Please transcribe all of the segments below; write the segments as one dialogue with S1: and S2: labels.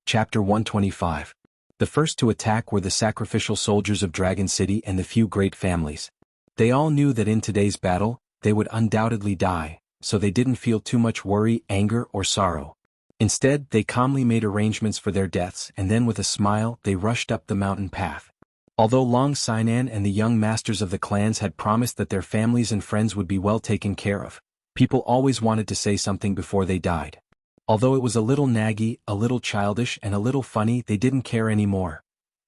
S1: Chapter 125. The first to attack were the sacrificial soldiers of Dragon City and the few great families. They all knew that in today's battle, they would undoubtedly die, so they didn't feel too much worry, anger, or sorrow. Instead, they calmly made arrangements for their deaths and then with a smile, they rushed up the mountain path. Although Long Sinan and the young masters of the clans had promised that their families and friends would be well taken care of, people always wanted to say something before they died. Although it was a little naggy, a little childish and a little funny, they didn't care anymore.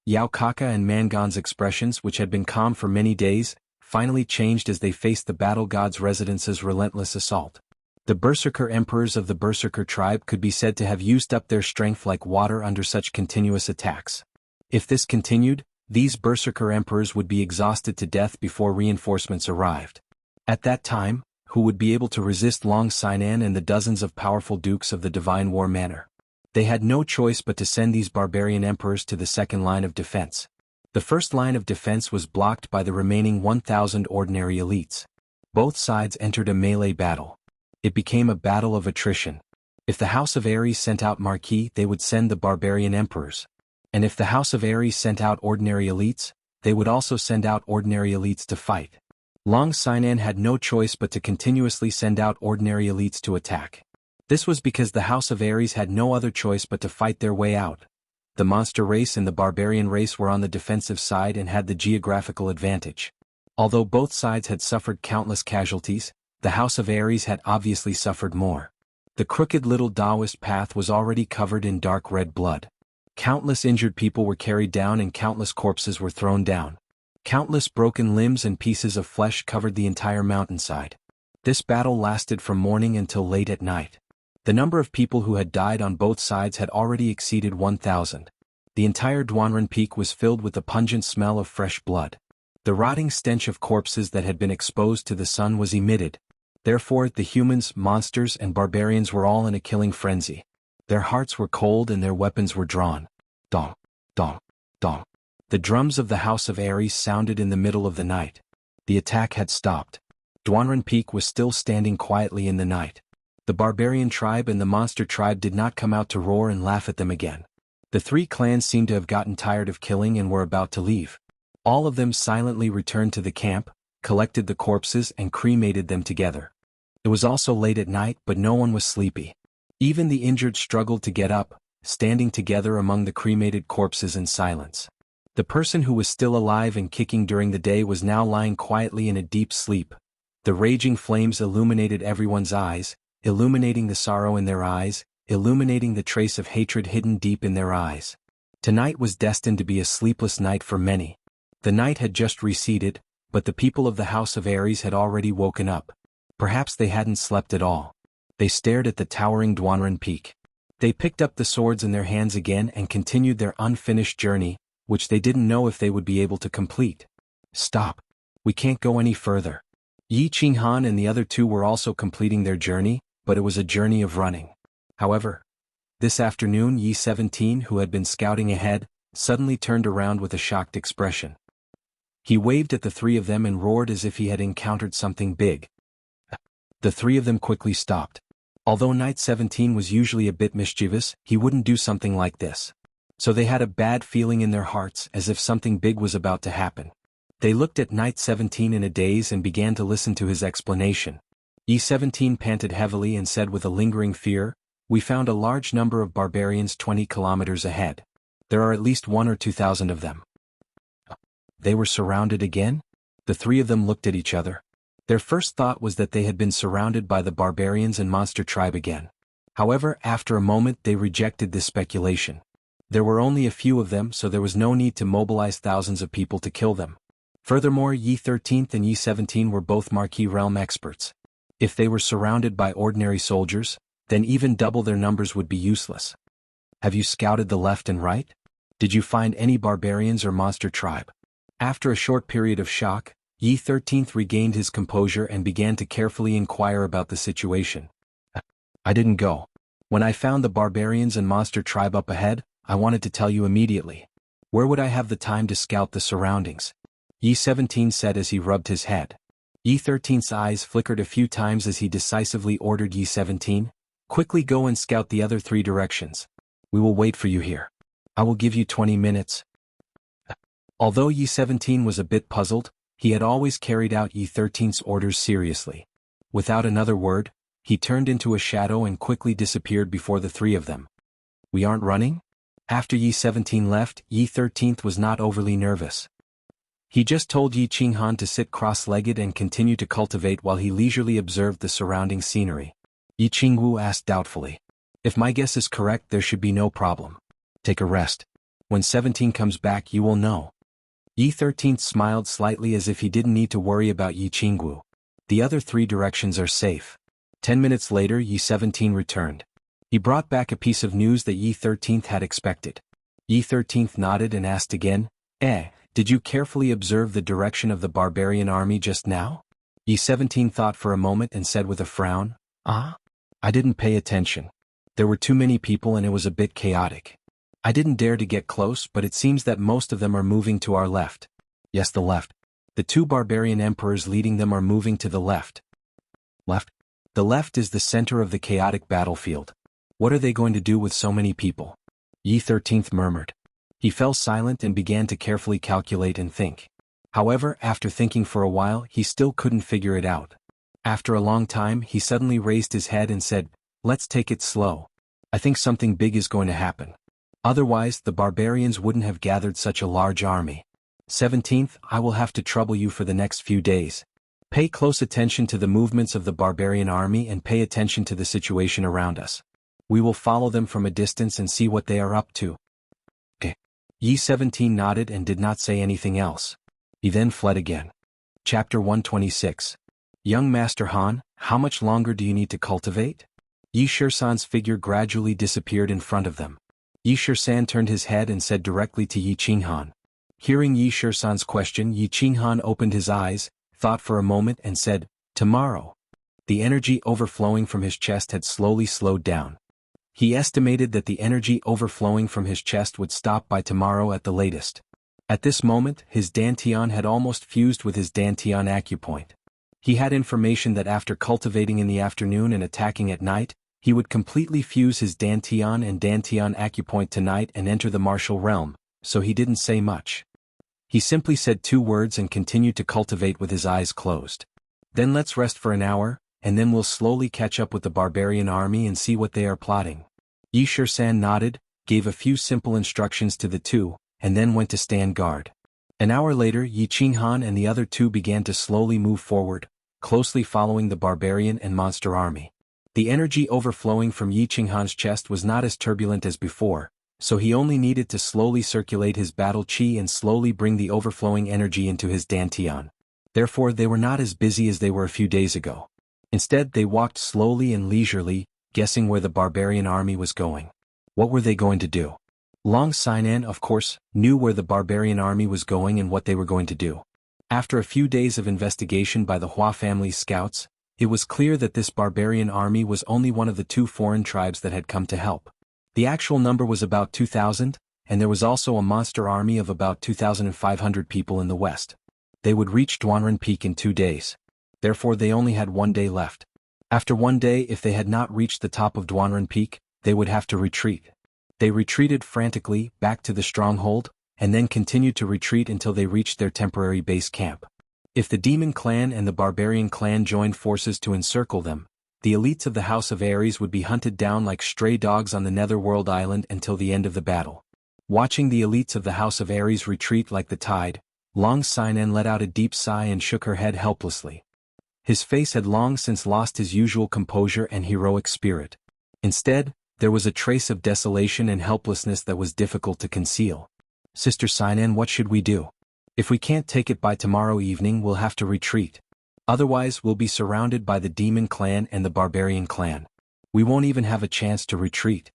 S1: Yao Kaka and Mangon's expressions, which had been calm for many days, finally changed as they faced the battle god's residence's relentless assault. The Berserker emperors of the Berserker tribe could be said to have used up their strength like water under such continuous attacks. If this continued, these Berserker emperors would be exhausted to death before reinforcements arrived. At that time, who would be able to resist Long Sinan and the dozens of powerful dukes of the Divine War Manor? They had no choice but to send these barbarian emperors to the second line of defense. The first line of defense was blocked by the remaining 1,000 ordinary elites. Both sides entered a melee battle. It became a battle of attrition. If the House of Ares sent out Marquis, they would send the barbarian emperors. And if the House of Ares sent out ordinary elites, they would also send out ordinary elites to fight. Long Sinan had no choice but to continuously send out ordinary elites to attack. This was because the House of Ares had no other choice but to fight their way out. The monster race and the barbarian race were on the defensive side and had the geographical advantage. Although both sides had suffered countless casualties, the House of Ares had obviously suffered more. The crooked little Taoist path was already covered in dark red blood. Countless injured people were carried down and countless corpses were thrown down. Countless broken limbs and pieces of flesh covered the entire mountainside. This battle lasted from morning until late at night. The number of people who had died on both sides had already exceeded 1,000. The entire Duanren Peak was filled with the pungent smell of fresh blood. The rotting stench of corpses that had been exposed to the sun was emitted. Therefore, the humans, monsters, and barbarians were all in a killing frenzy. Their hearts were cold and their weapons were drawn. Dong, dong, dong. The drums of the House of Ares sounded in the middle of the night. The attack had stopped. Duanren Peak was still standing quietly in the night. The barbarian tribe and the monster tribe did not come out to roar and laugh at them again. The three clans seemed to have gotten tired of killing and were about to leave. All of them silently returned to the camp, collected the corpses and cremated them together. It was also late at night, but no one was sleepy. Even the injured struggled to get up, standing together among the cremated corpses in silence. The person who was still alive and kicking during the day was now lying quietly in a deep sleep. The raging flames illuminated everyone's eyes, illuminating the sorrow in their eyes, illuminating the trace of hatred hidden deep in their eyes. Tonight was destined to be a sleepless night for many. The night had just receded, but the people of the House of Ares had already woken up. Perhaps they hadn't slept at all. They stared at the towering Duanren Peak. They picked up the swords in their hands again and continued their unfinished journey, which they didn't know if they would be able to complete. Stop. We can't go any further. Yi Qinghan and the other two were also completing their journey, but it was a journey of running. However, this afternoon Yi 17, who had been scouting ahead, suddenly turned around with a shocked expression. He waved at the three of them and roared as if he had encountered something big. The three of them quickly stopped. Although Knight 17 was usually a bit mischievous, he wouldn't do something like this. So they had a bad feeling in their hearts as if something big was about to happen. They looked at Knight 17 in a daze and began to listen to his explanation. E17 panted heavily and said with a lingering fear, "We found a large number of barbarians 20 kilometers ahead. There are at least 1 or 2,000 of them." They were surrounded again? The three of them looked at each other. Their first thought was that they had been surrounded by the barbarians and monster tribe again. However, after a moment they rejected this speculation. There were only a few of them, so there was no need to mobilize thousands of people to kill them. Furthermore, Yi 13th and Yi 17 were both Marquis realm experts. If they were surrounded by ordinary soldiers, then even double their numbers would be useless. Have you scouted the left and right? Did you find any barbarians or monster tribe? After a short period of shock, Yi 13th regained his composure and began to carefully inquire about the situation. I didn't go. When I found the barbarians and monster tribe up ahead, I wanted to tell you immediately. Where would I have the time to scout the surroundings? Yi 17 said as he rubbed his head. Yi 13's eyes flickered a few times as he decisively ordered Yi 17, quickly go and scout the other 3 directions. We will wait for you here. I will give you 20 minutes. Although Yi 17 was a bit puzzled, he had always carried out Yi 13's orders seriously. Without another word, he turned into a shadow and quickly disappeared before the three of them. We aren't running? After Yi 17 left, Yi 13 was not overly nervous. He just told Yi Qinghan to sit cross-legged and continue to cultivate while he leisurely observed the surrounding scenery. Yi Qingwu asked doubtfully. If my guess is correct, there should be no problem. Take a rest. When 17 comes back, you will know. Yi 13 smiled slightly as if he didn't need to worry about Yi Qingwu. The other three directions are safe. 10 minutes later, Yi 17 returned. He brought back a piece of news that Yi 13 had expected. Yi 13 nodded and asked again, did you carefully observe the direction of the barbarian army just now? Yi 17 thought for a moment and said with a frown, I didn't pay attention. There were too many people and it was a bit chaotic. I didn't dare to get close, but it seems that most of them are moving to our left. Yes, the left. The two barbarian emperors leading them are moving to the left. Left? The left is the center of the chaotic battlefield. What are they going to do with so many people? Yi 13 murmured. He fell silent and began to carefully calculate and think. However, after thinking for a while, he still couldn't figure it out. After a long time, he suddenly raised his head and said, let's take it slow. I think something big is going to happen. Otherwise, the barbarians wouldn't have gathered such a large army. 17th, I will have to trouble you for the next few days. Pay close attention to the movements of the barbarian army and pay attention to the situation around us. We will follow them from a distance and see what they are up to. Okay. Yi 17 nodded and did not say anything else. He then fled again. Chapter 126. Young Master Han, how much longer do you need to cultivate? Yi Shisan's figure gradually disappeared in front of them. Yi Shisan turned his head and said directly to Yi Qinghan. Hearing Yi Shisan's question, Yi Qinghan opened his eyes, thought for a moment and said, tomorrow. The energy overflowing from his chest had slowly slowed down. He estimated that the energy overflowing from his chest would stop by tomorrow at the latest. At this moment, his Dantian had almost fused with his Dantian acupoint. He had information that after cultivating in the afternoon and attacking at night, he would completely fuse his Dantian and Dantian acupoint tonight and enter the martial realm, so he didn't say much. He simply said 2 words and continued to cultivate with his eyes closed. Then let's rest for an hour, and then we'll slowly catch up with the barbarian army and see what they are plotting. Yi Shisan nodded, gave a few simple instructions to the two, and then went to stand guard. An hour later, Yi Qinghan and the other two began to slowly move forward, closely following the barbarian and monster army. The energy overflowing from Yi Qinghan's chest was not as turbulent as before, so he only needed to slowly circulate his battle qi and slowly bring the overflowing energy into his Dantian. Therefore they were not as busy as they were a few days ago. Instead they walked slowly and leisurely, guessing where the barbarian army was going. What were they going to do? Long Sinan, of course, knew where the barbarian army was going and what they were going to do. After a few days of investigation by the Hua family's scouts, it was clear that this barbarian army was only one of the 2 foreign tribes that had come to help. The actual number was about 2,000, and there was also a monster army of about 2,500 people in the west. They would reach Duanren Peak in 2 days. Therefore they only had 1 day left. After 1 day, if they had not reached the top of Duanren Peak, they would have to retreat. They retreated frantically, back to the stronghold, and then continued to retreat until they reached their temporary base camp. If the demon clan and the barbarian clan joined forces to encircle them, the elites of the House of Ares would be hunted down like stray dogs on the Netherworld Island until the end of the battle. Watching the elites of the House of Ares retreat like the tide, Long Sinan let out a deep sigh and shook her head helplessly. His face had long since lost his usual composure and heroic spirit. Instead, there was a trace of desolation and helplessness that was difficult to conceal. Sister Sinan, what should we do? If we can't take it by tomorrow evening, we'll have to retreat. Otherwise, we'll be surrounded by the demon clan and the barbarian clan. We won't even have a chance to retreat.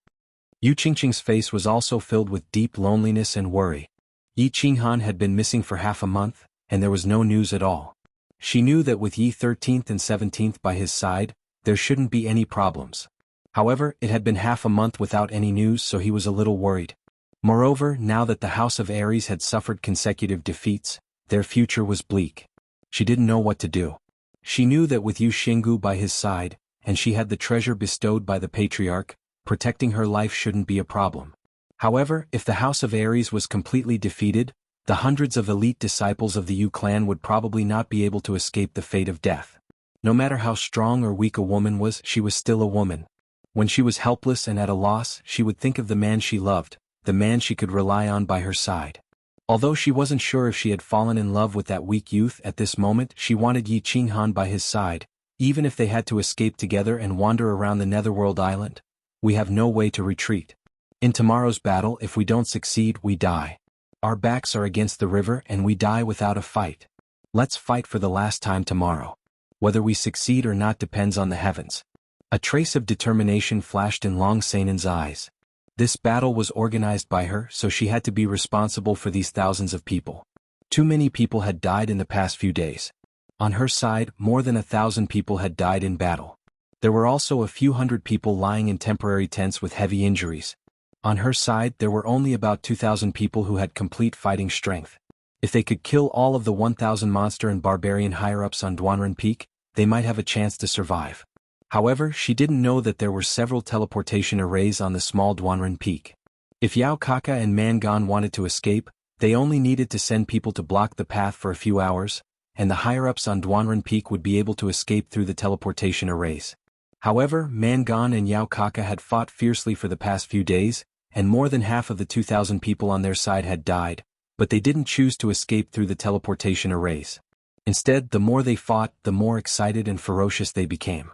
S1: Yu Qingqing's face was also filled with deep loneliness and worry. Yi Qinghan had been missing for half a month, and there was no news at all. She knew that with Yi 13th and 17th by his side, there shouldn't be any problems. However, it had been half a month without any news, so he was a little worried. Moreover, now that the House of Ares had suffered consecutive defeats, their future was bleak. She didn't know what to do. She knew that with Yu Xinggu by his side, and she had the treasure bestowed by the patriarch, protecting her life shouldn't be a problem. However, if the House of Ares was completely defeated, the hundreds of elite disciples of the Yu clan would probably not be able to escape the fate of death. No matter how strong or weak a woman was, she was still a woman. When she was helpless and at a loss, she would think of the man she loved, the man she could rely on by her side. Although she wasn't sure if she had fallen in love with that weak youth at this moment, she wanted Yi Qinghan by his side, even if they had to escape together and wander around the Netherworld Island. We have no way to retreat. In tomorrow's battle, if we don't succeed, we die. Our backs are against the river and we die without a fight. Let's fight for the last time tomorrow. Whether we succeed or not depends on the heavens. A trace of determination flashed in Long Seinen's eyes. This battle was organized by her, so she had to be responsible for these thousands of people. Too many people had died in the past few days. On her side, more than 1,000 people had died in battle. There were also a few hundred people lying in temporary tents with heavy injuries. On her side, there were only about 2,000 people who had complete fighting strength. If they could kill all of the 1,000 monster and barbarian higher-ups on Duanren Peak, they might have a chance to survive. However, she didn't know that there were several teleportation arrays on the small Duanren Peak. If Yao Kaka and Mangan wanted to escape, they only needed to send people to block the path for a few hours, and the higher-ups on Duanren Peak would be able to escape through the teleportation arrays. However, Mangan and Yao Kaka had fought fiercely for the past few days, and more than half of the 2,000 people on their side had died, but they didn't choose to escape through the teleportation arrays. Instead, the more they fought, the more excited and ferocious they became.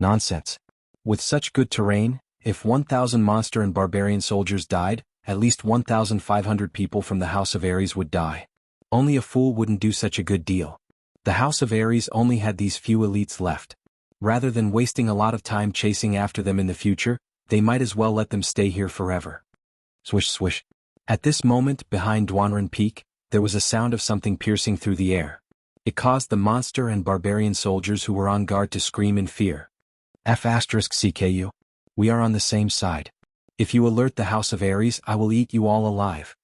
S1: Nonsense. With such good terrain, if 1,000 monster and barbarian soldiers died, at least 1,500 people from the House of Ares would die. Only a fool wouldn't do such a good deal. The House of Ares only had these few elites left. Rather than wasting a lot of time chasing after them in the future, they might as well let them stay here forever. Swish swish. At this moment, behind Duanren Peak, there was a sound of something piercing through the air. It caused the monster and barbarian soldiers who were on guard to scream in fear. F*CKU. We are on the same side. If you alert the House of Ares, I will eat you all alive.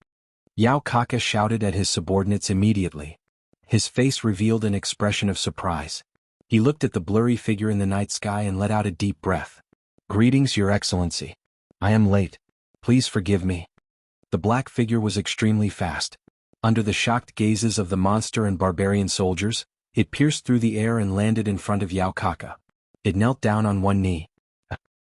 S1: Yao Kaka shouted at his subordinates immediately. His face revealed an expression of surprise. He looked at the blurry figure in the night sky and let out a deep breath. Greetings, Your Excellency. I am late. Please forgive me. The black figure was extremely fast. Under the shocked gazes of the monster and barbarian soldiers, it pierced through the air and landed in front of Yao Kaka. It knelt down on one knee.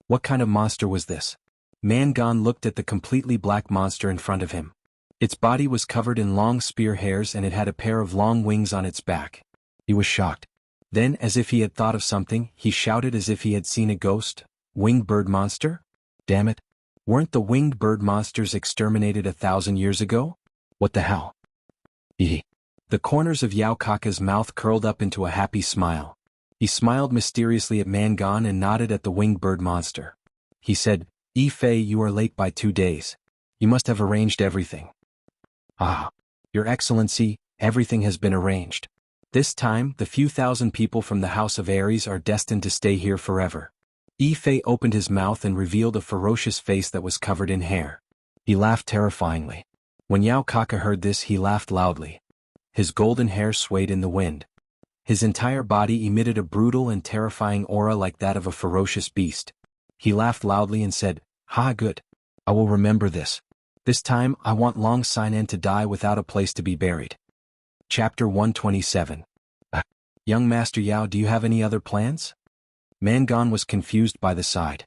S1: What kind of monster was this? Mangan looked at the completely black monster in front of him. Its body was covered in long spear hairs and it had a pair of long wings on its back. He was shocked. Then, as if he had thought of something, he shouted as if he had seen a ghost. Winged bird monster? Damn it. Weren't the winged bird monsters exterminated 1,000 years ago? What the hell? Hee. The corners of Yao Kaka's mouth curled up into a happy smile. He smiled mysteriously at Mangan and nodded at the winged bird monster. He said, Fei, you are late by 2 days. You must have arranged everything. Ah, Your Excellency, everything has been arranged. This time, the few thousand people from the House of Ares are destined to stay here forever. Fei opened his mouth and revealed a ferocious face that was covered in hair. He laughed terrifyingly. When Yao Kaka heard this, he laughed loudly. His golden hair swayed in the wind. His entire body emitted a brutal and terrifying aura like that of a ferocious beast. He laughed loudly and said, Ha, good. I will remember this. This time, I want Long Seinen to die without a place to be buried. Chapter 127. Young Master Yao, do you have any other plans? Mangan was confused by the side.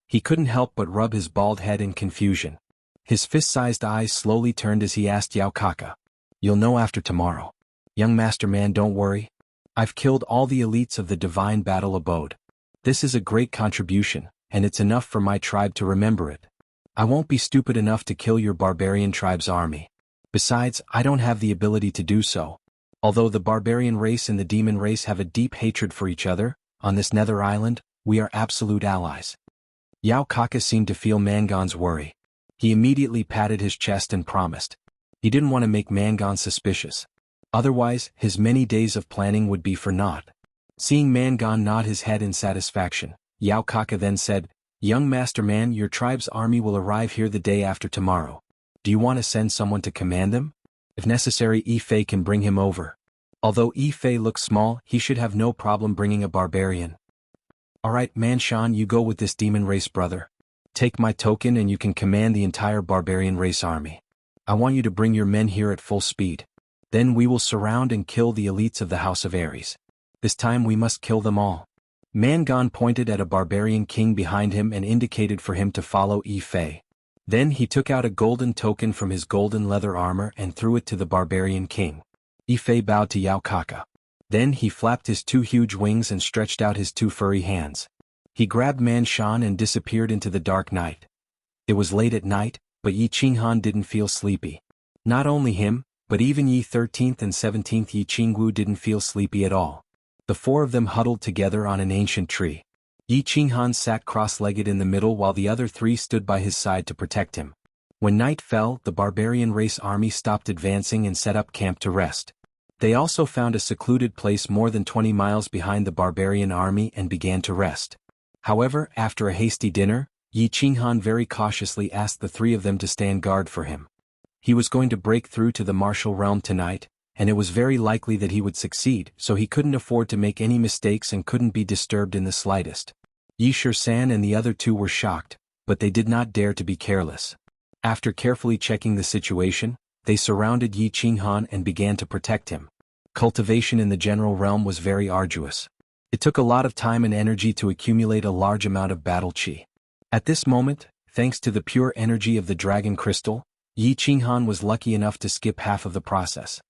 S1: He couldn't help but rub his bald head in confusion. His fist-sized eyes slowly turned as he asked Yao Kaka. You'll know after tomorrow. Young Master Man, don't worry. I've killed all the elites of the Divine Battle Abode. This is a great contribution, and it's enough for my tribe to remember it. I won't be stupid enough to kill your barbarian tribe's army. Besides, I don't have the ability to do so. Although the barbarian race and the demon race have a deep hatred for each other, on this nether island, we are absolute allies. Yao Kaka seemed to feel Mangan's worry. He immediately patted his chest and promised. He didn't want to make Mangan suspicious. Otherwise, his many days of planning would be for naught. Seeing Mangan nod his head in satisfaction, Yao Kaka then said, Young Master Man, your tribe's army will arrive here the day after tomorrow. Do you want to send someone to command them? If necessary, Fei can bring him over. Although Fei looks small, he should have no problem bringing a barbarian. Alright, Manshan, you go with this demon race brother. Take my token and you can command the entire barbarian race army. I want you to bring your men here at full speed. Then we will surround and kill the elites of the House of Ares. This time we must kill them all." Mangon pointed at a barbarian king behind him and indicated for him to follow Yi Fei. Then he took out a golden token from his golden leather armor and threw it to the barbarian king. Yi Fei bowed to Yao Kaka. Then he flapped his 2 huge wings and stretched out his 2 furry hands. He grabbed Man Shan and disappeared into the dark night. It was late at night, but Yi Qinghan didn't feel sleepy. Not only him, but even Yi 13th and 17th Yi Qingwu didn't feel sleepy at all. The 4 of them huddled together on an ancient tree. Yi Qinghan sat cross-legged in the middle while the other 3 stood by his side to protect him. When night fell, the barbarian race army stopped advancing and set up camp to rest. They also found a secluded place more than 20 miles behind the barbarian army and began to rest. However, after a hasty dinner, Yi Qinghan very cautiously asked the 3 of them to stand guard for him. He was going to break through to the martial realm tonight, and it was very likely that he would succeed, so he couldn't afford to make any mistakes and couldn't be disturbed in the slightest. Yi Shisan and the other 2 were shocked, but they did not dare to be careless. After carefully checking the situation, they surrounded Yi Qinghan and began to protect him. Cultivation in the general realm was very arduous. It took a lot of time and energy to accumulate a large amount of battle chi. At this moment, thanks to the pure energy of the dragon crystal, Yi Qinghan was lucky enough to skip half of the process.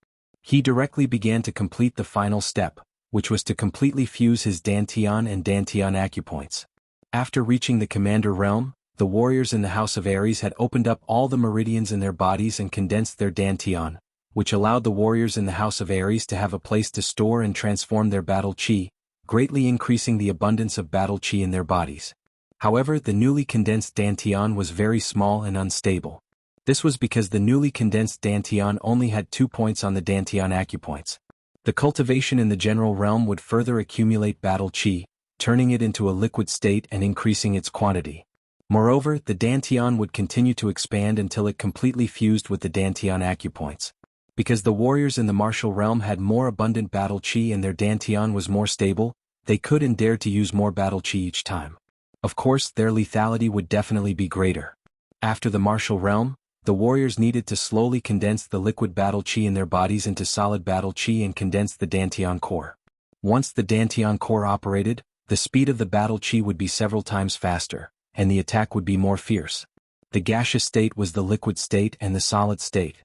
S1: He directly began to complete the final step, which was to completely fuse his Dantian and Dantian acupoints. After reaching the commander realm, the warriors in the House of Ares had opened up all the meridians in their bodies and condensed their Dantian, which allowed the warriors in the House of Ares to have a place to store and transform their battle chi, greatly increasing the abundance of battle chi in their bodies. However, the newly condensed Dantian was very small and unstable. This was because the newly condensed Dantian only had 2 points on the Dantian acupoints. The cultivation in the general realm would further accumulate battle chi, turning it into a liquid state and increasing its quantity. Moreover, the Dantian would continue to expand until it completely fused with the Dantian acupoints. Because the warriors in the martial realm had more abundant battle chi and their Dantian was more stable, they could and dared to use more battle chi each time. Of course, their lethality would definitely be greater. After the martial realm, the warriors needed to slowly condense the liquid battle chi in their bodies into solid battle chi and condense the Dantian core. Once the Dantian core operated, the speed of the battle chi would be several times faster, and the attack would be more fierce. The gaseous state was the liquid state and the solid state.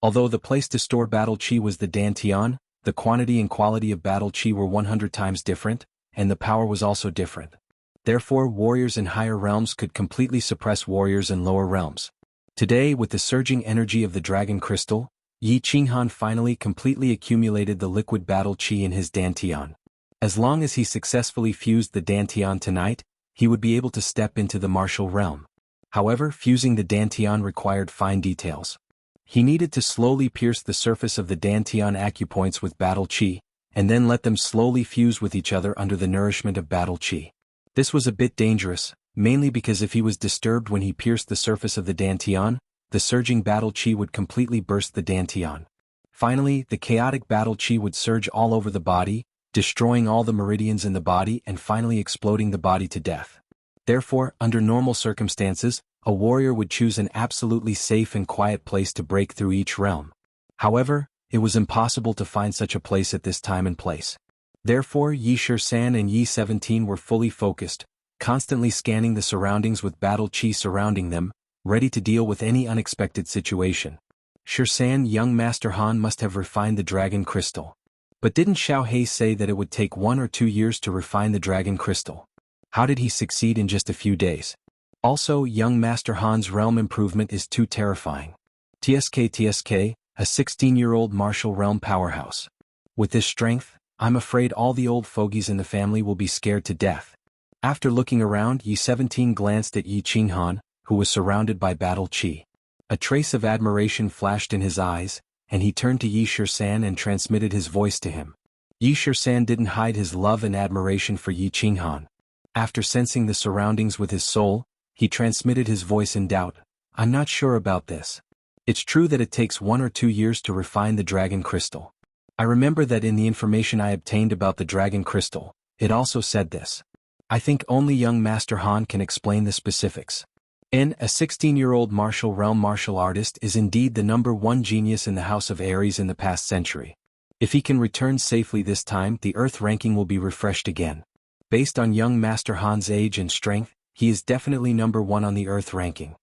S1: Although the place to store battle chi was the Dantian, the quantity and quality of battle chi were 100 times different, and the power was also different. Therefore, warriors in higher realms could completely suppress warriors in lower realms. Today, with the surging energy of the dragon crystal, Yi Qinghan finally completely accumulated the liquid battle chi in his Dantian. As long as he successfully fused the Dantian tonight, he would be able to step into the martial realm. However, fusing the Dantian required fine details. He needed to slowly pierce the surface of the Dantian acupoints with battle chi, and then let them slowly fuse with each other under the nourishment of battle chi. This was a bit dangerous, mainly because if he was disturbed when he pierced the surface of the Dantian, the surging battle chi would completely burst the Dantian. Finally, the chaotic battle chi would surge all over the body, destroying all the meridians in the body and finally exploding the body to death. Therefore, under normal circumstances, a warrior would choose an absolutely safe and quiet place to break through each realm. However, it was impossible to find such a place at this time and place. Therefore, Yi Shisan and Yi 17 were fully focused, constantly scanning the surroundings with battle chi surrounding them, ready to deal with any unexpected situation. Shisan, young Master Han must have refined the dragon crystal. But didn't Xiao He say that it would take 1 or 2 years to refine the dragon crystal? How did he succeed in just a few days? Also, young Master Han's realm improvement is too terrifying. TSK, a 16-year-old martial realm powerhouse. With this strength, I'm afraid all the old fogies in the family will be scared to death. After looking around, Yi 17 glanced at Yi Qinghan, who was surrounded by battle chi. A trace of admiration flashed in his eyes, and he turned to Yi Shisan and transmitted his voice to him. Yi Shisan didn't hide his love and admiration for Yi Qinghan. After sensing the surroundings with his soul, he transmitted his voice in doubt. I'm not sure about this. It's true that it takes 1 or 2 years to refine the dragon crystal. I remember that in the information I obtained about the dragon crystal, it also said this. I think only young Master Han can explain the specifics. A 16-year-old martial realm martial artist is indeed the #1 genius in the House of Aries in the past century. If he can return safely this time, the Earth ranking will be refreshed again. Based on young Master Han's age and strength, he is definitely #1 on the Earth ranking.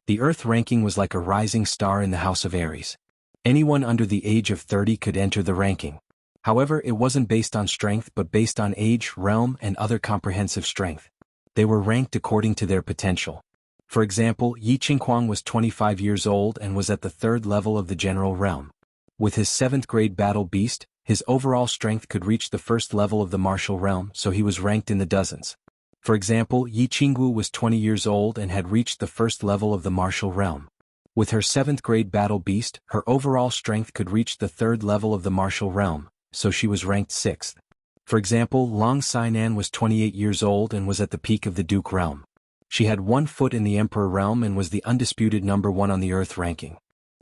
S1: The Earth ranking was like a rising star in the House of Aries. Anyone under the age of 30 could enter the ranking. However, it wasn't based on strength but based on age, realm, and other comprehensive strength. They were ranked according to their potential. For example, Yi Qinghuang was 25 years old and was at the 3rd level of the general realm. With his 7th grade battle beast, his overall strength could reach the 1st level of the martial realm, so he was ranked in the dozens. For example, Yi Qingwu was 20 years old and had reached the 1st level of the martial realm. With her 7th grade battle beast, her overall strength could reach the 3rd level of the martial realm, so she was ranked 6th. For example, Long Sainan was 28 years old and was at the peak of the Duke realm. She had 1 foot in the Emperor realm and was the undisputed #1 on the Earth ranking.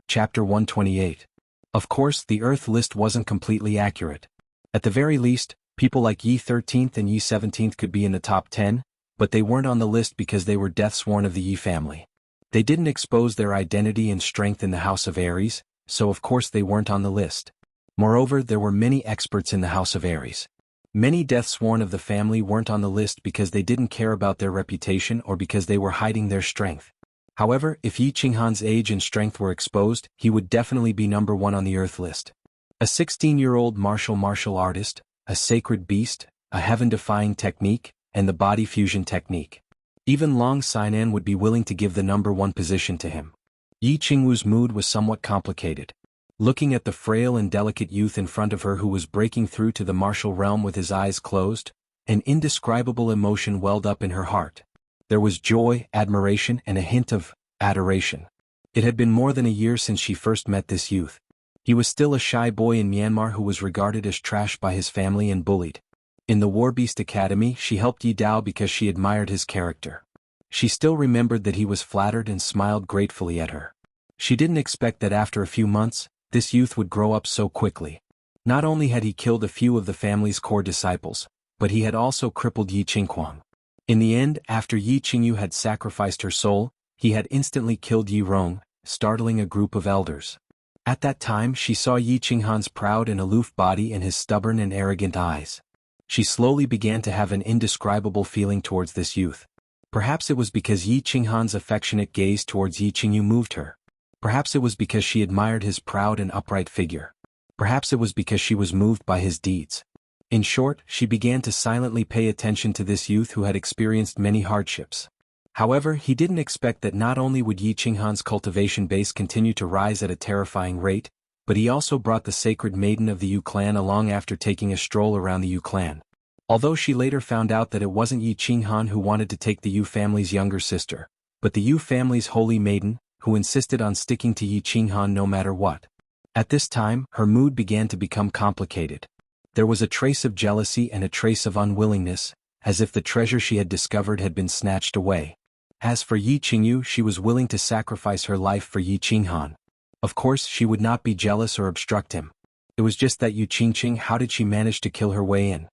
S1: Chapter 128. Of course, the Earth list wasn't completely accurate. At the very least, people like Yi 13th and Yi 17th could be in the top 10, but they weren't on the list because they were death-sworn of the Yi family. They didn't expose their identity and strength in the House of Aries, so of course they weren't on the list. Moreover, there were many experts in the House of Aries. Many death-sworn of the family weren't on the list because they didn't care about their reputation or because they were hiding their strength. However, if Yi Qinghan's age and strength were exposed, he would definitely be #1 on the Earth list. A 16-year-old martial artist, a sacred beast, a heaven-defying technique, and the body fusion technique. Even Long Sainan would be willing to give the #1 position to him. Yi Qingwu's mood was somewhat complicated. Looking at the frail and delicate youth in front of her who was breaking through to the martial realm with his eyes closed, an indescribable emotion welled up in her heart. There was joy, admiration, and a hint of adoration. It had been more than a year since she first met this youth. He was still a shy boy in Myanmar who was regarded as trash by his family and bullied. In the Warbeast Academy, she helped Yi Dao because she admired his character. She still remembered that he was flattered and smiled gratefully at her. She didn't expect that after a few months, this youth would grow up so quickly. Not only had he killed a few of the family's core disciples, but he had also crippled Yi Qinghuang. In the end, after Yi Qingyu had sacrificed her soul, he had instantly killed Yi Rong, startling a group of elders. At that time she saw Yi Qinghan's proud and aloof body and his stubborn and arrogant eyes. She slowly began to have an indescribable feeling towards this youth. Perhaps it was because Yi Qinghan's affectionate gaze towards Yi Qingyu moved her. Perhaps it was because she admired his proud and upright figure. Perhaps it was because she was moved by his deeds. In short, she began to silently pay attention to this youth who had experienced many hardships. However, he didn't expect that not only would Yi Qinghan's cultivation base continue to rise at a terrifying rate, but he also brought the sacred maiden of the Yu clan along after taking a stroll around the Yu clan. Although she later found out that it wasn't Yi Qinghan who wanted to take the Yu family's younger sister, but the Yu family's holy maiden, who insisted on sticking to Yi Qinghan no matter what. At this time, her mood began to become complicated. There was a trace of jealousy and a trace of unwillingness, as if the treasure she had discovered had been snatched away. As for Yi Qingyu, she was willing to sacrifice her life for Yi Qinghan. Of course, she would not be jealous or obstruct him. It was just that Yu Qingqing, how did she manage to kill her way in?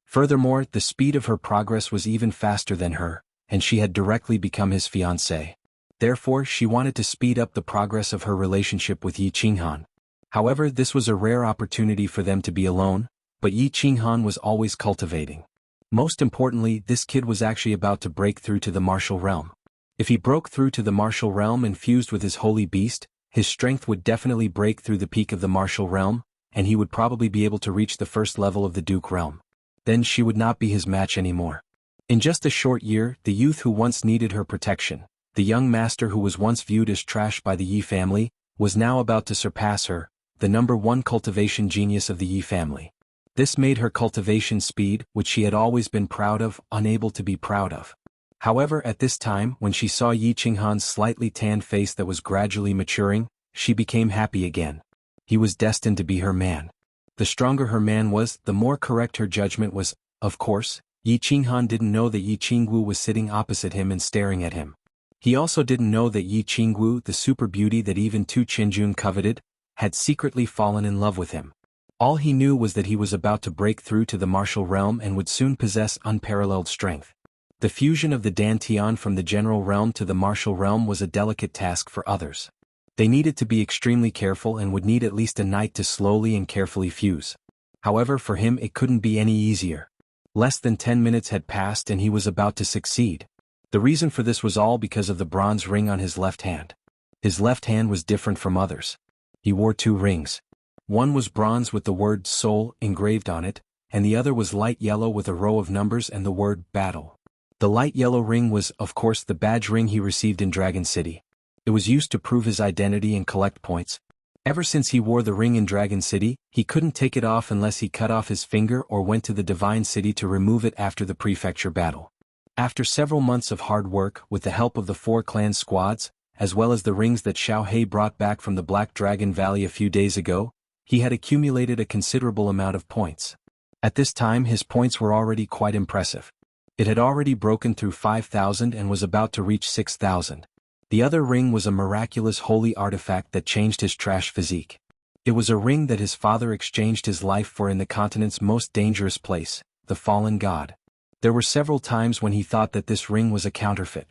S1: Furthermore, the speed of her progress was even faster than her, and she had directly become his fiancée. Therefore, she wanted to speed up the progress of her relationship with Yi Qinghan. However, this was a rare opportunity for them to be alone, but Yi Qinghan was always cultivating. Most importantly, this kid was actually about to break through to the martial realm. If he broke through to the martial realm and fused with his holy beast, his strength would definitely break through the peak of the martial realm, and he would probably be able to reach the 1st level of the Duke realm. Then she would not be his match anymore. In just a short year, the youth who once needed her protection, the young master who was once viewed as trash by the Yi family, was now about to surpass her, the #1 cultivation genius of the Yi family. This made her cultivation speed, which she had always been proud of, unable to be proud of. However, at this time, when she saw Yi Qinghan's slightly tanned face that was gradually maturing, she became happy again. He was destined to be her man. The stronger her man was, the more correct her judgment was. Of course, Yi Qinghan didn't know that Yi Qingwu was sitting opposite him and staring at him. He also didn't know that Yi Qingwu, the super beauty that even Tu Qinjun coveted, had secretly fallen in love with him. All he knew was that he was about to break through to the martial realm and would soon possess unparalleled strength. The fusion of the Dantian from the general realm to the martial realm was a delicate task for others. They needed to be extremely careful and would need at least a night to slowly and carefully fuse. However, for him it couldn't be any easier. Less than 10 minutes had passed and he was about to succeed. The reason for this was all because of the bronze ring on his left hand. His left hand was different from others. He wore 2 rings. One was bronze with the word soul engraved on it, and the other was light yellow with a row of numbers and the word battle. The light yellow ring was, of course, the badge ring he received in Dragon City. It was used to prove his identity and collect points. Ever since he wore the ring in Dragon City, he couldn't take it off unless he cut off his finger or went to the Divine City to remove it after the prefecture battle. After several months of hard work, with the help of the 4 clan squads, as well as the rings that Xianxia brought back from the Black Dragon Valley a few days ago, he had accumulated a considerable amount of points. At this time his points were already quite impressive. It had already broken through 5,000 and was about to reach 6,000. The other ring was a miraculous holy artifact that changed his trash physique. It was a ring that his father exchanged his life for in the continent's most dangerous place, the fallen god. There were several times when he thought that this ring was a counterfeit.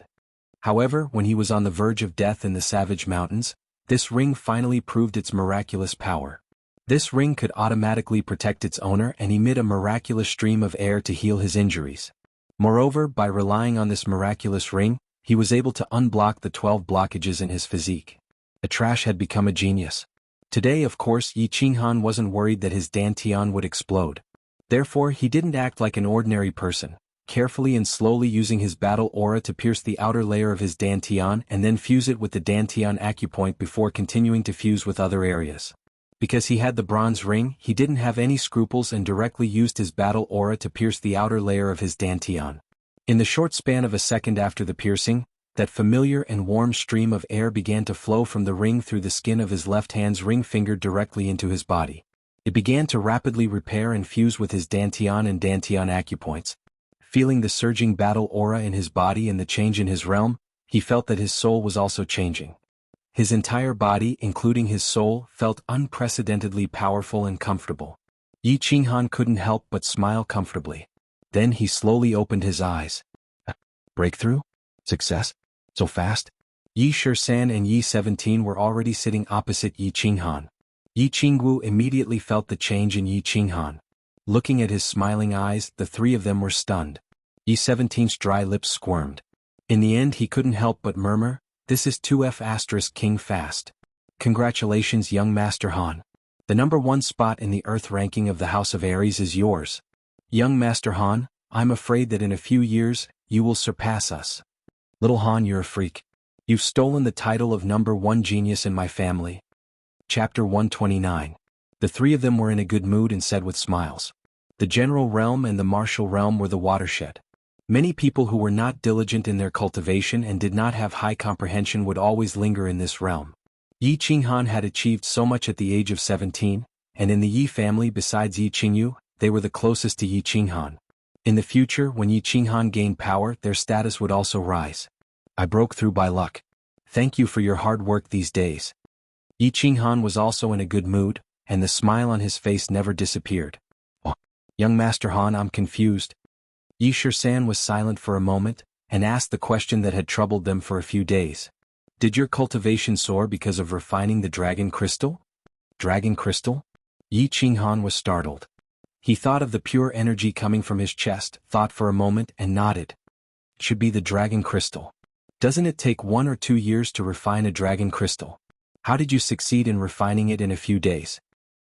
S1: However, when he was on the verge of death in the Savage Mountains, this ring finally proved its miraculous power. This ring could automatically protect its owner and emit a miraculous stream of air to heal his injuries. Moreover, by relying on this miraculous ring, he was able to unblock the 12 blockages in his physique. The trash had become a genius. Today, of course, Yi Qinghan wasn't worried that his Dantian would explode. Therefore, he didn't act like an ordinary person, carefully and slowly using his battle aura to pierce the outer layer of his Dantian and then fuse it with the Dantian acupoint before continuing to fuse with other areas. Because he had the bronze ring, he didn't have any scruples and directly used his battle aura to pierce the outer layer of his Dantian. In the short span of a second after the piercing, that familiar and warm stream of air began to flow from the ring through the skin of his left hand's ring finger directly into his body. It began to rapidly repair and fuse with his Dantian and Dantian acupoints. Feeling the surging battle aura in his body and the change in his realm, he felt that his soul was also changing. His entire body, including his soul, felt unprecedentedly powerful and comfortable. Yi Qinghan couldn't help but smile comfortably. Then he slowly opened his eyes. Breakthrough? Success? So fast? Yi Shisan and Yi 17 were already sitting opposite Yi Qinghan. Yi Qingwu immediately felt the change in Yi Qinghan. Looking at his smiling eyes, the 3 of them were stunned. Yi 17's dry lips squirmed. In the end he couldn't help but murmur, "This is 2F** King fast. Congratulations, young Master Han. The number 1 spot in the Earth ranking of the House of Aries is yours. Young Master Han, I'm afraid that in a few years, you will surpass us. Little Han, you're a freak. You've stolen the title of number 1 genius in my family." Chapter 129. The 3 of them were in a good mood and said with smiles. The general realm and the martial realm were the watershed. Many people who were not diligent in their cultivation and did not have high comprehension would always linger in this realm. Yi Qinghan had achieved so much at the age of 17, and in the Yi family besides Yi Qingyu, they were the closest to Yi Qinghan. In the future, when Yi Qinghan gained power, their status would also rise. I broke through by luck. Thank you for your hard work these days. Yi Qinghan was also in a good mood, and the smile on his face never disappeared. Oh, young Master Han, I'm confused. Yi Shisan was silent for a moment, and asked the question that had troubled them for a few days. Did your cultivation soar because of refining the dragon crystal? Dragon crystal? Yi Qinghan was startled. He thought of the pure energy coming from his chest, thought for a moment and nodded. It should be the dragon crystal. Doesn't it take 1 or 2 years to refine a dragon crystal? How did you succeed in refining it in a few days?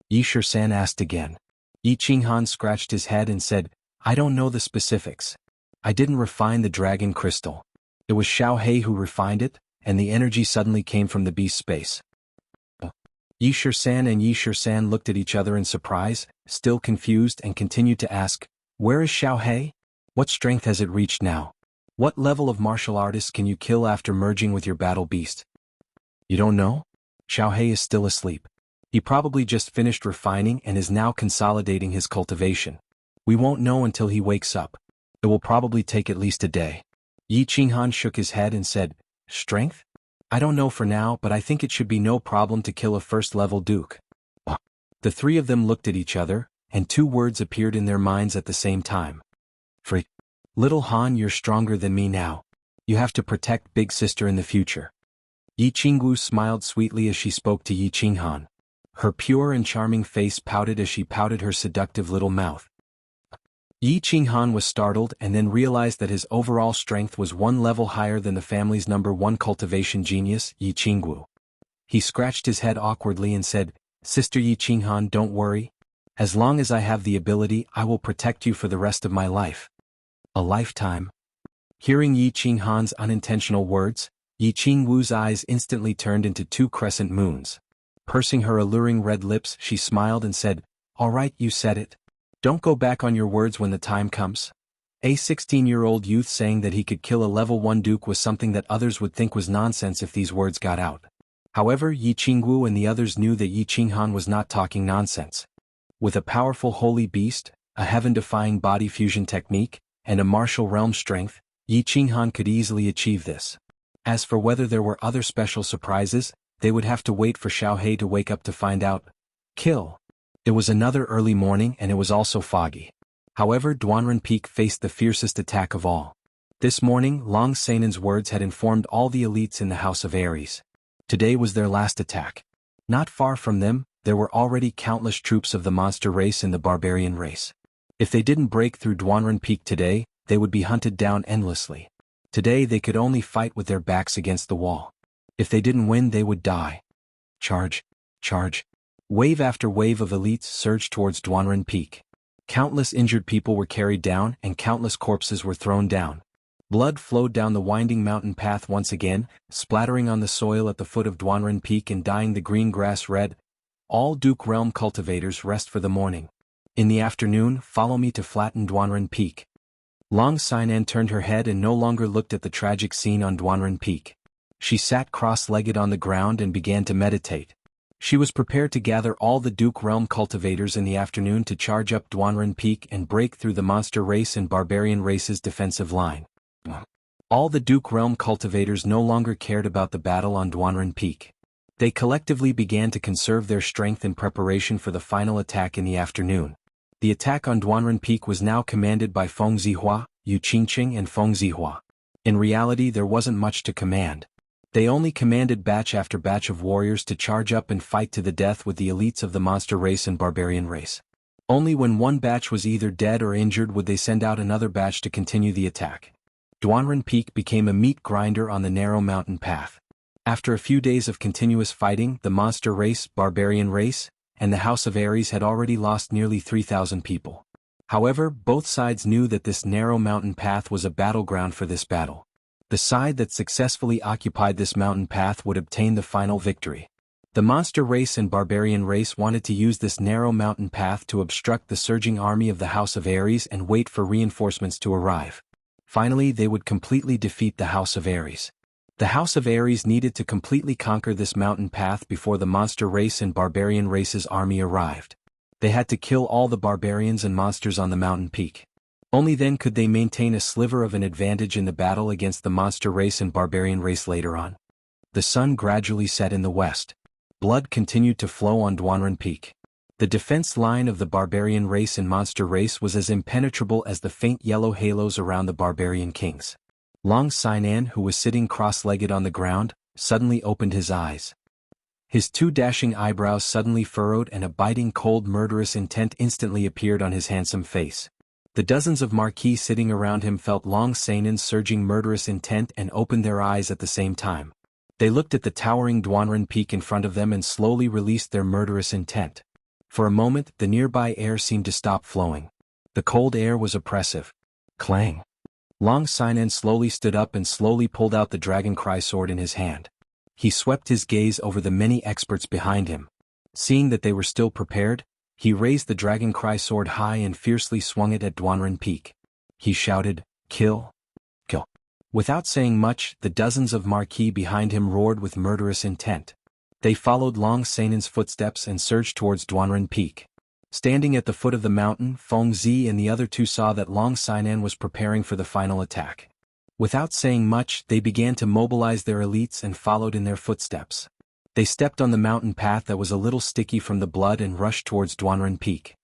S1: Yi Shisan asked again. Yi Qinghan scratched his head and said, I don't know the specifics. I didn't refine the dragon crystal. It was Xianxia who refined it, and the energy suddenly came from the beast space. Yi Shisan and Yi Shisan looked at each other in surprise, still confused, and continued to ask, where is Xianxia? What strength has it reached now? What level of martial artist can you kill after merging with your battle beast? You don't know? Xianxia is still asleep. He probably just finished refining and is now consolidating his cultivation. We won't know until he wakes up. It will probably take at least a day. Yi Qinghan shook his head and said, Strength? I don't know for now, but I think it should be no problem to kill a first-level duke. The 3 of them looked at each other, and 2 words appeared in their minds at the same time. Freak. Little Han, you're stronger than me now. You have to protect big sister in the future. Yi Qingwu smiled sweetly as she spoke to Yi Qinghan. Her pure and charming face pouted as she pouted her seductive little mouth. Yi Qinghan was startled and then realized that his overall strength was one level higher than the family's #1 cultivation genius, Yi Qingwu. He scratched his head awkwardly and said, Sister Yi Qinghan, don't worry. As long as I have the ability, I will protect you for the rest of my life. A lifetime. Hearing Yi Qinghan's unintentional words, Yi Qingwu's eyes instantly turned into 2 crescent moons. Pursing her alluring red lips, she smiled and said, All right, you said it. Don't go back on your words when the time comes. A 16-year-old youth saying that he could kill a level 1 duke was something that others would think was nonsense if these words got out. However, Yi Qingwu and the others knew that Yi Qinghan was not talking nonsense. With a powerful holy beast, a heaven-defying body fusion technique, and a martial realm strength, Yi Qinghan could easily achieve this. As for whether there were other special surprises, they would have to wait for Xiaohei to wake up to find out. Kill. It was another early morning and it was also foggy. However, Duanren Peak faced the fiercest attack of all. This morning, Long Seinen's words had informed all the elites in the House of Ares. Today was their last attack. Not far from them, there were already countless troops of the monster race and the barbarian race. If they didn't break through Duanren Peak today, they would be hunted down endlessly. Today they could only fight with their backs against the wall. If they didn't win, they would die. Charge! Charge! Wave after wave of elites surged towards Duanren Peak. Countless injured people were carried down and countless corpses were thrown down. Blood flowed down the winding mountain path once again, splattering on the soil at the foot of Duanren Peak and dyeing the green grass red. All Duke Realm cultivators rest for the morning. In the afternoon, follow me to flatten Duanren Peak. Long Sainan turned her head and no longer looked at the tragic scene on Duanren Peak. She sat cross-legged on the ground and began to meditate. She was prepared to gather all the Duke Realm cultivators in the afternoon to charge up Duanren Peak and break through the monster race and barbarian race's defensive line. All the Duke Realm cultivators no longer cared about the battle on Duanren Peak. They collectively began to conserve their strength in preparation for the final attack in the afternoon. The attack on Duanren Peak was now commanded by Feng Zihua, Yu Qingqing and Feng Zihua. In reality, there wasn't much to command. They only commanded batch after batch of warriors to charge up and fight to the death with the elites of the monster race and barbarian race. Only when one batch was either dead or injured would they send out another batch to continue the attack. Duanren Peak became a meat grinder on the narrow mountain path. After a few days of continuous fighting, the monster race, barbarian race, and the House of Ares had already lost nearly 3,000 people. However, both sides knew that this narrow mountain path was a battleground for this battle. The side that successfully occupied this mountain path would obtain the final victory. The monster race and barbarian race wanted to use this narrow mountain path to obstruct the surging army of the House of Ares and wait for reinforcements to arrive. Finally, they would completely defeat the House of Ares. The House of Ares needed to completely conquer this mountain path before the monster race and barbarian race's army arrived. They had to kill all the barbarians and monsters on the mountain peak. Only then could they maintain a sliver of an advantage in the battle against the monster race and barbarian race later on. The sun gradually set in the west. Blood continued to flow on Duanren Peak. The defense line of the barbarian race and monster race was as impenetrable as the faint yellow halos around the barbarian kings. Long Sainan, who was sitting cross-legged on the ground, suddenly opened his eyes. His 2 dashing eyebrows suddenly furrowed and a biting cold murderous intent instantly appeared on his handsome face. The dozens of marquis sitting around him felt Long Sainan's surging murderous intent and opened their eyes at the same time. They looked at the towering Duanren Peak in front of them and slowly released their murderous intent. For a moment, the nearby air seemed to stop flowing. The cold air was oppressive. Clang! Long Sainan slowly stood up and slowly pulled out the Dragon Cry sword in his hand. He swept his gaze over the many experts behind him. Seeing that they were still prepared, he raised the Dragon Cry sword high and fiercely swung it at Duanren Peak. He shouted, "Kill! Kill!" Without saying much, the dozens of marquis behind him roared with murderous intent. They followed Long Sainan's footsteps and surged towards Duanren Peak. Standing at the foot of the mountain, Feng Zi and the other 2 saw that Long Sainan was preparing for the final attack. Without saying much, they began to mobilize their elites and followed in their footsteps. They stepped on the mountain path that was a little sticky from the blood and rushed towards Duanren Peak.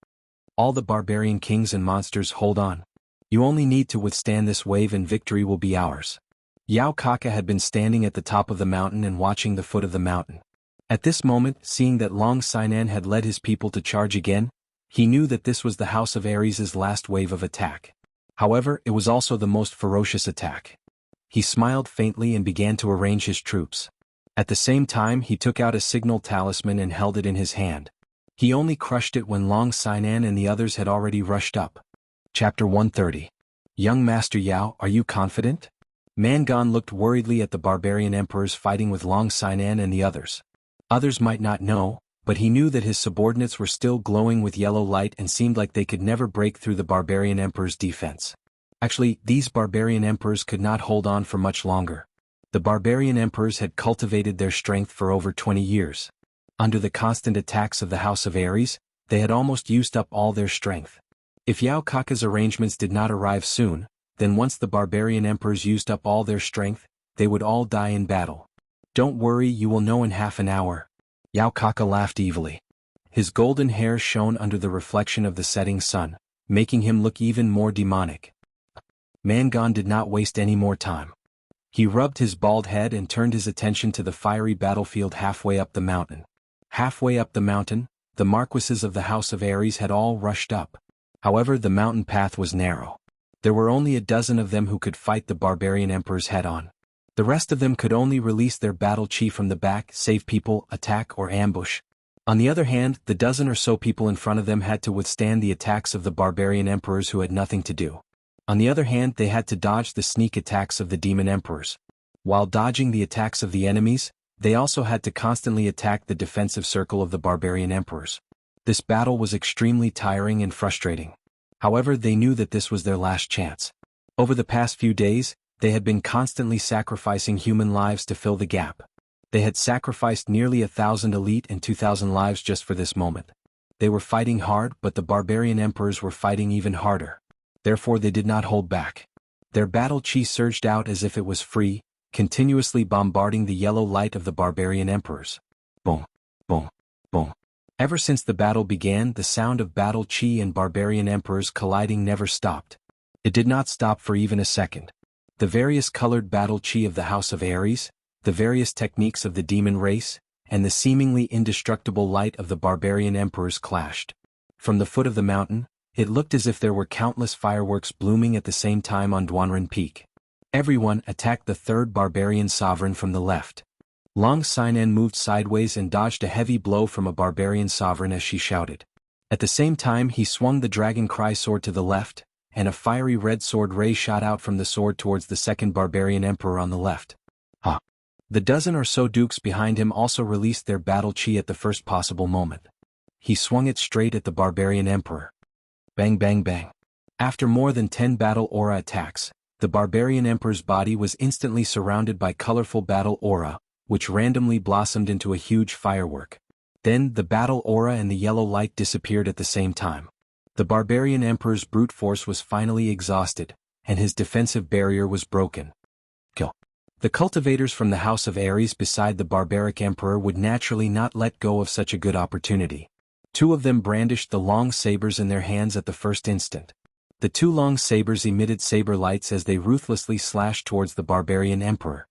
S1: All the barbarian kings and monsters, hold on. You only need to withstand this wave and victory will be ours. Yao Kaka had been standing at the top of the mountain and watching the foot of the mountain. At this moment, seeing that Long Sinan had led his people to charge again, he knew that this was the House of Ares' last wave of attack. However, it was also the most ferocious attack. He smiled faintly and began to arrange his troops. At the same time he took out a signal talisman and held it in his hand. He only crushed it when Long Sinan and the others had already rushed up. Chapter 130. Young Master Yao, are you confident? Mangan looked worriedly at the barbarian emperors fighting with Long Sinan and the others. Others might not know, but he knew that his subordinates were still glowing with yellow light and seemed like they could never break through the barbarian emperor's defense. Actually, these barbarian emperors could not hold on for much longer. The barbarian emperors had cultivated their strength for over 20 years. Under the constant attacks of the House of Ares, they had almost used up all their strength. If Yao Kaka's arrangements did not arrive soon, then once the barbarian emperors used up all their strength, they would all die in battle. Don't worry, you will know in half an hour. Yao Kaka laughed evilly. His golden hair shone under the reflection of the setting sun, making him look even more demonic. Mangan did not waste any more time. He rubbed his bald head and turned his attention to the fiery battlefield halfway up the mountain. Halfway up the mountain, the marquises of the House of Ares had all rushed up. However, the mountain path was narrow. There were only a dozen of them who could fight the barbarian emperors head-on. The rest of them could only release their battle chi from the back, save people, attack or ambush. On the other hand, the dozen or so people in front of them had to withstand the attacks of the barbarian emperors who had nothing to do. On the other hand, they had to dodge the sneak attacks of the demon emperors. While dodging the attacks of the enemies, they also had to constantly attack the defensive circle of the barbarian emperors. This battle was extremely tiring and frustrating. However, they knew that this was their last chance. Over the past few days, they had been constantly sacrificing human lives to fill the gap. They had sacrificed nearly 1,000 elite and 2,000 lives just for this moment. They were fighting hard, but the barbarian emperors were fighting even harder. Therefore they did not hold back. Their battle chi surged out as if it was free, continuously bombarding the yellow light of the barbarian emperors. Boom, boom, boom. Ever since the battle began, the sound of battle chi and barbarian emperors colliding never stopped. It did not stop for even a second. The various colored battle chi of the House of Ares, the various techniques of the demon race, and the seemingly indestructible light of the barbarian emperors clashed. From the foot of the mountain, it looked as if there were countless fireworks blooming at the same time on Duanren Peak. Everyone attacked the third barbarian sovereign from the left. Long Sinan moved sideways and dodged a heavy blow from a barbarian sovereign as she shouted. At the same time he swung the dragon cry sword to the left, and a fiery red sword ray shot out from the sword towards the second barbarian emperor on the left. The dozen or so dukes behind him also released their battle chi at the first possible moment. He swung it straight at the barbarian emperor. Bang bang bang. After more than 10 battle aura attacks, the barbarian emperor's body was instantly surrounded by colorful battle aura, which randomly blossomed into a huge firework. Then the battle aura and the yellow light disappeared at the same time. The barbarian emperor's brute force was finally exhausted, and his defensive barrier was broken. Kill. The cultivators from the House of Ares beside the barbaric emperor would naturally not let go of such a good opportunity. Two of them brandished the long sabers in their hands at the first instant. The two long sabers emitted saber lights as they ruthlessly slashed towards the barbarian emperor.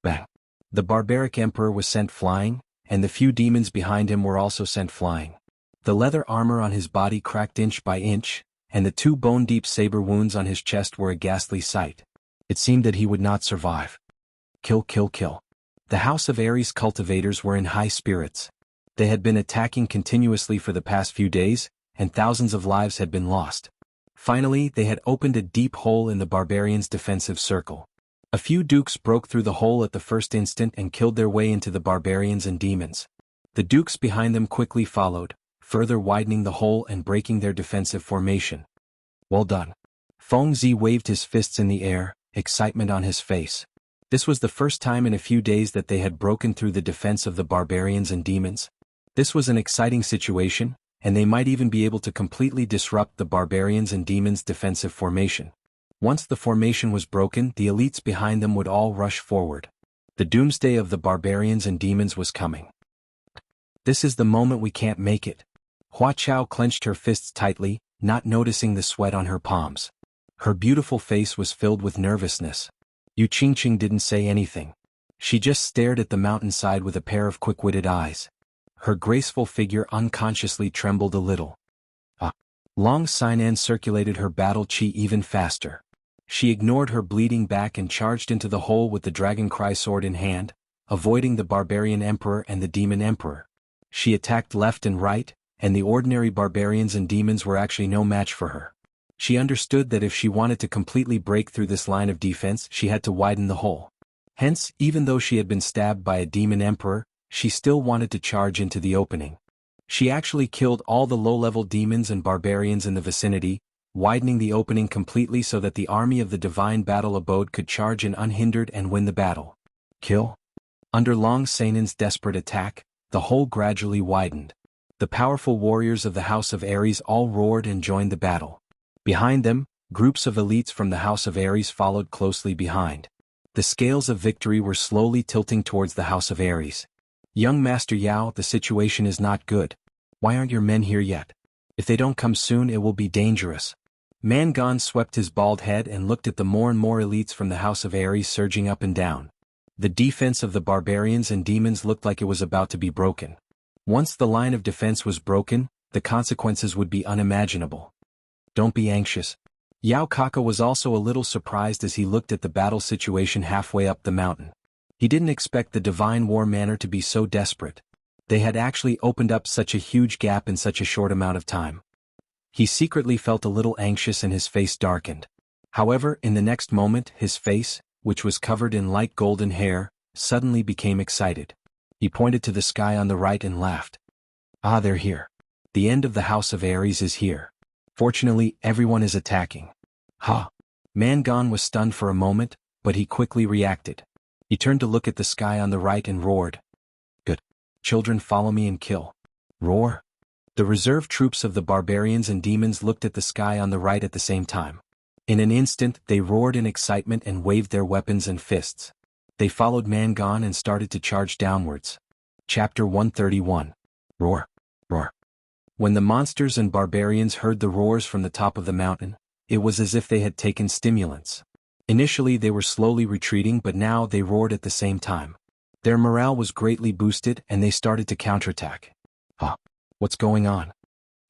S1: Bang! The barbaric emperor was sent flying, and the few demons behind him were also sent flying. The leather armor on his body cracked inch by inch, and the two bone-deep saber wounds on his chest were a ghastly sight. It seemed that he would not survive. Kill, kill, kill. The House of Ares cultivators were in high spirits. They had been attacking continuously for the past few days, and thousands of lives had been lost. Finally, they had opened a deep hole in the barbarians' defensive circle. A few dukes broke through the hole at the first instant and killed their way into the barbarians and demons. The dukes behind them quickly followed, further widening the hole and breaking their defensive formation. Well done. Feng Zi waved his fists in the air, excitement on his face. This was the first time in a few days that they had broken through the defense of the barbarians and demons. This was an exciting situation, and they might even be able to completely disrupt the barbarians and demons' defensive formation. Once the formation was broken, the elites behind them would all rush forward. The doomsday of the barbarians and demons was coming. This is the moment we can't make it. Hua Chao clenched her fists tightly, not noticing the sweat on her palms. Her beautiful face was filled with nervousness. Xianxia didn't say anything. She just stared at the mountainside with a pair of quick-witted eyes. Her graceful figure unconsciously trembled a little. Long Sinan circulated her battle chi even faster. She ignored her bleeding back and charged into the hole with the dragon cry sword in hand, avoiding the barbarian emperor and the demon emperor. She attacked left and right, and the ordinary barbarians and demons were actually no match for her. She understood that if she wanted to completely break through this line of defense, she had to widen the hole. Hence, even though she had been stabbed by a demon emperor, she still wanted to charge into the opening. She actually killed all the low-level demons and barbarians in the vicinity, widening the opening completely so that the army of the divine battle abode could charge in unhindered and win the battle. Kill? Under Long Sinan's desperate attack, the hole gradually widened. The powerful warriors of the House of Ares all roared and joined the battle. Behind them, groups of elites from the House of Ares followed closely behind. The scales of victory were slowly tilting towards the House of Ares. Young Master Yao, the situation is not good. Why aren't your men here yet? If they don't come soon, it will be dangerous. Mangon swept his bald head and looked at the more and more elites from the House of Ares surging up and down. The defense of the barbarians and demons looked like it was about to be broken. Once the line of defense was broken, the consequences would be unimaginable. Don't be anxious. Yao Kaka was also a little surprised as he looked at the battle situation halfway up the mountain. He didn't expect the Divine War Manor to be so desperate. They had actually opened up such a huge gap in such a short amount of time. He secretly felt a little anxious and his face darkened. However, in the next moment, his face, which was covered in light golden hair, suddenly became excited. He pointed to the sky on the right and laughed. Ah, they're here. The end of the House of Ares is here. Fortunately, everyone is attacking. Ha! Mangon was stunned for a moment, but he quickly reacted. He turned to look at the sky on the right and roared. Good. Children, follow me and kill. Roar. The reserve troops of the barbarians and demons looked at the sky on the right at the same time. In an instant, they roared in excitement and waved their weapons and fists. They followed Mangon and started to charge downwards. Chapter 131. Roar. Roar. When the monsters and barbarians heard the roars from the top of the mountain, it was as if they had taken stimulants. Initially they were slowly retreating, but now they roared at the same time. Their morale was greatly boosted and they started to counterattack. What's going on?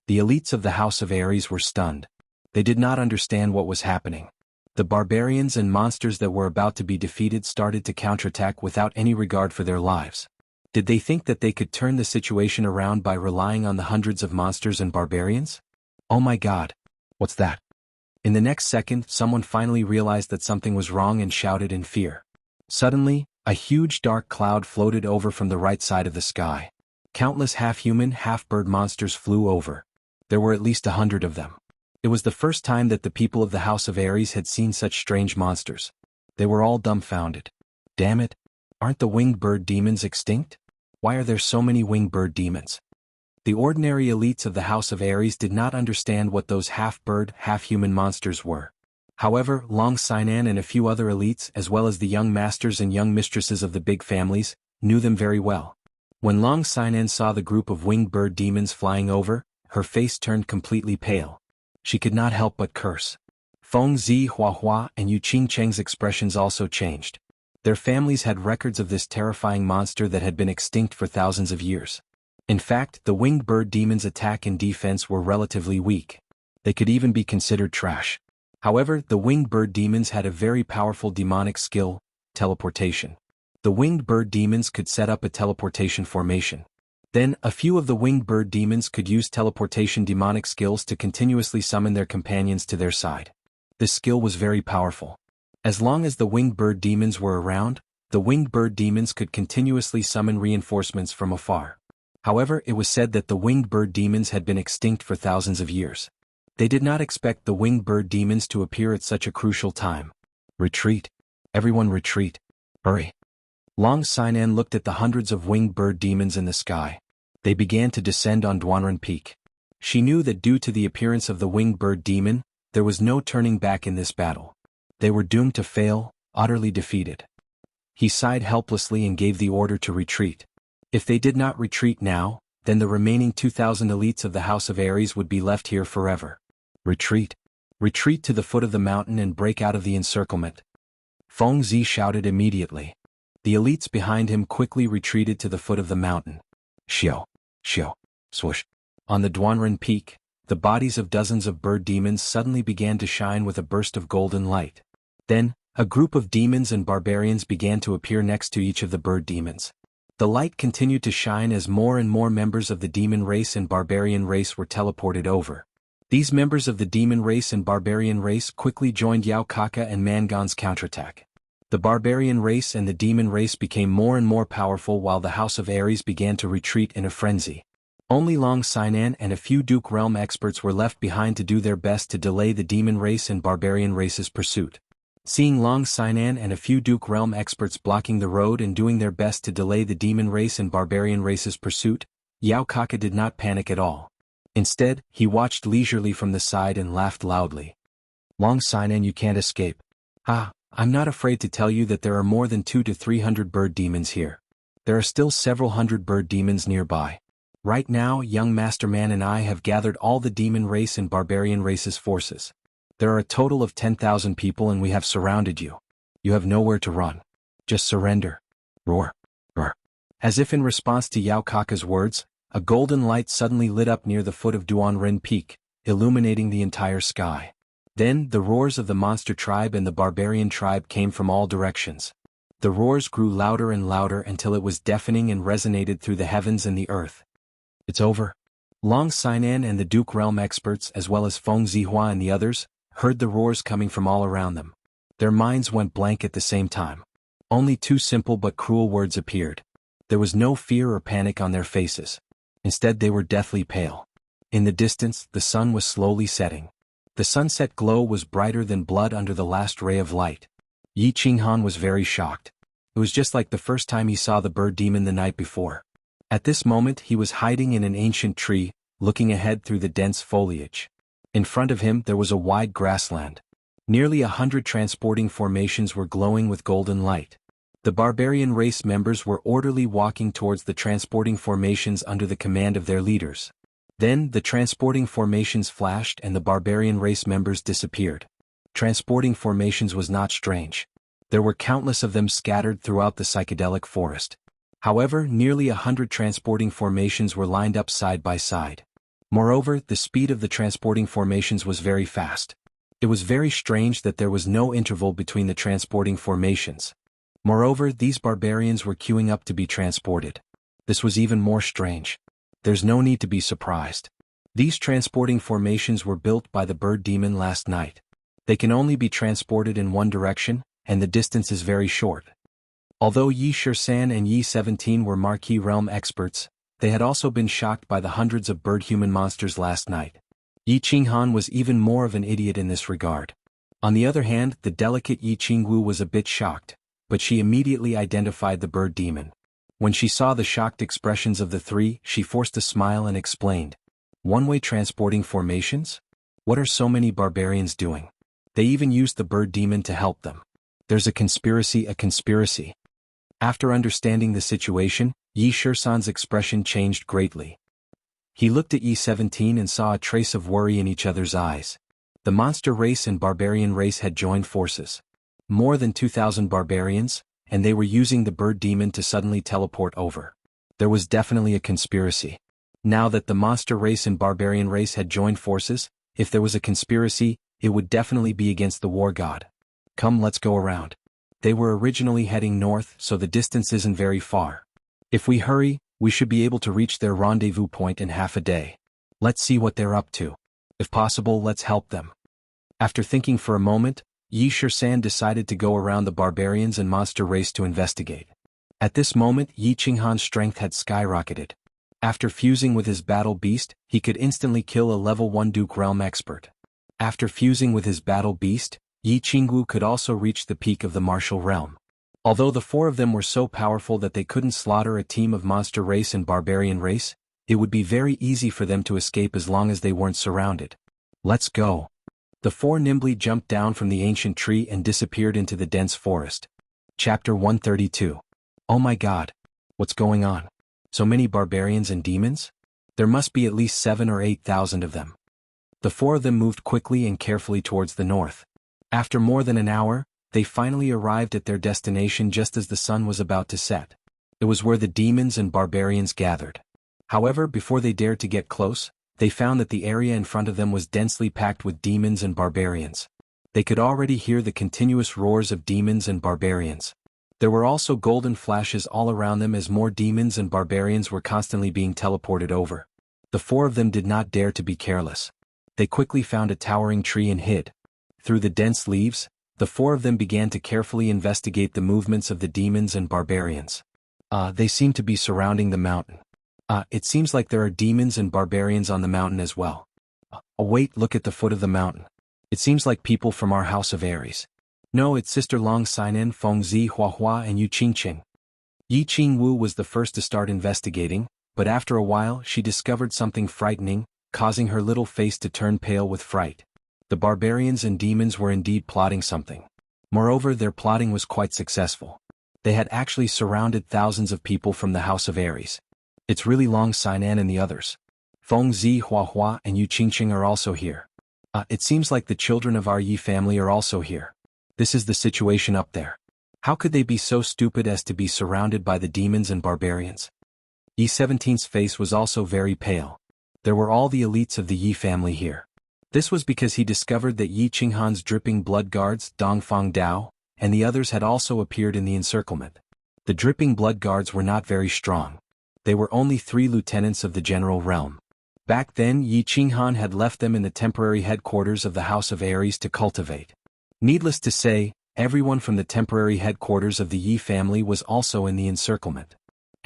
S1: The elites of the House of Ares were stunned. They did not understand what was happening. The barbarians and monsters that were about to be defeated started to counterattack without any regard for their lives. Did they think that they could turn the situation around by relying on the hundreds of monsters and barbarians? Oh my god. What's that? In the next second, someone finally realized that something was wrong and shouted in fear. Suddenly, a huge dark cloud floated over from the right side of the sky. Countless half-human, half-bird monsters flew over. There were at least 100 of them. It was the first time that the people of the House of Ares had seen such strange monsters. They were all dumbfounded. Damn it! Aren't the winged bird demons extinct? Why are there so many winged bird demons? The ordinary elites of the House of Ares did not understand what those half-bird, half-human monsters were. However, Long Sinan and a few other elites, as well as the young masters and young mistresses of the big families, knew them very well. When Long Sinan saw the group of winged bird demons flying over, her face turned completely pale. She could not help but curse. Feng Zi Huahua and Yu Qingcheng's expressions also changed. Their families had records of this terrifying monster that had been extinct for thousands of years. In fact, the winged bird demons' attack and defense were relatively weak. They could even be considered trash. However, the winged bird demons had a very powerful demonic skill, teleportation. The winged bird demons could set up a teleportation formation. Then, a few of the winged bird demons could use teleportation demonic skills to continuously summon their companions to their side. This skill was very powerful. As long as the winged bird demons were around, the winged bird demons could continuously summon reinforcements from afar. However, it was said that the winged bird demons had been extinct for thousands of years. They did not expect the winged bird demons to appear at such a crucial time. Retreat. Everyone retreat. Hurry. Long Sinan looked at the hundreds of winged bird demons in the sky. They began to descend on Duanren Peak. She knew that due to the appearance of the winged bird demon, there was no turning back in this battle. They were doomed to fail, utterly defeated. He sighed helplessly and gave the order to retreat. If they did not retreat now, then the remaining 2,000 elites of the House of Ares would be left here forever. Retreat. Retreat to the foot of the mountain and break out of the encirclement. Feng Zi shouted immediately. The elites behind him quickly retreated to the foot of the mountain. Xiao, xiao, swoosh. On the Duanren peak, the bodies of dozens of bird demons suddenly began to shine with a burst of golden light. Then, a group of demons and barbarians began to appear next to each of the bird demons. The light continued to shine as more and more members of the demon race and barbarian race were teleported over. These members of the demon race and barbarian race quickly joined Yao Kaka and Mangon's counterattack. The barbarian race and the demon race became more and more powerful while the House of Ares began to retreat in a frenzy. Only Long Sinan and a few Duke Realm experts were left behind to do their best to delay the demon race and barbarian race's pursuit. Seeing Long Sinan and a few Duke Realm experts blocking the road and doing their best to delay the demon race and barbarian race's pursuit, Yao Kaka did not panic at all. Instead, he watched leisurely from the side and laughed loudly. Long Sinan, you can't escape. I'm not afraid to tell you that there are more than 200 to 300 bird demons here. There are still several hundred bird demons nearby. Right now, young Masterman and I have gathered all the demon race and barbarian race's forces. There are a total of 10,000 people and we have surrounded you. You have nowhere to run. Just surrender. Roar. Roar. As if in response to Yao Kaka's words, a golden light suddenly lit up near the foot of Duanren Peak, illuminating the entire sky. Then, the roars of the monster tribe and the barbarian tribe came from all directions. The roars grew louder and louder until it was deafening and resonated through the heavens and the earth. It's over. Long Sinan and the Duke Realm experts as well as Feng Zihua and the others, heard the roars coming from all around them. Their minds went blank at the same time. Only two simple but cruel words appeared. There was no fear or panic on their faces. Instead they were deathly pale. In the distance, the sun was slowly setting. The sunset glow was brighter than blood under the last ray of light. Yi Qinghan was very shocked. It was just like the first time he saw the bird demon the night before. At this moment he was hiding in an ancient tree, looking ahead through the dense foliage. In front of him there was a wide grassland. Nearly 100 transporting formations were glowing with golden light. The barbarian race members were orderly walking towards the transporting formations under the command of their leaders. Then, the transporting formations flashed and the barbarian race members disappeared. Transporting formations was not strange. There were countless of them scattered throughout the psychedelic forest. However, nearly 100 transporting formations were lined up side by side. Moreover, the speed of the transporting formations was very fast. It was very strange that there was no interval between the transporting formations. Moreover, these barbarians were queuing up to be transported. This was even more strange. There's no need to be surprised. These transporting formations were built by the bird demon last night. They can only be transported in one direction, and the distance is very short. Although Yi Shirsan and Yi 17 were marquee realm experts, they had also been shocked by the hundreds of bird-human monsters last night. Yi Qinghan was even more of an idiot in this regard. On the other hand, the delicate Yi Qingwu was a bit shocked, but she immediately identified the bird demon. When she saw the shocked expressions of the three, she forced a smile and explained. One-way transporting formations? What are so many barbarians doing? They even used the bird demon to help them. There's a conspiracy. After understanding the situation, Yi Shirsan's expression changed greatly. He looked at Yi 17 and saw a trace of worry in each other's eyes. The monster race and barbarian race had joined forces. More than 2,000 barbarians, and they were using the bird demon to suddenly teleport over. There was definitely a conspiracy. Now that the monster race and barbarian race had joined forces, if there was a conspiracy, it would definitely be against the war god. Come, let's go around. They were originally heading north, so the distance isn't very far. If we hurry, we should be able to reach their rendezvous point in half a day. Let's see what they're up to. If possible, let's help them. After thinking for a moment, Yi Shirsan decided to go around the barbarians and monster race to investigate. At this moment, Yi Qinghan's strength had skyrocketed. After fusing with his battle beast, he could instantly kill a level 1 Duke Realm expert. After fusing with his battle beast, Yi Qingwu could also reach the peak of the martial realm. Although the four of them were so powerful that they couldn't slaughter a team of monster race and barbarian race, it would be very easy for them to escape as long as they weren't surrounded. Let's go. The four nimbly jumped down from the ancient tree and disappeared into the dense forest. Chapter 132. Oh my god. What's going on? So many barbarians and demons? There must be at least 7,000 or 8,000 of them. The four of them moved quickly and carefully towards the north. After more than an hour, they finally arrived at their destination just as the sun was about to set. It was where the demons and barbarians gathered. However, before they dared to get close, they found that the area in front of them was densely packed with demons and barbarians. They could already hear the continuous roars of demons and barbarians. There were also golden flashes all around them as more demons and barbarians were constantly being teleported over. The four of them did not dare to be careless. They quickly found a towering tree and hid. Through the dense leaves, the four of them began to carefully investigate the movements of the demons and barbarians. They seem to be surrounding the mountain. It seems like there are demons and barbarians on the mountain as well. Wait, look at the foot of the mountain. It seems like people from our house of Aries. No, it's Sister Long Xinan, Feng Zi Huahua and Yu Qingqing. Yi Qingwu was the first to start investigating, but after a while she discovered something frightening, causing her little face to turn pale with fright. The barbarians and demons were indeed plotting something. Moreover, their plotting was quite successful. They had actually surrounded thousands of people from the house of Aries. It's really Long Xinan and the others. Feng Zi Huahua and Yu Qingqing are also here. It seems like the children of our Yi family are also here. This is the situation up there. How could they be so stupid as to be surrounded by the demons and barbarians? Yi 17's face was also very pale. There were all the elites of the Yi family here. This was because he discovered that Yi Qinghan's dripping blood guards, Dongfang Dao, and the others had also appeared in the encirclement. The dripping blood guards were not very strong. They were only 3 lieutenants of the general realm. Back then Yi Qinghan had left them in the temporary headquarters of the House of Aries to cultivate. Needless to say, everyone from the temporary headquarters of the Yi family was also in the encirclement.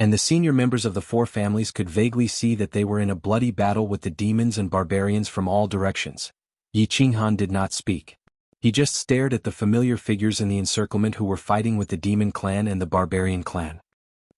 S1: And the senior members of the 4 families could vaguely see that they were in a bloody battle with the demons and barbarians from all directions. Yi Qinghan did not speak. He just stared at the familiar figures in the encirclement who were fighting with the demon clan and the barbarian clan.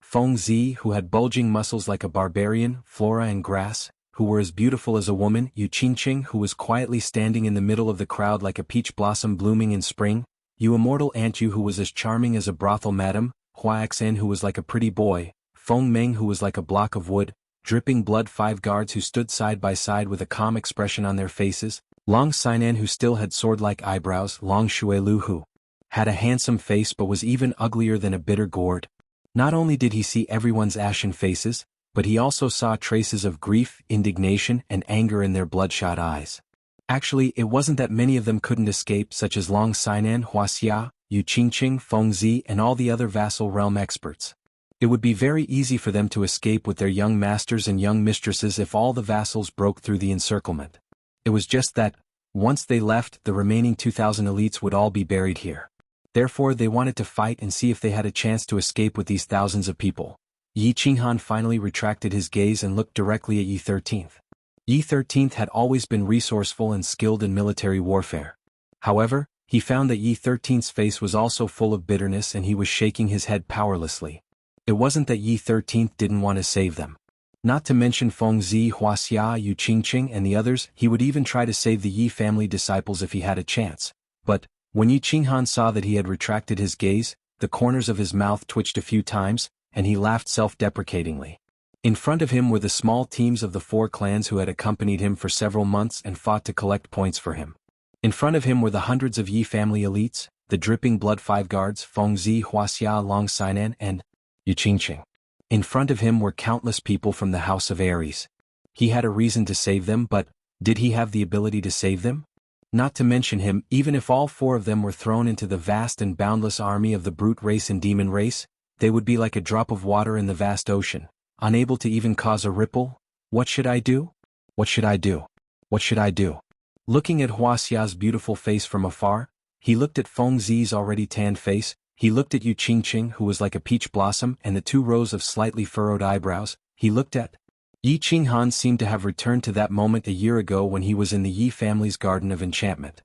S1: Feng Zi, who had bulging muscles like a barbarian, Flora and Grass, who were as beautiful as a woman, Yu Qingqing, who was quietly standing in the middle of the crowd like a peach blossom blooming in spring, Yu Immortal Antyu, who was as charming as a brothel madam, Huaxin, who was like a pretty boy, Feng Meng, who was like a block of wood, dripping blood 5 guards who stood side by side with a calm expression on their faces, Long Xinan, who still had sword-like eyebrows, Long Shuelu, who had a handsome face but was even uglier than a bitter gourd. Not only did he see everyone's ashen faces, but he also saw traces of grief, indignation, and anger in their bloodshot eyes. Actually, it wasn't that many of them couldn't escape, such as Long Xinan, Wuxia, Yu Qingqing, Feng Zi, and all the other vassal realm experts. It would be very easy for them to escape with their young masters and young mistresses if all the vassals broke through the encirclement. It was just that, once they left, the remaining 2,000 elites would all be buried here. Therefore they wanted to fight and see if they had a chance to escape with these thousands of people. Yi Qinghan finally retracted his gaze and looked directly at Yi 13th. Yi 13th had always been resourceful and skilled in military warfare. However, he found that Yi 13th's face was also full of bitterness and he was shaking his head powerlessly. It wasn't that Yi 13th didn't want to save them. Not to mention Feng Zi, Huaxia, Yu Qingqing and the others, he would even try to save the Yi family disciples if he had a chance. But, when Yi Qinghan saw that he had retracted his gaze, the corners of his mouth twitched a few times, and he laughed self-deprecatingly. In front of him were the small teams of the 4 clans who had accompanied him for several months and fought to collect points for him. In front of him were the hundreds of Yi family elites, the dripping blood 5 guards, Feng Zi, Huaxia, Long Xinan, and Yu Qingqing. In front of him were countless people from the House of Aries. He had a reason to save them, but did he have the ability to save them? Not to mention him, even if all 4 of them were thrown into the vast and boundless army of the brute race and demon race, they would be like a drop of water in the vast ocean, unable to even cause a ripple. What should I do? What should I do? What should I do? Looking at Huaxia's beautiful face from afar, he looked at Feng Zi's already tanned face, he looked at Yu Qingqing, who was like a peach blossom, and the 2 rows of slightly furrowed eyebrows. He looked at Yi Qinghan seemed to have returned to that moment a year ago when he was in the Yi family's garden of enchantment.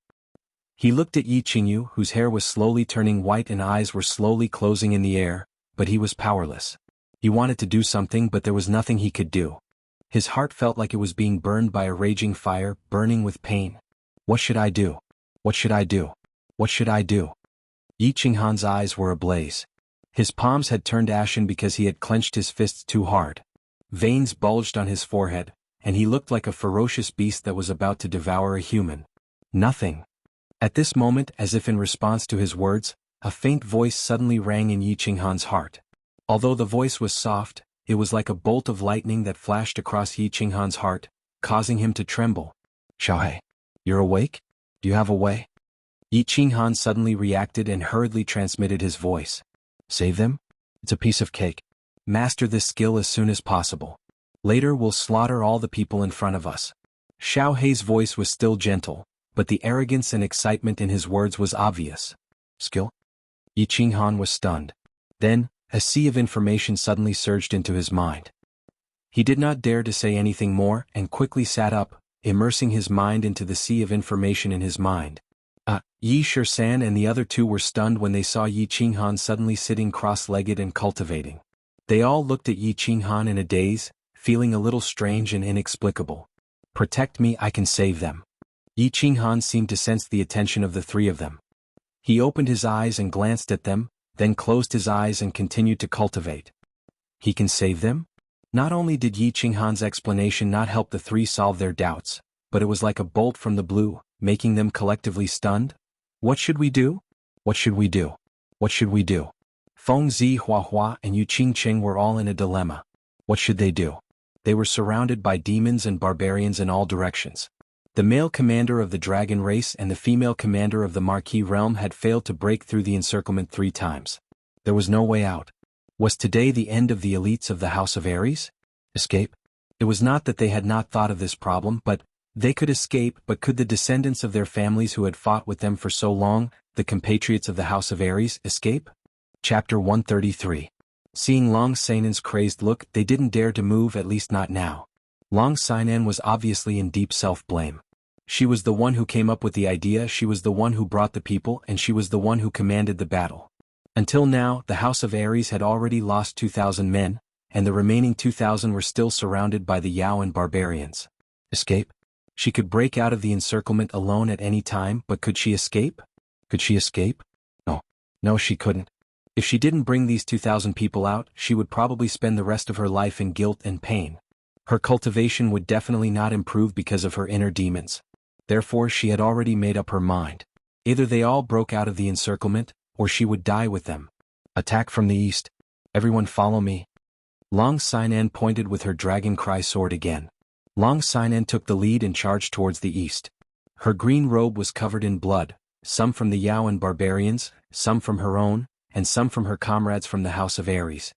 S1: He looked at Yi Qingyu, whose hair was slowly turning white and eyes were slowly closing in the air, but he was powerless. He wanted to do something, but there was nothing he could do. His heart felt like it was being burned by a raging fire, burning with pain. What should I do? What should I do? What should I do? Yi Qinghan's eyes were ablaze. His palms had turned ashen because he had clenched his fists too hard. Veins bulged on his forehead, and he looked like a ferocious beast that was about to devour a human. Nothing. At this moment, as if in response to his words, a faint voice suddenly rang in Yi Qinghan's heart. Although the voice was soft, it was like a bolt of lightning that flashed across Yi Qinghan's heart, causing him to tremble. Xiaohei, you're awake? Do you have a way? Yi Qinghan suddenly reacted and hurriedly transmitted his voice. Save them? It's a piece of cake. Master this skill as soon as possible. Later we'll slaughter all the people in front of us. Xiaohei's voice was still gentle, but the arrogance and excitement in his words was obvious. Skill? Yi Qinghan was stunned. Then, a sea of information suddenly surged into his mind. He did not dare to say anything more and quickly sat up, immersing his mind into the sea of information in his mind. Yi Shisan and the other two were stunned when they saw Yi Qinghan suddenly sitting cross-legged and cultivating. They all looked at Yi Qinghan in a daze, feeling a little strange and inexplicable. Protect me, I can save them. Yi Qinghan seemed to sense the attention of the three of them. He opened his eyes and glanced at them, then closed his eyes and continued to cultivate. He can save them? Not only did Yi Qinghan's explanation not help the three solve their doubts, but it was like a bolt from the blue, making them collectively stunned. What should we do? What should we do? What should we do? Feng Zi Huahua and Yu Qingqing were all in a dilemma. What should they do? They were surrounded by demons and barbarians in all directions. The male commander of the dragon race and the female commander of the Marquis realm had failed to break through the encirclement 3 times. There was no way out. Was today the end of the elites of the House of Ares? Escape? It was not that they had not thought of this problem, but they could escape, but could the descendants of their families who had fought with them for so long, the compatriots of the House of Ares, escape? Chapter 133. Seeing Long Sainan's crazed look, they didn't dare to move, at least not now. Long Sainan was obviously in deep self-blame. She was the one who came up with the idea, she was the one who brought the people, and she was the one who commanded the battle. Until now, the House of Ares had already lost 2,000 men, and the remaining 2,000 were still surrounded by the Yao and barbarians. Escape? She could break out of the encirclement alone at any time, but could she escape? Could she escape? No. No, she couldn't. If she didn't bring these 2,000 people out, she would probably spend the rest of her life in guilt and pain. Her cultivation would definitely not improve because of her inner demons. Therefore she had already made up her mind. Either they all broke out of the encirclement, or she would die with them. Attack from the east. Everyone follow me. Long Sainan pointed with her dragon cry sword again. Long Sainan took the lead and charged towards the east. Her green robe was covered in blood, some from the Yao and barbarians, some from her own, and some from her comrades from the House of Ares.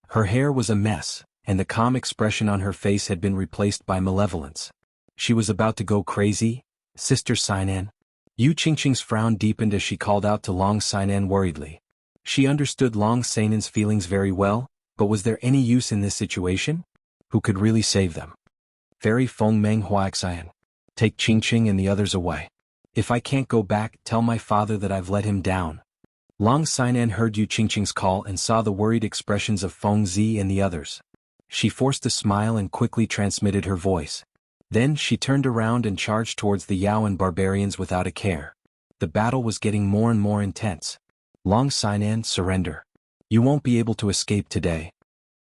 S1: Her hair was a mess, and the calm expression on her face had been replaced by malevolence. She was about to go crazy. Sister Sainan. Yu Qingqing's frown deepened as she called out to Long Sainan worriedly. She understood Long Sainan's feelings very well, but was there any use in this situation? Who could really save them? Fairy Feng Meng Huaxian. Take Qingqing and the others away. If I can't go back, tell my father that I've let him down. Long Sainan heard Yu Qingqing's call and saw the worried expressions of Feng Zi and the others. She forced a smile and quickly transmitted her voice. Then she turned around and charged towards the Yao and barbarians without a care. The battle was getting more and more intense. Long Sainan, surrender. You won't be able to escape today.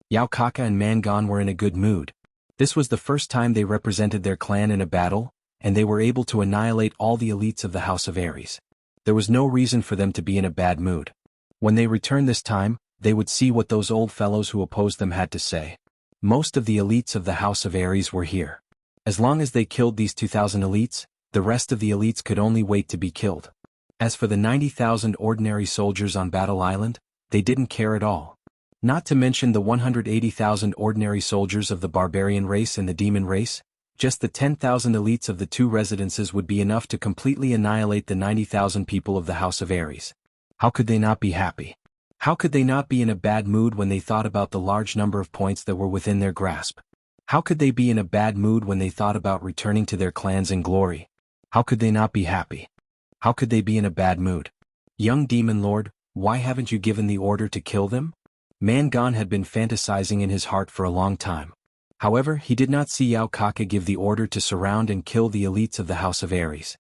S1: Yao Kaka and Mangan were in a good mood. This was the first time they represented their clan in a battle, and they were able to annihilate all the elites of the House of Ares. There was no reason for them to be in a bad mood. When they returned this time, they would see what those old fellows who opposed them had to say. Most of the elites of the House of Ares were here. As long as they killed these 2,000 elites, the rest of the elites could only wait to be killed. As for the 90,000 ordinary soldiers on Battle Island, they didn't care at all. Not to mention the 180,000 ordinary soldiers of the barbarian race and the demon race, just the 10,000 elites of the 2 residences would be enough to completely annihilate the 90,000 people of the House of Ares. How could they not be happy? How could they not be in a bad mood when they thought about the large number of points that were within their grasp? How could they be in a bad mood when they thought about returning to their clans in glory? How could they not be happy? How could they be in a bad mood? Young Demon Lord, why haven't you given the order to kill them? Mangan had been fantasizing in his heart for a long time. However, he did not see Yao Kaka give the order to surround and kill the elites of the House of Ares.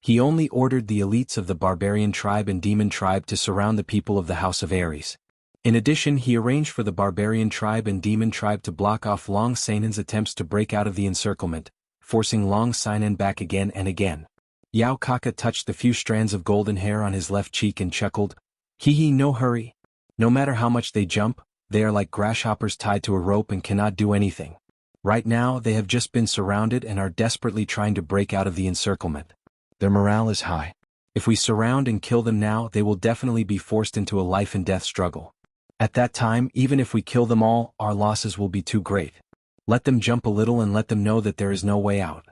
S1: He only ordered the elites of the barbarian tribe and demon tribe to surround the people of the House of Ares. In addition, he arranged for the barbarian tribe and demon tribe to block off Long Sainen's attempts to break out of the encirclement, forcing Long Sainen back again and again. Yao Kaka touched the few strands of golden hair on his left cheek and chuckled, "Hee hee, no hurry. No matter how much they jump, they are like grasshoppers tied to a rope and cannot do anything. Right now they have just been surrounded and are desperately trying to break out of the encirclement. Their morale is high. If we surround and kill them now, they will definitely be forced into a life and death struggle. At that time, even if we kill them all, our losses will be too great. Let them jump a little and let them know that there is no way out.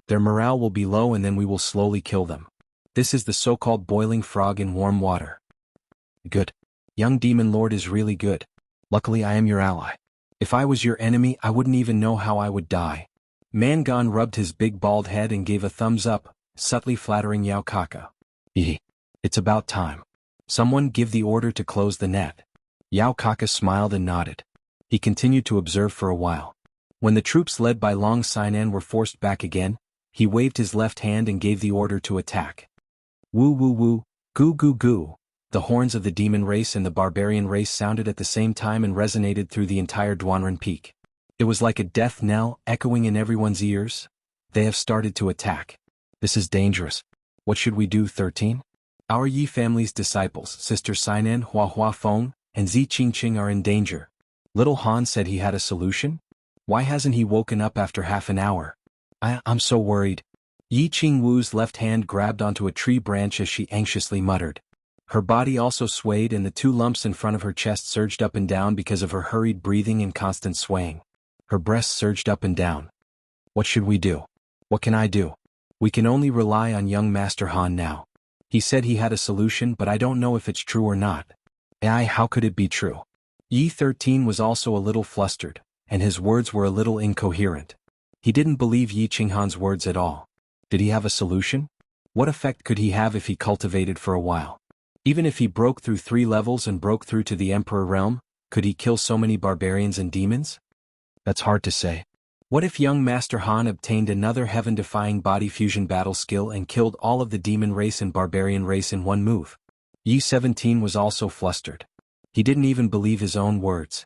S1: Their morale will be low and then we will slowly kill them. This is the so-called boiling frog in warm water." "Good. Young Demon Lord is really good. Luckily I am your ally. If I was your enemy, I wouldn't even know how I would die." Mangon rubbed his big bald head and gave a thumbs up, subtly flattering Yao Kaka. It's about time. Someone give the order to close the net." Yao Kaka smiled and nodded. He continued to observe for a while. When the troops led by Long Sainan were forced back again, he waved his left hand and gave the order to attack. Woo woo woo, goo goo goo. The horns of the demon race and the barbarian race sounded at the same time and resonated through the entire Duanren Peak. It was like a death knell echoing in everyone's ears. They have started to attack. This is dangerous. What should we do, 13? Our Yi family's disciples, Sister Sainan, Hua Hua Feng, and Zi Qingqing are in danger. Little Han said he had a solution? Why hasn't he woken up after half an hour? I'm so worried. Yi Qingwu's left hand grabbed onto a tree branch as she anxiously muttered. Her body also swayed and the two lumps in front of her chest surged up and down because of her hurried breathing and constant swaying. Her breasts surged up and down. What should we do? What can I do? We can only rely on young Master Han now. He said he had a solution, but I don't know if it's true or not. How could it be true? Yi 13 was also a little flustered, and his words were a little incoherent. He didn't believe Yi Qinghan's words at all. Did he have a solution? What effect could he have if he cultivated for a while? Even if he broke through 3 levels and broke through to the Emperor realm, could he kill so many barbarians and demons? That's hard to say. What if young Master Han obtained another heaven-defying body fusion battle skill and killed all of the demon race and barbarian race in one move? Yi 17 was also flustered. He didn't even believe his own words.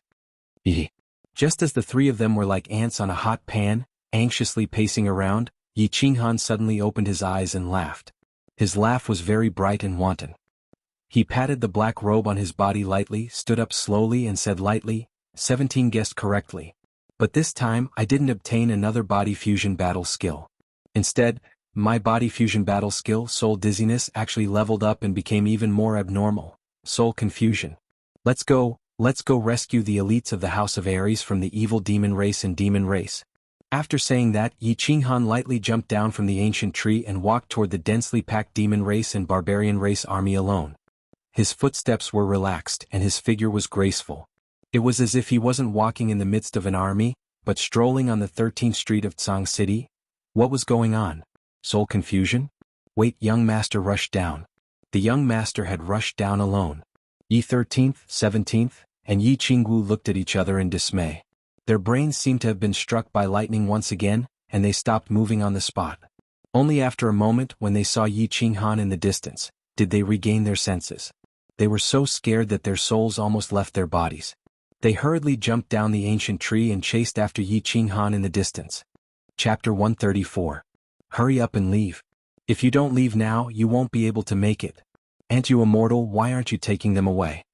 S1: Just as the 3 of them were like ants on a hot pan, anxiously pacing around, Yi Qinghan suddenly opened his eyes and laughed. His laugh was very bright and wanton. He patted the black robe on his body lightly, stood up slowly and said lightly, 17 guessed correctly. But this time I didn't obtain another body fusion battle skill. Instead, my body fusion battle skill, Soul Dizziness, actually leveled up and became even more abnormal, Soul Confusion. Let's go rescue the elites of the House of Ares from the evil demon race and demon race. After saying that, Yi Qinghan lightly jumped down from the ancient tree and walked toward the densely packed demon race and barbarian race army alone. His footsteps were relaxed and his figure was graceful. It was as if he wasn't walking in the midst of an army, but strolling on the 13th street of Tsang City. What was going on? Soul confusion? Wait, young master rushed down. The young master had rushed down alone. Yi 13th, 17th, and Yi Qingwu looked at each other in dismay. Their brains seemed to have been struck by lightning once again, and they stopped moving on the spot. Only after a moment, when they saw Yi Qinghan in the distance, did they regain their senses. They were so scared that their souls almost left their bodies. They hurriedly jumped down the ancient tree and chased after Yi Qinghan in the distance. Chapter 134. Hurry up and leave. If you don't leave now, you won't be able to make it. Aren't you immortal? Why aren't you taking them away?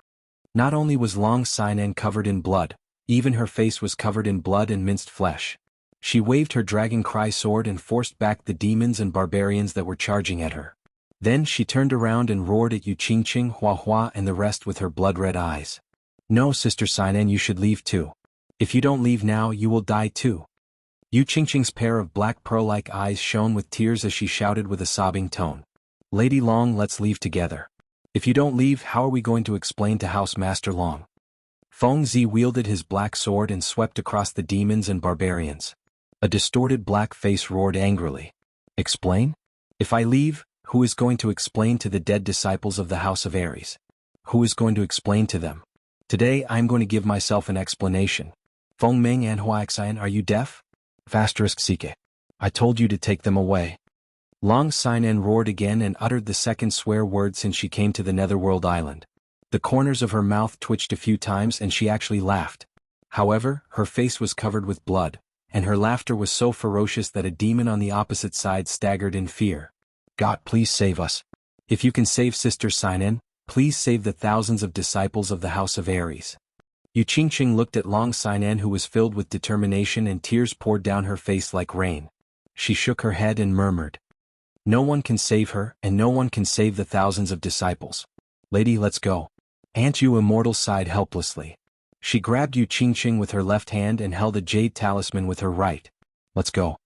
S1: Not only was Long Sainan covered in blood, even her face was covered in blood and minced flesh. She waved her dragon cry sword and forced back the demons and barbarians that were charging at her. Then she turned around and roared at Yu Qingqing, Hua Hua and the rest with her blood-red eyes. No, Sister Sainan, you should leave too. If you don't leave now, you will die too. Yu Qingqing's pair of black pearl-like eyes shone with tears as she shouted with a sobbing tone. Lady Long, let's leave together. If you don't leave, how are we going to explain to House Master Long? Feng Zi wielded his black sword and swept across the demons and barbarians. A distorted black face roared angrily. Explain? If I leave, who is going to explain to the dead disciples of the House of Ares? Who is going to explain to them? Today I am going to give myself an explanation. Feng Ming and Huaxian, are you deaf? *Sike. I told you to take them away. Long Sainan roared again and uttered the second swear word since she came to the Netherworld Island. The corners of her mouth twitched a few times and she actually laughed. However, her face was covered with blood, and her laughter was so ferocious that a demon on the opposite side staggered in fear. God, please save us. If you can save Sister Xianxia, please save the thousands of disciples of the House of Aries. Xianxia looked at Long Xianxia, who was filled with determination, and tears poured down her face like rain. She shook her head and murmured, "No one can save her, and no one can save the thousands of disciples. Lady, let's go." Aunt Yu Immortal sighed helplessly. She grabbed Xianxia with her left hand and held a jade talisman with her right. "Let's go.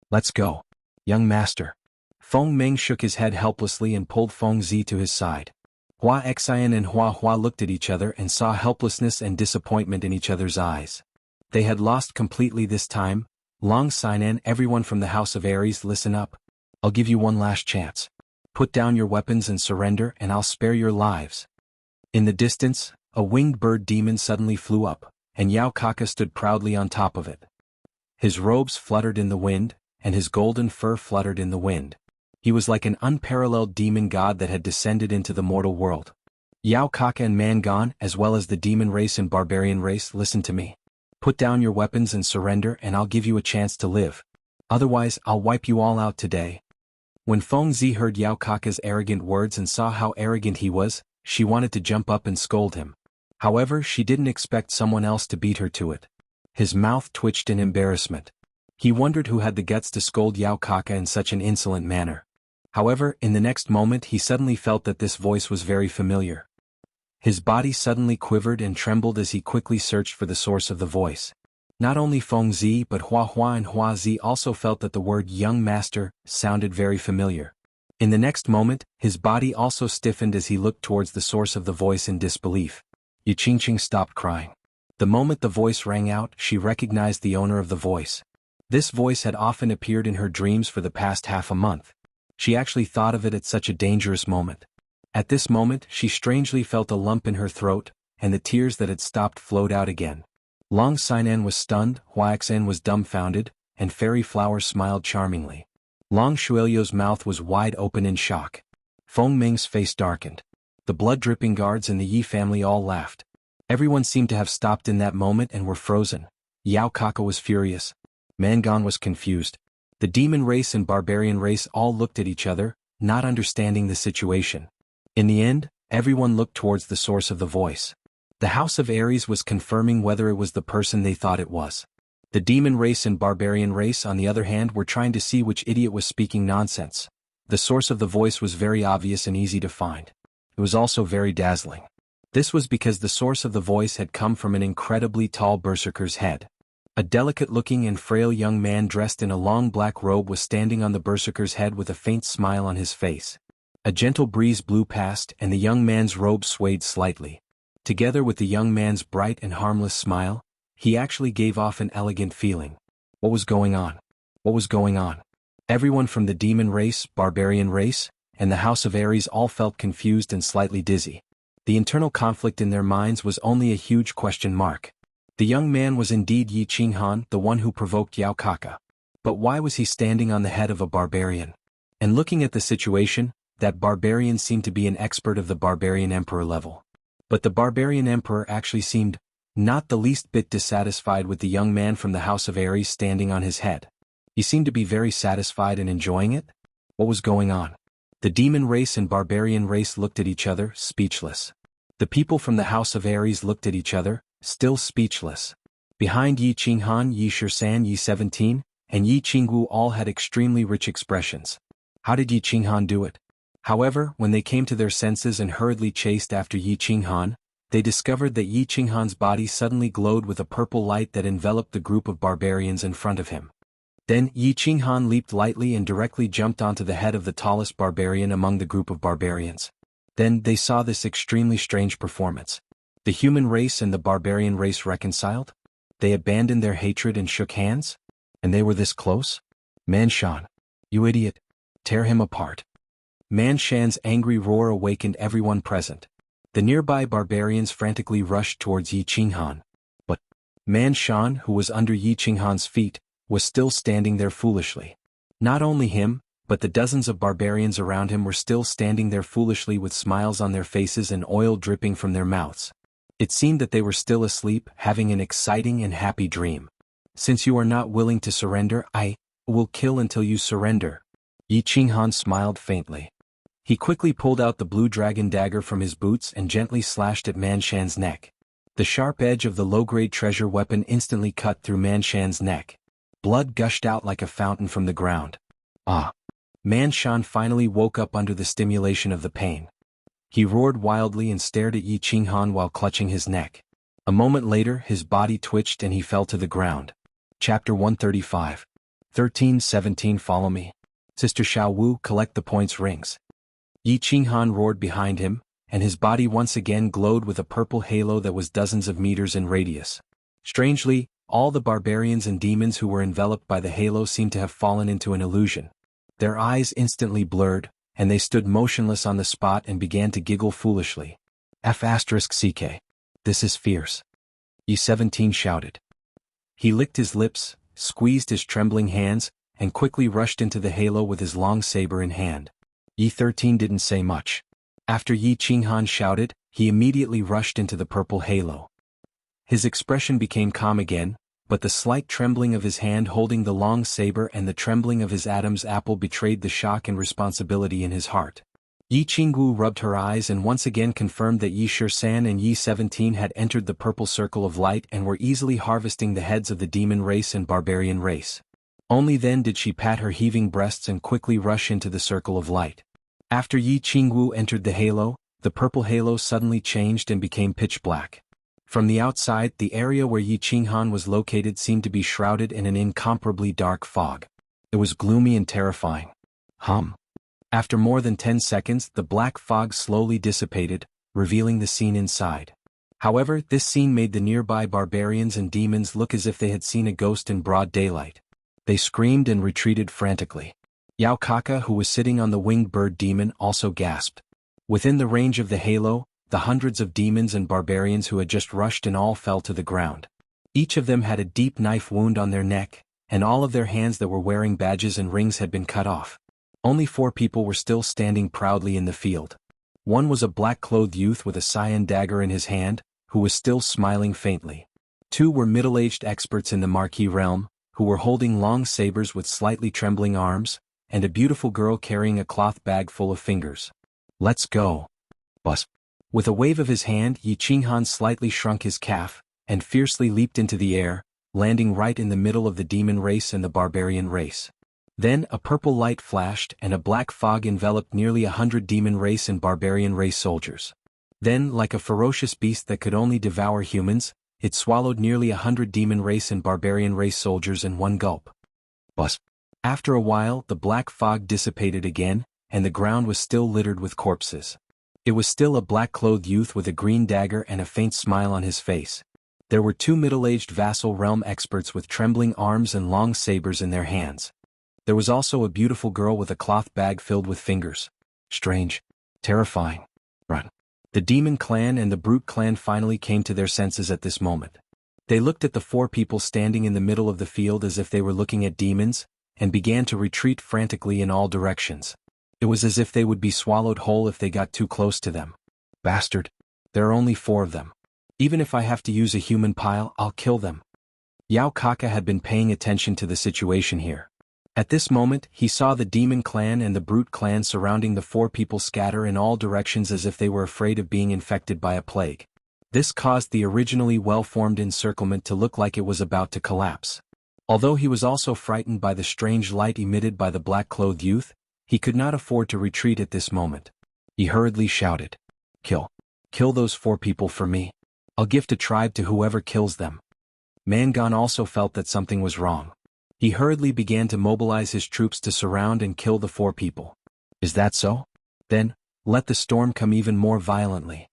S1: Let's go. Young master." Feng Ming shook his head helplessly and pulled Feng Zi to his side. Hua Xian and Hua Hua looked at each other and saw helplessness and disappointment in each other's eyes. They had lost completely this time. Long Xianxia, everyone from the House of Aries, listen up. I'll give you one last chance. Put down your weapons and surrender, and I'll spare your lives. In the distance, a winged bird demon suddenly flew up, and Yao Kaka stood proudly on top of it. His robes fluttered in the wind, and his golden fur fluttered in the wind. He was like an unparalleled demon god that had descended into the mortal world. Yao Kaka and Mangan, as well as the demon race and barbarian race, listen to me. Put down your weapons and surrender, and I'll give you a chance to live. Otherwise, I'll wipe you all out today. When Feng Zi heard Yao Kaka's arrogant words and saw how arrogant he was, she wanted to jump up and scold him. However, she didn't expect someone else to beat her to it. His mouth twitched in embarrassment. He wondered who had the guts to scold Yao Kaka in such an insolent manner. However, in the next moment he suddenly felt that this voice was very familiar. His body suddenly quivered and trembled as he quickly searched for the source of the voice. Not only Feng Zi but Hua Hua and Hua Zi also felt that the word young master sounded very familiar. In the next moment, his body also stiffened as he looked towards the source of the voice in disbelief. Xianxia stopped crying. The moment the voice rang out, she recognized the owner of the voice. This voice had often appeared in her dreams for the past half a month. She actually thought of it at such a dangerous moment. At this moment, she strangely felt a lump in her throat, and the tears that had stopped flowed out again. Long Xianxia was stunned, Hua Xian was dumbfounded, and Fairy Flower smiled charmingly. Long Shuelio's mouth was wide open in shock. Feng Ming's face darkened. The blood-dripping guards and the Yi family all laughed. Everyone seemed to have stopped in that moment and were frozen. Yao Kaka was furious. Mangan was confused. The demon race and barbarian race all looked at each other, not understanding the situation. In the end, everyone looked towards the source of the voice. The House of Aries was confirming whether it was the person they thought it was. The demon race and barbarian race, on the other hand, were trying to see which idiot was speaking nonsense. The source of the voice was very obvious and easy to find. It was also very dazzling. This was because the source of the voice had come from an incredibly tall berserker's head. A delicate-looking and frail young man dressed in a long black robe was standing on the berserker's head with a faint smile on his face. A gentle breeze blew past and the young man's robe swayed slightly. Together with the young man's bright and harmless smile, he actually gave off an elegant feeling. What was going on? What was going on? Everyone from the demon race, barbarian race, and the House of Aries all felt confused and slightly dizzy. The internal conflict in their minds was only a huge question mark. The young man was indeed Xianxia, the one who provoked Yao Kaka. But why was he standing on the head of a barbarian? And looking at the situation, that barbarian seemed to be an expert of the barbarian emperor level. But the barbarian emperor actually seemed not the least bit dissatisfied with the young man from the House of Aries standing on his head. He seemed to be very satisfied and enjoying it. What was going on? The demon race and barbarian race looked at each other, speechless. The people from the House of Aries looked at each other, still speechless. Behind Xianxia, Shisan, Yi 17, and Jianghu all had extremely rich expressions. How did Xianxia do it? However, when they came to their senses and hurriedly chased after Xianxia, they discovered that Xianxia's body suddenly glowed with a purple light that enveloped the group of barbarians in front of him. Then Xianxia leaped lightly and directly jumped onto the head of the tallest barbarian among the group of barbarians. Then they saw this extremely strange performance. The human race and the barbarian race reconciled? They abandoned their hatred and shook hands? And they were this close? Manshan, you idiot! Tear him apart. Manshan's angry roar awakened everyone present. The nearby barbarians frantically rushed towards Xianxia. But Manshan, who was under Xianxia's feet, was still standing there foolishly. Not only him, but the dozens of barbarians around him were still standing there foolishly with smiles on their faces and oil dripping from their mouths. It seemed that they were still asleep, having an exciting and happy dream. Since you are not willing to surrender, I will kill until you surrender. Yi Qinghan smiled faintly. He quickly pulled out the blue dragon dagger from his boots and gently slashed at Man Shan's neck. The sharp edge of the low-grade treasure weapon instantly cut through Man Shan's neck. Blood gushed out like a fountain from the ground. Ah! Man Shan finally woke up under the stimulation of the pain. He roared wildly and stared at Yi Qinghan while clutching his neck. A moment later his body twitched and he fell to the ground. Chapter 135. 13-17 Follow me. Sister Xiao Wu, collect the points rings. Yi Qinghan roared behind him, and his body once again glowed with a purple halo that was dozens of meters in radius. Strangely, all the barbarians and demons who were enveloped by the halo seemed to have fallen into an illusion. Their eyes instantly blurred, and they stood motionless on the spot and began to giggle foolishly. F***CK. This is fierce. Yi-17 shouted. He licked his lips, squeezed his trembling hands, and quickly rushed into the halo with his long saber in hand. Yi-13 didn't say much. After Yi Qinghan shouted, he immediately rushed into the purple halo. His expression became calm again, but the slight trembling of his hand holding the long saber and the trembling of his Adam's apple betrayed the shock and responsibility in his heart. Yi Qingwu rubbed her eyes and once again confirmed that Yi Shisan and Yi-17 had entered the purple circle of light and were easily harvesting the heads of the demon race and barbarian race. Only then did she pat her heaving breasts and quickly rush into the circle of light. After Yi Qingwu entered the halo, the purple halo suddenly changed and became pitch black. From the outside, the area where Yi Qinghan was located seemed to be shrouded in an incomparably dark fog. It was gloomy and terrifying. After more than 10 seconds, the black fog slowly dissipated, revealing the scene inside. However, this scene made the nearby barbarians and demons look as if they had seen a ghost in broad daylight. They screamed and retreated frantically. Yao Kaka, who was sitting on the winged bird demon, also gasped. Within the range of the halo, the hundreds of demons and barbarians who had just rushed in all fell to the ground. Each of them had a deep knife wound on their neck, and all of their hands that were wearing badges and rings had been cut off. Only 4 people were still standing proudly in the field. One was a black-clothed youth with a cyan dagger in his hand, who was still smiling faintly. 2 were middle-aged experts in the Marquis realm, who were holding long sabers with slightly trembling arms, and a beautiful girl carrying a cloth bag full of fingers. Let's go. Bus. With a wave of his hand, Yi Qinghan slightly shrunk his calf, and fiercely leaped into the air, landing right in the middle of the demon race and the barbarian race. Then a purple light flashed and a black fog enveloped nearly 100 demon race and barbarian race soldiers. Then, like a ferocious beast that could only devour humans, it swallowed nearly 100 demon race and barbarian race soldiers in one gulp. Bus. After a while, the black fog dissipated again, and the ground was still littered with corpses. It was still a black-clothed youth with a green dagger and a faint smile on his face. There were 2 middle-aged vassal realm experts with trembling arms and long sabers in their hands. There was also a beautiful girl with a cloth bag filled with fingers. Strange. Terrifying. Run. The demon clan and the brute clan finally came to their senses at this moment. They looked at the 4 people standing in the middle of the field as if they were looking at demons, and began to retreat frantically in all directions. It was as if they would be swallowed whole if they got too close to them. Bastard. There are only 4 of them. Even if I have to use a human pile, I'll kill them. Yao Kaka had been paying attention to the situation here. At this moment, he saw the demon clan and the brute clan surrounding the 4 people scatter in all directions as if they were afraid of being infected by a plague. This caused the originally well-formed encirclement to look like it was about to collapse. Although he was also frightened by the strange light emitted by the black-clothed youth, he could not afford to retreat at this moment. He hurriedly shouted, "Kill. Kill those 4 people for me. I'll gift a tribe to whoever kills them." Mangan also felt that something was wrong. He hurriedly began to mobilize his troops to surround and kill the 4 people. Is that so? Then, let the storm come even more violently.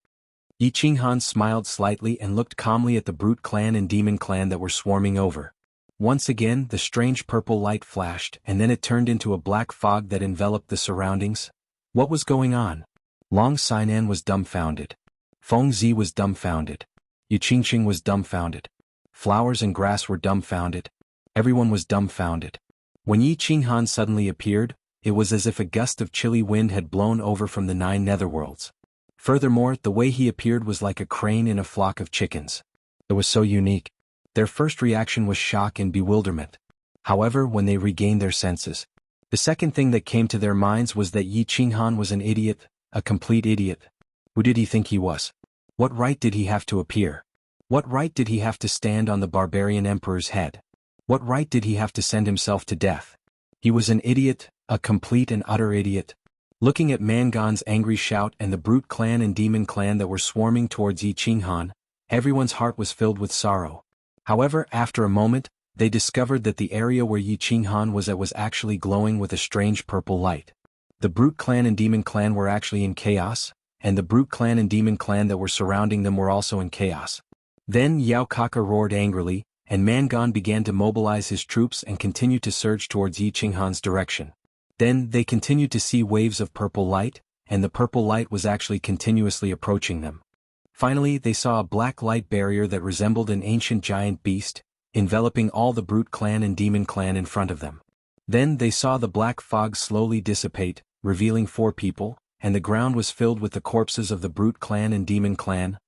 S1: Yi Qinghan smiled slightly and looked calmly at the brute clan and demon clan that were swarming over. Once again, the strange purple light flashed, and then it turned into a black fog that enveloped the surroundings. What was going on? Long Sainan was dumbfounded. Feng Zi was dumbfounded. Yu Qingqing was dumbfounded. Flowers and grass were dumbfounded. Everyone was dumbfounded. When Yi Qinghan suddenly appeared, it was as if a gust of chilly wind had blown over from the 9 netherworlds. Furthermore, the way he appeared was like a crane in a flock of chickens. It was so unique. Their first reaction was shock and bewilderment. However, when they regained their senses, the second thing that came to their minds was that Yi Qinghan was an idiot, a complete idiot. Who did he think he was? What right did he have to appear? What right did he have to stand on the barbarian emperor's head? What right did he have to send himself to death? He was an idiot, a complete and utter idiot. Looking at Mangon's angry shout and the brute clan and demon clan that were swarming towards Yi Qinghan, everyone's heart was filled with sorrow. However, after a moment, they discovered that the area where Yi Qinghan was at was actually glowing with a strange purple light. The brute clan and demon clan were actually in chaos, and the brute clan and demon clan that were surrounding them were also in chaos. Then Yao Kaka roared angrily, and Mangon began to mobilize his troops and continue to surge towards Yi Qinghan's direction. Then they continued to see waves of purple light, and the purple light was actually continuously approaching them. Finally, they saw a black light barrier that resembled an ancient giant beast, enveloping all the brute clan and demon clan in front of them. Then they saw the black fog slowly dissipate, revealing 4 people, and the ground was filled with the corpses of the brute clan and demon clan.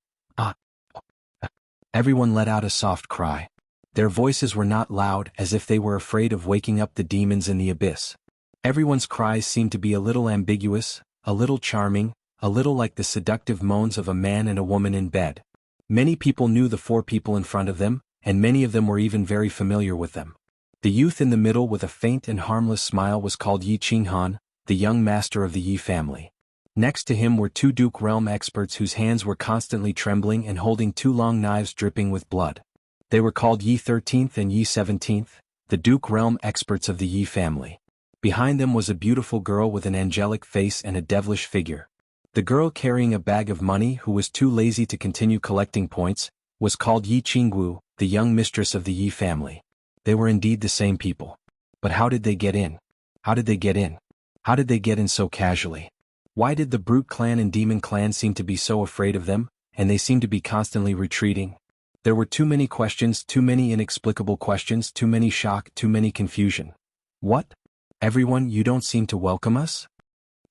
S1: Everyone let out a soft cry. Their voices were not loud, as if they were afraid of waking up the demons in the abyss. Everyone's cries seemed to be a little ambiguous, a little charming, a little like the seductive moans of a man and a woman in bed. Many people knew the 4 people in front of them, and many of them were even very familiar with them. The youth in the middle with a faint and harmless smile was called Yi Qinghan, the young master of the Yi family. Next to him were 2 Duke realm experts whose hands were constantly trembling and holding 2 long knives dripping with blood. They were called Yi 13th and Yi 17th, the Duke realm experts of the Yi family. Behind them was a beautiful girl with an angelic face and a devilish figure. The girl carrying a bag of money, who was too lazy to continue collecting points, was called Yi Qingwu, the young mistress of the Yi family. They were indeed the same people. But how did they get in? How did they get in? How did they get in so casually? Why did the brute clan and demon clan seem to be so afraid of them, and they seemed to be constantly retreating? There were too many questions, too many inexplicable questions, too many shock, too many confusion. What? Everyone, you don't seem to welcome us?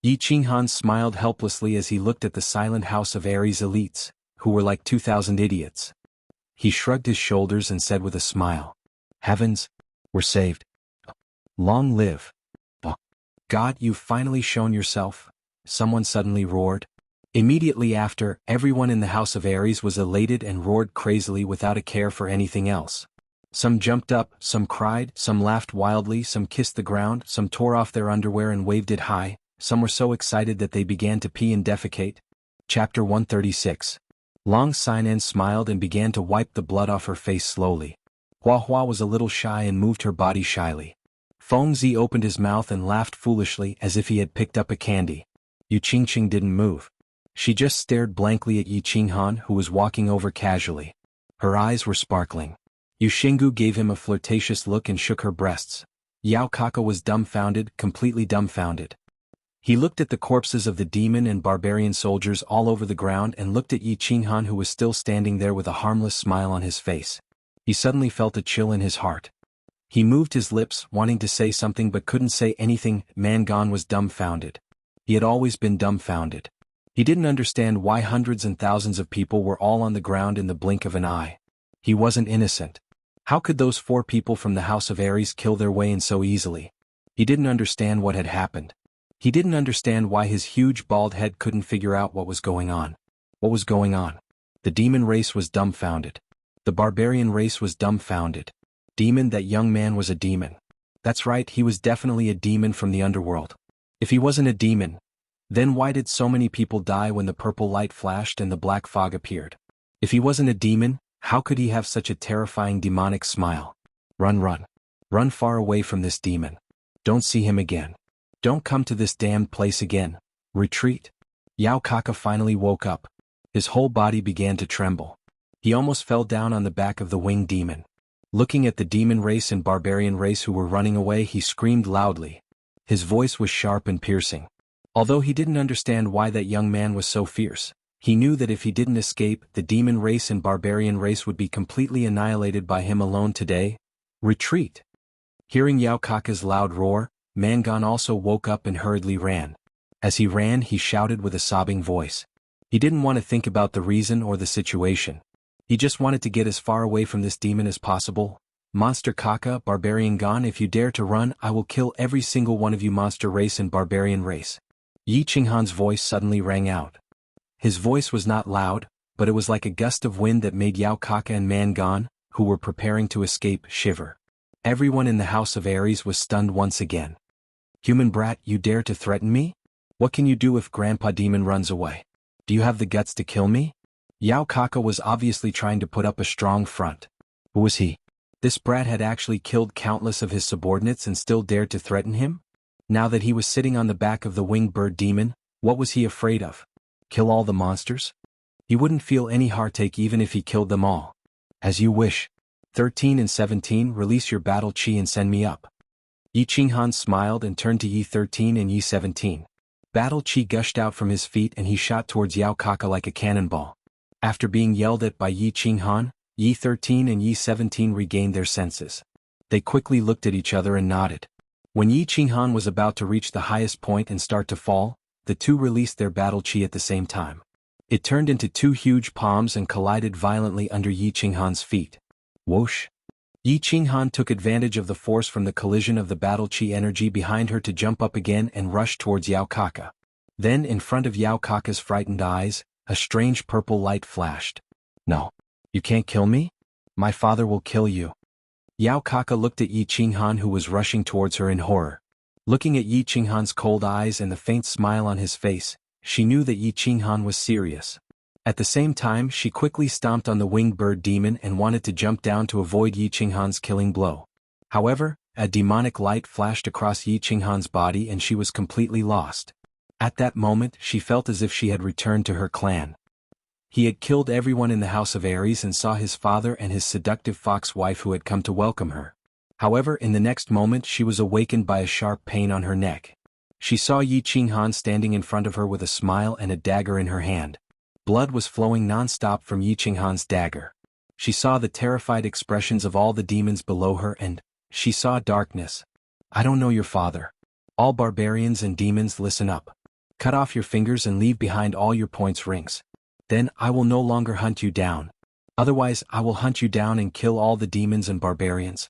S1: Yi Qinghan smiled helplessly as he looked at the silent house of Ares elites, who were like 2,000 idiots. He shrugged his shoulders and said with a smile, "Heavens, we're saved. Long live. Oh, God, you've finally shown yourself," someone suddenly roared. Immediately after, everyone in the house of Ares was elated and roared crazily without a care for anything else. Some jumped up, some cried, some laughed wildly, some kissed the ground, some tore off their underwear and waved it high, some were so excited that they began to pee and defecate. Chapter 136. Long Sinan smiled and began to wipe the blood off her face slowly. Hua Hua was a little shy and moved her body shyly. Feng Zi opened his mouth and laughed foolishly as if he had picked up a candy. Yu Qingqing didn't move. She just stared blankly at Yi Qinghan, who was walking over casually. Her eyes were sparkling. Yu Xinggu gave him a flirtatious look and shook her breasts. Yao Kaka was dumbfounded, completely dumbfounded. He looked at the corpses of the demon and barbarian soldiers all over the ground and looked at Yi Qinghan, who was still standing there with a harmless smile on his face. He suddenly felt a chill in his heart. He moved his lips, wanting to say something but couldn't say anything. Mangon was dumbfounded. He had always been dumbfounded. He didn't understand why hundreds and thousands of people were all on the ground in the blink of an eye. He wasn't innocent. How could those 4 people from the House of Ares kill their way in so easily? He didn't understand what had happened. He didn't understand why his huge bald head couldn't figure out what was going on. What was going on? The demon race was dumbfounded. The barbarian race was dumbfounded. Demon, that young man was a demon. That's right, he was definitely a demon from the underworld. If he wasn't a demon, then why did so many people die when the purple light flashed and the black fog appeared? If he wasn't a demon, how could he have such a terrifying demonic smile? Run, run. Run far away from this demon. Don't see him again. Don't come to this damned place again. Retreat. Yao Kaka finally woke up. His whole body began to tremble. He almost fell down on the back of the winged demon. Looking at the demon race and barbarian race who were running away, he screamed loudly. His voice was sharp and piercing. Although he didn't understand why that young man was so fierce, he knew that if he didn't escape, the demon race and barbarian race would be completely annihilated by him alone today. Retreat. Hearing Yao Kaka's loud roar, Mangan also woke up and hurriedly ran. As he ran, he shouted with a sobbing voice. He didn't want to think about the reason or the situation. He just wanted to get as far away from this demon as possible. Monster Kaka, barbarian Gon, if you dare to run, I will kill every single one of you, monster race and barbarian race. Yi Qinghan's voice suddenly rang out. His voice was not loud, but it was like a gust of wind that made Yao Kaka and Mangan, who were preparing to escape, shiver. Everyone in the House of Ares was stunned once again. Human brat, you dare to threaten me? What can you do if Grandpa Demon runs away? Do you have the guts to kill me? Yao Kaka was obviously trying to put up a strong front. Who was he? This brat had actually killed countless of his subordinates and still dared to threaten him? Now that he was sitting on the back of the winged bird demon, what was he afraid of? Kill all the monsters? He wouldn't feel any heartache even if he killed them all. As you wish. 13 and 17, release your battle chi and send me up. Yi Qinghan smiled and turned to Yi 13 and Yi 17. Battle chi gushed out from his feet and he shot towards Yao Kaka like a cannonball. After being yelled at by Yi Qinghan, Yi 13 and Yi 17 regained their senses. They quickly looked at each other and nodded. When Yi Qinghan was about to reach the highest point and start to fall, the two released their battle chi at the same time. It turned into two huge palms and collided violently under Yi Qinghan's feet. Whoosh! Yi Qinghan took advantage of the force from the collision of the battle chi energy behind her to jump up again and rush towards Yao Kaka. Then in front of Yao Kaka's frightened eyes, a strange purple light flashed. No. You can't kill me? My father will kill you. Yao Kaka looked at Yi Qinghan, who was rushing towards her in horror. Looking at Yi Qinghan's cold eyes and the faint smile on his face, she knew that Yi Qinghan was serious. At the same time, she quickly stomped on the winged bird demon and wanted to jump down to avoid Yi Qinghan's killing blow. However, a demonic light flashed across Yi Qinghan's body and she was completely lost. At that moment, she felt as if she had returned to her clan. He had killed everyone in the House of Ares and saw his father and his seductive fox wife who had come to welcome her. However, in the next moment she was awakened by a sharp pain on her neck. She saw Yi Qinghan standing in front of her with a smile and a dagger in her hand. Blood was flowing non-stop from Yi Qinghan's dagger. She saw the terrified expressions of all the demons below her and she saw darkness. I don't know your father. All barbarians and demons, listen up. Cut off your fingers and leave behind all your points rings. Then I will no longer hunt you down. Otherwise I will hunt you down and kill all the demons and barbarians.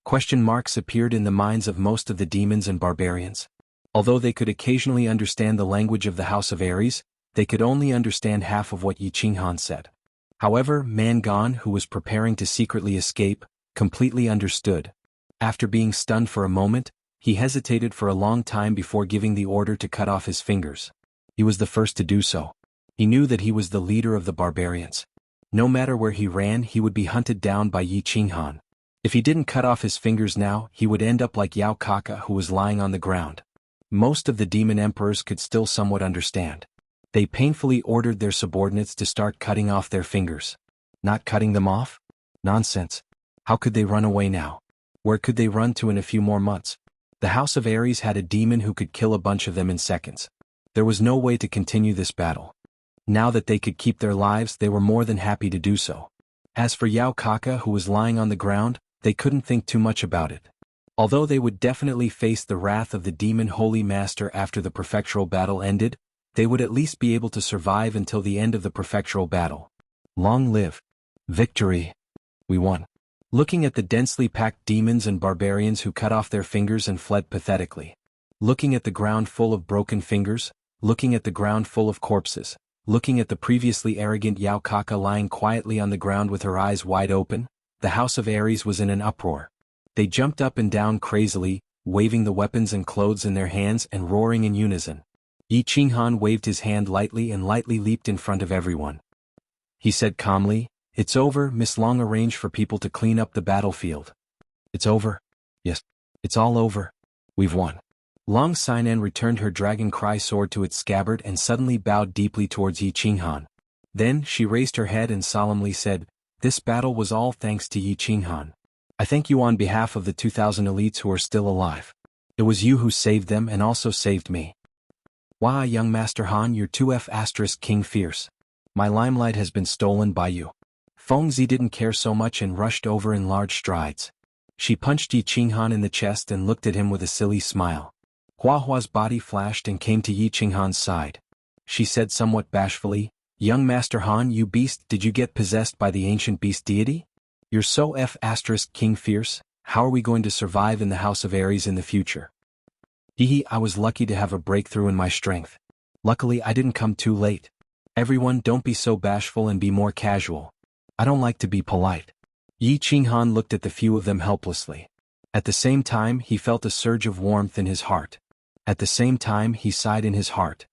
S1: Question marks appeared in the minds of most of the demons and barbarians. Although they could occasionally understand the language of the House of Ares, they could only understand half of what Yi Qinghan said. However, Mangan, who was preparing to secretly escape, completely understood. After being stunned for a moment, he hesitated for a long time before giving the order to cut off his fingers. He was the first to do so. He knew that he was the leader of the barbarians. No matter where he ran, he would be hunted down by Yi Qinghan. If he didn't cut off his fingers now, he would end up like Yao Kaka, who was lying on the ground. Most of the demon emperors could still somewhat understand. They painfully ordered their subordinates to start cutting off their fingers. Not cutting them off? Nonsense. How could they run away now? Where could they run to in a few more months? The House of Ares had a demon who could kill a bunch of them in seconds. There was no way to continue this battle. Now that they could keep their lives, they were more than happy to do so. As for Yao Kaka, who was lying on the ground, they couldn't think too much about it. Although they would definitely face the wrath of the demon holy master after the prefectural battle ended, they would at least be able to survive until the end of the prefectural battle. Long live victory! We won. Looking at the densely packed demons and barbarians who cut off their fingers and fled pathetically. Looking at the ground full of broken fingers, looking at the ground full of corpses, looking at the previously arrogant Yao Kaka lying quietly on the ground with her eyes wide open, the House of Ares was in an uproar. They jumped up and down crazily, waving the weapons and clothes in their hands and roaring in unison. Yi Qinghan waved his hand lightly and lightly leaped in front of everyone. He said calmly, "It's over, Miss Long arranged for people to clean up the battlefield." It's over? Yes, it's all over. We've won. Long Sinan returned her dragon cry sword to its scabbard and suddenly bowed deeply towards Yi Qinghan. Then she raised her head and solemnly said, "This battle was all thanks to Yi Qinghan. I thank you on behalf of the 2,000 elites who are still alive. It was you who saved them and also saved me. Why, young Master Han, you're 2F** King Fierce. My limelight has been stolen by you." Fengzi didn't care so much and rushed over in large strides. She punched Yi Qinghan in the chest and looked at him with a silly smile. Hua Hua's body flashed and came to Yi Qinghan's side. She said somewhat bashfully, "Young Master Han, you beast, did you get possessed by the ancient beast deity? You're so King fierce, how are we going to survive in the House of Aries in the future?" Hehe, I was lucky to have a breakthrough in my strength. Luckily I didn't come too late. Everyone, don't be so bashful and be more casual. I don't like to be polite. Yi Qinghan looked at the few of them helplessly. At the same time he felt a surge of warmth in his heart. At the same time he sighed in his heart.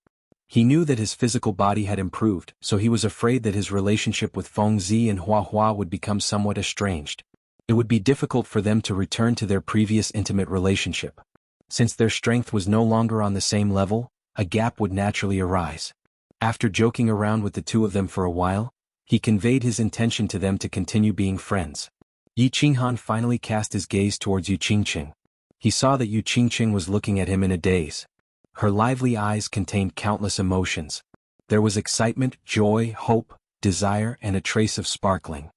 S1: He knew that his physical body had improved, so he was afraid that his relationship with Feng Zi and Hua Hua would become somewhat estranged. It would be difficult for them to return to their previous intimate relationship. Since their strength was no longer on the same level, a gap would naturally arise. After joking around with the two of them for a while, he conveyed his intention to them to continue being friends. Yi Qinghan finally cast his gaze towards Yu Qingqing. He saw that Yu Qingqing was looking at him in a daze. Her lively eyes contained countless emotions. There was excitement, joy, hope, desire, and a trace of sparkling.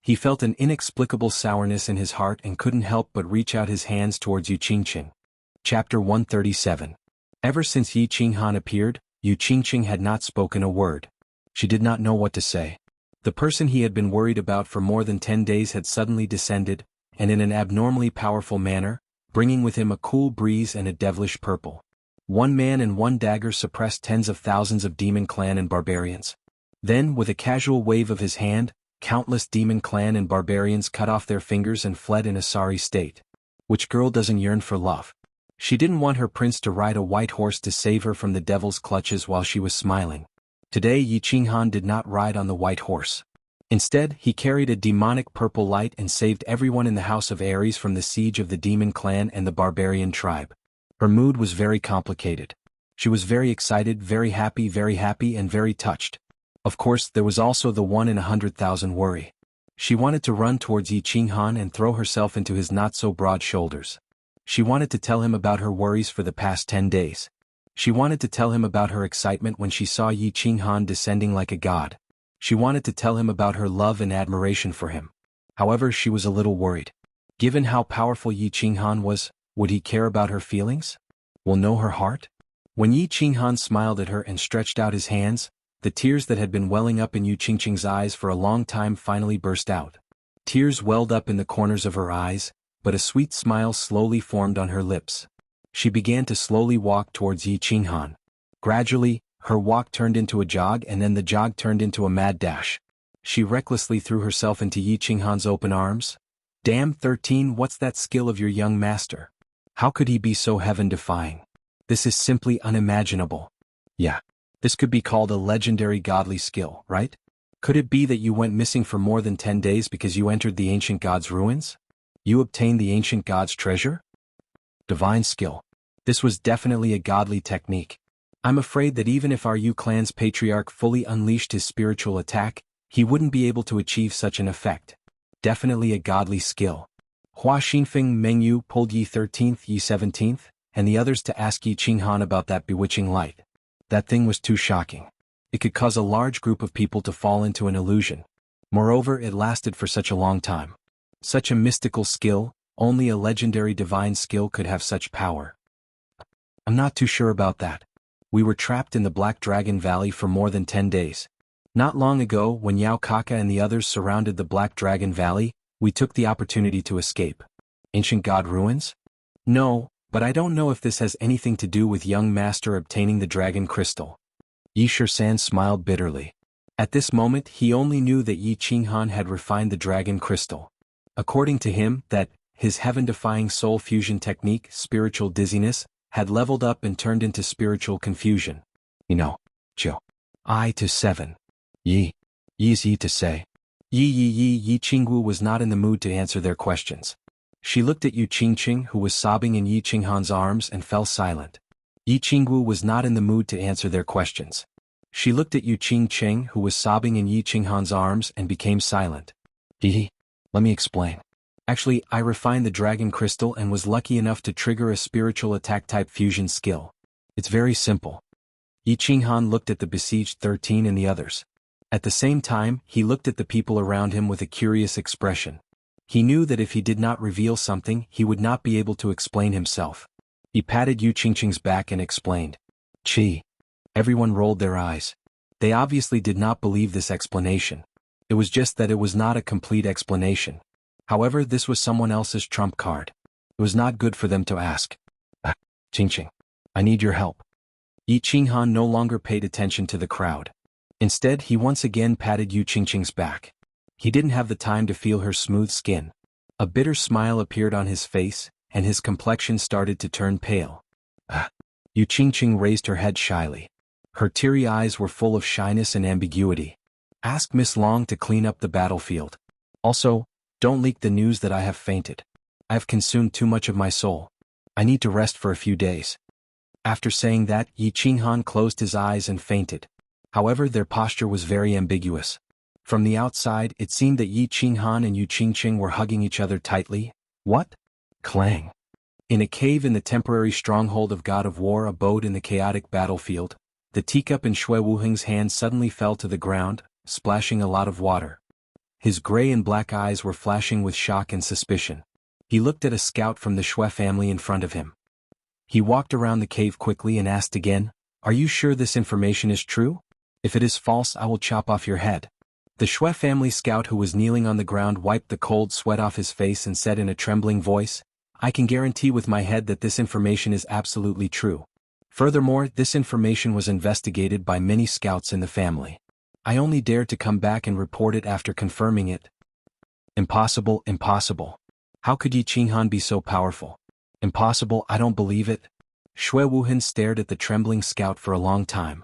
S1: He felt an inexplicable sourness in his heart and couldn't help but reach out his hands towards Yu Qingqing. Chapter 137. Ever since Yi Qinghan appeared, Yu Qingqing had not spoken a word. She did not know what to say. The person he had been worried about for more than 10 days had suddenly descended, and in an abnormally powerful manner, bringing with him a cool breeze and a devilish purple. One man and one dagger suppressed tens of thousands of demon clan and barbarians. Then, with a casual wave of his hand, countless demon clan and barbarians cut off their fingers and fled in a sorry state. Which girl doesn't yearn for love? She didn't want her prince to ride a white horse to save her from the devil's clutches while she was smiling. Today Yi Qinghan did not ride on the white horse. Instead, he carried a demonic purple light and saved everyone in the House of Aries from the siege of the demon clan and the barbarian tribe. Her mood was very complicated. She was very excited, very happy, and very touched. Of course, there was also the 1 in 100,000 worry. She wanted to run towards Yi Qinghan and throw herself into his not-so-broad shoulders. She wanted to tell him about her worries for the past 10 days. She wanted to tell him about her excitement when she saw Yi Qinghan descending like a god. She wanted to tell him about her love and admiration for him. However, she was a little worried. Given how powerful Yi Qinghan was, would he care about her feelings? Will know her heart? When Yi Qinghan smiled at her and stretched out his hands, the tears that had been welling up in Yu Qingqing's eyes for a long time finally burst out. Tears welled up in the corners of her eyes, but a sweet smile slowly formed on her lips. She began to slowly walk towards Yi Qinghan. Gradually, her walk turned into a jog and then the jog turned into a mad dash. She recklessly threw herself into Yi Qinghan's open arms. Damn 13, what's that skill of your young master? How could he be so heaven-defying? This is simply unimaginable. Yeah. This could be called a legendary godly skill, right? Could it be that you went missing for more than 10 days because you entered the ancient god's ruins? You obtained the ancient god's treasure? Divine skill. This was definitely a godly technique. I'm afraid that even if our Yu clan's patriarch fully unleashed his spiritual attack, he wouldn't be able to achieve such an effect. Definitely a godly skill. Hua Xinfeng Mengyu pulled Yi 13th, Yi 17th, and the others to ask Yi Qinghan about that bewitching light. That thing was too shocking. It could cause a large group of people to fall into an illusion. Moreover, it lasted for such a long time. Such a mystical skill, only a legendary divine skill could have such power. I'm not too sure about that. We were trapped in the Black Dragon Valley for more than 10 days. Not long ago, when Yao Kaka and the others surrounded the Black Dragon Valley, we took the opportunity to escape. Ancient God ruins? No, but I don't know if this has anything to do with young master obtaining the dragon crystal. Yi Shisan smiled bitterly. At this moment he only knew that Yi Qinghan had refined the dragon crystal. According to him, that, his heaven-defying soul fusion technique, spiritual dizziness, had leveled up and turned into spiritual confusion. Chill. I to 7. Yi's Yi to say. Yi Qingwu was not in the mood to answer their questions. She looked at Yu Qingqing, who was sobbing in Yi Qinghan's arms, and fell silent. Yi Qingwu was not in the mood to answer their questions. She looked at Yu Qingqing, who was sobbing in Yi Qinghan's arms, and became silent. Let me explain. Actually, I refined the dragon crystal and was lucky enough to trigger a spiritual attack-type fusion skill. It's very simple. Yi Qinghan looked at the besieged 13 and the others. At the same time, he looked at the people around him with a curious expression. He knew that if he did not reveal something, he would not be able to explain himself. He patted Yu Qingqing's back and explained. Chi. Everyone rolled their eyes. They obviously did not believe this explanation. It was just that it was not a complete explanation. However, this was someone else's trump card. It was not good for them to ask. Qingqing. I need your help. Yi Qinghan no longer paid attention to the crowd. Instead, he once again patted Yu Qingqing's back. He didn't have the time to feel her smooth skin. A bitter smile appeared on his face, and his complexion started to turn pale. Yu Qingqing raised her head shyly. Her teary eyes were full of shyness and ambiguity. Ask Miss Long to clean up the battlefield. Also, don't leak the news that I have fainted. I have consumed too much of my soul. I need to rest for a few days. After saying that, Yi Qinghan closed his eyes and fainted. However, their posture was very ambiguous. From the outside, it seemed that Yi Qinghan and Yu Qingqing were hugging each other tightly. What? Clang. In a cave in the temporary stronghold of God of War abode in the chaotic battlefield, the teacup in Xue Wuheng's hand suddenly fell to the ground, splashing a lot of water. His gray and black eyes were flashing with shock and suspicion. He looked at a scout from the Xue family in front of him. He walked around the cave quickly and asked again, Are you sure this information is true? If it is false, I will chop off your head. The Xue family scout who was kneeling on the ground wiped the cold sweat off his face and said in a trembling voice, I can guarantee with my head that this information is absolutely true. Furthermore, this information was investigated by many scouts in the family. I only dared to come back and report it after confirming it. Impossible, impossible. How could Yi Qinghan be so powerful? Impossible, I don't believe it. Xue Wuhen stared at the trembling scout for a long time.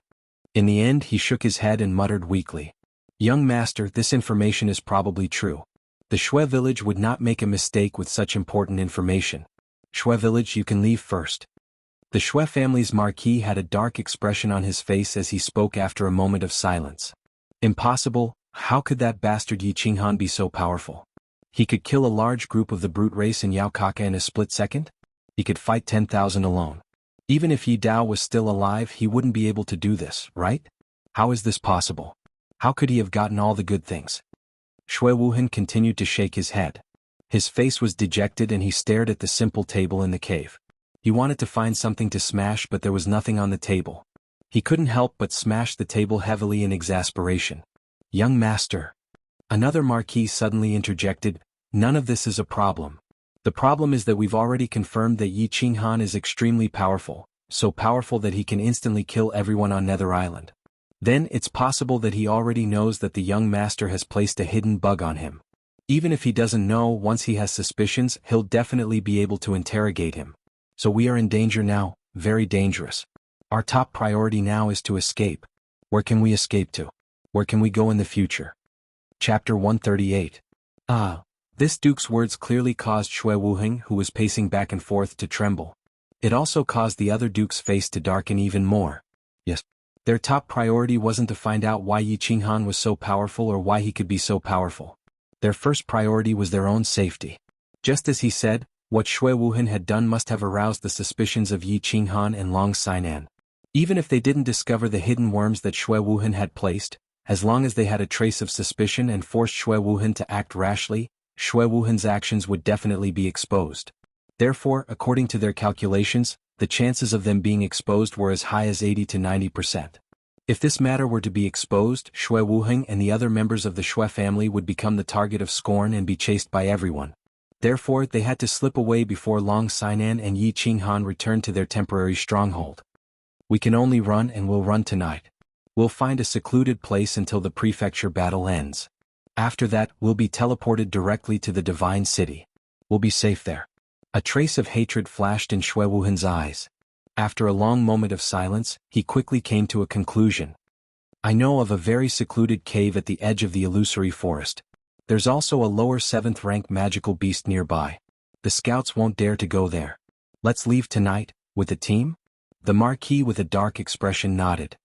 S1: In the end, he shook his head and muttered weakly. Young master, this information is probably true. The Xue village would not make a mistake with such important information. Xue village, you can leave first. The Xue family's marquis had a dark expression on his face as he spoke after a moment of silence. Impossible, how could that bastard Yi Qinghan be so powerful? He could kill a large group of the brute race in Yaokaka in a split second? He could fight 10,000 alone. Even if Yi Dao was still alive, he wouldn't be able to do this, right? How is this possible? How could he have gotten all the good things? Xue Wuhen continued to shake his head. His face was dejected and he stared at the simple table in the cave. He wanted to find something to smash, but there was nothing on the table. He couldn't help but smash the table heavily in exasperation. Young master. Another marquis suddenly interjected, None of this is a problem. The problem is that we've already confirmed that Yi Qinghan is extremely powerful, so powerful that he can instantly kill everyone on Nether Island. Then it's possible that he already knows that the young master has placed a hidden bug on him. Even if he doesn't know, once he has suspicions, he'll definitely be able to interrogate him. So we are in danger now, very dangerous. Our top priority now is to escape. Where can we escape to? Where can we go in the future? Chapter 138. This duke's words clearly caused Xue Wuheng, who was pacing back and forth, to tremble. It also caused the other duke's face to darken even more. Yes. Their top priority wasn't to find out why Yi Qinghan was so powerful or why he could be so powerful. Their first priority was their own safety. Just as he said, what Xue Wuhen had done must have aroused the suspicions of Yi Qinghan and Long Sainan. Even if they didn't discover the hidden worms that Xue Wuhen had placed, as long as they had a trace of suspicion and forced Xue Wuhen to act rashly, Xue Wuhen's actions would definitely be exposed. Therefore, according to their calculations, the chances of them being exposed were as high as 80 to 90%. If this matter were to be exposed, Xue Wuheng and the other members of the Xue family would become the target of scorn and be chased by everyone. Therefore, they had to slip away before Long Sainan and Yi Qinghan returned to their temporary stronghold. We can only run, and we'll run tonight. We'll find a secluded place until the prefecture battle ends. After that, we'll be teleported directly to the Divine City. We'll be safe there. A trace of hatred flashed in Xue Wuhen's eyes. After a long moment of silence, he quickly came to a conclusion. I know of a very secluded cave at the edge of the illusory forest. There's also a lower 7th rank magical beast nearby. The scouts won't dare to go there. Let's leave tonight, with the team? The Marquis with a dark expression nodded.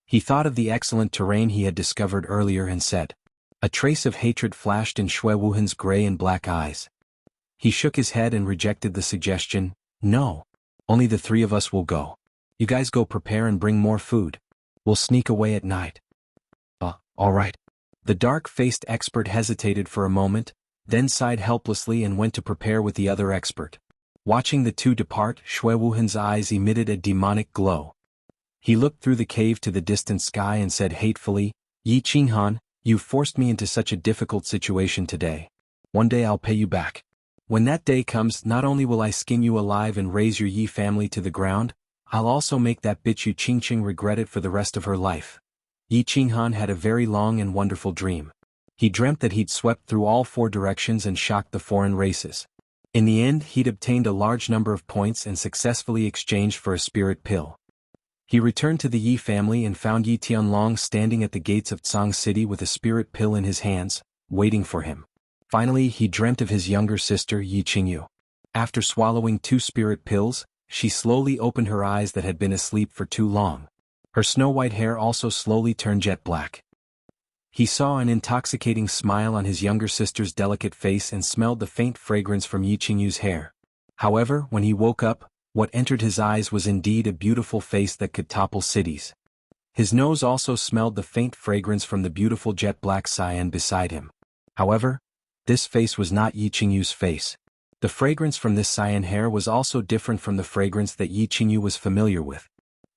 S1: He thought of the excellent terrain he had discovered earlier and said. A trace of hatred flashed in Xue Wuhen's gray and black eyes. He shook his head and rejected the suggestion. No. Only the 3 of us will go. You guys go prepare and bring more food. We'll sneak away at night. All right. The dark-faced expert hesitated for a moment, then sighed helplessly and went to prepare with the other expert. Watching the two depart, Shui Wuhan's eyes emitted a demonic glow. He looked through the cave to the distant sky and said hatefully, "Yi Qinghan, you forced me into such a difficult situation today. One day I'll pay you back. When that day comes, not only will I skin you alive and raze your Yi family to the ground, I'll also make that bitch Yu Qingqing regret it for the rest of her life." Yi Qinghan had a very long and wonderful dream. He dreamt that he'd swept through all 4 directions and shocked the foreign races. In the end, he'd obtained a large number of points and successfully exchanged for a spirit pill. He returned to the Yi family and found Yi Tianlong standing at the gates of Tsang City with a spirit pill in his hands, waiting for him. Finally, he dreamt of his younger sister Yi Qingyu. After swallowing 2 spirit pills, she slowly opened her eyes that had been asleep for too long. Her snow-white hair also slowly turned jet black. He saw an intoxicating smile on his younger sister's delicate face and smelled the faint fragrance from Yi Qingyu's hair. However, when he woke up, what entered his eyes was indeed a beautiful face that could topple cities. His nose also smelled the faint fragrance from the beautiful jet-black cyan beside him. However, this face was not Yi Qingyu's face. The fragrance from this cyan hair was also different from the fragrance that Yi Qingyu was familiar with.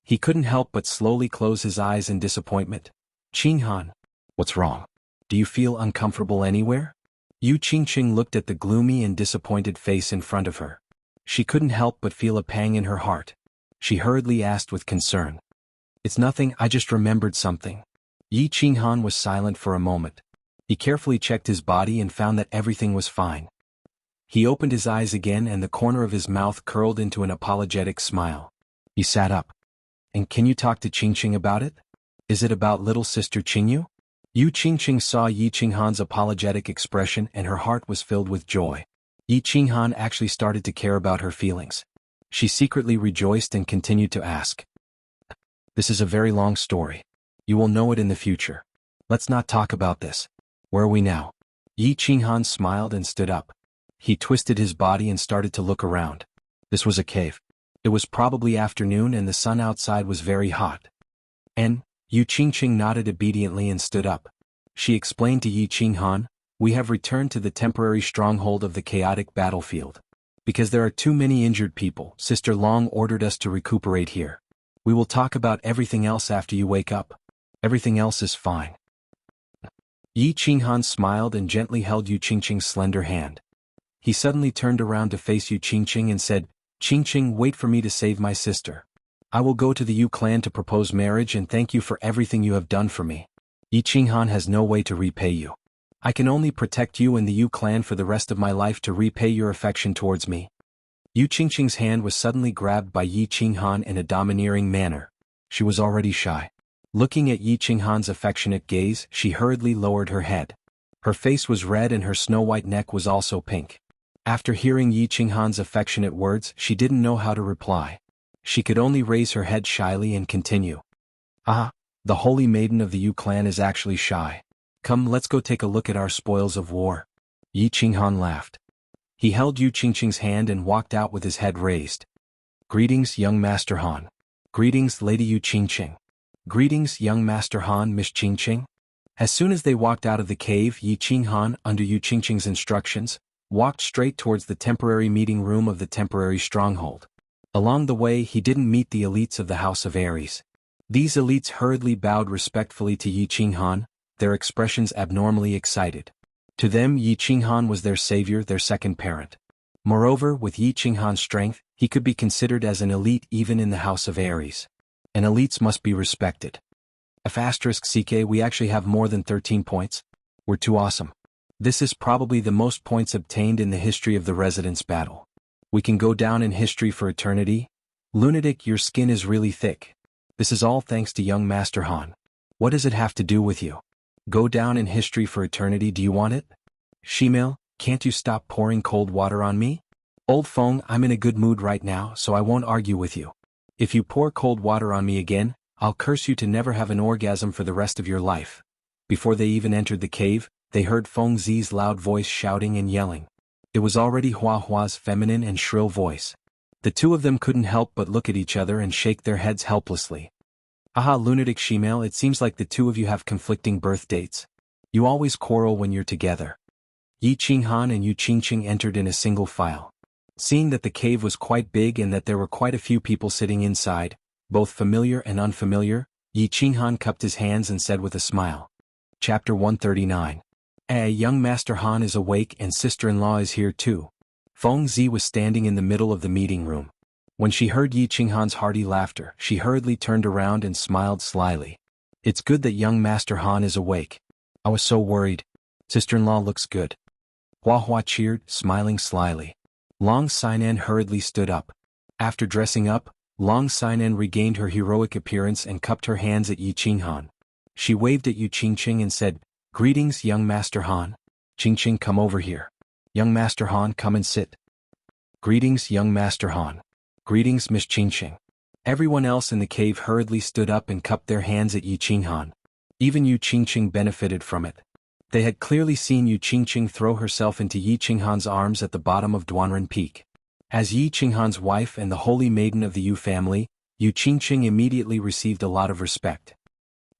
S1: He couldn't help but slowly close his eyes in disappointment. "Qinghan, what's wrong? Do you feel uncomfortable anywhere?" Yu Qingqing looked at the gloomy and disappointed face in front of her. She couldn't help but feel a pang in her heart. She hurriedly asked with concern. "It's nothing, I just remembered something." Yi Qinghan was silent for a moment. He carefully checked his body and found that everything was fine. He opened his eyes again and the corner of his mouth curled into an apologetic smile. He sat up. "And can you talk to Qingqing about it? Is it about little sister Qingyu?" Yu Qingqing saw Yi Qinghan's apologetic expression and her heart was filled with joy. Yi Qinghan actually started to care about her feelings. She secretly rejoiced and continued to ask. "This is a very long story. You will know it in the future. Let's not talk about this. Where are we now?" Yi Qinghan smiled and stood up. He twisted his body and started to look around. This was a cave. It was probably afternoon and the sun outside was very hot. "And?" Yu Qingqing nodded obediently and stood up. She explained to Yi Qinghan, "We have returned to the temporary stronghold of the chaotic battlefield. Because there are too many injured people, Sister Long ordered us to recuperate here. We will talk about everything else after you wake up. Everything else is fine." Yi Qinghan smiled and gently held Yu Qingqing's slender hand. He suddenly turned around to face Yu Qingqing and said, "Qingqing, wait for me to save my sister. I will go to the Yu clan to propose marriage and thank you for everything you have done for me. Yi Qinghan has no way to repay you. I can only protect you and the Yu clan for the rest of my life to repay your affection towards me." Yu Qingqing's hand was suddenly grabbed by Yi Qinghan in a domineering manner. She was already shy. Looking at Yi Qinghan's affectionate gaze, she hurriedly lowered her head. Her face was red and her snow-white neck was also pink. After hearing Yi Qinghan's affectionate words, she didn't know how to reply. She could only raise her head shyly and continue. "Ah, the holy maiden of the Yu clan is actually shy. Come, let's go take a look at our spoils of war." Yi Qinghan laughed. He held Yu Qingqing's hand and walked out with his head raised. "Greetings, young Master Han. Greetings, Lady Yu Qingqing. Greetings, young Master Han, Miss Qingqing." As soon as they walked out of the cave, Yi Qinghan, under Yu Qingqing's instructions, walked straight towards the temporary meeting room of the temporary stronghold. Along the way, he didn't meet the elites of the House of Aries. These elites hurriedly bowed respectfully to Yi Qinghan, their expressions abnormally excited. To them, Yi Qinghan was their savior, their second parent. Moreover, with Yi Qinghan's strength, he could be considered as an elite even in the House of Aries. And elites must be respected. *CK, we actually have more than 13 points. We're too awesome. This is probably the most points obtained in the history of the Residence Battle. We can go down in history for eternity. Lunatic, your skin is really thick. This is all thanks to young Master Han. What does it have to do with you? Go down in history for eternity, do you want it? Shimil, can't you stop pouring cold water on me? Old Feng, I'm in a good mood right now, so I won't argue with you. If you pour cold water on me again, I'll curse you to never have an orgasm for the rest of your life. Before they even entered the cave, they heard Feng Zi's loud voice shouting and yelling. It was already Hua Hua's feminine and shrill voice. The two of them couldn't help but look at each other and shake their heads helplessly. Aha, lunatic Shimel, it seems like the two of you have conflicting birth dates. You always quarrel when you're together. Yi Qinghan and Yu Qingqing entered in a single file. Seeing that the cave was quite big and that there were quite a few people sitting inside, both familiar and unfamiliar, Yi Qinghan cupped his hands and said with a smile. Chapter 139. Young Master Han is awake and sister-in-law is here too. Feng Zi was standing in the middle of the meeting room. When she heard Yi Qinghan's hearty laughter, she hurriedly turned around and smiled slyly. It's good that young Master Han is awake. I was so worried. Sister-in-law looks good. Hua Hua cheered, smiling slyly. Long Sainan hurriedly stood up. After dressing up, Long Sainan regained her heroic appearance and cupped her hands at Yi Qinghan. She waved at Yu Qingqing and said, Greetings, young Master Han. Qingqing, come over here. Young Master Han, come and sit. Greetings, young Master Han. Greetings, Miss Qingqing. Everyone else in the cave hurriedly stood up and cupped their hands at Yi Qinghan. Even Yu Qingqing benefited from it. They had clearly seen Yu Qingqing throw herself into Yi Qinghan's arms at the bottom of Duanren Peak. As Yi Qinghan's wife and the holy maiden of the Yu family, Yu Qingqing immediately received a lot of respect.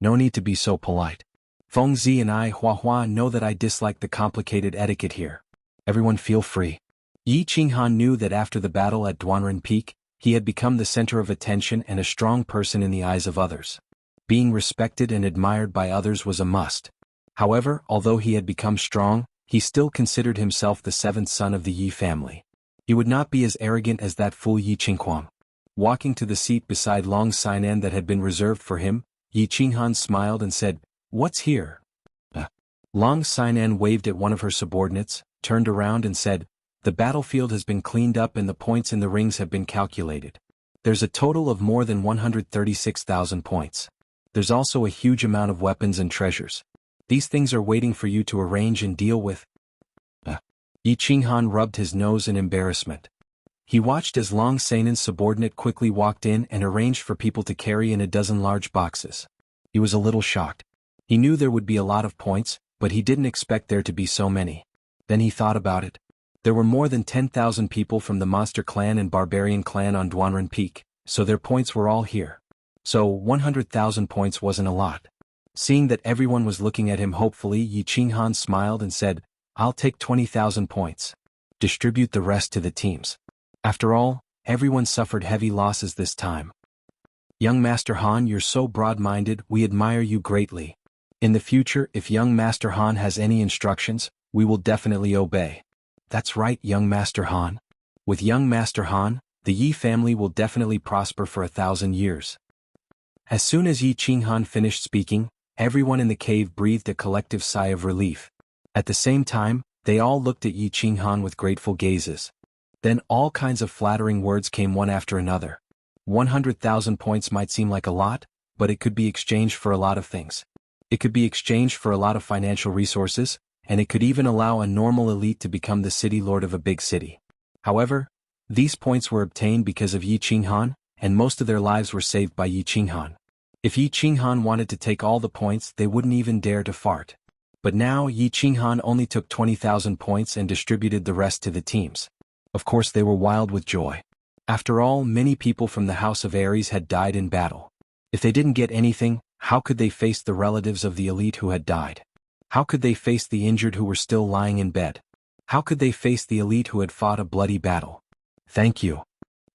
S1: No need to be so polite. Feng Zi and I, Hua Hua, know that I dislike the complicated etiquette here. Everyone feel free. Yi Qinghan knew that after the battle at Duanren Peak, he had become the center of attention and a strong person in the eyes of others. Being respected and admired by others was a must. However, although he had become strong, he still considered himself the seventh son of the Yi family. He would not be as arrogant as that fool Yi Qinghuang. Walking to the seat beside Long Sainan that had been reserved for him, Yi Qinghan smiled and said, What's here? Long Sainan waved at one of her subordinates, turned around and said, The battlefield has been cleaned up and the points in the rings have been calculated. There's a total of more than 136,000 points. There's also a huge amount of weapons and treasures. These things are waiting for you to arrange and deal with. Yi Qinghan rubbed his nose in embarrassment. He watched as Long Sainan's subordinate quickly walked in and arranged for people to carry in a dozen large boxes. He was a little shocked. He knew there would be a lot of points, but he didn't expect there to be so many. Then he thought about it. There were more than 10,000 people from the Monster Clan and Barbarian Clan on Duanren Peak, so their points were all here. So 100,000 points wasn't a lot. Seeing that everyone was looking at him hopefully, Yi Qinghan smiled and said, I'll take 20,000 points. Distribute the rest to the teams. After all, everyone suffered heavy losses this time. Young Master Han, you're so broad-minded, we admire you greatly. In the future, if young Master Han has any instructions, we will definitely obey. That's right, young Master Han. With young Master Han, the Yi family will definitely prosper for 1,000 years. As soon as Yi Qinghan finished speaking, everyone in the cave breathed a collective sigh of relief. At the same time, they all looked at Yi Qinghan with grateful gazes. Then all kinds of flattering words came one after another. 100,000 points might seem like a lot, but it could be exchanged for a lot of things. It could be exchanged for a lot of financial resources, and it could even allow a normal elite to become the city lord of a big city. However, these points were obtained because of Yi Qinghan, and most of their lives were saved by Yi Qinghan. If Yi Qinghan wanted to take all the points, they wouldn't even dare to fart. But now Yi Qinghan only took 20,000 points and distributed the rest to the teams. Of course they were wild with joy. After all, many people from the House of Ares had died in battle. If they didn't get anything, how could they face the relatives of the elite who had died? How could they face the injured who were still lying in bed? How could they face the elite who had fought a bloody battle? Thank you.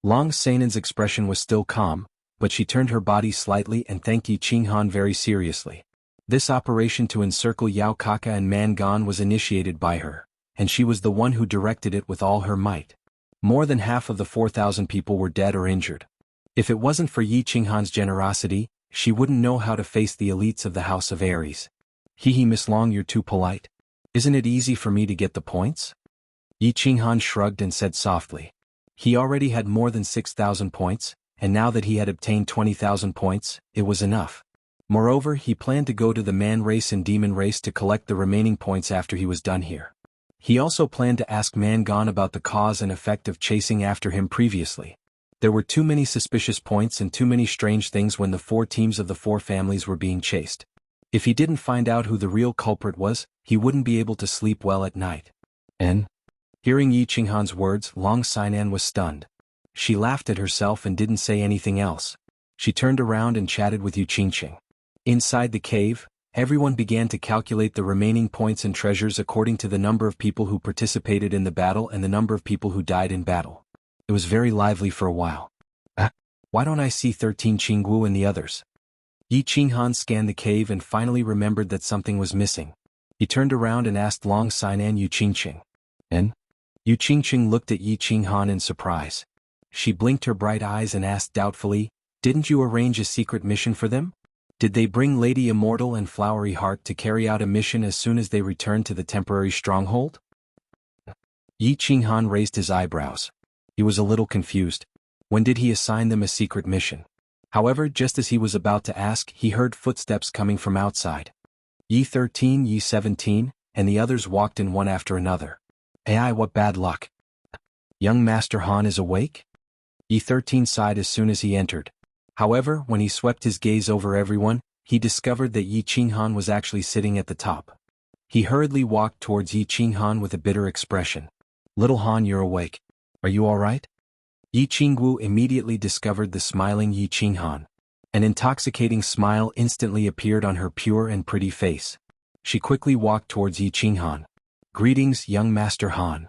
S1: Long Sainan's expression was still calm, but she turned her body slightly and thanked Yi Qinghan very seriously. This operation to encircle Yao Kaka and Man Gan was initiated by her, and she was the one who directed it with all her might. More than half of the 4,000 people were dead or injured. If it wasn't for Yi Qinghan's generosity, she wouldn't know how to face the elites of the House of Ares. Miss Long, you're too polite. Isn't it easy for me to get the points? Yi Qinghan shrugged and said softly. He already had more than 6,000 points, and now that he had obtained 20,000 points, it was enough. Moreover, he planned to go to the man race and demon race to collect the remaining points after he was done here. He also planned to ask Man Gan about the cause and effect of chasing after him previously. There were too many suspicious points and too many strange things when the 4 teams of the 4 families were being chased. If he didn't find out who the real culprit was, he wouldn't be able to sleep well at night. And? Hearing Yi Qinghan's words, Long Sainan was stunned. She laughed at herself and didn't say anything else. She turned around and chatted with Yu Qingqing. Inside the cave, Everyone began to calculate the remaining points and treasures according to the number of people who participated in the battle and the number of people who died in battle. It was very lively for a while. Why don't I see 13 Jianghu and the others? Yi Qinghan scanned the cave and finally remembered that something was missing. He turned around and asked Long Sinan Yu Qingqing. And? Yu Qingqing looked at Yi Qinghan in surprise. She blinked her bright eyes and asked doubtfully, "Didn't you arrange a secret mission for them? Did they bring Lady Immortal and Flowery Heart to carry out a mission as soon as they returned to the temporary stronghold?" Yi Qinghan raised his eyebrows. He was a little confused. When did he assign them a secret mission? However, just as he was about to ask, he heard footsteps coming from outside. Yi 13, Yi 17, and the others walked in one after another. "Ai, what bad luck. Young Master Han is awake?" Yi 13 sighed as soon as he entered. However, when he swept his gaze over everyone, he discovered that Yi Qinghan was actually sitting at the top. He hurriedly walked towards Yi Qinghan with a bitter expression. "Little Han, you're awake. Are you all right?" Yi Qingwu immediately discovered the smiling Yi Qinghan. An intoxicating smile instantly appeared on her pure and pretty face. She quickly walked towards Yi Qinghan. "Greetings, young Master Han."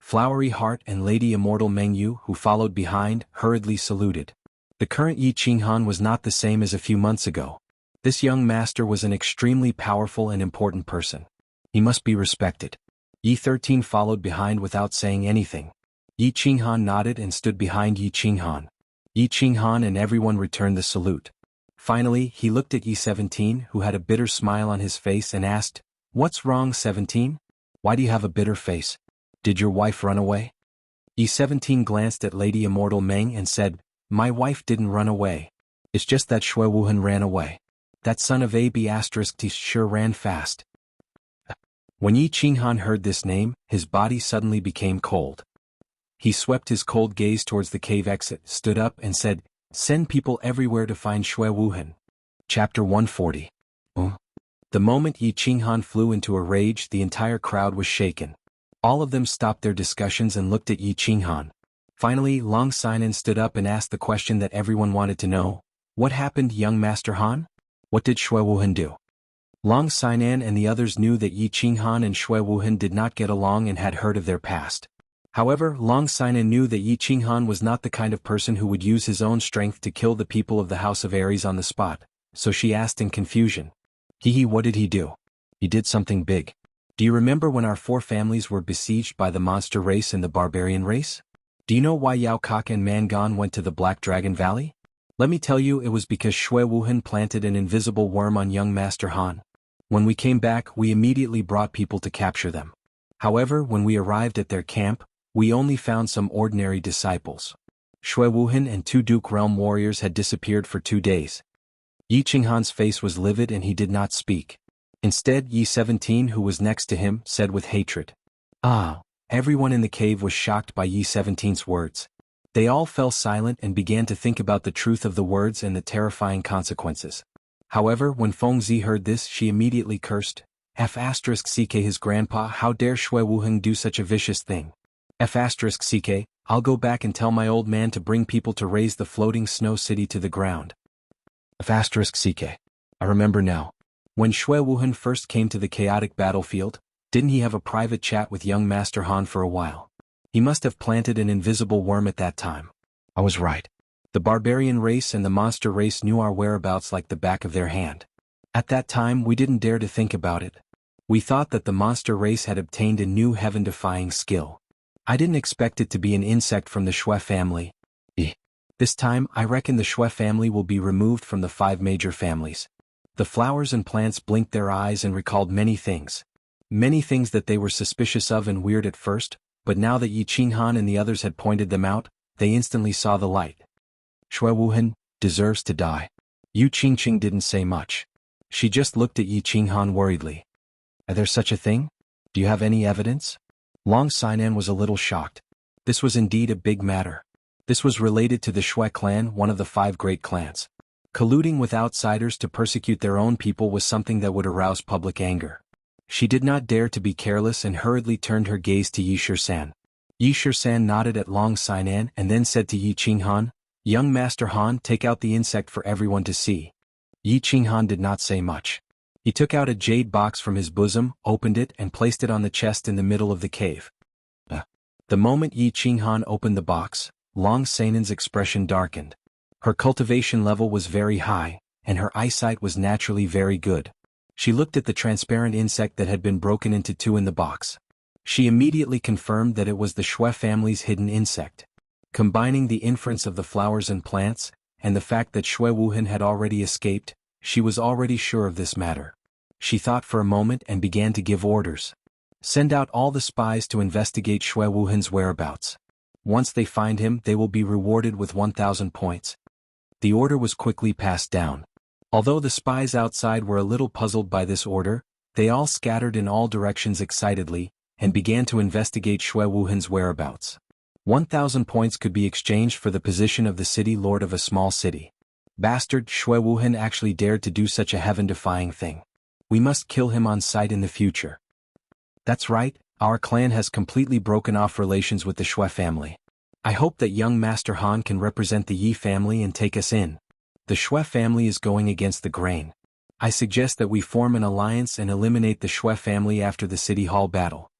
S1: Flowery Heart and Lady Immortal Mengyu, who followed behind, hurriedly saluted. The current Yi Qinghan was not the same as a few months ago. This young master was an extremely powerful and important person. He must be respected. Yi 13 followed behind without saying anything. Yi Qinghan nodded and stood behind Yi Qinghan. Yi Qinghan and everyone returned the salute. Finally, he looked at Yi 17, who had a bitter smile on his face, and asked, "What's wrong, 17? Why do you have a bitter face? Did your wife run away?" Yi 17 glanced at Lady Immortal Meng and said, "My wife didn't run away. It's just that Shui Wuhan ran away. That son of AB*T sure ran fast." When Yi Qinghan heard this name, his body suddenly became cold. He swept his cold gaze towards the cave exit, stood up and said, "Send people everywhere to find Shui Wuhan." Chapter 140. The moment Yi Qinghan flew into a rage, the entire crowd was shaken. All of them stopped their discussions and looked at Yi Qinghan. Finally, Long Sinan stood up and asked the question that everyone wanted to know. "What happened, young Master Han? What did Shui Wuhan do?" Long Sinan and the others knew that Yi Qinghan and Shui Wuhan did not get along and had heard of their past. However, Long Sinan knew that Yi Qinghan was not the kind of person who would use his own strength to kill the people of the House of Aries on the spot, so she asked in confusion. What did he do?" "He did something big. Do you remember when our 4 families were besieged by the monster race and the barbarian race? Do you know why Yao Kak and Mangan went to the Black Dragon Valley? Let me tell you, it was because Shui Wuhan planted an invisible worm on young Master Han. When we came back, we immediately brought people to capture them. However, when we arrived at their camp, we only found some ordinary disciples. Shui Wuhan and 2 Duke Realm warriors had disappeared for 2 days. Yi Qinghan's face was livid and he did not speak. Instead, Yi 17, who was next to him, said with hatred. Everyone in the cave was shocked by Yi 17's words. They all fell silent and began to think about the truth of the words and the terrifying consequences. However, when Fengzi heard this, she immediately cursed. F*ck his grandpa, how dare Shui Wuhan do such a vicious thing? F*ck, I'll go back and tell my old man to bring people to raise the floating snow city to the ground. F*ck, I remember now. When Shui Wuhan first came to the chaotic battlefield, didn't he have a private chat with young Master Han for a while? He must have planted an invisible worm at that time. I was right. The barbarian race and the monster race knew our whereabouts like the back of their hand. At that time, we didn't dare to think about it. We thought that the monster race had obtained a new heaven-defying skill. I didn't expect it to be an insect from the Shui family. This time, I reckon the Shui family will be removed from the 5 major families. The flowers and plants blinked their eyes and recalled many things. Many things that they were suspicious of and weird at first, but now that Yi Qinghan and the others had pointed them out, they instantly saw the light. Shui Wuhan deserves to die. Yu Qingqing didn't say much. She just looked at Yi Qinghan worriedly. Is there such a thing? Do you have any evidence? Long Sinan was a little shocked. This was indeed a big matter. This was related to the Shui clan, one of the 5 great clans. Colluding with outsiders to persecute their own people was something that would arouse public anger. She did not dare to be careless and hurriedly turned her gaze to Yi Shisan. Yi Shisan nodded at Long Sinan and then said to Yi Qinghan, "Young Master Han, take out the insect for everyone to see." Yi Qinghan did not say much. He took out a jade box from his bosom, opened it and placed it on the chest in the middle of the cave. The moment Yi Qinghan opened the box, Long Seinen's expression darkened. Her cultivation level was very high, and her eyesight was naturally very good. She looked at the transparent insect that had been broken into two in the box. She immediately confirmed that it was the Xue family's hidden insect. Combining the inference of the flowers and plants, and the fact that Xue Wuhan had already escaped, she was already sure of this matter. She thought for a moment and began to give orders. Send out all the spies to investigate Xue Wuhan's whereabouts. Once they find him, they will be rewarded with 1,000 points. The order was quickly passed down. Although the spies outside were a little puzzled by this order, they all scattered in all directions excitedly, and began to investigate Xue Wuhan's whereabouts. 1,000 points could be exchanged for the position of the city lord of a small city. Bastard, Xue Wuhan actually dared to do such a heaven-defying thing. We must kill him on sight in the future. That's right, our clan has completely broken off relations with the Xue family. I hope that young Master Han can represent the Yi family and take us in. The Xue family is going against the grain. I suggest that we form an alliance and eliminate the Xue family after the City Hall battle.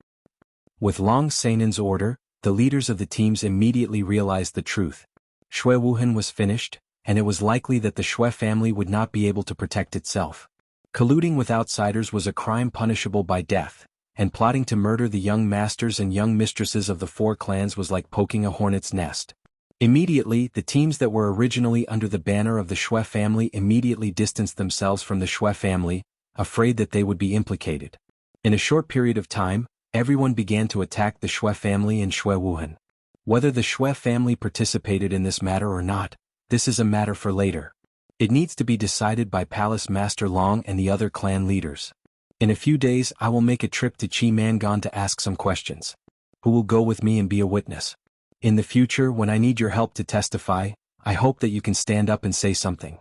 S1: With Long Seinen's order, the leaders of the teams immediately realized the truth. Xue Wuhan was finished, and it was likely that the Xue family would not be able to protect itself. Colluding with outsiders was a crime punishable by death, and plotting to murder the young masters and young mistresses of the four clans was like poking a hornet's nest. Immediately, the teams that were originally under the banner of the Xue family immediately distanced themselves from the Xue family, afraid that they would be implicated. In a short period of time, everyone began to attack the Xue family in Xue Wuhan. Whether the Xue family participated in this matter or not, this is a matter for later. It needs to be decided by Palace Master Long and the other clan leaders. In a few days I will make a trip to Qi Mangan to ask some questions. Who will go with me and be a witness? In the future, when I need your help to testify, I hope that you can stand up and say something.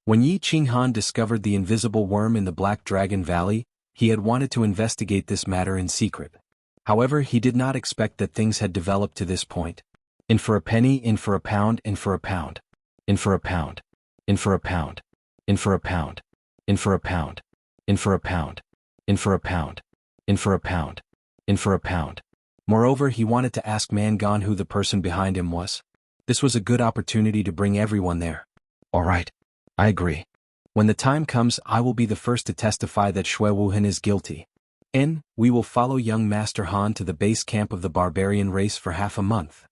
S1: When Yi Qinghan discovered the invisible worm in the Black Dragon Valley, he had wanted to investigate this matter in secret. However, he did not expect that things had developed to this point. In for a penny, in for a pound, in for a pound. In for a pound. In for a pound. In for a pound. In for a pound. In for a pound. In for a pound. In for a pound. In for a pound. Moreover, he wanted to ask Mangan who the person behind him was. This was a good opportunity to bring everyone there. All right. I agree. When the time comes, I will be the first to testify that Xue Wuhan is guilty. We will follow young Master Han to the base camp of the barbarian race for half a month.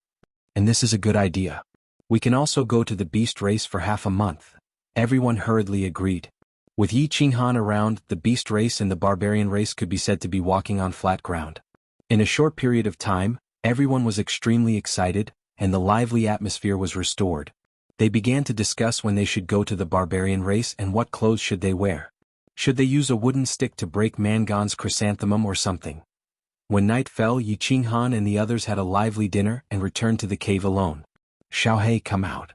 S1: And this is a good idea. We can also go to the beast race for half a month. Everyone hurriedly agreed. With Yi Qinghan around, the beast race and the barbarian race could be said to be walking on flat ground. In a short period of time, everyone was extremely excited, and the lively atmosphere was restored. They began to discuss when they should go to the barbarian race and what clothes should they wear. Should they use a wooden stick to break Mangan's chrysanthemum or something? When night fell, Yi Qinghan and the others had a lively dinner and returned to the cave alone. Xiaohei, come out.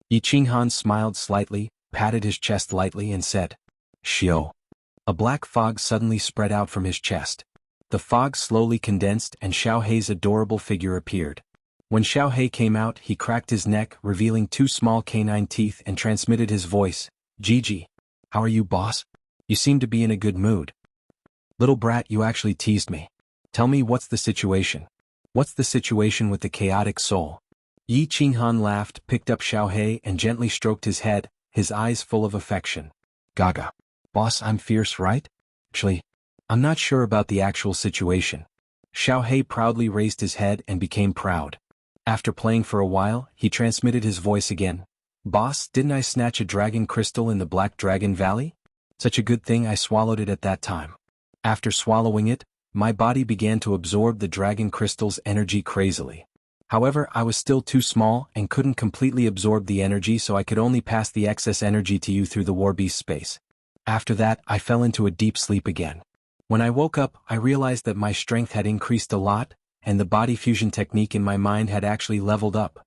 S1: Yi Qinghan smiled slightly, patted his chest lightly and said, Xiao. A black fog suddenly spread out from his chest. The fog slowly condensed and Xiaohei's adorable figure appeared. When Xiaohei came out, he cracked his neck, revealing two small canine teeth, and transmitted his voice. Gigi. How are you, boss? You seem to be in a good mood. Little brat, you actually teased me. Tell me, what's the situation? What's the situation with the chaotic soul? Yi Qinghan laughed, picked up Xiaohei and gently stroked his head, his eyes full of affection. Gaga. Boss, I'm fierce, right? Actually, I'm not sure about the actual situation. Xiaohei proudly raised his head and became proud. After playing for a while, he transmitted his voice again. Boss, didn't I snatch a dragon crystal in the Black Dragon Valley? Such a good thing I swallowed it at that time. After swallowing it, my body began to absorb the dragon crystal's energy crazily. However, I was still too small and couldn't completely absorb the energy, so I could only pass the excess energy to you through the warbeast space. After that, I fell into a deep sleep again. When I woke up, I realized that my strength had increased a lot, and the body fusion technique in my mind had actually leveled up.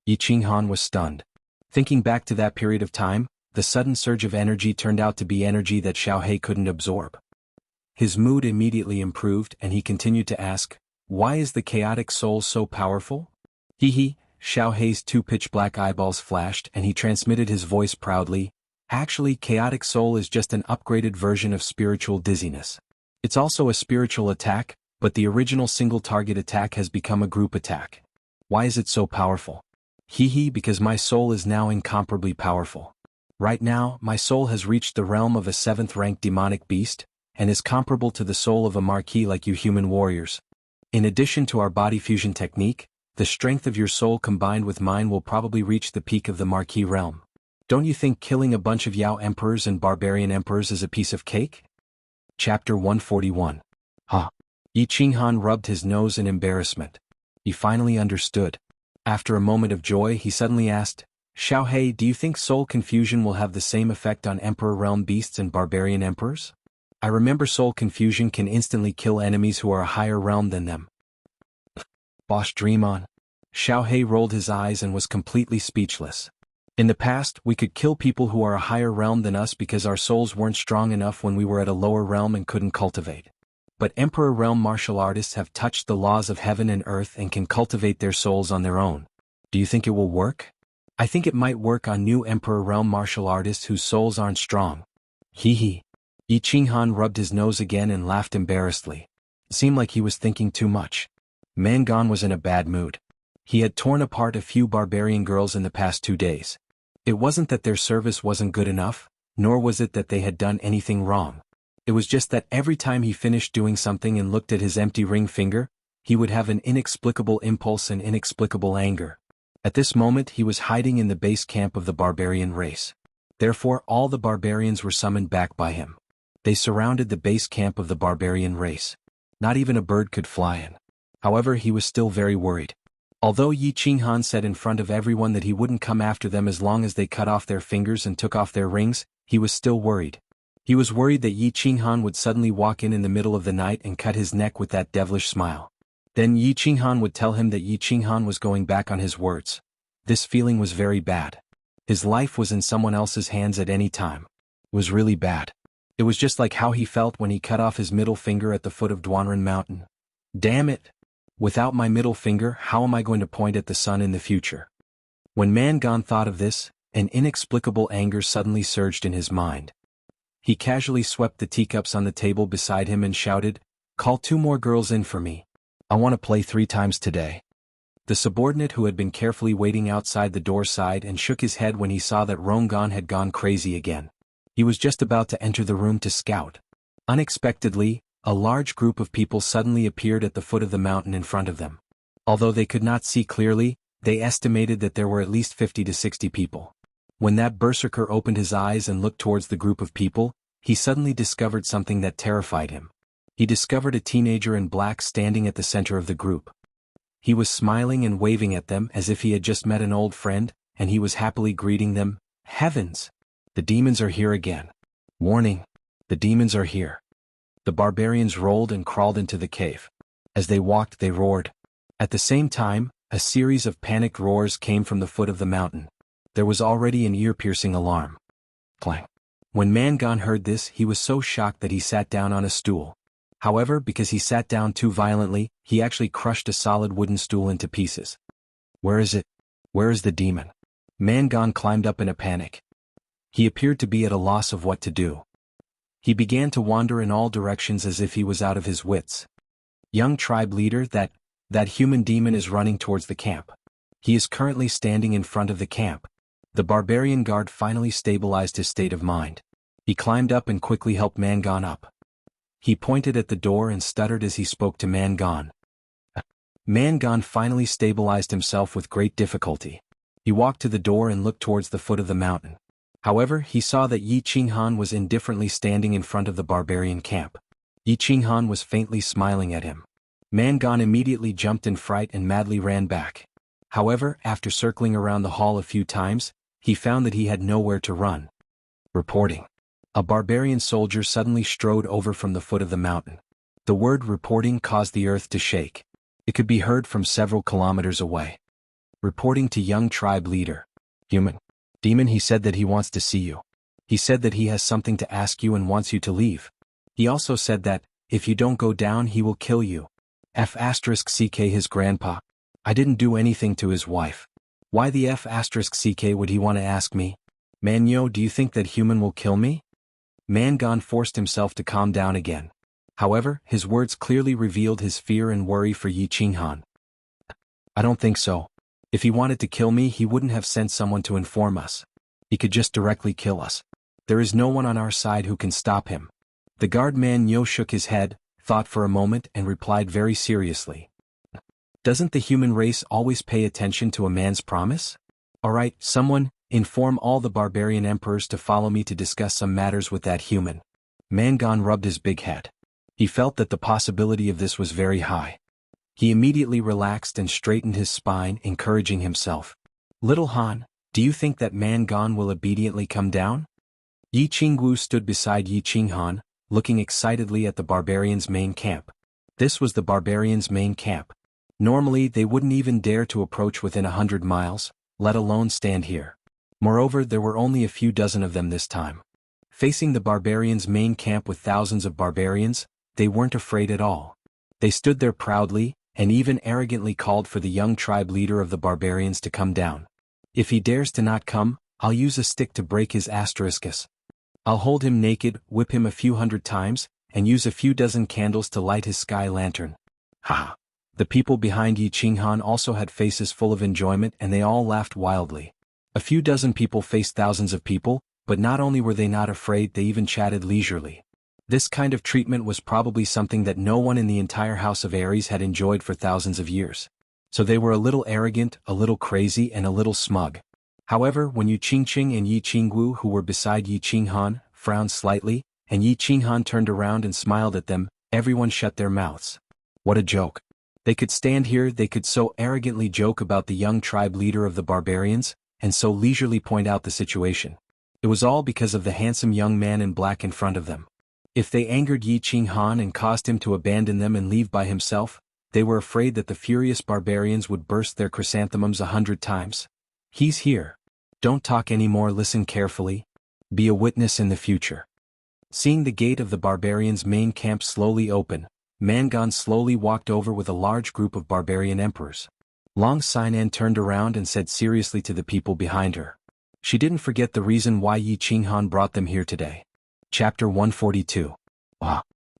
S1: Yi Qinghan was stunned. Thinking back to that period of time, the sudden surge of energy turned out to be energy that Xiaohei couldn't absorb. His mood immediately improved and he continued to ask, why is the chaotic soul so powerful? Xiaohei's two pitch-black eyeballs flashed and he transmitted his voice proudly. Actually, chaotic soul is just an upgraded version of spiritual dizziness. It's also a spiritual attack, but the original single-target attack has become a group attack. Why is it so powerful? Because my soul is now incomparably powerful. Right now, my soul has reached the realm of a 7th-ranked demonic beast, and is comparable to the soul of a marquis like you human warriors. In addition to our body fusion technique, the strength of your soul combined with mine will probably reach the peak of the marquis realm. Don't you think killing a bunch of Yao emperors and barbarian emperors is a piece of cake? Chapter 141. Yi Qinghan rubbed his nose in embarrassment. He finally understood. After a moment of joy, he suddenly asked, Xiaohei, do you think soul confusion will have the same effect on emperor realm beasts and barbarian emperors? I remember soul confusion can instantly kill enemies who are a higher realm than them. Bosh, dream on. Xiaohei rolled his eyes and was completely speechless. In the past, we could kill people who are a higher realm than us because our souls weren't strong enough when we were at a lower realm and couldn't cultivate. But Emperor Realm martial artists have touched the laws of heaven and earth and can cultivate their souls on their own. Do you think it will work? I think it might work on new Emperor Realm martial artists whose souls aren't strong. Yi Qinghan rubbed his nose again and laughed embarrassedly. It seemed like he was thinking too much. Mangan was in a bad mood. He had torn apart a few barbarian girls in the past 2 days. It wasn't that their service wasn't good enough, nor was it that they had done anything wrong. It was just that every time he finished doing something and looked at his empty ring finger, he would have an inexplicable impulse and inexplicable anger. At this moment he was hiding in the base camp of the barbarian race. Therefore all the barbarians were summoned back by him. They surrounded the base camp of the barbarian race. Not even a bird could fly in. However, he was still very worried. Although Yi Qinghan said in front of everyone that he wouldn't come after them as long as they cut off their fingers and took off their rings, he was still worried. He was worried that Yi Qinghan would suddenly walk in the middle of the night and cut his neck with that devilish smile. Then Yi Qinghan would tell him that Yi Qinghan was going back on his words. This feeling was very bad. His life was in someone else's hands at any time. It was really bad. It was just like how he felt when he cut off his middle finger at the foot of Duanren Mountain. Damn it! Without my middle finger, how am I going to point at the sun in the future? When Mangan thought of this, an inexplicable anger suddenly surged in his mind. He casually swept the teacups on the table beside him and shouted, "Call 2 more girls in for me. I want to play 3 times today." The subordinate who had been carefully waiting outside the door sighed and shook his head when he saw that Rongan had gone crazy again. He was just about to enter the room to scout. Unexpectedly, a large group of people suddenly appeared at the foot of the mountain in front of them. Although they could not see clearly, they estimated that there were at least 50 to 60 people. When that berserker opened his eyes and looked towards the group of people, he suddenly discovered something that terrified him. He discovered a teenager in black standing at the center of the group. He was smiling and waving at them as if he had just met an old friend, and he was happily greeting them. Heavens! The demons are here again. Warning! The demons are here. The barbarians rolled and crawled into the cave. As they walked, they roared. At the same time, a series of panicked roars came from the foot of the mountain. There was already an ear-piercing alarm. Clang. When Mangan heard this, he was so shocked that he sat down on a stool. However, because he sat down too violently, he actually crushed a solid wooden stool into pieces. Where is it? Where is the demon? Mangan climbed up in a panic. He appeared to be at a loss of what to do. He began to wander in all directions as if he was out of his wits. Young tribe leader, that human demon is running towards the camp. He is currently standing in front of the camp. The barbarian guard finally stabilized his state of mind. He climbed up and quickly helped Mangan up. He pointed at the door and stuttered as he spoke to Mangan. Mangan finally stabilized himself with great difficulty. He walked to the door and looked towards the foot of the mountain. However, he saw that Yi Qinghan was indifferently standing in front of the barbarian camp. Yi Qinghan was faintly smiling at him. Mangan immediately jumped in fright and madly ran back. However, after circling around the hall a few times, he found that he had nowhere to run. Reporting. A barbarian soldier suddenly strode over from the foot of the mountain. The word reporting caused the earth to shake. It could be heard from several kilometers away. Reporting to young tribe leader. Human. Demon, he said that he wants to see you. He said that he has something to ask you and wants you to leave. He also said that, if you don't go down he will kill you. F***ck his grandpa. I didn't do anything to his wife. Why the F***ck would he want to ask me? Manyo, do you think that human will kill me? Mangon forced himself to calm down again. However, his words clearly revealed his fear and worry for Yi Qinghan. I don't think so. If he wanted to kill me, he wouldn't have sent someone to inform us. He could just directly kill us. There is no one on our side who can stop him. The guard Manyo shook his head, thought for a moment and replied very seriously. Doesn't the human race always pay attention to a man's promise? Alright, someone, inform all the barbarian emperors to follow me to discuss some matters with that human. Mangon rubbed his big head. He felt that the possibility of this was very high. He immediately relaxed and straightened his spine, encouraging himself. Little Han, do you think that Mangon will obediently come down? Yi Qingwu stood beside Yi Qinghan, looking excitedly at the barbarians' main camp. This was the barbarians' main camp. Normally they wouldn't even dare to approach within 100 miles, let alone stand here. Moreover, there were only a few dozen of them this time. Facing the barbarians' main camp with thousands of barbarians, they weren't afraid at all. They stood there proudly, and even arrogantly called for the young tribe leader of the barbarians to come down. If he dares to not come, I'll use a stick to break his asteriskis. I'll hold him naked, whip him a few hundred times, and use a few dozen candles to light his sky lantern. Ha! The people behind Yi Qinghan also had faces full of enjoyment, and they all laughed wildly. A few dozen people faced thousands of people, but not only were they not afraid, they even chatted leisurely. This kind of treatment was probably something that no one in the entire House of Ares had enjoyed for thousands of years. So they were a little arrogant, a little crazy, and a little smug. However, when Yu Qingqing and Yi Qingwu, who were beside Yi Qinghan, frowned slightly, and Yi Qinghan turned around and smiled at them, everyone shut their mouths. What a joke. They could stand here, they could so arrogantly joke about the young tribe leader of the barbarians, and so leisurely point out the situation. It was all because of the handsome young man in black in front of them. If they angered Yi Qinghan and caused him to abandon them and leave by himself, they were afraid that the furious barbarians would burst their chrysanthemums 100 times. He's here. Don't talk anymore, listen carefully. Be a witness in the future. Seeing the gate of the barbarians' main camp slowly open, Mangon slowly walked over with a large group of barbarian emperors. Long Sinan turned around and said seriously to the people behind her. She didn't forget the reason why Yi Qinghan brought them here today. Chapter 142.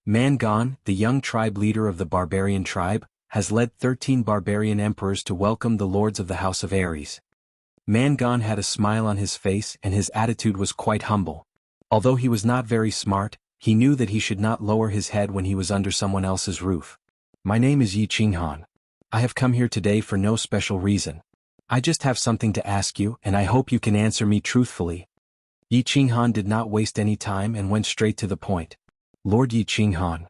S1: Mangon, the young tribe leader of the barbarian tribe, has led 13 barbarian emperors to welcome the lords of the House of Ares. Mangon had a smile on his face and his attitude was quite humble. Although he was not very smart, he knew that he should not lower his head when he was under someone else's roof. My name is Yi Qinghan. I have come here today for no special reason. I just have something to ask you, and I hope you can answer me truthfully. Yi Qinghan did not waste any time and went straight to the point. Lord Yi Qinghan.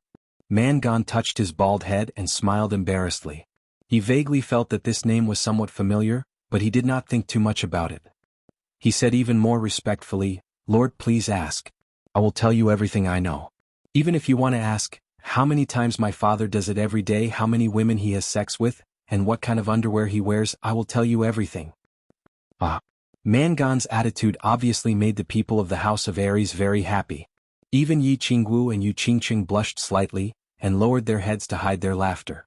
S1: Mangon touched his bald head and smiled embarrassedly. He vaguely felt that this name was somewhat familiar, but he did not think too much about it. He said even more respectfully, Lord, please ask. I will tell you everything I know. Even if you want to ask, how many times my father does it every day, how many women he has sex with, and what kind of underwear he wears, I will tell you everything. Mangon's attitude obviously made the people of the House of Ares very happy. Even Yi Qingwu and Yu Qingqing blushed slightly, and lowered their heads to hide their laughter.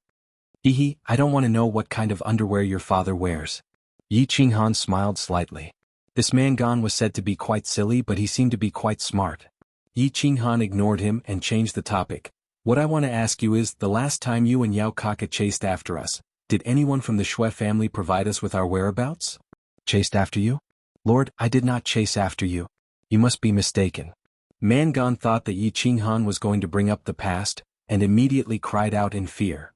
S1: I don't want to know what kind of underwear your father wears. Yi Qinghan smiled slightly. This Mangon was said to be quite silly, but he seemed to be quite smart. Yi Qinghan ignored him and changed the topic. What I want to ask you is, the last time you and Yao Kaka chased after us, did anyone from the Shui family provide us with our whereabouts? Chased after you? Lord, I did not chase after you. You must be mistaken. Mangon thought that Yi Qinghan was going to bring up the past, and immediately cried out in fear.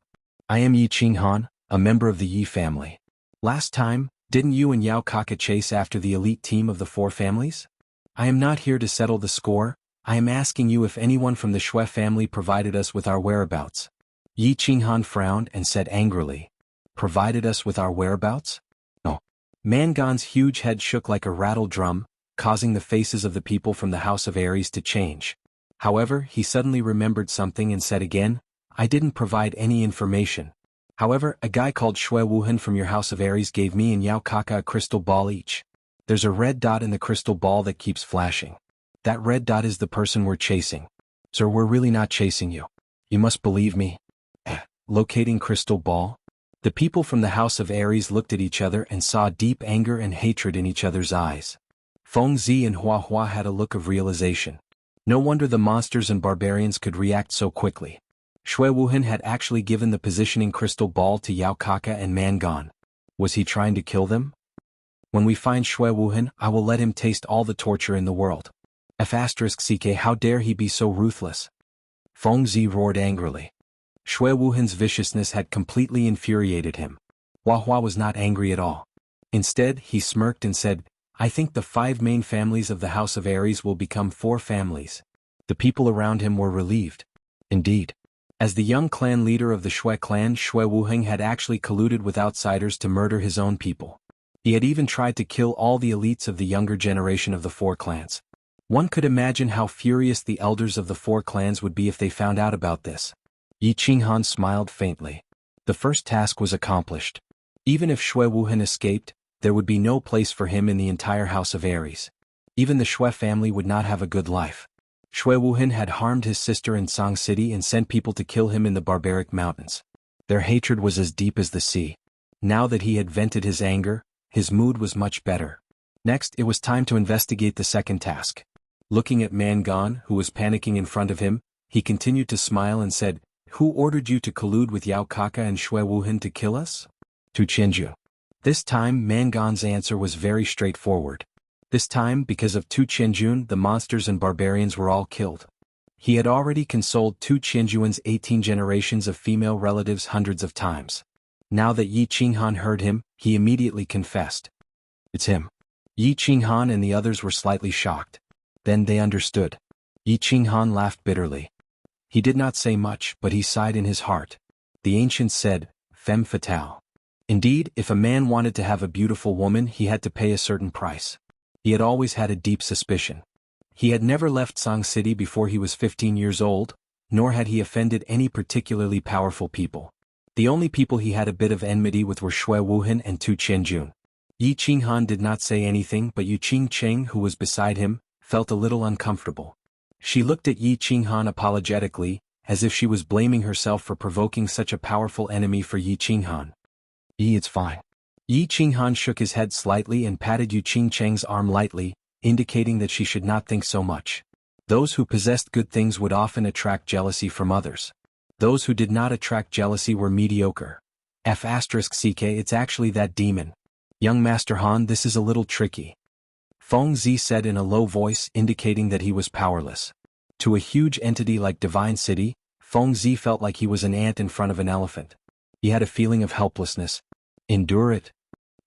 S1: I am Yi Qinghan, a member of the Yi family. Last time, didn't you and Yao Kaka chase after the elite team of the 4 families? I am not here to settle the score, I am asking you if anyone from the Shui family provided us with our whereabouts. Yi Qinghan frowned and said angrily. Provided us with our whereabouts? No. Mangon's huge head shook like a rattle drum, causing the faces of the people from the House of Ares to change. However, he suddenly remembered something and said again, I didn't provide any information. However, a guy called Shui Wuhan from your House of Ares gave me and Yao Kaka a crystal ball each. There's a red dot in the crystal ball that keeps flashing. That red dot is the person we're chasing. Sir, we're really not chasing you. You must believe me. Locating crystal ball? The people from the House of Ares looked at each other and saw deep anger and hatred in each other's eyes. Feng Zi and Hua Hua had a look of realization. No wonder the monsters and barbarians could react so quickly. Shui Wuhan had actually given the positioning crystal ball to Yao Kaka and Mangan. Was he trying to kill them? When we find Shui Wuhan, I will let him taste all the torture in the world. F***ck, how dare he be so ruthless? Feng Zi roared angrily. Shui Wuhan's viciousness had completely infuriated him. Hua Hua was not angry at all. Instead, he smirked and said, I think the 5 main families of the House of Aries will become 4 families. The people around him were relieved. Indeed. As the young clan leader of the Shui clan, Shui Wuheng had actually colluded with outsiders to murder his own people. He had even tried to kill all the elites of the younger generation of the 4 clans. One could imagine how furious the elders of the 4 clans would be if they found out about this. Yi Qinghan smiled faintly. The first task was accomplished. Even if Shui Wuhan escaped, there would be no place for him in the entire House of Aries. Even the Shui family would not have a good life. Shui Wuhan had harmed his sister in Song City and sent people to kill him in the barbaric mountains. Their hatred was as deep as the sea. Now that he had vented his anger, his mood was much better. Next, it was time to investigate the second task. Looking at Mangan, who was panicking in front of him, he continued to smile and said, Who ordered you to collude with Yao Kaka and Shui Wuhan to kill us? Tu Qianju. This time, Mangan's answer was very straightforward. This time, because of Tu Qianjun, the monsters and barbarians were all killed. He had already consoled Tu Qianjuan's 18 generations of female relatives hundreds of times. Now that Yi Qinghan heard him, he immediately confessed. It's him. Yi Qinghan and the others were slightly shocked. Then they understood. Yi Qinghan laughed bitterly. He did not say much, but he sighed in his heart. The ancients said, femme fatale. Indeed, if a man wanted to have a beautiful woman, he had to pay a certain price. He had always had a deep suspicion. He had never left Song City before he was 15 years old, nor had he offended any particularly powerful people. The only people he had a bit of enmity with were Shui Wuhan and Tu Qianjun. Yi Qinghan did not say anything, but Yu Qingcheng, who was beside him, felt a little uncomfortable. She looked at Yi Qinghan apologetically, as if she was blaming herself for provoking such a powerful enemy for Yi Qinghan. It's fine. Yi Qinghan shook his head slightly and patted Yu Qingcheng's arm lightly, indicating that she should not think so much. Those who possessed good things would often attract jealousy from others. Those who did not attract jealousy were mediocre. F***ck, it's actually that demon. Young Master Han, this is a little tricky. Feng Zi said in a low voice, indicating that he was powerless. To a huge entity like Divine City, Feng Zi felt like he was an ant in front of an elephant. He had a feeling of helplessness. Endure it.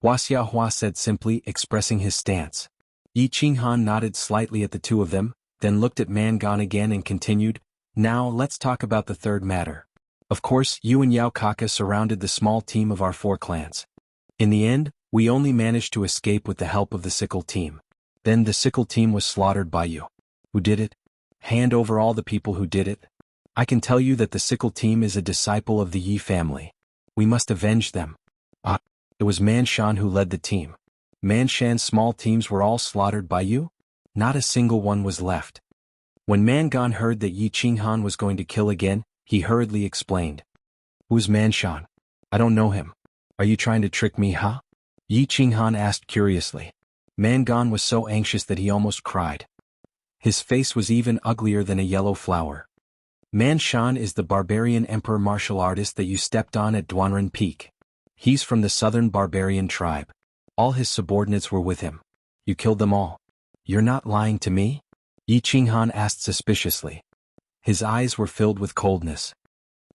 S1: Wuxia said simply, expressing his stance. Yi Qinghan nodded slightly at the two of them, then looked at Mangan again and continued, Now let's talk about the third matter. Of course, you and Yao Kaka surrounded the small team of our 4 clans. In the end, we only managed to escape with the help of the Sickle team. Then the Sickle team was slaughtered by you. Who did it? Hand over all the people who did it. I can tell you that the Sickle team is a disciple of the Yi family. We must avenge them. It was Manshan who led the team. Manshan's small teams were all slaughtered by you? Not a single one was left. When Mangan heard that Yi Qinghan was going to kill again, he hurriedly explained. Who's Manshan? I don't know him. Are you trying to trick me, huh? Yi Qinghan asked curiously. Mangan was so anxious that he almost cried. His face was even uglier than a yellow flower. Manshan is the barbarian emperor martial artist that you stepped on at Duanren Peak. He's from the southern barbarian tribe. All his subordinates were with him. You killed them all. You're not lying to me? Yi Qinghan asked suspiciously. His eyes were filled with coldness.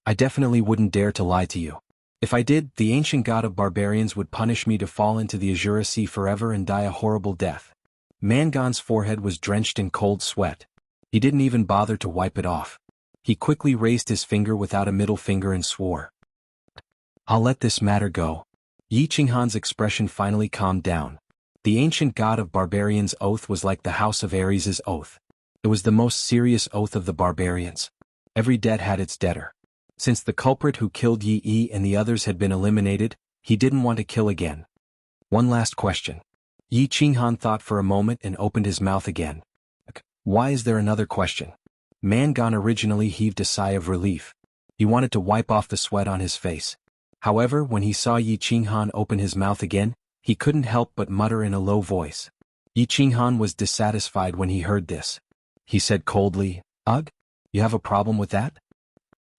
S1: I definitely wouldn't dare to lie to you. If I did, the ancient god of barbarians would punish me to fall into the Azura Sea forever and die a horrible death. Mangan's forehead was drenched in cold sweat. He didn't even bother to wipe it off. He quickly raised his finger without a middle finger and swore. I'll let this matter go. Yi Qinghan's expression finally calmed down. The ancient god of barbarians' oath was like the House of Aries' oath. It was the most serious oath of the barbarians. Every debt had its debtor. Since the culprit who killed Yi and the others had been eliminated, he didn't want to kill again. One last question. Yi Qinghan thought for a moment and opened his mouth again. Why is there another question? Mangan originally heaved a sigh of relief. He wanted to wipe off the sweat on his face. However, when he saw Yi Qinghan open his mouth again, he couldn't help but mutter in a low voice. Yi Qinghan was dissatisfied when he heard this. He said coldly, "Ugh? You have a problem with that?"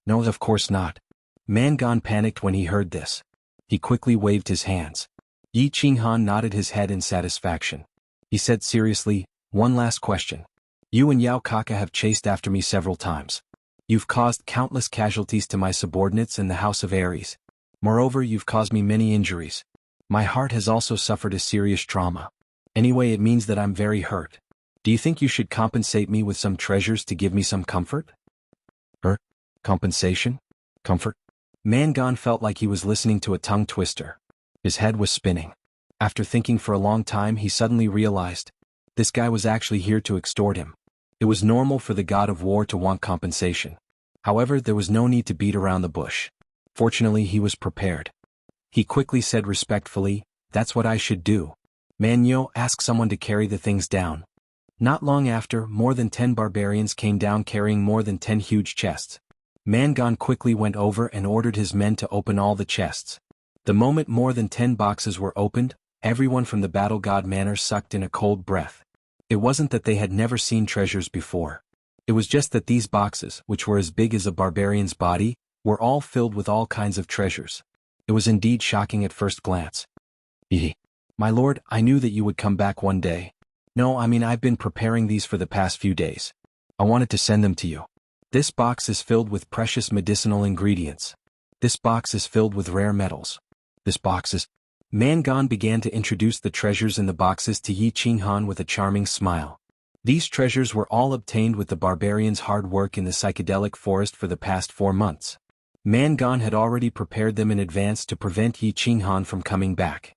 S1: "No, of course not." Mangan panicked when he heard this. He quickly waved his hands. Yi Qinghan nodded his head in satisfaction. He said seriously, "One last question. You and Yao Kaka have chased after me several times. You've caused countless casualties to my subordinates in the House of Ares. Moreover, you've caused me many injuries. My heart has also suffered a serious trauma. Anyway, it means that I'm very hurt. Do you think you should compensate me with some treasures to give me some comfort?" Compensation? Comfort? Mangan felt like he was listening to a tongue twister. His head was spinning. After thinking for a long time, he suddenly realized this guy was actually here to extort him. It was normal for the god of war to want compensation. However, there was no need to beat around the bush. Fortunately, he was prepared. He quickly said respectfully, "That's what I should do. Manyo, ask someone to carry the things down." Not long after, more than 10 barbarians came down carrying more than 10 huge chests. Mangan quickly went over and ordered his men to open all the chests. The moment more than 10 boxes were opened, everyone from the battle god manor sucked in a cold breath. It wasn't that they had never seen treasures before. It was just that these boxes, which were as big as a barbarian's body, were all filled with all kinds of treasures. It was indeed shocking at first glance. My lord, I knew that you would come back one day. No, I mean I've been preparing these for the past few days. I wanted to send them to you. This box is filled with precious medicinal ingredients. This box is filled with rare metals. This box is... Mangan began to introduce the treasures in the boxes to Yi Qinghan with a charming smile. These treasures were all obtained with the barbarians' hard work in the psychedelic forest for the past 4 months. Mangan had already prepared them in advance to prevent Yi Qinghan from coming back.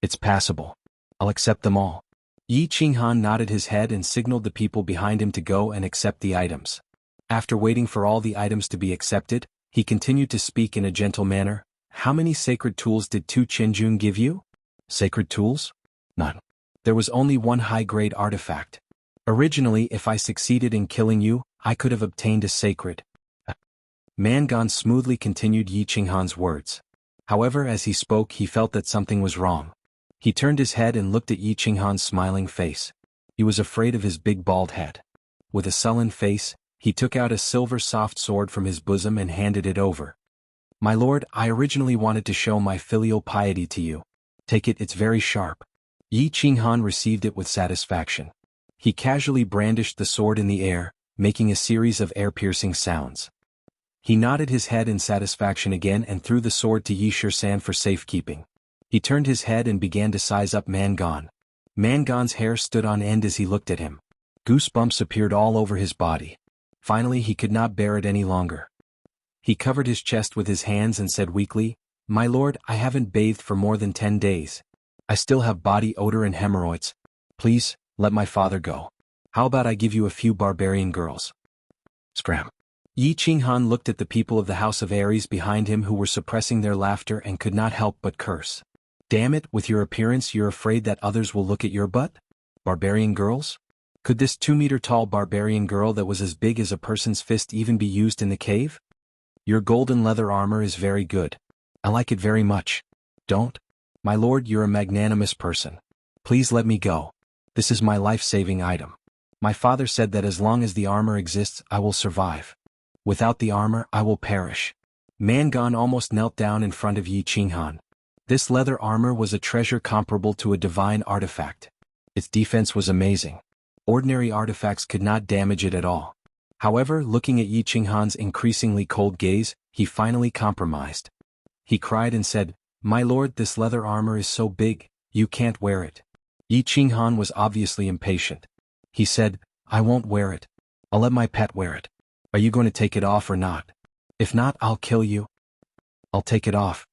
S1: It's passable. I'll accept them all. Yi Qinghan nodded his head and signaled the people behind him to go and accept the items. After waiting for all the items to be accepted, he continued to speak in a gentle manner. "How many sacred tools did Tu Chenjun give you?" "Sacred tools? None. There was only one high-grade artifact. Originally, if I succeeded in killing you, I could have obtained a sacred..." Mangan smoothly continued Yi Qinghan's words. However, as he spoke, he felt that something was wrong. He turned his head and looked at Yi Qinghan's smiling face. He was afraid of his big bald head. With a sullen face, he took out a silver soft sword from his bosom and handed it over. "My lord, I originally wanted to show my filial piety to you. Take it, it's very sharp." Yi Qinghan received it with satisfaction. He casually brandished the sword in the air, making a series of air-piercing sounds. He nodded his head in satisfaction again and threw the sword to Yi Shirsan for safekeeping. He turned his head and began to size up Mangan. Mangan's hair stood on end as he looked at him. Goosebumps appeared all over his body. Finally, he could not bear it any longer. He covered his chest with his hands and said weakly, "My lord, I haven't bathed for more than 10 days. I still have body odor and hemorrhoids. Please, let my father go. How about I give you a few barbarian girls?" Scram. Yi Qinghan looked at the people of the House of Ares behind him who were suppressing their laughter and could not help but curse. "Damn it, with your appearance you're afraid that others will look at your butt? Barbarian girls? Could this 2-meter-tall barbarian girl that was as big as a person's fist even be used in the cave? Your golden leather armor is very good. I like it very much. Don't? My lord, you're a magnanimous person. Please let me go. This is my life-saving item. My father said that as long as the armor exists, I will survive. Without the armor, I will perish." Mangan almost knelt down in front of Yi Qinghan. This leather armor was a treasure comparable to a divine artifact. Its defense was amazing. Ordinary artifacts could not damage it at all. However, looking at Yi Qinghan's increasingly cold gaze, he finally compromised. He cried and said, "My lord, this leather armor is so big, you can't wear it." Yi Qinghan was obviously impatient. He said, "I won't wear it. I'll let my pet wear it. Are you going to take it off or not? If not, I'll kill you." "I'll take it off."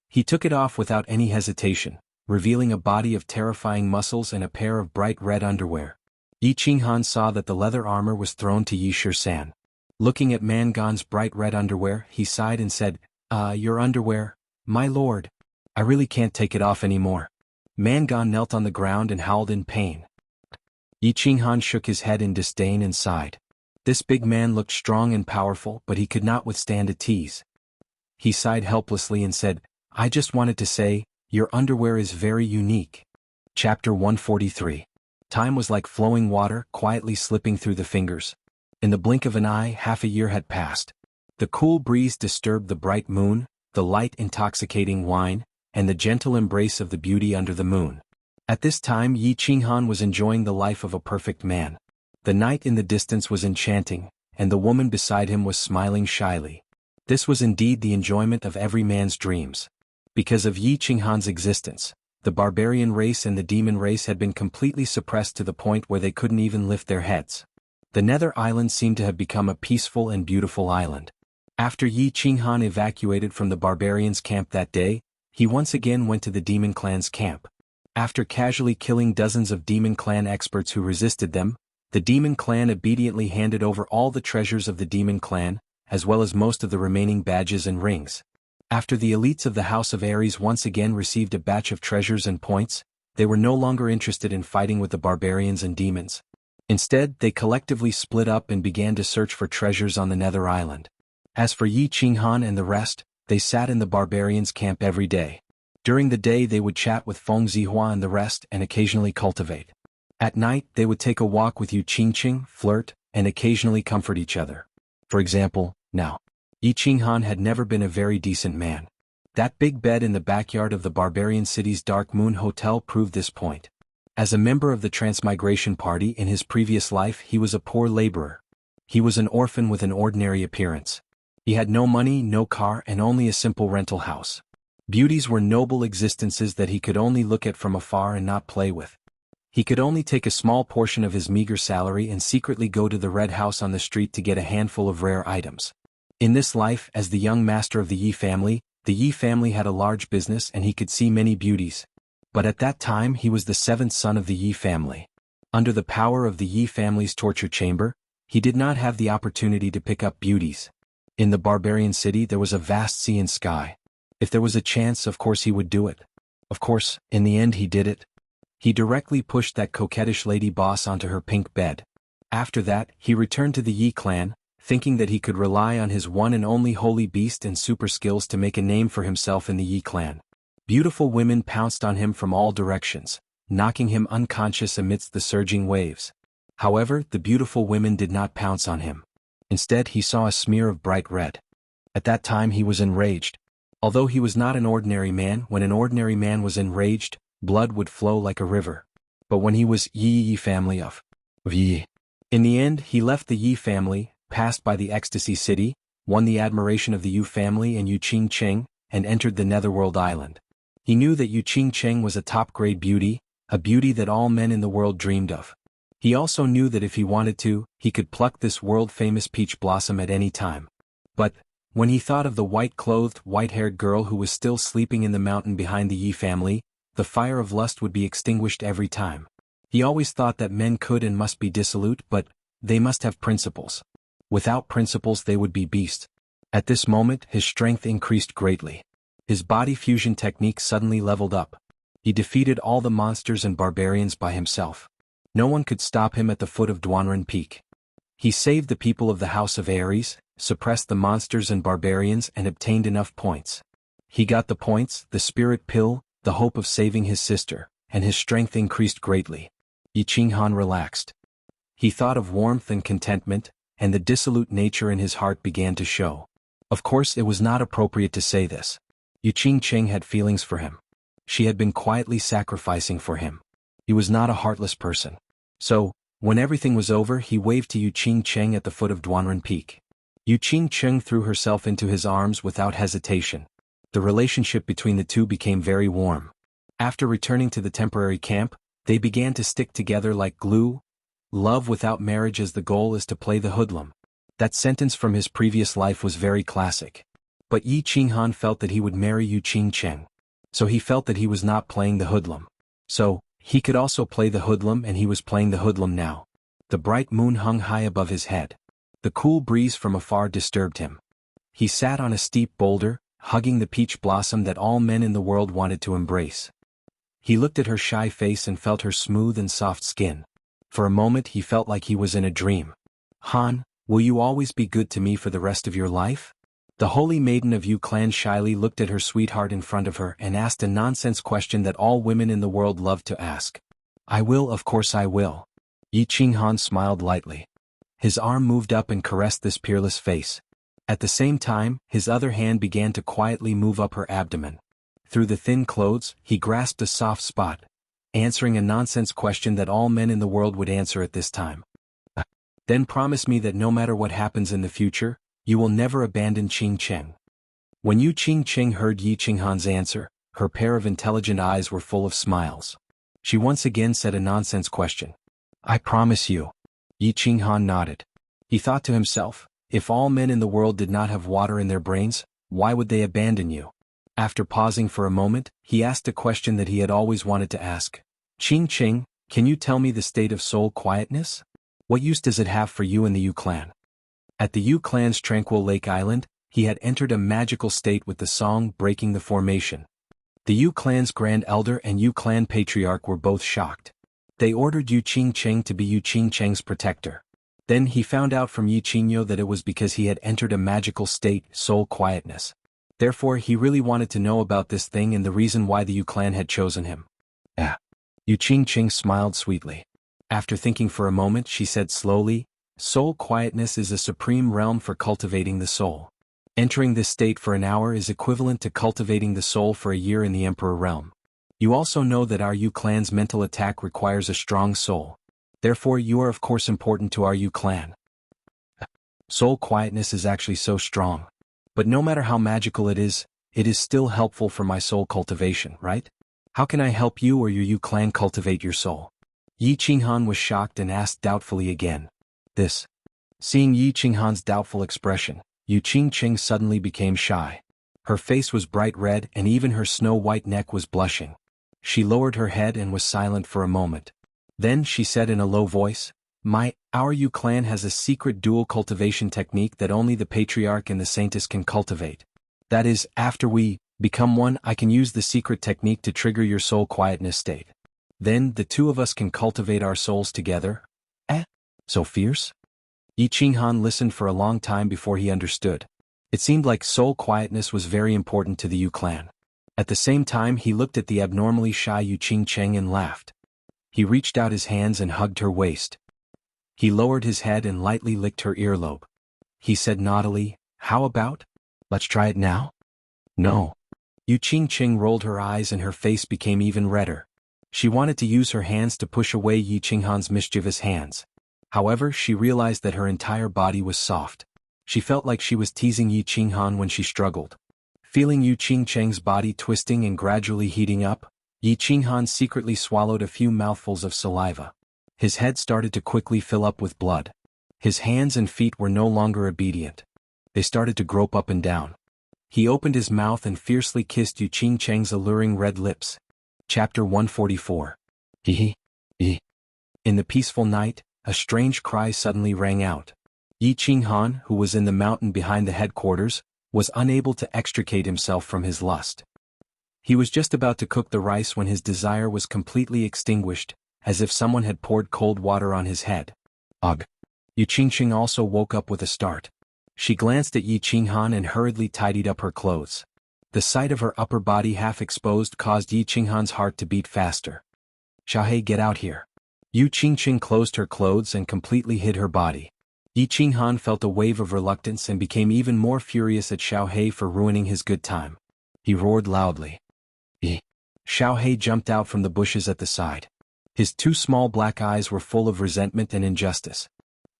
S1: He took it off without any hesitation, revealing a body of terrifying muscles and a pair of bright red underwear. Yi Qinghan saw that the leather armor was thrown to Yi Shirsan. Looking at Mangan's bright red underwear, he sighed and said, Your underwear, my lord. I really can't take it off anymore." Mangan knelt on the ground and howled in pain. Yi Qinghan shook his head in disdain and sighed. This big man looked strong and powerful, but he could not withstand a tease. He sighed helplessly and said, "I just wanted to say, your underwear is very unique." Chapter 143. Time was like flowing water, quietly slipping through the fingers. In the blink of an eye, half a year had passed. The cool breeze disturbed the bright moon, the light intoxicating wine, and the gentle embrace of the beauty under the moon. At this time Yi Qinghan was enjoying the life of a perfect man. The night in the distance was enchanting, and the woman beside him was smiling shyly. This was indeed the enjoyment of every man's dreams. Because of Yi Qinghan's existence, the barbarian race and the demon race had been completely suppressed to the point where they couldn't even lift their heads. The Nether Island seemed to have become a peaceful and beautiful island. After Yi Qinghan evacuated from the barbarians' camp that day, he once again went to the demon clan's camp. After casually killing dozens of demon clan experts who resisted them, the demon clan obediently handed over all the treasures of the demon clan, as well as most of the remaining badges and rings. After the elites of the House of Ares once again received a batch of treasures and points, they were no longer interested in fighting with the barbarians and demons. Instead, they collectively split up and began to search for treasures on the Nether Island. As for Yi Qinghan and the rest, they sat in the barbarians' camp every day. During the day they would chat with Feng Zihua and the rest and occasionally cultivate. At night they would take a walk with Yu Qingqing, flirt, and occasionally comfort each other. For example, now. Yi Qinghan had never been a very decent man. That big bed in the backyard of the barbarian city's Dark Moon Hotel proved this point. As a member of the Transmigration Party in his previous life he was a poor laborer. He was an orphan with an ordinary appearance. He had no money, no car, and only a simple rental house. Beauties were noble existences that he could only look at from afar and not play with. He could only take a small portion of his meager salary and secretly go to the red house on the street to get a handful of rare items. In this life, as the young master of the Yi family had a large business and he could see many beauties. But at that time he was the seventh son of the Yi family. Under the power of the Yi family's torture chamber, he did not have the opportunity to pick up beauties. In the barbarian city there was a vast sea and sky. If there was a chance, of course he would do it. Of course, in the end he did it. He directly pushed that coquettish lady boss onto her pink bed. After that, he returned to the Yi clan, thinking that he could rely on his one and only holy beast and super skills to make a name for himself in the Yi clan. Beautiful women pounced on him from all directions, knocking him unconscious amidst the surging waves. However, the beautiful women did not pounce on him. Instead he saw a smear of bright red. At that time he was enraged. Although he was not an ordinary man, when an ordinary man was enraged, blood would flow like a river. But when he was Yi family of Yi. In the end he left the Yi family, passed by the Ecstasy City, won the admiration of the Yu family and Yu Qingqing, and entered the Netherworld Island. He knew that Yu Qingqing was a top-grade beauty, a beauty that all men in the world dreamed of. He also knew that if he wanted to, he could pluck this world-famous peach blossom at any time. But, when he thought of the white-clothed, white-haired girl who was still sleeping in the mountain behind the Yi family, the fire of lust would be extinguished every time. He always thought that men could and must be dissolute, but they must have principles. Without principles they would be beasts. At this moment his strength increased greatly. His body fusion technique suddenly leveled up. He defeated all the monsters and barbarians by himself. No one could stop him at the foot of Duanren Peak. He saved the people of the House of Ares, suppressed the monsters and barbarians and obtained enough points. He got the points, the spirit pill, the hope of saving his sister, and his strength increased greatly. Yi Qinghan relaxed. He thought of warmth and contentment, and the dissolute nature in his heart began to show. Of course it was not appropriate to say this. Yu Qingqing had feelings for him. She had been quietly sacrificing for him. He was not a heartless person. So, when everything was over he waved to Yu Qingqing at the foot of Duanren Peak. Yu Qingqing threw herself into his arms without hesitation. The relationship between the two became very warm. After returning to the temporary camp, they began to stick together like glue. Love without marriage as the goal is to play the hoodlum. That sentence from his previous life was very classic. But Yi Qinghan felt that he would marry Yu Qingqing. So he felt that he was not playing the hoodlum. So, he could also play the hoodlum and he was playing the hoodlum now. The bright moon hung high above his head. The cool breeze from afar disturbed him. He sat on a steep boulder, hugging the peach blossom that all men in the world wanted to embrace. He looked at her shy face and felt her smooth and soft skin. For a moment he felt like he was in a dream. Han, will you always be good to me for the rest of your life? The holy maiden of Yu clan shyly looked at her sweetheart in front of her and asked a nonsense question that all women in the world love to ask. I will, of course I will. Yi Qinghan smiled lightly. His arm moved up and caressed this peerless face. At the same time, his other hand began to quietly move up her abdomen. Through the thin clothes, he grasped a soft spot, answering a nonsense question that all men in the world would answer at this time. Then promise me that no matter what happens in the future, you will never abandon Qing Cheng. When Yu Qingcheng heard Yi Qinghan's answer, her pair of intelligent eyes were full of smiles. She once again said a nonsense question. I promise you. Yi Qinghan nodded. He thought to himself, if all men in the world did not have water in their brains, why would they abandon you? After pausing for a moment, he asked a question that he had always wanted to ask. Qingcheng, can you tell me the state of soul quietness? What use does it have for you and the Yu clan? At the Yu clan's tranquil lake island, he had entered a magical state with the song breaking the formation. The Yu clan's grand elder and Yu clan patriarch were both shocked. They ordered Yu Qingcheng to be Yu Qingcheng's protector. Then he found out from Yi Qingyo that it was because he had entered a magical state, soul quietness. Therefore he really wanted to know about this thing and the reason why the Yu clan had chosen him. Yu Qingcheng smiled sweetly. After thinking for a moment she said slowly, soul quietness is a supreme realm for cultivating the soul. Entering this state for an hour is equivalent to cultivating the soul for a year in the Emperor realm. You also know that our Yu clan's mental attack requires a strong soul. Therefore you are of course important to our Yu clan. Soul quietness is actually so strong. But no matter how magical it is still helpful for my soul cultivation, right? How can I help you or your Yu clan cultivate your soul? Yi Qinghan was shocked and asked doubtfully again. This. Seeing Yi Qinghan's doubtful expression, Yu Qingcheng suddenly became shy. Her face was bright red and even her snow-white neck was blushing. She lowered her head and was silent for a moment. Then she said in a low voice, Our Yu clan has a secret dual cultivation technique that only the patriarch and the saintess can cultivate. That is, after we become one, I can use the secret technique to trigger your soul quietness state. Then the two of us can cultivate our souls together. So fierce? Yi Qinghan listened for a long time before he understood. It seemed like soul quietness was very important to the Yu clan. At the same time he looked at the abnormally shy Yu Qingcheng and laughed. He reached out his hands and hugged her waist. He lowered his head and lightly licked her earlobe. He said naughtily, how about? Let's try it now? No. Yu Qingcheng rolled her eyes and her face became even redder. She wanted to use her hands to push away Yi Qinghan's mischievous hands. However, she realized that her entire body was soft. She felt like she was teasing Yi Qinghan when she struggled. Feeling Yu Qingcheng's body twisting and gradually heating up, Yi Qinghan secretly swallowed a few mouthfuls of saliva. His head started to quickly fill up with blood. His hands and feet were no longer obedient. They started to grope up and down. He opened his mouth and fiercely kissed Yu Qingcheng's alluring red lips. Chapter 144. In the peaceful night, a strange cry suddenly rang out. Yi Qinghan, who was in the mountain behind the headquarters, was unable to extricate himself from his lust. He was just about to cook the rice when his desire was completely extinguished, as if someone had poured cold water on his head. Ugh! Yu Qingcheng also woke up with a start. She glanced at Yi Qinghan and hurriedly tidied up her clothes. The sight of her upper body half exposed caused Yi Qinghan's heart to beat faster. Xiaohei, get out here. Yu Qingcheng closed her clothes and completely hid her body. Yi Qinghan felt a wave of reluctance and became even more furious at Xiaohei for ruining his good time. He roared loudly. Xiaohei jumped out from the bushes at the side. His two small black eyes were full of resentment and injustice.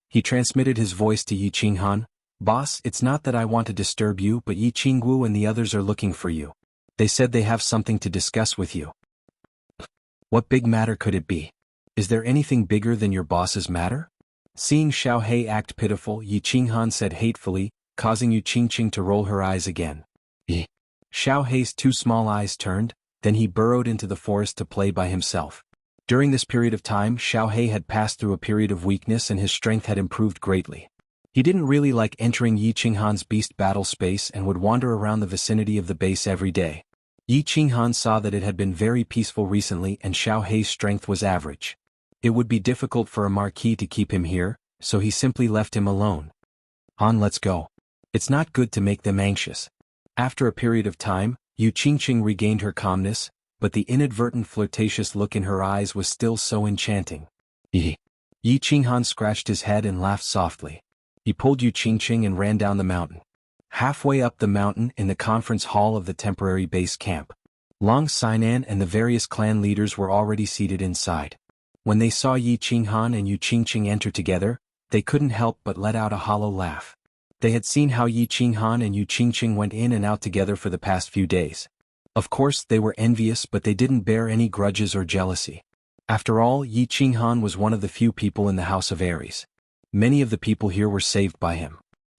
S1: He transmitted his voice to Yi Qinghan. Boss, it's not that I want to disturb you, but Yi Qingwu and the others are looking for you. They said they have something to discuss with you. What big matter could it be? Is there anything bigger than your boss's matter? Seeing Xiaohei act pitiful, Yi Qinghan said hatefully, causing Yu Qingcheng to roll her eyes again. Xiaohei's two small eyes turned, then he burrowed into the forest to play by himself. During this period of time, Xiaohei had passed through a period of weakness and his strength had improved greatly. He didn't really like entering Yi Qinghan's beast battle space and would wander around the vicinity of the base every day. Yi Qinghan saw that it had been very peaceful recently and Xiaohei's strength was average. It would be difficult for a marquis to keep him here, so he simply left him alone. Han, let's go. It's not good to make them anxious. After a period of time, Yu Qingqing regained her calmness, but the inadvertent flirtatious look in her eyes was still so enchanting. Yi Qinghan scratched his head and laughed softly. He pulled Yu Qingqing and ran down the mountain. Halfway up the mountain in the conference hall of the temporary base camp, Long Sinan and the various clan leaders were already seated inside. When they saw Yi Qinghan and Yu Qingqing enter together, they couldn't help but let out a hollow laugh. They had seen how Yi Qinghan and Yu Qingqing went in and out together for the past few days. Of course they were envious, but they didn't bear any grudges or jealousy. After all, Yi Qinghan was one of the few people in the House of Aries. Many of the people here were saved by him.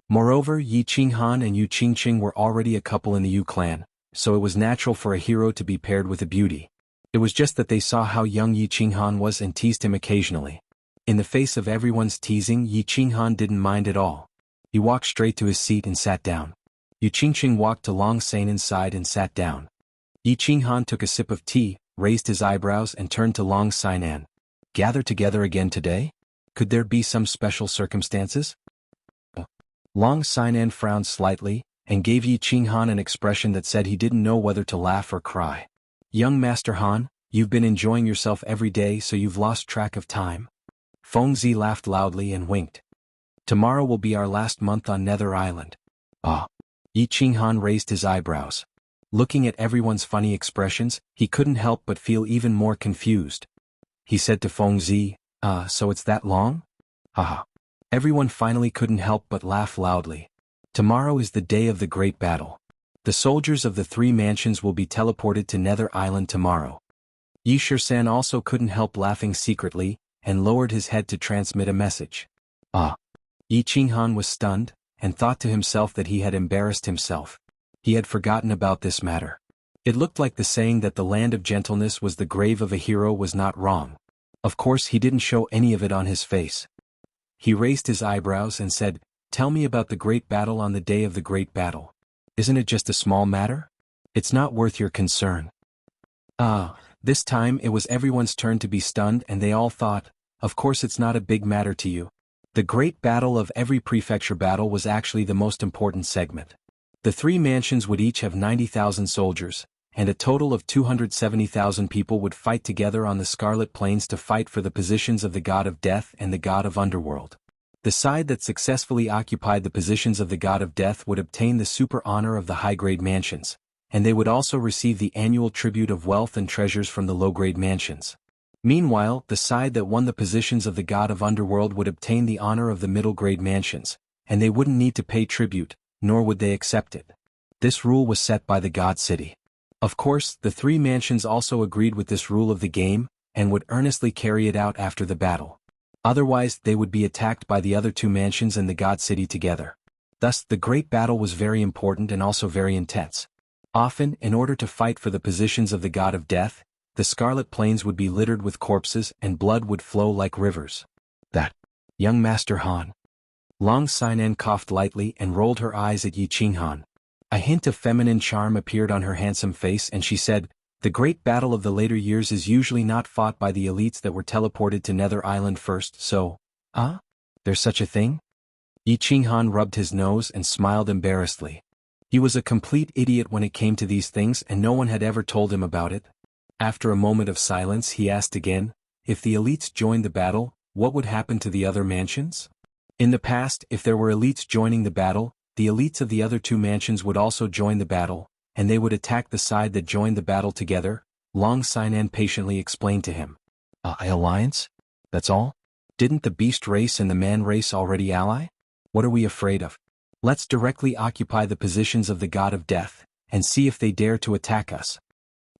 S1: Moreover, Yi Qinghan and Yu Qingqing were already a couple in the Yu clan, so it was natural for a hero to be paired with a beauty. It was just that they saw how young Yi Qinghan was and teased him occasionally. In the face of everyone's teasing, Yi Qinghan didn't mind at all. He walked straight to his seat and sat down. Yu Qingqing walked to Long Sanan's side and sat down. Yi Qinghan took a sip of tea, raised his eyebrows and turned to Long Sinan. Gather together again today? Could there be some special circumstances? Long Sinan frowned slightly, and gave Yi Qinghan an expression that said he didn't know whether to laugh or cry. Young Master Han, you've been enjoying yourself every day, so you've lost track of time. Fengzi laughed loudly and winked. Tomorrow will be our last month on Nether Island. Ah. Yi Qinghan raised his eyebrows. Looking at everyone's funny expressions, he couldn't help but feel even more confused. He said to Fengzi, so it's that long? Haha. Everyone finally couldn't help but laugh loudly. Tomorrow is the day of the great battle. The soldiers of the three mansions will be teleported to Nether Island tomorrow. Yi Shisan also couldn't help laughing secretly, and lowered his head to transmit a message. Yi Qinghan was stunned, and thought to himself that he had embarrassed himself. He had forgotten about this matter. It looked like the saying that the land of gentleness was the grave of a hero was not wrong. Of course he didn't show any of it on his face. He raised his eyebrows and said, "Tell me about the great battle on the day of the great battle. Isn't it just a small matter? It's not worth your concern." This time it was everyone's turn to be stunned, and they all thought, of course it's not a big matter to you. The great battle of every prefecture battle was actually the most important segment. The three mansions would each have 90,000 soldiers, and a total of 270,000 people would fight together on the Scarlet Plains to fight for the positions of the God of Death and the God of Underworld. The side that successfully occupied the positions of the God of Death would obtain the super honor of the high-grade mansions, and they would also receive the annual tribute of wealth and treasures from the low-grade mansions. Meanwhile, the side that won the positions of the God of Underworld would obtain the honor of the middle-grade mansions, and they wouldn't need to pay tribute, nor would they accept it. This rule was set by the God City. Of course, the three mansions also agreed with this rule of the game, and would earnestly carry it out after the battle. Otherwise, they would be attacked by the other two mansions and the God City together. Thus, the great battle was very important and also very intense. Often, in order to fight for the positions of the God of Death, the Scarlet Plains would be littered with corpses and blood would flow like rivers. That young Master Han. Long Sinan coughed lightly and rolled her eyes at Yi Qinghan. A hint of feminine charm appeared on her handsome face, and she said, "The great battle of the later years is usually not fought by the elites that were teleported to Nether Island first, so, there's such a thing?" Yi Qinghan rubbed his nose and smiled embarrassedly. He was a complete idiot when it came to these things, and no one had ever told him about it. After a moment of silence, he asked again, if the elites joined the battle, what would happen to the other mansions? In the past, if there were elites joining the battle, the elites of the other two mansions would also join the battle, and they would attack the side that joined the battle together. Long Sinan patiently explained to him. Alliance? That's all? Didn't the beast race and the man race already ally? What are we afraid of? Let's directly occupy the positions of the God of Death, and see if they dare to attack us.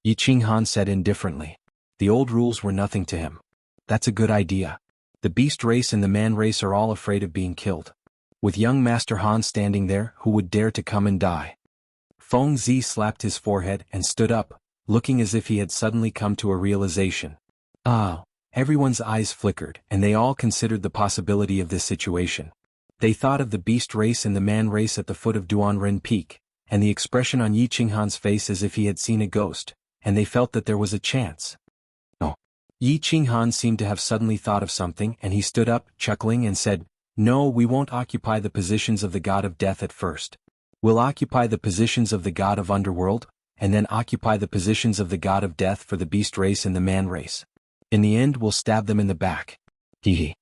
S1: Yi Qinghan said indifferently. The old rules were nothing to him. That's a good idea. The beast race and the man race are all afraid of being killed. With young Master Han standing there, who would dare to come and die? Fengzi slapped his forehead and stood up, looking as if he had suddenly come to a realization. Everyone's eyes flickered, and they all considered the possibility of this situation. They thought of the beast race and the man race at the foot of Duanren Peak, and the expression on Yi Qinghan's face as if he had seen a ghost, and they felt that there was a chance. Yi Qinghan seemed to have suddenly thought of something, and he stood up, chuckling, and said, No, we won't occupy the positions of the god of death at first. We'll occupy the positions of the god of underworld, and then occupy the positions of the god of death for the beast race and the man race. In the end we'll stab them in the back. Hehe.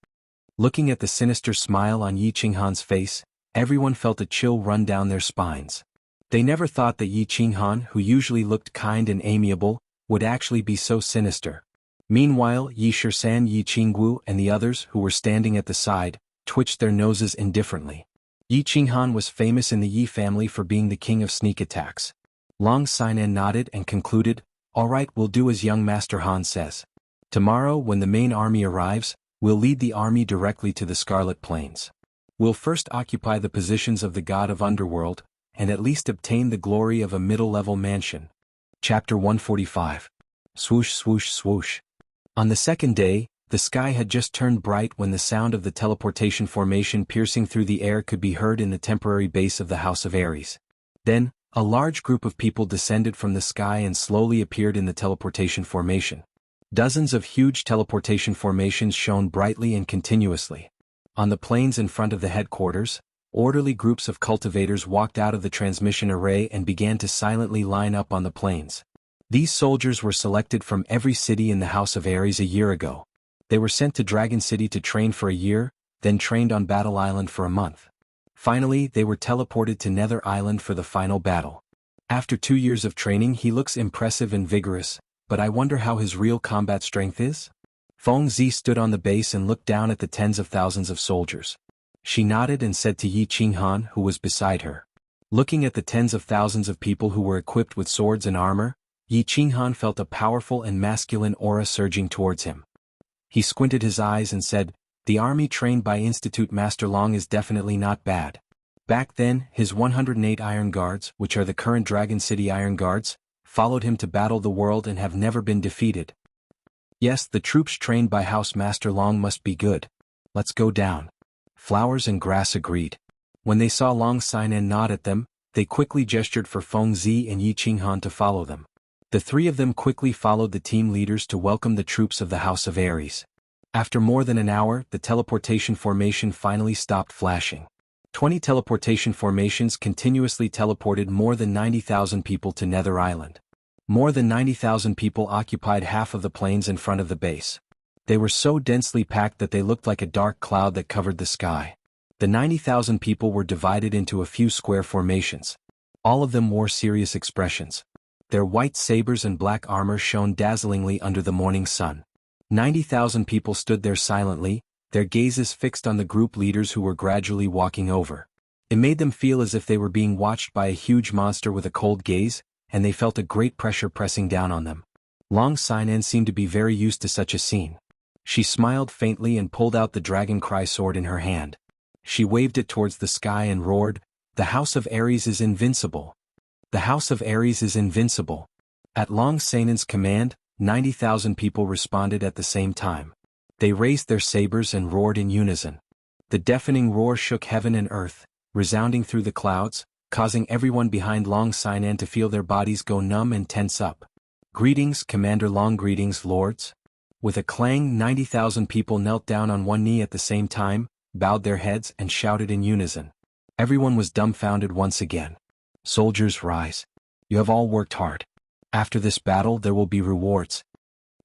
S1: Looking at the sinister smile on Yi Qinghan's face, everyone felt a chill run down their spines. They never thought that Yi Qinghan, who usually looked kind and amiable, would actually be so sinister. Meanwhile, Yi Shisan, Yi Qinggu, and the others who were standing at the side, twitched their noses indifferently. Yi Qinghan was famous in the Yi family for being the king of sneak attacks. Long Sinan nodded and concluded, "All right, we'll do as young Master Han says. Tomorrow, when the main army arrives, we'll lead the army directly to the Scarlet Plains. We'll first occupy the positions of the god of underworld, and at least obtain the glory of a middle-level mansion." Chapter 145. Swoosh swoosh swoosh. On the second day, the sky had just turned bright when the sound of the teleportation formation piercing through the air could be heard in the temporary base of the House of Ares. Then, a large group of people descended from the sky and slowly appeared in the teleportation formation. Dozens of huge teleportation formations shone brightly and continuously. On the plains in front of the headquarters, orderly groups of cultivators walked out of the transmission array and began to silently line up on the plains. These soldiers were selected from every city in the House of Ares a year ago. They were sent to Dragon City to train for a year, then trained on Battle Island for a month. Finally, they were teleported to Nether Island for the final battle. After 2 years of training, he looks impressive and vigorous, but I wonder how his real combat strength is? Feng Zi stood on the base and looked down at the tens of thousands of soldiers. She nodded and said to Yi Qinghan, who was beside her. Looking at the tens of thousands of people who were equipped with swords and armor, Yi Qinghan felt a powerful and masculine aura surging towards him. He squinted his eyes and said, "The army trained by Institute Master Long is definitely not bad." Back then, his 108 Iron Guards, which are the current Dragon City Iron Guards, followed him to battle the world and have never been defeated. Yes, the troops trained by House Master Long must be good. Let's go down. Flowers and grass agreed. When they saw Long Sinan nod at them, they quickly gestured for Feng Zi and Yi Qinghan to follow them. The three of them quickly followed the team leaders to welcome the troops of the House of Ares. After more than an hour, the teleportation formation finally stopped flashing. 20 teleportation formations continuously teleported more than 90,000 people to Nether Island. More than 90,000 people occupied half of the plains in front of the base. They were so densely packed that they looked like a dark cloud that covered the sky. The 90,000 people were divided into a few square formations. All of them wore serious expressions. Their white sabers and black armor shone dazzlingly under the morning sun. 90,000 people stood there silently, their gazes fixed on the group leaders who were gradually walking over. It made them feel as if they were being watched by a huge monster with a cold gaze, and they felt a great pressure pressing down on them. Long Sinan seemed to be very used to such a scene. She smiled faintly and pulled out the Dragon Cry sword in her hand. She waved it towards the sky and roared, "The House of Ares is invincible! The House of Ares is invincible!" At Long Sinan's command, 90,000 people responded at the same time. They raised their sabers and roared in unison. The deafening roar shook heaven and earth, resounding through the clouds, causing everyone behind Long Sinan to feel their bodies go numb and tense up. "Greetings, Commander Long, greetings, lords." With a clang, 90,000 people knelt down on one knee at the same time, bowed their heads and shouted in unison. Everyone was dumbfounded once again. "Soldiers, rise. You have all worked hard. After this battle there will be rewards."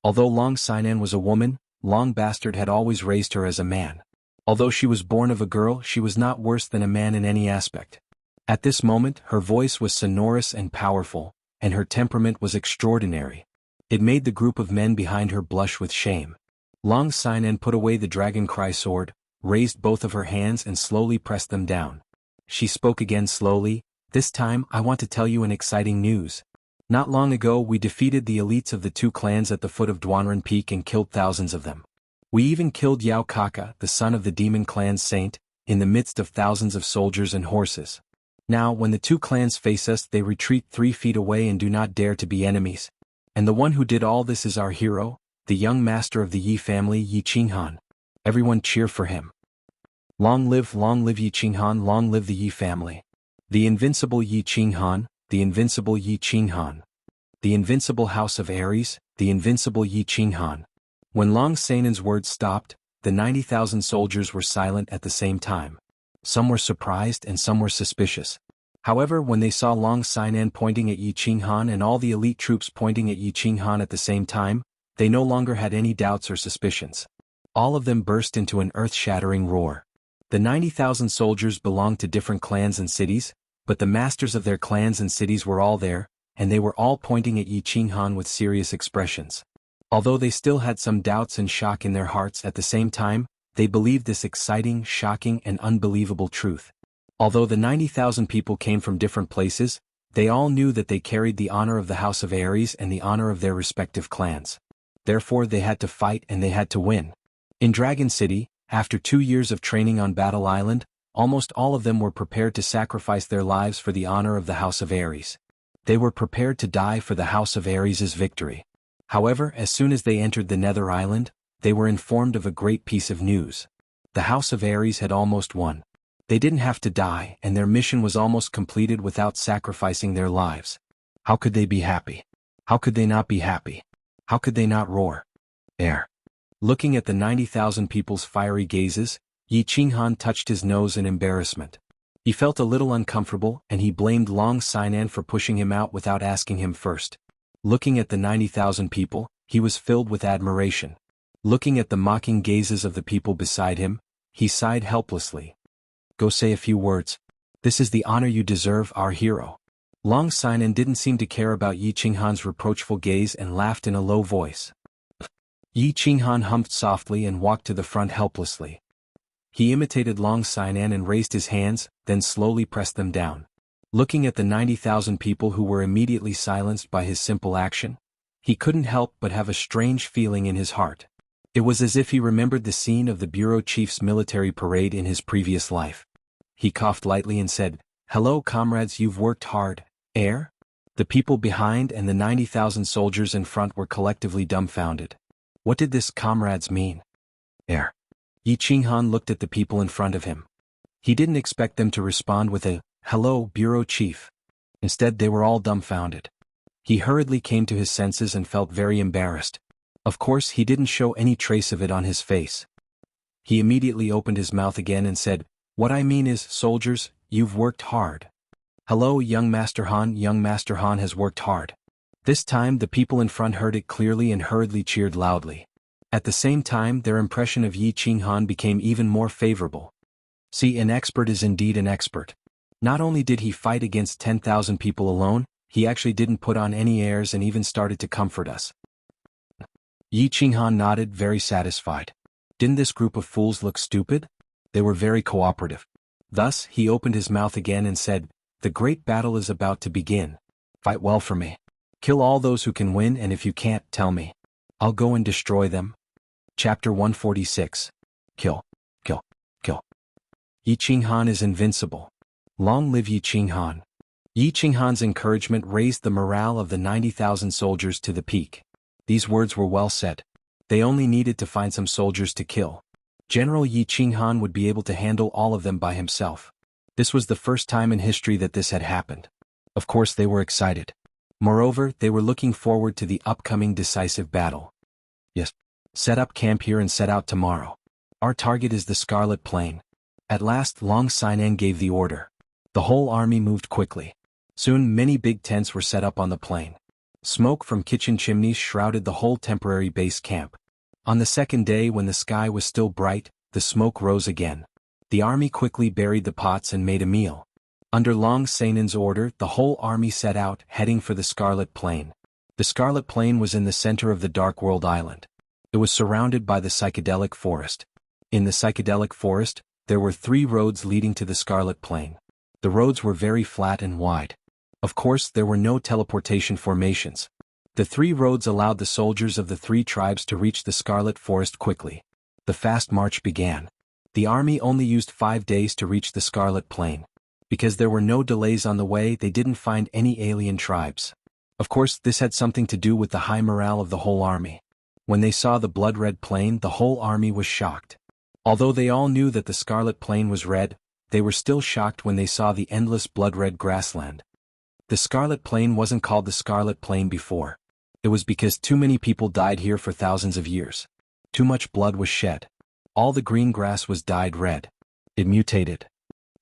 S1: Although Long Sinan was a woman, Long Bastard had always raised her as a man. Although she was born of a girl, she was not worse than a man in any aspect. At this moment, her voice was sonorous and powerful, and her temperament was extraordinary. It made the group of men behind her blush with shame. Long Sinan put away the Dragon Cry sword, raised both of her hands and slowly pressed them down. She spoke again slowly, "This time I want to tell you an exciting news. Not long ago we defeated the elites of the two clans at the foot of Duanren Peak and killed thousands of them. We even killed Yao Kaka, the son of the demon clan's saint, in the midst of thousands of soldiers and horses. Now when the two clans face us they retreat 3 feet away and do not dare to be enemies. And the one who did all this is our hero, the young master of the Yi family, Yi Qinghan. Everyone cheer for him. Long live Yi Qinghan, long live the Yi family. The invincible Yi Qinghan, the invincible Yi Qinghan. The invincible House of Ares, the invincible Yi Qinghan." When Long Sinan's words stopped, the 90,000 soldiers were silent at the same time. Some were surprised and some were suspicious. However, when they saw Long Sinan pointing at Yi Qinghan and all the elite troops pointing at Yi Qinghan at the same time, they no longer had any doubts or suspicions. All of them burst into an earth-shattering roar. The 90,000 soldiers belonged to different clans and cities, but the masters of their clans and cities were all there, and they were all pointing at Yi Qinghan with serious expressions. Although they still had some doubts and shock in their hearts at the same time, they believed this exciting, shocking, and unbelievable truth. Although the 90,000 people came from different places, they all knew that they carried the honor of the House of Ares and the honor of their respective clans. Therefore they had to fight and they had to win. In Dragon City, after 2 years of training on Battle Island, almost all of them were prepared to sacrifice their lives for the honor of the House of Ares. They were prepared to die for the House of Ares' victory. However, as soon as they entered the Nether Island, they were informed of a great piece of news. The House of Ares had almost won. They didn't have to die, and their mission was almost completed without sacrificing their lives. How could they be happy? How could they not be happy? How could they not roar? Air. Looking at the 90,000 people's fiery gazes, Yi Qinghan touched his nose in embarrassment. He felt a little uncomfortable, and he blamed Long Sinan for pushing him out without asking him first. Looking at the 90,000 people, he was filled with admiration. Looking at the mocking gazes of the people beside him, he sighed helplessly. Go say a few words. This is the honor you deserve, our hero. Long Sinan didn't seem to care about Yi Qinghan's reproachful gaze and laughed in a low voice. Yi Qinghan humped softly and walked to the front helplessly. He imitated Long Sinan and raised his hands, then slowly pressed them down. Looking at the 90,000 people who were immediately silenced by his simple action, he couldn't help but have a strange feeling in his heart. It was as if he remembered the scene of the bureau chief's military parade in his previous life. He coughed lightly and said, "Hello comrades, you've worked hard, eh?" The people behind and the 90,000 soldiers in front were collectively dumbfounded. What did this comrades mean? Yi Qinghan looked at the people in front of him. He didn't expect them to respond with a, "Hello, bureau chief." Instead they were all dumbfounded. He hurriedly came to his senses and felt very embarrassed. Of course he didn't show any trace of it on his face. He immediately opened his mouth again and said, "What I mean is, soldiers, you've worked hard. Hello, young Master Han has worked hard." This time the people in front heard it clearly and hurriedly cheered loudly. At the same time their impression of Yi Qinghan became even more favorable. See, an expert is indeed an expert. Not only did he fight against 10,000 people alone, he actually didn't put on any airs and even started to comfort us. Yi Qinghan nodded, very satisfied. Didn't this group of fools look stupid? They were very cooperative. Thus, he opened his mouth again and said, "The great battle is about to begin. Fight well for me. Kill all those who can win, and if you can't, tell me. I'll go and destroy them." Chapter 146. Kill. Kill. Kill. Yi Qinghan is invincible. Long live Yi Qinghan. Yi Qinghan's encouragement raised the morale of the 90,000 soldiers to the peak. These words were well said. They only needed to find some soldiers to kill. General Yi Qinghan would be able to handle all of them by himself. This was the first time in history that this had happened. Of course they were excited. Moreover, they were looking forward to the upcoming decisive battle. Yes. Set up camp here and set out tomorrow. Our target is the Scarlet Plain. At last Long Sinan gave the order. The whole army moved quickly. Soon many big tents were set up on the plain. Smoke from kitchen chimneys shrouded the whole temporary base camp. On the second day, when the sky was still bright, the smoke rose again. The army quickly buried the pots and made a meal. Under Long Sinan's order, the whole army set out, heading for the Scarlet Plain. The Scarlet Plain was in the center of the Dark World Island. It was surrounded by the psychedelic forest. In the psychedelic forest, there were 3 roads leading to the Scarlet Plain. The roads were very flat and wide. Of course, there were no teleportation formations. The 3 roads allowed the soldiers of the 3 tribes to reach the Scarlet Forest quickly. The fast march began. The army only used 5 days to reach the Scarlet Plain. Because there were no delays on the way, they didn't find any alien tribes. Of course, this had something to do with the high morale of the whole army. When they saw the blood-red plain, the whole army was shocked. Although they all knew that the Scarlet Plain was red, they were still shocked when they saw the endless blood-red grassland. The Scarlet Plain wasn't called the Scarlet Plain before. It was because too many people died here for thousands of years. Too much blood was shed. All the green grass was dyed red. It mutated.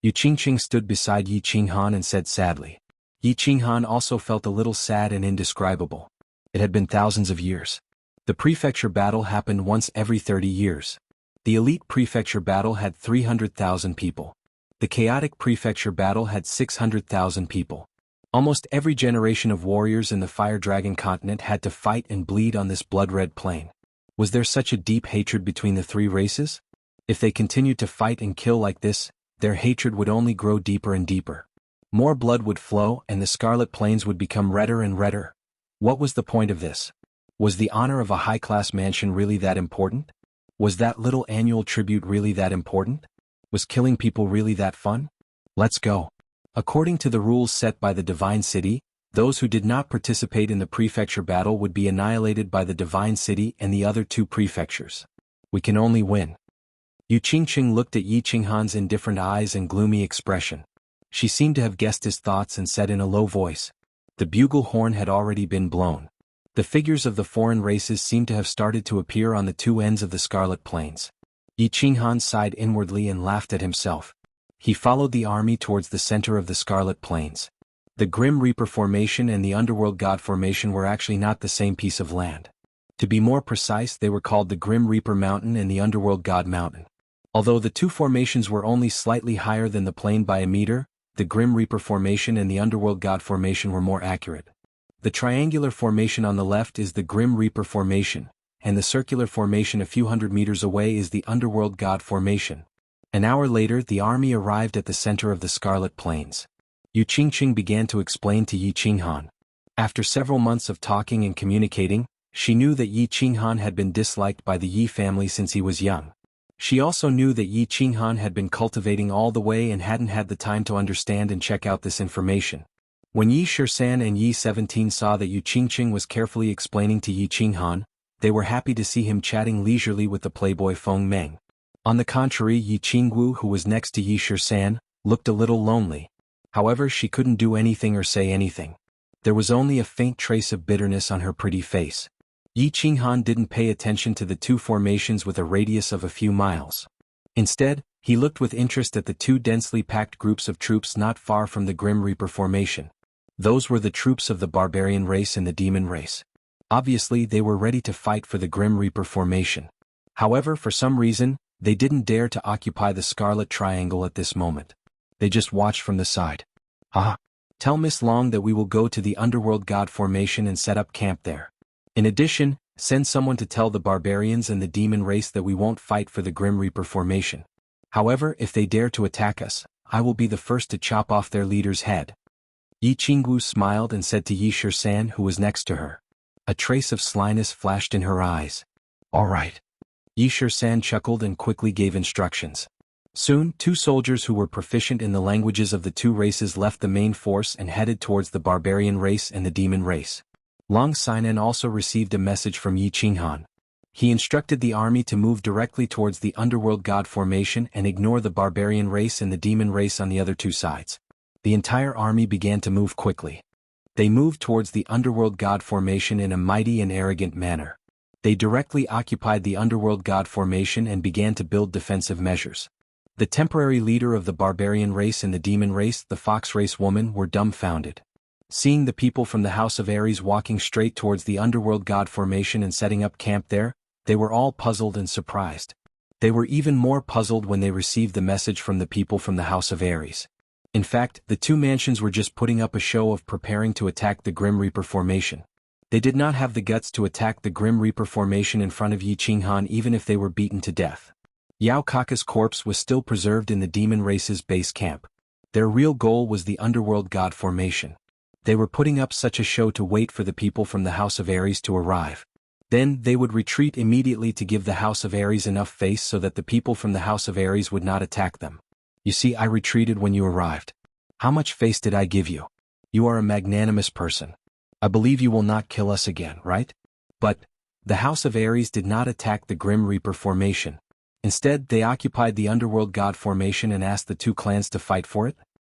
S1: Yu Qingqing stood beside Yi Qinghan and said sadly. Yi Qinghan also felt a little sad and indescribable. It had been thousands of years. The prefecture battle happened once every 30 years. The elite prefecture battle had 300,000 people. The chaotic prefecture battle had 600,000 people. Almost every generation of warriors in the Fire Dragon continent had to fight and bleed on this blood-red plain. Was there such a deep hatred between the three races? If they continued to fight and kill like this, their hatred would only grow deeper and deeper. More blood would flow and the Scarlet Plains would become redder and redder. What was the point of this? Was the honor of a high-class mansion really that important? Was that little annual tribute really that important? Was killing people really that fun? Let's go. According to the rules set by the Divine City, those who did not participate in the prefecture battle would be annihilated by the Divine City and the other two prefectures. We can only win. Yu Qingqing looked at Yi Qinghan's indifferent eyes and gloomy expression. She seemed to have guessed his thoughts and said in a low voice. The bugle horn had already been blown. The figures of the foreign races seemed to have started to appear on the two ends of the Scarlet Plains. Yi Qinghan sighed inwardly and laughed at himself. He followed the army towards the center of the Scarlet Plains. The Grim Reaper Formation and the Underworld God Formation were actually not the same piece of land. To be more precise, they were called the Grim Reaper Mountain and the Underworld God Mountain. Although the two formations were only slightly higher than the plain by a meter, the Grim Reaper Formation and the Underworld God Formation were more accurate. The triangular formation on the left is the Grim Reaper Formation, and the circular formation a few hundred meters away is the Underworld God Formation. An hour later, the army arrived at the center of the Scarlet Plains. Yu Qingqing began to explain to Yi Qinghan. After several months of talking and communicating, she knew that Yi Qinghan had been disliked by the Yi family since he was young. She also knew that Yi Qinghan had been cultivating all the way and hadn't had the time to understand and check out this information. When Yi Shisan and Yi 17 saw that Yu Qingqing was carefully explaining to Yi Qinghan, they were happy to see him chatting leisurely with the playboy Feng Meng. On the contrary, Yi Qingwu, who was next to Yi Shisan, looked a little lonely. However, she couldn't do anything or say anything. There was only a faint trace of bitterness on her pretty face. Yi Qinghan didn't pay attention to the two formations with a radius of a few miles. Instead, he looked with interest at the two densely packed groups of troops not far from the Grim Reaper Formation. Those were the troops of the barbarian race and the demon race. Obviously, they were ready to fight for the Grim Reaper Formation. However, for some reason, they didn't dare to occupy the Scarlet Triangle at this moment. They just watched from the side. Tell Miss Long that we will go to the Underworld God Formation and set up camp there. In addition, send someone to tell the barbarians and the demon race that we won't fight for the Grim Reaper Formation. However, if they dare to attack us, I will be the first to chop off their leader's head. Yi Qingwu smiled and said to Yi Shisan, who was next to her. A trace of slyness flashed in her eyes. All right. Yi Shisan chuckled and quickly gave instructions. Soon, two soldiers who were proficient in the languages of the two races left the main force and headed towards the barbarian race and the demon race. Long Sinan also received a message from Yi Qinghan. He instructed the army to move directly towards the Underworld God Formation and ignore the barbarian race and the demon race on the other two sides. The entire army began to move quickly. They moved towards the Underworld God Formation in a mighty and arrogant manner. They directly occupied the Underworld God Formation and began to build defensive measures. The temporary leader of the barbarian race and the demon race, the fox race woman, were dumbfounded. Seeing the people from the House of Ares walking straight towards the Underworld God Formation and setting up camp there, they were all puzzled and surprised. They were even more puzzled when they received the message from the people from the House of Ares. In fact, the two mansions were just putting up a show of preparing to attack the Grim Reaper Formation. They did not have the guts to attack the Grim Reaper Formation in front of Yi Qinghan even if they were beaten to death. Yao Kaka's corpse was still preserved in the demon race's base camp. Their real goal was the Underworld God Formation. They were putting up such a show to wait for the people from the House of Ares to arrive. Then, they would retreat immediately to give the House of Ares enough face so that the people from the House of Ares would not attack them. You see, I retreated when you arrived. How much face did I give you? You are a magnanimous person. I believe you will not kill us again, right? But, the House of Ares did not attack the Grim Reaper Formation. Instead, they occupied the Underworld God Formation and asked the two clans to fight for it?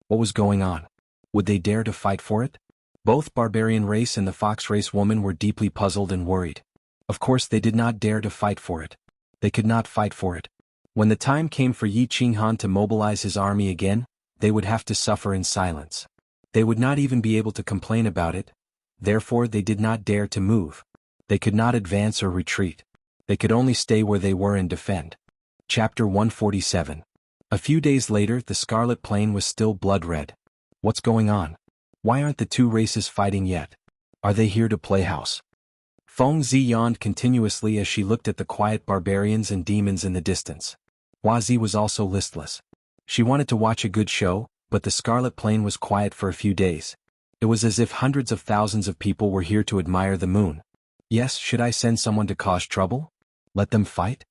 S1: What was going on? Would they dare to fight for it? Both Barbarian Race and the Fox Race woman were deeply puzzled and worried. Of course they did not dare to fight for it. They could not fight for it. When the time came for Yi Qinghan to mobilize his army again, they would have to suffer in silence. They would not even be able to complain about it, therefore they did not dare to move. They could not advance or retreat. They could only stay where they were and defend. Chapter 147. A few days later, the Scarlet Plain was still blood-red. What's going on? Why aren't the two races fighting yet? Are they here to play house? Feng Zi yawned continuously as she looked at the quiet barbarians and demons in the distance. Hua Zi was also listless. She wanted to watch a good show, but the Scarlet Plain was quiet for a few days. It was as if hundreds of thousands of people were here to admire the moon. Yes, should I send someone to cause trouble? Let them fight?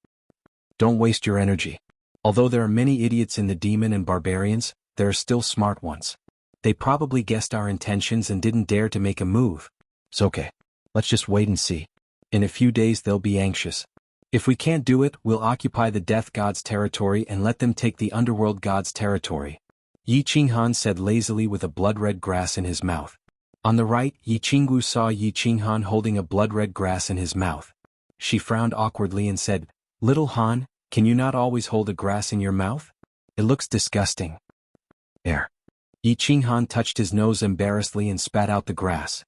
S1: Don't waste your energy. Although there are many idiots in the demon and barbarians, there are still smart ones. They probably guessed our intentions and didn't dare to make a move. It's okay. Let's just wait and see. In a few days they'll be anxious. If we can't do it, we'll occupy the Death God's territory and let them take the Underworld God's territory. Yi Qinghan said lazily with a blood-red grass in his mouth. On the right, Yi Qinggu saw Yi Qinghan holding a blood-red grass in his mouth. She frowned awkwardly and said, "Little Han, can you not always hold a grass in your mouth? It looks disgusting." Air. Yi Qinghan touched his nose embarrassedly and spat out the grass.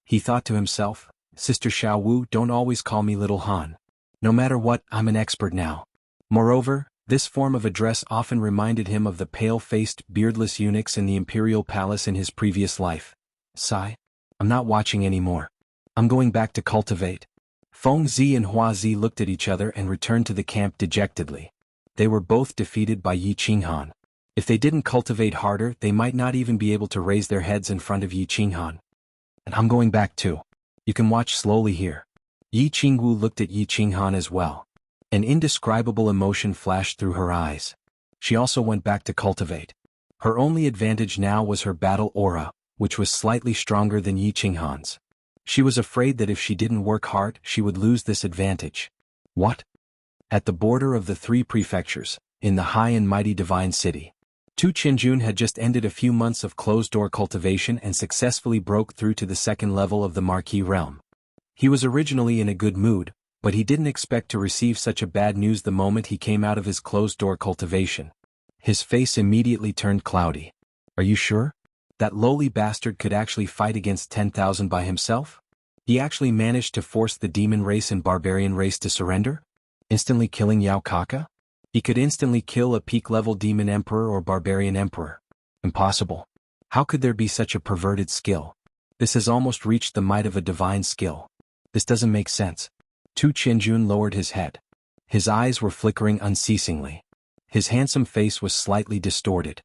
S1: He thought to himself, "Sister Xiaowu, don't always call me Little Han. No matter what, I'm an expert now." Moreover, this form of address often reminded him of the pale-faced, beardless eunuchs in the imperial palace in his previous life. Sigh. I'm not watching anymore. I'm going back to cultivate. Feng Zi and Hua Zi looked at each other and returned to the camp dejectedly. They were both defeated by Yi Qinghan. If they didn't cultivate harder, they might not even be able to raise their heads in front of Yi Qinghan. And I'm going back too. You can watch slowly here. Yi Qingwu looked at Yi Qinghan as well. An indescribable emotion flashed through her eyes. She also went back to cultivate. Her only advantage now was her battle aura, which was slightly stronger than Yi Qinghan's. She was afraid that if she didn't work hard, she would lose this advantage. What? At the border of the three prefectures, in the high and mighty divine city, Tu Qianjun had just ended a few months of closed-door cultivation and successfully broke through to the second level of the Marquis realm. He was originally in a good mood, but he didn't expect to receive such a bad news the moment he came out of his closed-door cultivation. His face immediately turned cloudy. Are you sure? That lowly bastard could actually fight against 10,000 by himself? He actually managed to force the demon race and barbarian race to surrender? Instantly killing Yao Kaka? He could instantly kill a peak-level demon emperor or barbarian emperor. Impossible. How could there be such a perverted skill? This has almost reached the might of a divine skill. This doesn't make sense. Tu Qianjun lowered his head. His eyes were flickering unceasingly. His handsome face was slightly distorted.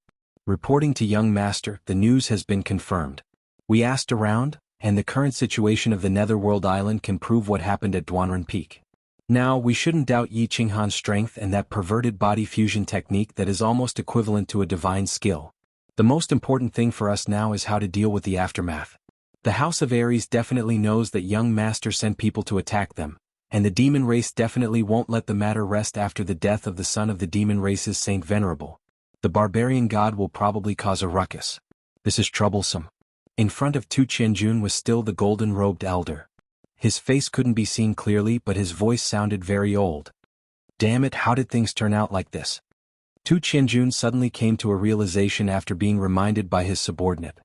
S1: Reporting to young master, the news has been confirmed. We asked around, and the current situation of the Netherworld Island can prove what happened at Duanren Peak. Now, we shouldn't doubt Yi Qinghan's strength and that perverted body fusion technique that is almost equivalent to a divine skill. The most important thing for us now is how to deal with the aftermath. The House of Ares definitely knows that young master sent people to attack them, and the demon race definitely won't let the matter rest after the death of the son of the demon race's Saint Venerable. The barbarian god will probably cause a ruckus. This is troublesome. In front of Tu Qianjun was still the golden-robed elder. His face couldn't be seen clearly, but his voice sounded very old. Damn it, how did things turn out like this? Tu Qianjun suddenly came to a realization after being reminded by his subordinate.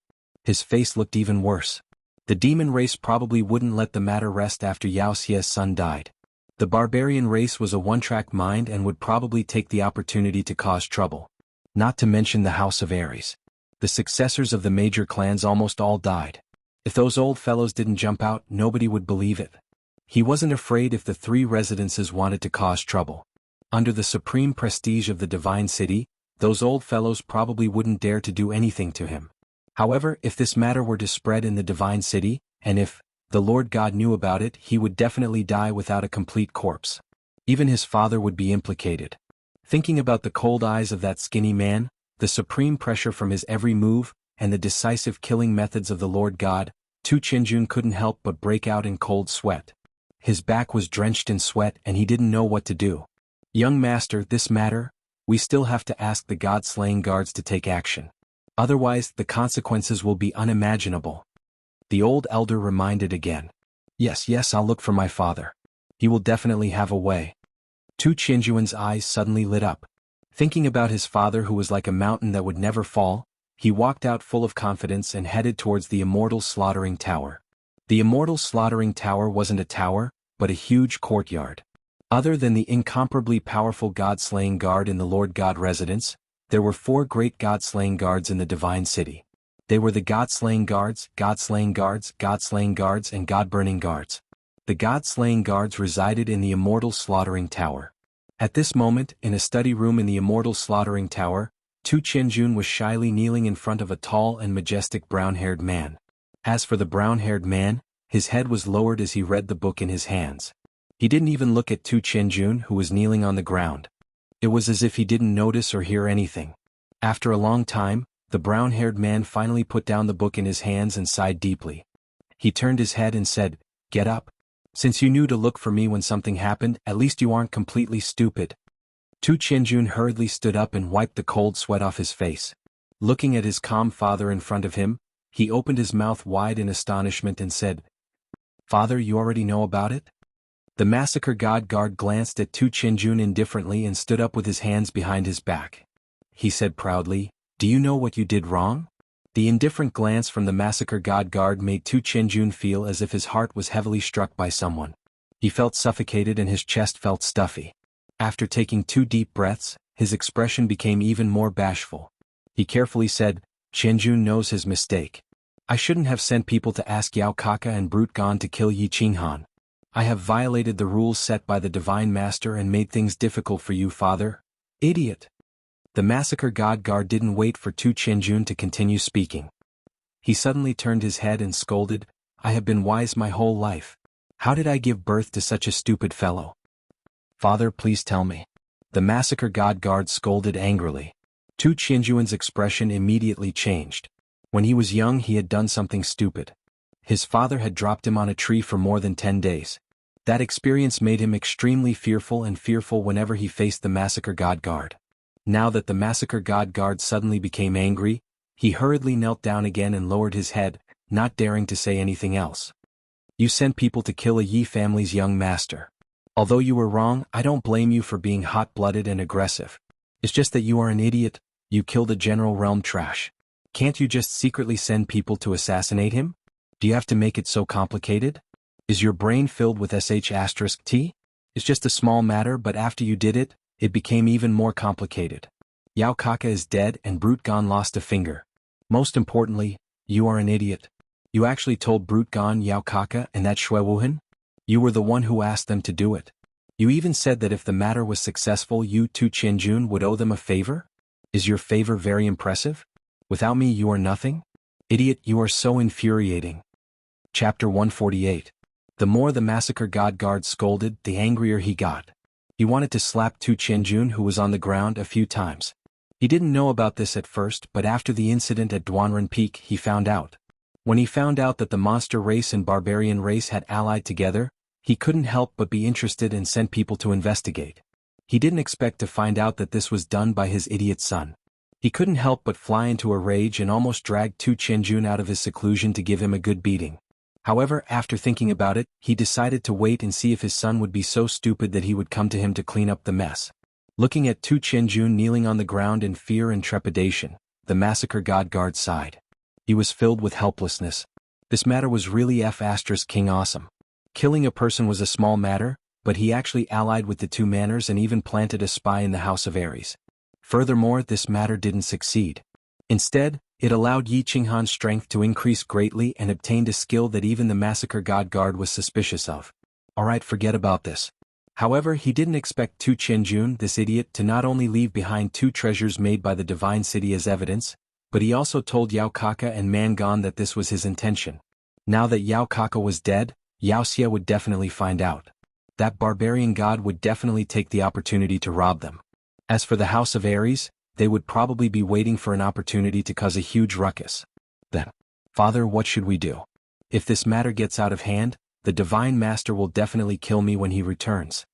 S1: His face looked even worse. The demon race probably wouldn't let the matter rest after Xiaoxia's son died. The barbarian race was a one-track mind and would probably take the opportunity to cause trouble. Not to mention the House of Ares. The successors of the major clans almost all died. If those old fellows didn't jump out, nobody would believe it. He wasn't afraid if the three residences wanted to cause trouble. Under the supreme prestige of the divine city, those old fellows probably wouldn't dare to do anything to him. However, if this matter were to spread in the divine city, and if the Lord God knew about it, he would definitely die without a complete corpse. Even his father would be implicated. Thinking about the cold eyes of that skinny man, the supreme pressure from his every move, and the decisive killing methods of the Lord God, Tu Qianjun couldn't help but break out in cold sweat. His back was drenched in sweat and he didn't know what to do. Young master, this matter, we still have to ask the god-slaying guards to take action. Otherwise, the consequences will be unimaginable. The old elder reminded again. Yes, I'll look for my father. He will definitely have a way. Tu Qianjuan's eyes suddenly lit up. Thinking about his father who was like a mountain that would never fall, he walked out full of confidence and headed towards the Immortal Slaughtering Tower. The Immortal Slaughtering Tower wasn't a tower, but a huge courtyard. Other than the incomparably powerful God-slaying guard in the Lord God residence, there were 4 great God-slaying guards in the Divine City. They were the God-slaying guards, God-slaying guards, God-slaying guards, and God-burning guards. The God-slaying guards resided in the Immortal Slaughtering Tower. At this moment, in a study room in the Immortal Slaughtering Tower, Tu Qianjun was shyly kneeling in front of a tall and majestic brown-haired man. As for the brown-haired man, his head was lowered as he read the book in his hands. He didn't even look at Tu Qianjun who was kneeling on the ground. It was as if he didn't notice or hear anything. After a long time, the brown-haired man finally put down the book in his hands and sighed deeply. He turned his head and said, "Get up. Since you knew to look for me when something happened, at least you aren't completely stupid." Tu Qianjun hurriedly stood up and wiped the cold sweat off his face. Looking at his calm father in front of him, he opened his mouth wide in astonishment and said, "Father, you already know about it?" The Massacre God guard glanced at Tu Qianjun indifferently and stood up with his hands behind his back. He said proudly, "Do you know what you did wrong?" The indifferent glance from the Massacre God guard made Tu Qianjun feel as if his heart was heavily struck by someone. He felt suffocated and his chest felt stuffy. After taking 2 deep breaths, his expression became even more bashful. He carefully said, "Qianjun knows his mistake. I shouldn't have sent people to ask Yao Kaka and Brute Gan to kill Yi Qinghan. I have violated the rules set by the Divine Master and made things difficult for you, father. Idiot." The Massacre God guard didn't wait for Tu Qianjun to continue speaking. He suddenly turned his head and scolded, "I have been wise my whole life. How did I give birth to such a stupid fellow? Father, please tell me." The Massacre God guard scolded angrily. Tu Qianjuan's expression immediately changed. When he was young he had done something stupid. His father had dropped him on a tree for more than 10 days. That experience made him extremely fearful whenever he faced the Massacre God guard. Now that the Massacre God guard suddenly became angry, he hurriedly knelt down again and lowered his head, not daring to say anything else. "You sent people to kill a Yi family's young master. Although you were wrong, I don't blame you for being hot-blooded and aggressive. It's just that you are an idiot. You killed a general realm trash. Can't you just secretly send people to assassinate him? Do you have to make it so complicated? Is your brain filled with sh*t? It's just a small matter, but after you did it, it became even more complicated. Yao Kaka is dead and Brute Gan lost a finger. Most importantly, you are an idiot. You actually told Brute Gan, Yao Kaka, and that Shui Wuhan? You were the one who asked them to do it. You even said that if the matter was successful you, Tu Qianjun, would owe them a favor? Is your favor very impressive? Without me you are nothing? Idiot, you are so infuriating." Chapter 148. The more the Massacre God guard scolded, the angrier he got. He wanted to slap Tu Qianjun who was on the ground a few times. He didn't know about this at first, but after the incident at Duanren Peak he found out. When he found out that the monster race and barbarian race had allied together, he couldn't help but be interested and sent people to investigate. He didn't expect to find out that this was done by his idiot son. He couldn't help but fly into a rage and almost dragged Tu Qianjun out of his seclusion to give him a good beating. However, after thinking about it, he decided to wait and see if his son would be so stupid that he would come to him to clean up the mess. Looking at Tu Qianjun kneeling on the ground in fear and trepidation, the Massacre God guard sighed. He was filled with helplessness. This matter was really King awesome. Killing a person was a small matter, but he actually allied with the 2 manners and even planted a spy in the House of Aries. Furthermore, this matter didn't succeed. Instead, it allowed Yi Qinghan's strength to increase greatly and obtained a skill that even the Massacre God guard was suspicious of. Alright, forget about this. However, he didn't expect Tu Qianjun, this idiot, to not only leave behind 2 treasures made by the Divine City as evidence, but he also told Yao Kaka and Man Gan that this was his intention. Now that Yao Kaka was dead, Xianxia would definitely find out. That barbarian god would definitely take the opportunity to rob them. As for the House of Aries, they would probably be waiting for an opportunity to cause a huge ruckus. Then, "Father, what should we do? If this matter gets out of hand, the Divine Master will definitely kill me when he returns."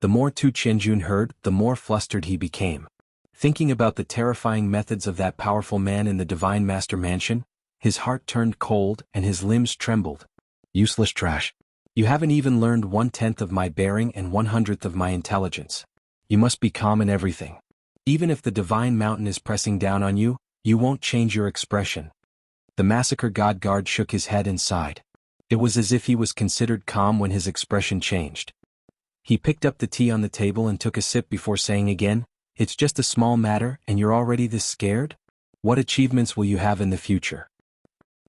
S1: The more Tu Qianjun heard, the more flustered he became. Thinking about the terrifying methods of that powerful man in the Divine Master mansion, his heart turned cold and his limbs trembled. "Useless trash. You haven't even learned 1/10 of my bearing and 1/100th of my intelligence. You must be calm in everything. Even if the divine mountain is pressing down on you, you won't change your expression." The massacre god guard shook his head and sighed. It was as if he was considered calm when his expression changed. He picked up the tea on the table and took a sip before saying again, "It's just a small matter and you're already this scared? What achievements will you have in the future?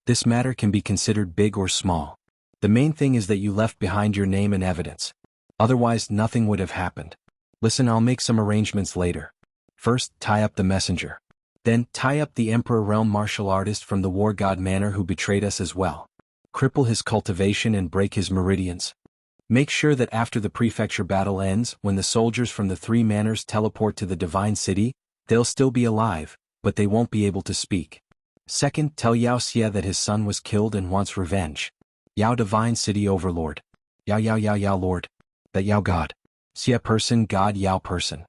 S1: This matter can be considered big or small. The main thing is that you left behind your name and evidence. Otherwise nothing would have happened. Listen, I'll make some arrangements later. First, tie up the messenger. Then, tie up the Emperor Realm martial artist from the war god manor who betrayed us as well. Cripple his cultivation and break his meridians. Make sure that after the prefecture battle ends, when the soldiers from the 3 manors teleport to the divine city, they'll still be alive, but they won't be able to speak. Second, tell Xianxia that his son was killed and wants revenge. Yao divine city overlord. Yao lord. That Yao god. Xia person god Yao person.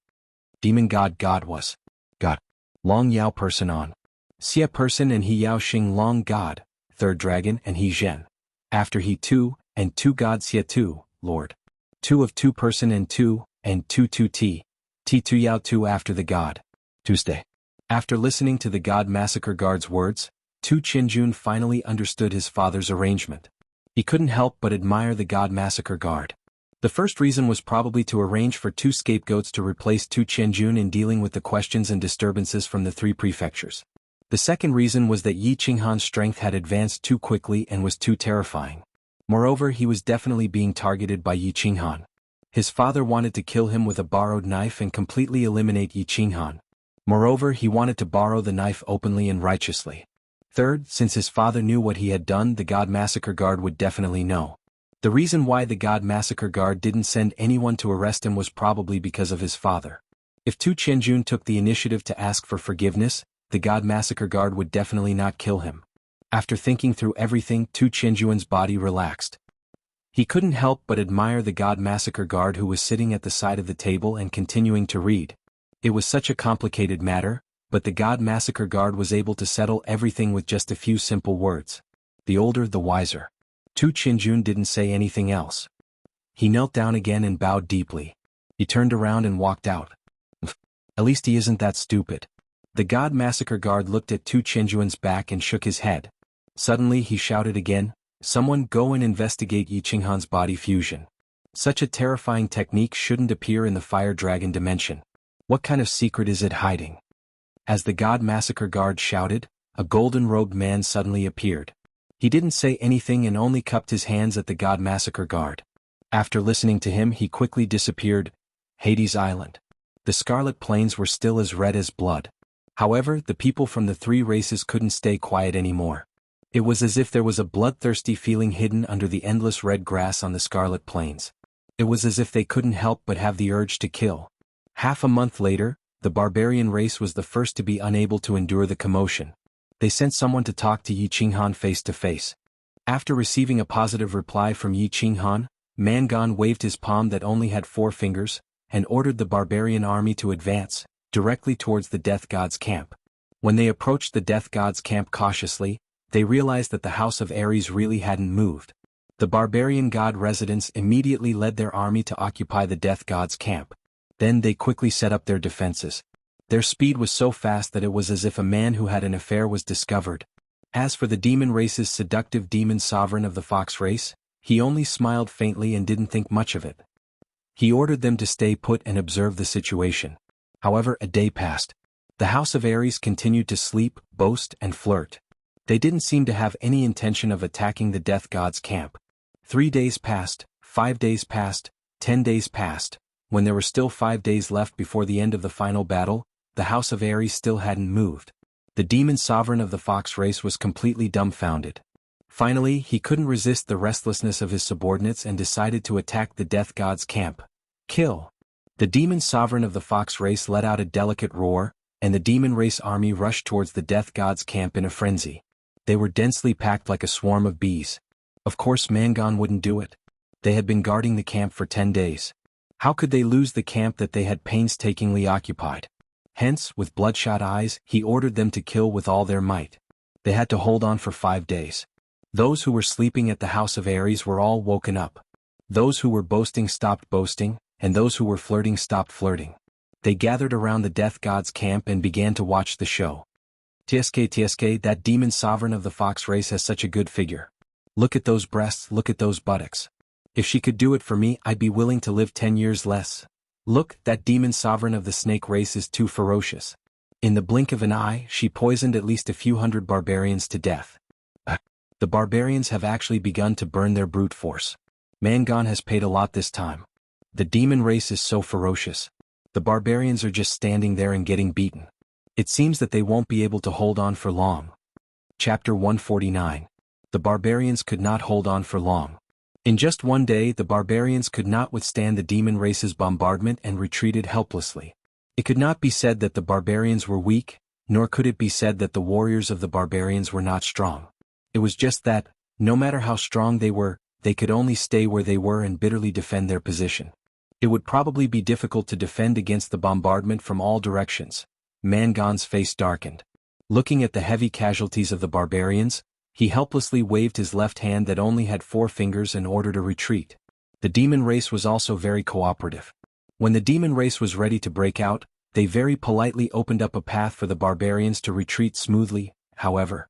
S1: Demon god god was. God. Long Yao person on. Xia person and he Yao Xing long god, 3rd dragon and he Zhen. After he 2, and 2 god Xia 2, lord. 2 of 2 person and 2 T. T2 Yao 2 after the god. Tuesday. After listening to the god massacre guard's words, Tu Qinjun finally understood his father's arrangement. He couldn't help but admire the god massacre guard. The first reason was probably to arrange for 2 scapegoats to replace Tu Qinjun in dealing with the questions and disturbances from the 3 prefectures. The second reason was that Yi Qinghan's strength had advanced too quickly and was too terrifying. Moreover, he was definitely being targeted by Yi Qinghan. His father wanted to kill him with a borrowed knife and completely eliminate Yi Qinghan. Moreover, he wanted to borrow the knife openly and righteously. Third, since his father knew what he had done, the god massacre guard would definitely know. The reason why the god massacre guard didn't send anyone to arrest him was probably because of his father. If Tu Qinjun took the initiative to ask for forgiveness, the god massacre guard would definitely not kill him. After thinking through everything, Tu Qinjun's body relaxed. He couldn't help but admire the god massacre guard who was sitting at the side of the table and continuing to read. It was such a complicated matter, but the god massacre guard was able to settle everything with just a few simple words. The older the wiser. Tu Qinjun didn't say anything else. He knelt down again and bowed deeply. He turned around and walked out. At least he isn't that stupid. The god massacre guard looked at Tu Qinjun's back and shook his head. Suddenly he shouted again, "Someone go and investigate Yi Qinghan's body fusion. Such a terrifying technique shouldn't appear in the fire dragon dimension. What kind of secret is it hiding?" As the god massacre guard shouted, a golden-robed man suddenly appeared. He didn't say anything and only cupped his hands at the god massacre guard. After listening to him, he quickly disappeared. Hades Island. The Scarlet Plains were still as red as blood. However, the people from the 3 races couldn't stay quiet anymore. It was as if there was a bloodthirsty feeling hidden under the endless red grass on the Scarlet Plains. It was as if they couldn't help but have the urge to kill. Half a month later, the barbarian race was the first to be unable to endure the commotion. They sent someone to talk to Yi Qinghan face to face. After receiving a positive reply from Yi Qinghan, Mangan waved his palm that only had 4 fingers, and ordered the barbarian army to advance, directly towards the Death God's camp. When they approached the Death God's camp cautiously, they realized that the House of Ares really hadn't moved. The barbarian god residents immediately led their army to occupy the Death God's camp. Then they quickly set up their defenses. Their speed was so fast that it was as if a man who had an affair was discovered. As for the demon race's seductive demon sovereign of the fox race, he only smiled faintly and didn't think much of it. He ordered them to stay put and observe the situation. However, a day passed. The House of Ares continued to sleep, boast, and flirt. They didn't seem to have any intention of attacking the Death God's camp. 3 days passed, 5 days passed, 10 days passed. When there were still 5 days left before the end of the final battle, the House of Ares still hadn't moved. The demon sovereign of the fox race was completely dumbfounded. Finally, he couldn't resist the restlessness of his subordinates and decided to attack the Death God's camp. Kill! The demon sovereign of the fox race let out a delicate roar, and the demon race army rushed towards the Death God's camp in a frenzy. They were densely packed like a swarm of bees. Of course Mangan wouldn't do it. They had been guarding the camp for 10 days. How could they lose the camp that they had painstakingly occupied? Hence, with bloodshot eyes, he ordered them to kill with all their might. They had to hold on for 5 days. Those who were sleeping at the House of Ares were all woken up. Those who were boasting stopped boasting, and those who were flirting stopped flirting. They gathered around the death god's camp and began to watch the show. Tsk, that demon sovereign of the fox race has such a good figure. Look at those breasts, look at those buttocks. If she could do it for me, I'd be willing to live 10 years less. Look, that demon sovereign of the snake race is too ferocious. In the blink of an eye, she poisoned at least a few hundred barbarians to death. The barbarians have actually begun to burn their brute force. Mangon has paid a lot this time. The demon race is so ferocious. The barbarians are just standing there and getting beaten. It seems that they won't be able to hold on for long. Chapter 149. The barbarians could not hold on for long. In just one day, the barbarians could not withstand the demon race's bombardment and retreated helplessly. It could not be said that the barbarians were weak, nor could it be said that the warriors of the barbarians were not strong. It was just that, no matter how strong they were, they could only stay where they were and bitterly defend their position. It would probably be difficult to defend against the bombardment from all directions. Mangon's face darkened. Looking at the heavy casualties of the barbarians, he helplessly waved his left hand that only had 4 fingers and ordered a retreat. The demon race was also very cooperative. When the demon race was ready to break out, they very politely opened up a path for the barbarians to retreat smoothly. However,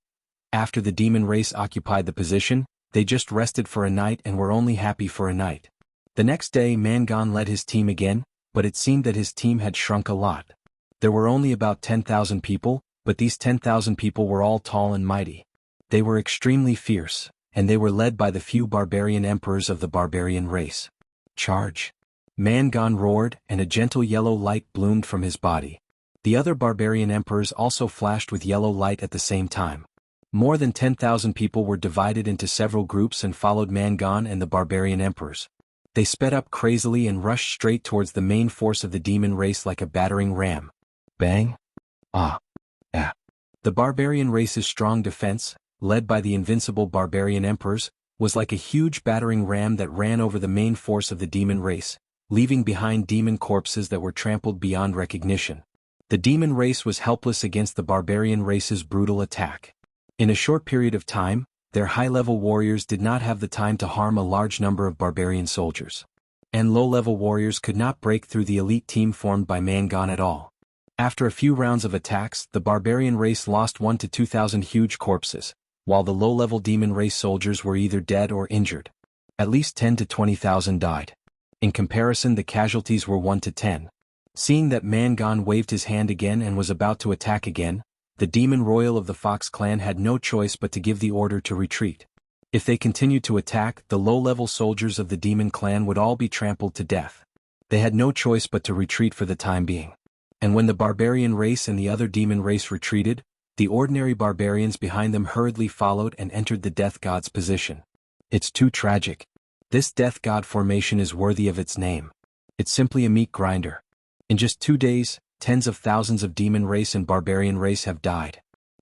S1: after the demon race occupied the position, they just rested for a night and were only happy for a night. The next day Mangon led his team again, but it seemed that his team had shrunk a lot. There were only about 10,000 people, but these 10,000 people were all tall and mighty. They were extremely fierce, and they were led by the few barbarian emperors of the barbarian race. Charge! Mangon roared, and a gentle yellow light bloomed from his body. The other barbarian emperors also flashed with yellow light at the same time. More than 10,000 people were divided into several groups and followed Mangon and the barbarian emperors. They sped up crazily and rushed straight towards the main force of the demon race like a battering ram. Bang! Ah! Ah! The barbarian race's strong defense, led by the invincible barbarian emperors, was like a huge battering ram that ran over the main force of the demon race, leaving behind demon corpses that were trampled beyond recognition. The demon race was helpless against the barbarian race's brutal attack. In a short period of time, their high-level warriors did not have the time to harm a large number of barbarian soldiers. And low-level warriors could not break through the elite team formed by Mangon at all. After a few rounds of attacks, the barbarian race lost 1 to 2,000 huge corpses, while the low-level demon race soldiers were either dead or injured. At least 10 to 20,000 died. In comparison, the casualties were 1 to 10. Seeing that Mangon waved his hand again and was about to attack again, the demon royal of the Fox clan had no choice but to give the order to retreat. If they continued to attack, the low-level soldiers of the demon clan would all be trampled to death. They had no choice but to retreat for the time being. And when the barbarian race and the other demon race retreated, the ordinary barbarians behind them hurriedly followed and entered the death god's position. It's too tragic. This death god formation is worthy of its name. It's simply a meat grinder. In just 2 days, tens of thousands of demon race and barbarian race have died.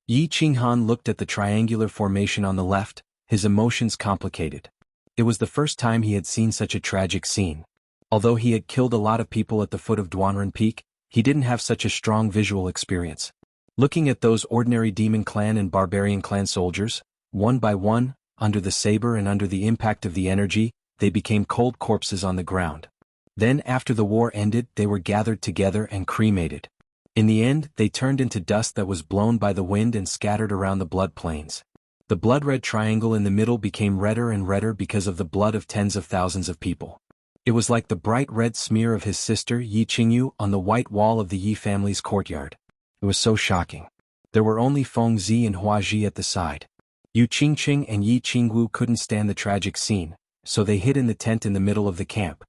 S1: Yi Qinghan looked at the triangular formation on the left, his emotions complicated. It was the first time he had seen such a tragic scene. Although he had killed a lot of people at the foot of Duanren Peak, he didn't have such a strong visual experience. Looking at those ordinary demon clan and barbarian clan soldiers, one by one, under the saber and under the impact of the energy, they became cold corpses on the ground. Then after the war ended, they were gathered together and cremated. In the end, they turned into dust that was blown by the wind and scattered around the blood plains. The blood-red triangle in the middle became redder and redder because of the blood of tens of thousands of people. It was like the bright red smear of his sister Yi Qingyu on the white wall of the Yi family's courtyard. It was so shocking. There were only Feng Zi and Hua Ji at the side. Yu Qingqing and Yi Qingwu couldn't stand the tragic scene, so they hid in the tent in the middle of the camp.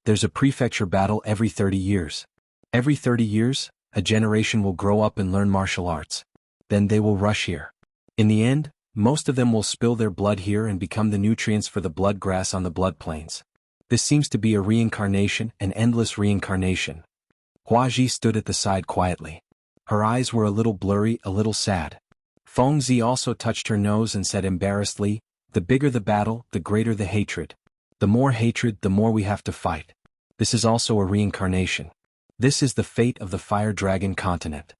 S1: There's a prefecture battle every 30 years. Every 30 years, a generation will grow up and learn martial arts. Then they will rush here. In the end, most of them will spill their blood here and become the nutrients for the blood grass on the blood plains. This seems to be a reincarnation, an endless reincarnation. Hua Ji stood at the side quietly. Her eyes were a little blurry, a little sad. Feng Zi also touched her nose and said embarrassedly, "The bigger the battle, the greater the hatred. The more hatred, the more we have to fight. This is also a reincarnation. This is the fate of the fire dragon continent."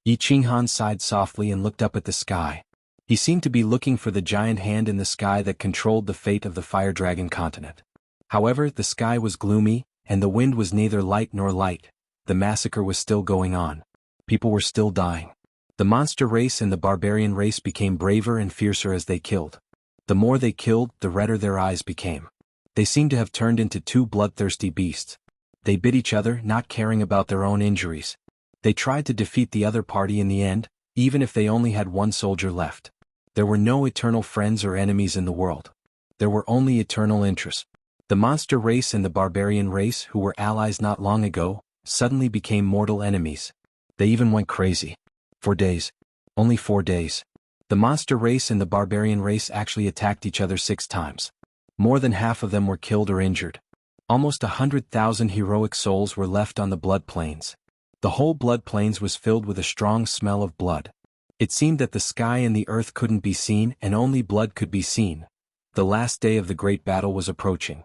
S1: Yi Qinghan sighed softly and looked up at the sky. He seemed to be looking for the giant hand in the sky that controlled the fate of the fire dragon continent. However, the sky was gloomy, and the wind was neither light nor light. The massacre was still going on. People were still dying. The monster race and the barbarian race became braver and fiercer as they killed. The more they killed, the redder their eyes became. They seemed to have turned into two bloodthirsty beasts. They bit each other, not caring about their own injuries. They tried to defeat the other party in the end, even if they only had one soldier left. There were no eternal friends or enemies in the world. There were only eternal interests. The monster race and the barbarian race, who were allies not long ago, suddenly became mortal enemies. They even went crazy. 4 days. Only 4 days. The monster race and the barbarian race actually attacked each other 6 times. More than half of them were killed or injured. Almost 100,000 heroic souls were left on the blood plains. The whole blood plains was filled with a strong smell of blood. It seemed that the sky and the earth couldn't be seen and only blood could be seen. The last day of the great battle was approaching.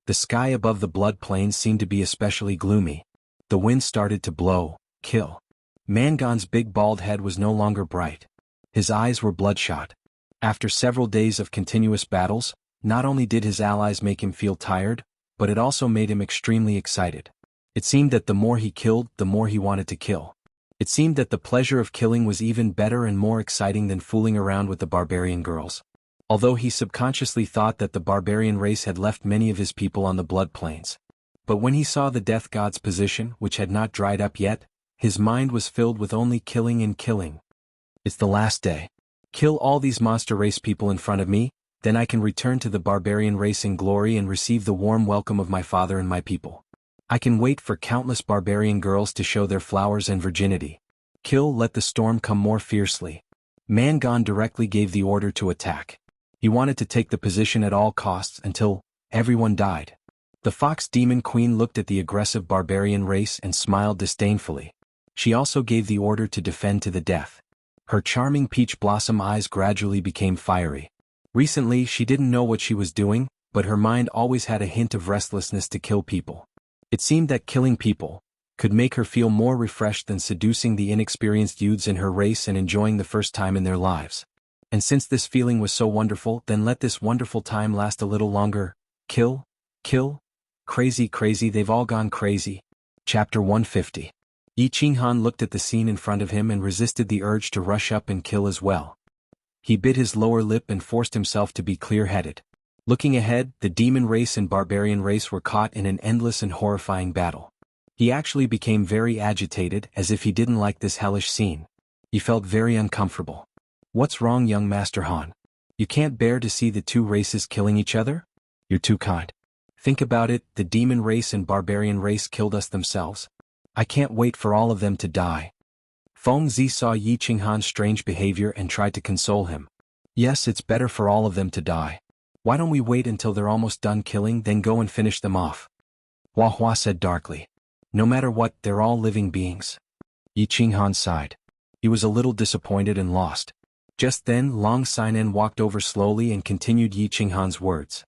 S1: The sky above the blood plains seemed to be especially gloomy. The wind started to blow, kill. Mangon's big bald head was no longer bright. His eyes were bloodshot. After several days of continuous battles, not only did his allies make him feel tired, but it also made him extremely excited. It seemed that the more he killed, the more he wanted to kill. It seemed that the pleasure of killing was even better and more exciting than fooling around with the barbarian girls. Although he subconsciously thought that the barbarian race had left many of his people on the blood plains. But when he saw the death god's position, which had not dried up yet, his mind was filled with only killing and killing. It's the last day. Kill all these monster race people in front of me, then I can return to the barbarian race in glory and receive the warm welcome of my father and my people. I can wait for countless barbarian girls to show their flowers and virginity. Kill, let the storm come more fiercely. Mangon directly gave the order to attack. He wanted to take the position at all costs until everyone died. The fox demon queen looked at the aggressive barbarian race and smiled disdainfully. She also gave the order to defend to the death. Her charming peach blossom eyes gradually became fiery. Recently, she didn't know what she was doing, but her mind always had a hint of restlessness to kill people. It seemed that killing people could make her feel more refreshed than seducing the inexperienced youths in her race and enjoying the first time in their lives. And since this feeling was so wonderful, then let this wonderful time last a little longer. Kill, kill, crazy, crazy, they've all gone crazy. Chapter 150. Yi Qinghan looked at the scene in front of him and resisted the urge to rush up and kill as well. He bit his lower lip and forced himself to be clear-headed. Looking ahead, the demon race and barbarian race were caught in an endless and horrifying battle. He actually became very agitated, as if he didn't like this hellish scene. He felt very uncomfortable. What's wrong, young Master Han? You can't bear to see the two races killing each other? You're too kind. Think about it, the demon race and barbarian race killed us themselves. I can't wait for all of them to die. Feng Zi saw Yi Qinghan's strange behavior and tried to console him. Yes, it's better for all of them to die. Why don't we wait until they're almost done killing, then go and finish them off? Hua Hua said darkly. No matter what, they're all living beings. Yi Qinghan sighed. He was a little disappointed and lost. Just then, Long Sinan walked over slowly and continued Yi Qinghan's words.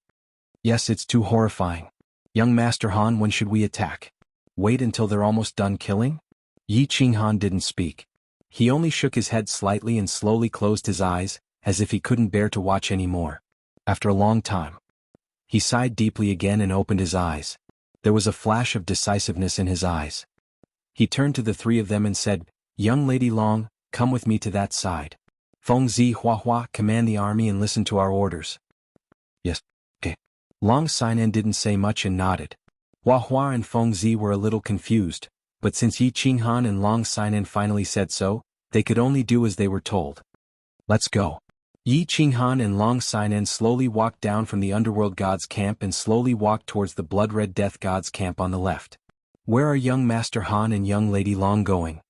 S1: Yes, it's too horrifying. Young Master Han, when should we attack? Wait until they're almost done killing? Yi Qinghan didn't speak. He only shook his head slightly and slowly closed his eyes, as if he couldn't bear to watch any more. After a long time, he sighed deeply again and opened his eyes. There was a flash of decisiveness in his eyes. He turned to the three of them and said, Young Lady Long, come with me to that side. Feng Zi, Hua Hua, command the army and listen to our orders. Yes. Okay. Long Sinan didn't say much and nodded. Hua Hua and Feng Zi were a little confused, but since Yi Qinghan and Long Sinan finally said so, they could only do as they were told. Let's go. Yi Qinghan and Long Sinan slowly walked down from the underworld god's camp and slowly walked towards the blood-red death god's camp on the left. Where are young Master Han and young Lady Long going?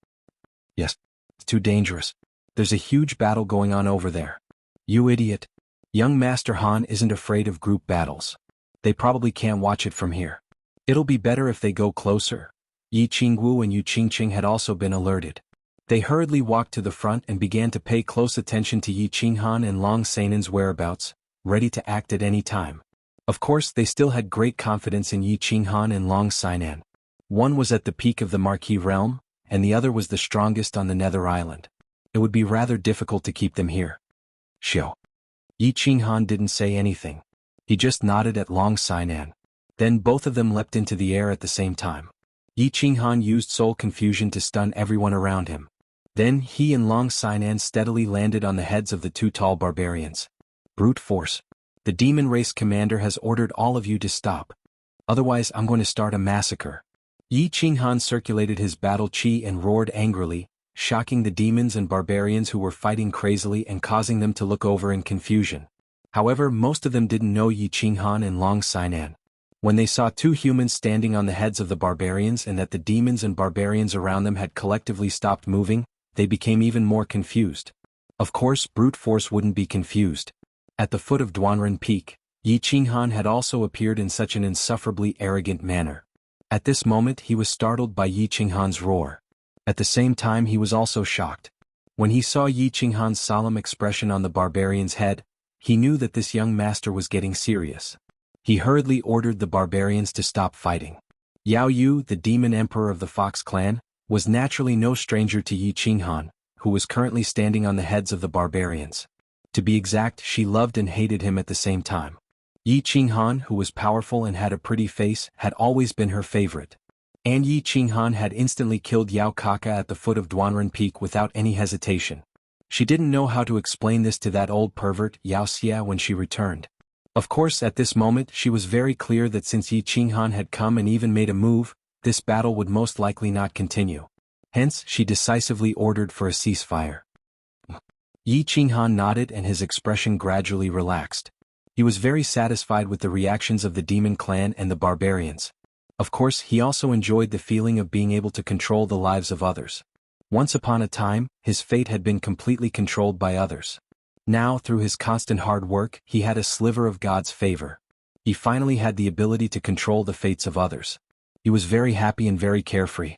S1: Yes. It's too dangerous. There's a huge battle going on over there. You idiot. Young Master Han isn't afraid of group battles. They probably can't watch it from here. It'll be better if they go closer. Yi Qingwu and Yu Qingqing had also been alerted. They hurriedly walked to the front and began to pay close attention to Yi Qinghan and Long Sinan's whereabouts, ready to act at any time. Of course, they still had great confidence in Yi Qinghan and Long Sinan. One was at the peak of the Marquis realm, and the other was the strongest on the Nether Island. It would be rather difficult to keep them here. Xiao. Yi Qinghan didn't say anything. He just nodded at Long Sinan. Then both of them leapt into the air at the same time. Yi Qinghan used soul confusion to stun everyone around him. Then he and Long Sinan steadily landed on the heads of the two tall barbarians. Brute force. The demon race commander has ordered all of you to stop. Otherwise I'm going to start a massacre. Yi Qinghan circulated his battle chi and roared angrily, shocking the demons and barbarians who were fighting crazily and causing them to look over in confusion. However, most of them didn't know Yi Qinghan and Long Sinan. When they saw two humans standing on the heads of the barbarians and that the demons and barbarians around them had collectively stopped moving, they became even more confused. Of course, brute force wouldn't be confused. At the foot of Duanren Peak, Yi Qinghan had also appeared in such an insufferably arrogant manner. At this moment he was startled by Yi Qinghan's roar. At the same time he was also shocked. When he saw Yi Qinghan's solemn expression on the barbarian's head, he knew that this young master was getting serious. He hurriedly ordered the barbarians to stop fighting. Yao Yu, the demon emperor of the Fox clan, was naturally no stranger to Yi Qinghan, who was currently standing on the heads of the barbarians. To be exact, she loved and hated him at the same time. Yi Qinghan, who was powerful and had a pretty face, had always been her favorite. And Yi Qinghan had instantly killed Yao Kaka at the foot of Duanren Peak without any hesitation. She didn't know how to explain this to that old pervert Xianxia when she returned. Of course, at this moment she was very clear that since Yi Qinghan had come and even made a move, this battle would most likely not continue. Hence, she decisively ordered for a ceasefire. Yi Qinghan nodded and his expression gradually relaxed. He was very satisfied with the reactions of the demon clan and the barbarians. Of course, he also enjoyed the feeling of being able to control the lives of others. Once upon a time, his fate had been completely controlled by others. Now, through his constant hard work, he had a sliver of God's favor. He finally had the ability to control the fates of others. He was very happy and very carefree.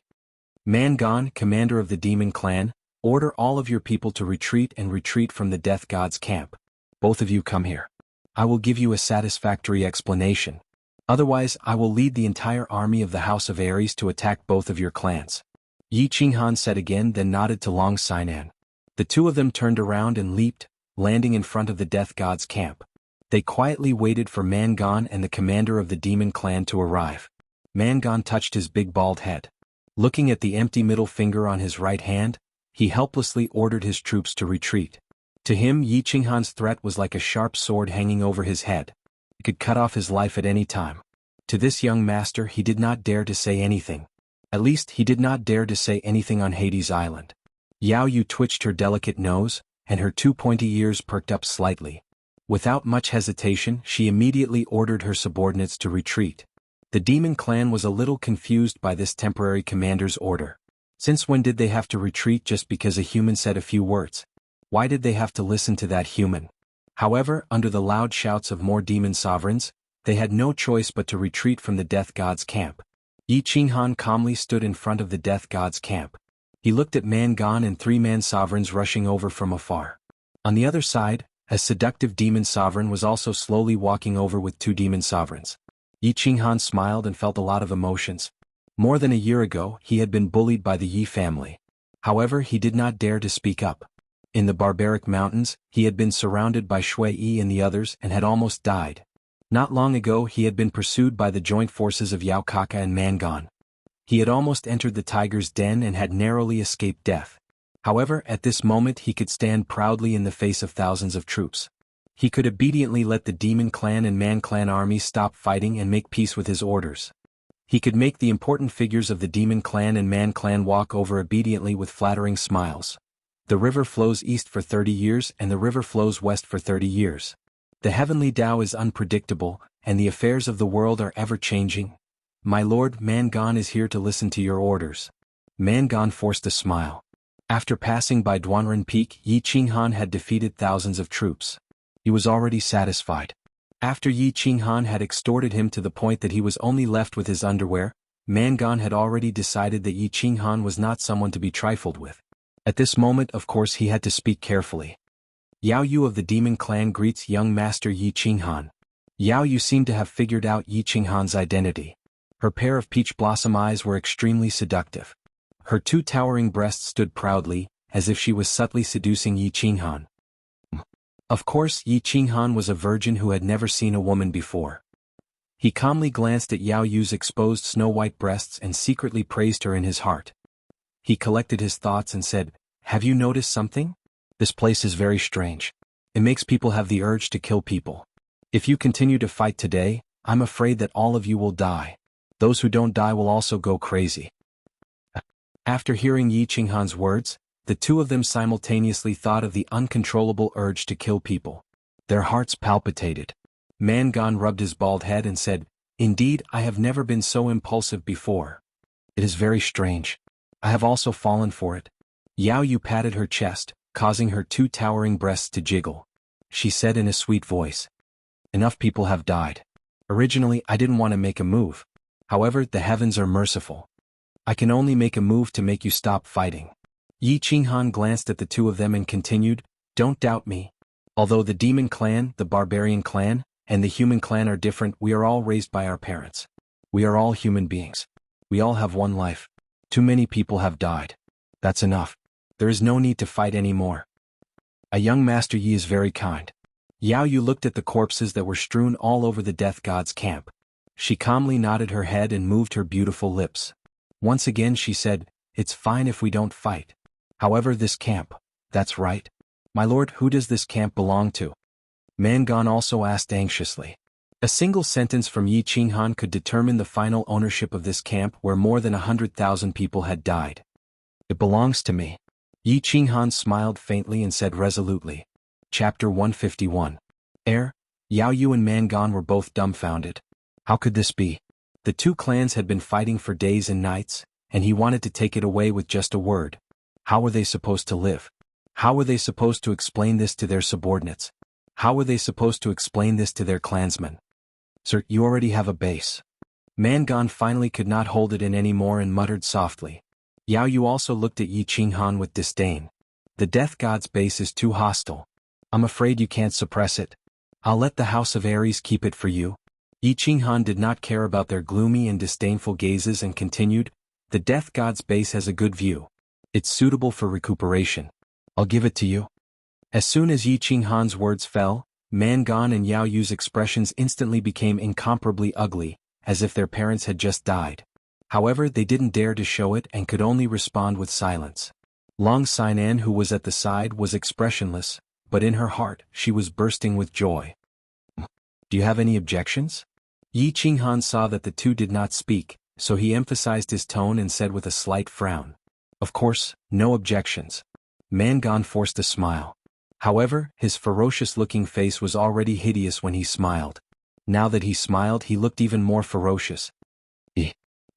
S1: Mangon, commander of the demon clan, order all of your people to retreat and retreat from the death god's camp. Both of you come here. I will give you a satisfactory explanation. Otherwise, I will lead the entire army of the House of Ares to attack both of your clans. Yi Qinghan said again, then nodded to Long Sinan. The two of them turned around and leaped, landing in front of the death god's camp. They quietly waited for Mangon and the commander of the demon clan to arrive. Mangon touched his big bald head. Looking at the empty middle finger on his right hand, he helplessly ordered his troops to retreat. To him, Yi Qinghan's threat was like a sharp sword hanging over his head. It could cut off his life at any time. To this young master he did not dare to say anything. At least he did not dare to say anything on Hades Island. Yao Yu twitched her delicate nose, and her two pointy ears perked up slightly. Without much hesitation, she immediately ordered her subordinates to retreat. The demon clan was a little confused by this temporary commander's order. Since when did they have to retreat just because a human said a few words? Why did they have to listen to that human? However, under the loud shouts of more demon sovereigns, they had no choice but to retreat from the death god's camp. Yi Qinghan calmly stood in front of the death god's camp. He looked at Mangon and three-man sovereigns rushing over from afar. On the other side, a seductive demon sovereign was also slowly walking over with two demon sovereigns. Yi Qinghan smiled and felt a lot of emotions. More than a year ago, he had been bullied by the Yi family. However, he did not dare to speak up. In the barbaric mountains, he had been surrounded by Shui Yi and the others and had almost died. Not long ago he had been pursued by the joint forces of Yao Kaka and Mangon. He had almost entered the tiger's den and had narrowly escaped death. However, at this moment he could stand proudly in the face of thousands of troops. He could obediently let the demon clan and man clan armies stop fighting and make peace with his orders. He could make the important figures of the demon clan and man clan walk over obediently with flattering smiles. The river flows east for 30 years and the river flows west for 30 years. The heavenly Tao is unpredictable, and the affairs of the world are ever-changing. My lord, Mangon is here to listen to your orders. Mangon forced a smile. After passing by Duanren Peak, Yi Qinghan had defeated thousands of troops. He was already satisfied. After Yi Qinghan had extorted him to the point that he was only left with his underwear, Mangon had already decided that Yi Qinghan was not someone to be trifled with. At this moment, of course, he had to speak carefully. Yao Yu of the demon clan greets young master Yi Qinghan. Yao Yu seemed to have figured out Yi Qinghan's identity. Her pair of peach blossom eyes were extremely seductive. Her two towering breasts stood proudly, as if she was subtly seducing Yi Qinghan. Of course, Yi Qinghan was a virgin who had never seen a woman before. He calmly glanced at Yao Yu's exposed snow-white breasts and secretly praised her in his heart. He collected his thoughts and said, "Have you noticed something? This place is very strange. It makes people have the urge to kill people. If you continue to fight today, I'm afraid that all of you will die. Those who don't die will also go crazy." After hearing Yi Qinghan's words, the two of them simultaneously thought of the uncontrollable urge to kill people. Their hearts palpitated. Mangan rubbed his bald head and said, "Indeed, I have never been so impulsive before. It is very strange. I have also fallen for it." Yao Yu patted her chest, causing her two towering breasts to jiggle. She said in a sweet voice, "Enough people have died. Originally, I didn't want to make a move. However, the heavens are merciful. I can only make a move to make you stop fighting." Yi Qinghan glanced at the two of them and continued, "Don't doubt me. Although the demon clan, the barbarian clan, and the human clan are different, we are all raised by our parents. We are all human beings. We all have one life. Too many people have died. That's enough. There is no need to fight anymore. A young Master Yi is very kind." Yao Yu looked at the corpses that were strewn all over the death god's camp. She calmly nodded her head and moved her beautiful lips. Once again she said, "It's fine if we don't fight. However, this camp, that's right. My lord, who does this camp belong to?" Mangan also asked anxiously. A single sentence from Yi Qinghan could determine the final ownership of this camp where more than 100,000 people had died. "It belongs to me." Yi Qinghan smiled faintly and said resolutely. Chapter 151. Yao Yu and Mangan were both dumbfounded. How could this be? The two clans had been fighting for days and nights, and he wanted to take it away with just a word. How were they supposed to live? How were they supposed to explain this to their subordinates? How were they supposed to explain this to their clansmen? "Sir, you already have a base." Mangan finally could not hold it in anymore and muttered softly. Yao Yu also looked at Yi Qinghan with disdain. "The death god's base is too hostile. I'm afraid you can't suppress it. I'll let the House of Ares keep it for you." Yi Qinghan did not care about their gloomy and disdainful gazes and continued, "The death god's base has a good view. It's suitable for recuperation. I'll give it to you." As soon as Yi Qinghan's words fell, Mangan and Yao Yu's expressions instantly became incomparably ugly, as if their parents had just died. However, they didn't dare to show it and could only respond with silence. Long Sinan, who was at the side, was expressionless, but in her heart, she was bursting with joy. "Do you have any objections?" Yi Qinghan saw that the two did not speak, so he emphasized his tone and said with a slight frown, "Of course, no objections." Mangan forced a smile. However, his ferocious-looking face was already hideous when he smiled. Now that he smiled, he looked even more ferocious.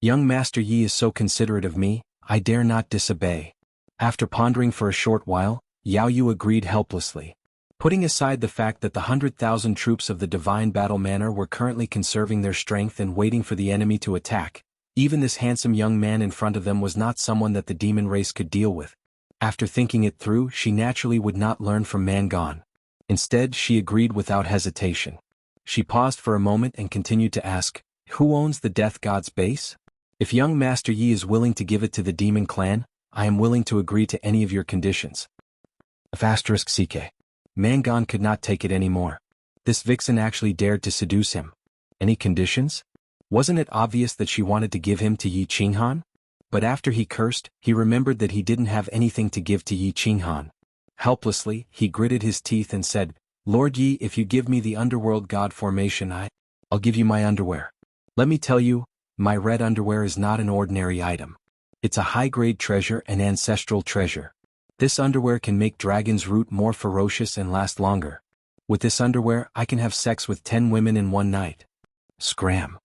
S1: "Young Master Yi is so considerate of me, I dare not disobey." After pondering for a short while, Yao Yu agreed helplessly. Putting aside the fact that the 100,000 troops of the Divine Battle Manor were currently conserving their strength and waiting for the enemy to attack, even this handsome young man in front of them was not someone that the demon race could deal with. After thinking it through, she naturally would not learn from Mangan. Instead, she agreed without hesitation. She paused for a moment and continued to ask, "Who owns the Death God's base? If young Master Yi is willing to give it to the demon clan, I am willing to agree to any of your conditions." *CK. Mangan could not take it anymore. This vixen actually dared to seduce him. Any conditions? Wasn't it obvious that she wanted to give him to Yi Qinghan? But after he cursed, he remembered that he didn't have anything to give to Yi Qinghan. Helplessly, he gritted his teeth and said, "Lord Yi, if you give me the underworld god formation, I'll give you my underwear. Let me tell you, my red underwear is not an ordinary item. It's a high-grade treasure and ancestral treasure. This underwear can make Dragon's Root more ferocious and last longer. With this underwear, I can have sex with 10 women in one night." Scram.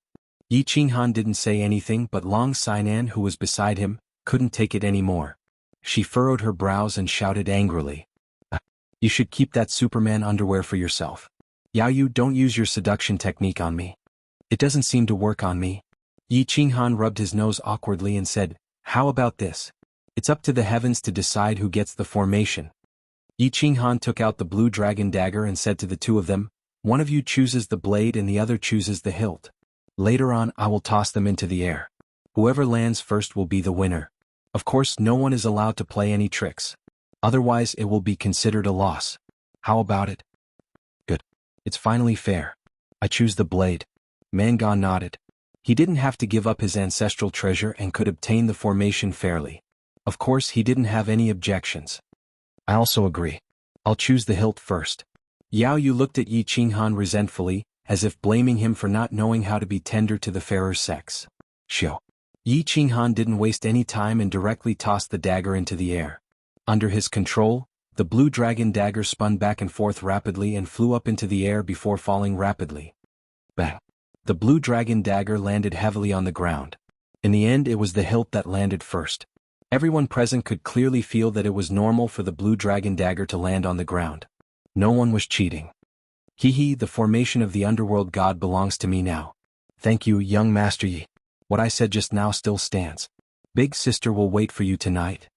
S1: Yi Qinghan didn't say anything, but Long Sinan, who was beside him, couldn't take it anymore. She furrowed her brows and shouted angrily, "You should keep that Superman underwear for yourself. Yao Yu, don't use your seduction technique on me. It doesn't seem to work on me." Yi Qinghan rubbed his nose awkwardly and said, "How about this? It's up to the heavens to decide who gets the formation." Yi Qinghan took out the blue dragon dagger and said to the two of them, "One of you chooses the blade and the other chooses the hilt. Later on, I will toss them into the air. Whoever lands first will be the winner. Of course, no one is allowed to play any tricks. Otherwise, it will be considered a loss. How about it?" "Good. It's finally fair. I choose the blade." Mangan nodded. He didn't have to give up his ancestral treasure and could obtain the formation fairly. Of course he didn't have any objections. I also agree. I'll choose the hilt first. Yao Yu looked at Yi Qinghan resentfully, as if blaming him for not knowing how to be tender to the fairer sex. Shio. Yi Qinghan didn't waste any time and directly tossed the dagger into the air. Under his control, the blue dragon dagger spun back and forth rapidly and flew up into the air before falling rapidly. Bang! The blue dragon dagger landed heavily on the ground. In the end, it was the hilt that landed first. Everyone present could clearly feel that it was normal for the blue dragon dagger to land on the ground. No one was cheating. Hee, the formation of the underworld god belongs to me now. Thank you, young Master Yi. What I said just now still stands. Big sister will wait for you tonight.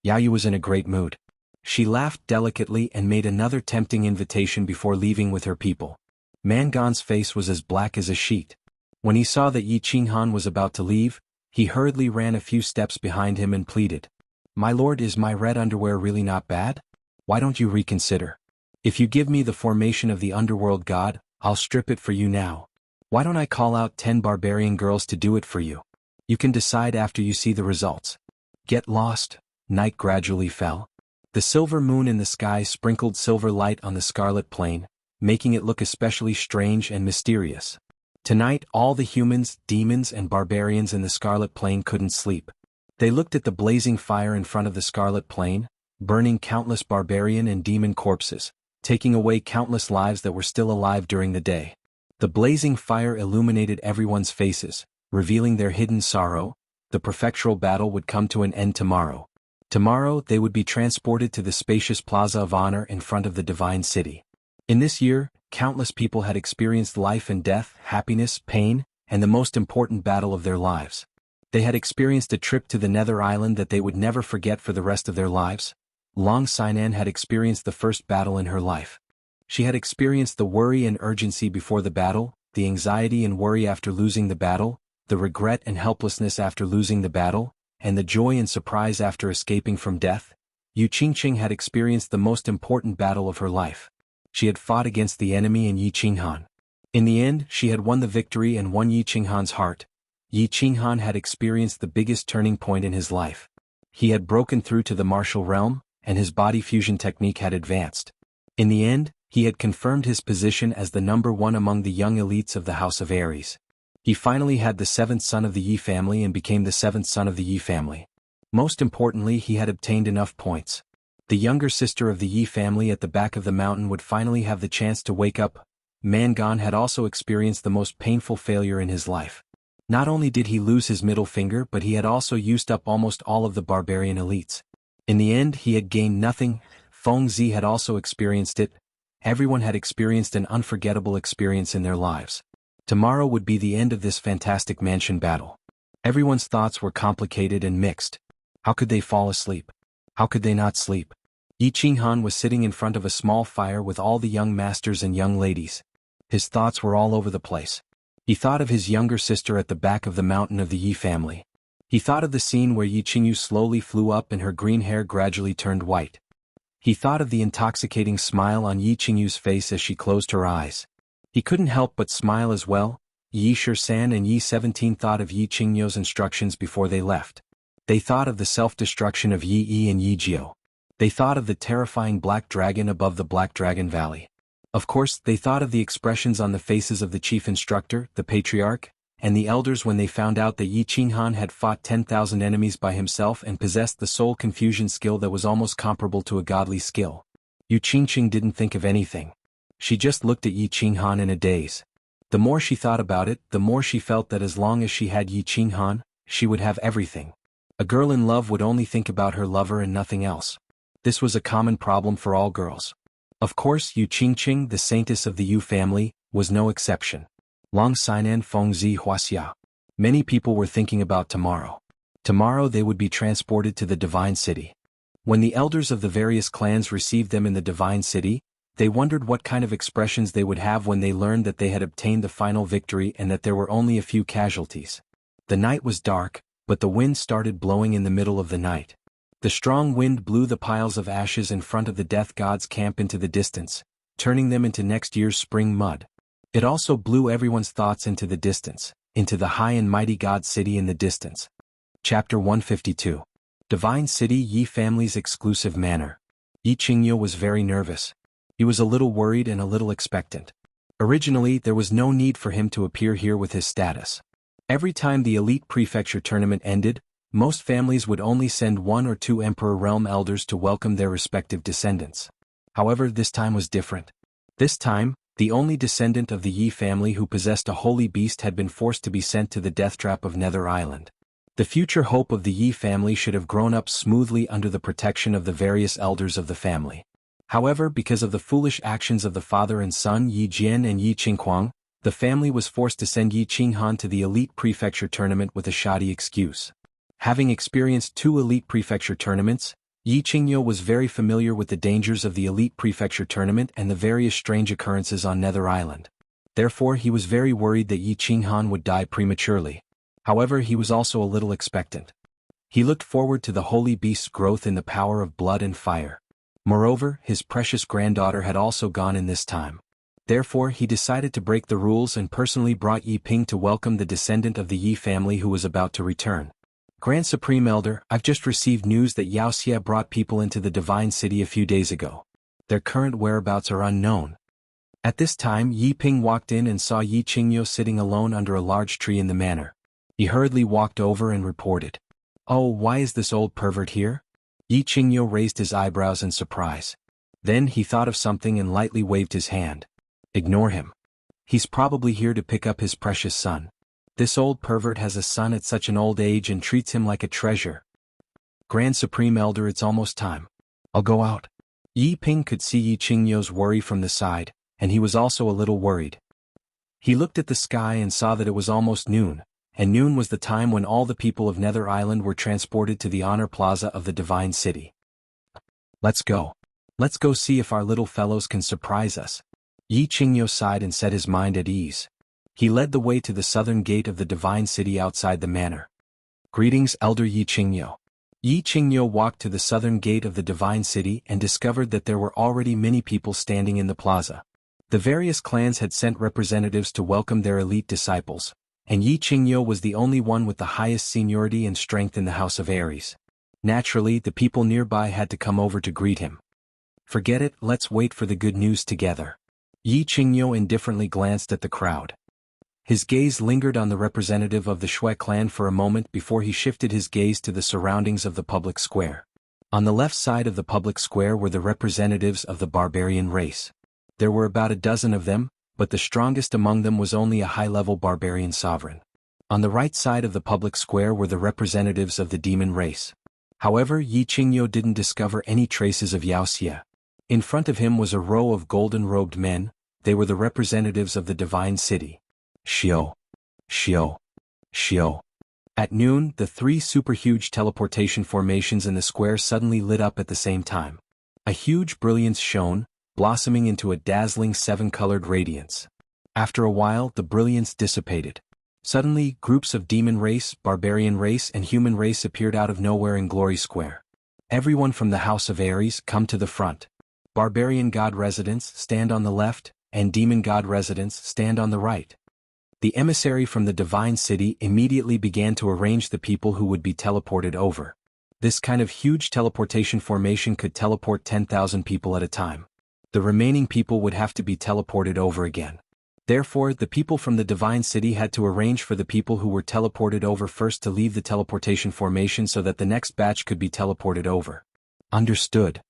S1: Yao Yu was in a great mood. She laughed delicately and made another tempting invitation before leaving with her people. Mangan's face was as black as a sheet. When he saw that Yi Qinghan was about to leave, he hurriedly ran a few steps behind him and pleaded. My lord, is my red underwear really not bad? Why don't you reconsider? If you give me the formation of the underworld god, I'll strip it for you now. Why don't I call out 10 barbarian girls to do it for you? You can decide after you see the results. Get lost. Night gradually fell. The silver moon in the sky sprinkled silver light on the scarlet plain, making it look especially strange and mysterious. Tonight all the humans, demons and barbarians in the scarlet plain couldn't sleep. They looked at the blazing fire in front of the scarlet plain, burning countless barbarian and demon corpses, taking away countless lives that were still alive during the day. The blazing fire illuminated everyone's faces, revealing their hidden sorrow. The prefectural battle would come to an end tomorrow. Tomorrow they would be transported to the spacious Plaza of Honor in front of the Divine City. In this year, countless people had experienced life and death, happiness, pain, and the most important battle of their lives. They had experienced a trip to the Nether Island that they would never forget for the rest of their lives. Long Sinan had experienced the first battle in her life. She had experienced the worry and urgency before the battle, the anxiety and worry after losing the battle, the regret and helplessness after losing the battle, and the joy and surprise after escaping from death. Yu Qingqing had experienced the most important battle of her life. She had fought against the enemy and Yi Qinghan. In the end, she had won the victory and won Yi Qinghan's heart. Yi Qinghan had experienced the biggest turning point in his life. He had broken through to the martial realm, and his body fusion technique had advanced. In the end, he had confirmed his position as the number one among the young elites of the House of Aries. He finally had the 7th son of the Yi family and became the 7th son of the Yi family. Most importantly, he had obtained enough points. The younger sister of the Yi family at the back of the mountain would finally have the chance to wake up. Mangan had also experienced the most painful failure in his life. Not only did he lose his middle finger, but he had also used up almost all of the barbarian elites. In the end, he had gained nothing. Feng Zi had also experienced it. Everyone had experienced an unforgettable experience in their lives. Tomorrow would be the end of this fantastic mansion battle. Everyone's thoughts were complicated and mixed. How could they fall asleep? How could they not sleep? Yi Qinghan was sitting in front of a small fire with all the young masters and young ladies. His thoughts were all over the place. He thought of his younger sister at the back of the mountain of the Yi family. He thought of the scene where Yi Qingyu slowly flew up and her green hair gradually turned white. He thought of the intoxicating smile on Yi Qingyu's face as she closed her eyes. He couldn't help but smile as well. Yi Shisan and Yi 17 thought of Yi Qingyu's instructions before they left. They thought of the self-destruction of Yi Yi and Yi Jiu. They thought of the terrifying black dragon above the Black Dragon Valley. Of course, they thought of the expressions on the faces of the chief instructor, the patriarch, and the elders when they found out that Yi Qinghan had fought 10,000 enemies by himself and possessed the soul confusion skill that was almost comparable to a godly skill. Yu Qingqing didn't think of anything. She just looked at Yi Qinghan in a daze. The more she thought about it, the more she felt that as long as she had Yi Qinghan, she would have everything. A girl in love would only think about her lover and nothing else. This was a common problem for all girls. Of course, Yu Qingqing, the saintess of the Yu family, was no exception. Long Sinan Feng Zi Wuxia. Many people were thinking about tomorrow. Tomorrow they would be transported to the Divine City. When the elders of the various clans received them in the Divine City, they wondered what kind of expressions they would have when they learned that they had obtained the final victory and that there were only a few casualties. The night was dark, but the wind started blowing in the middle of the night. The strong wind blew the piles of ashes in front of the death god's camp into the distance, turning them into next year's spring mud. It also blew everyone's thoughts into the distance, into the high and mighty God City in the distance. Chapter 152. Divine City Yi Family's Exclusive Manor. Yi Qingyo was very nervous. He was a little worried and a little expectant. Originally, there was no need for him to appear here with his status. Every time the elite prefecture tournament ended, most families would only send 1 or 2 Emperor Realm elders to welcome their respective descendants. However, this time was different. This time, the only descendant of the Yi family who possessed a holy beast had been forced to be sent to the death trap of Nether Island. The future hope of the Yi family should have grown up smoothly under the protection of the various elders of the family. However, because of the foolish actions of the father and son Yi Jian and Yi Qinghuang, the family was forced to send Yi Qinghan to the elite prefecture tournament with a shoddy excuse. Having experienced 2 elite prefecture tournaments, Yi Qingyo was very familiar with the dangers of the elite prefecture tournament and the various strange occurrences on Nether Island. Therefore, he was very worried that Yi Qinghan would die prematurely. However, he was also a little expectant. He looked forward to the holy beast's growth in the power of blood and fire. Moreover, his precious granddaughter had also gone in this time. Therefore, he decided to break the rules and personally brought Yi Ping to welcome the descendant of the Yi family who was about to return. Grand Supreme Elder, I've just received news that Xianxia brought people into the Divine City a few days ago. Their current whereabouts are unknown. At this time, Yi Ping walked in and saw Yi Qingyo sitting alone under a large tree in the manor. He hurriedly walked over and reported, "Oh, why is this old pervert here?" Yi Qingyo raised his eyebrows in surprise. Then he thought of something and lightly waved his hand. "Ignore him. He's probably here to pick up his precious son. This old pervert has a son at such an old age and treats him like a treasure. Grand Supreme Elder, it's almost time. I'll go out." Yi Ping could see Yi Qingyo's worry from the side, and he was also a little worried. He looked at the sky and saw that it was almost noon, and noon was the time when all the people of Nether Island were transported to the Honor Plaza of the Divine City. Let's go. Let's go see if our little fellows can surprise us. Yi Qingyo sighed and set his mind at ease. He led the way to the southern gate of the Divine City outside the manor. Greetings, Elder Yi Qingyo. Yi Qingyo walked to the southern gate of the Divine City and discovered that there were already many people standing in the plaza. The various clans had sent representatives to welcome their elite disciples, and Yi Qingyo was the only one with the highest seniority and strength in the House of Aries. Naturally, the people nearby had to come over to greet him. Forget it, let's wait for the good news together. Yi Qingyo indifferently glanced at the crowd. His gaze lingered on the representative of the Shui clan for a moment before he shifted his gaze to the surroundings of the public square. On the left side of the public square were the representatives of the barbarian race. There were about a dozen of them, but the strongest among them was only a high-level barbarian sovereign. On the right side of the public square were the representatives of the demon race. However, Yi Qingyo didn't discover any traces of Xianxia. In front of him was a row of golden-robed men. They were the representatives of the Divine City. Xiao. Xiao. Xiao. At noon, the 3 super-huge teleportation formations in the square suddenly lit up at the same time. A huge brilliance shone, blossoming into a dazzling 7-colored radiance. After a while, the brilliance dissipated. Suddenly, groups of demon race, barbarian race, and human race appeared out of nowhere in Glory Square. Everyone from the House of Aries, come to the front. Barbarian god residents, stand on the left, and demon god residents, stand on the right. The emissary from the Divine City immediately began to arrange the people who would be teleported over. This kind of huge teleportation formation could teleport 10,000 people at a time. The remaining people would have to be teleported over again. Therefore, the people from the Divine City had to arrange for the people who were teleported over first to leave the teleportation formation so that the next batch could be teleported over. Understood.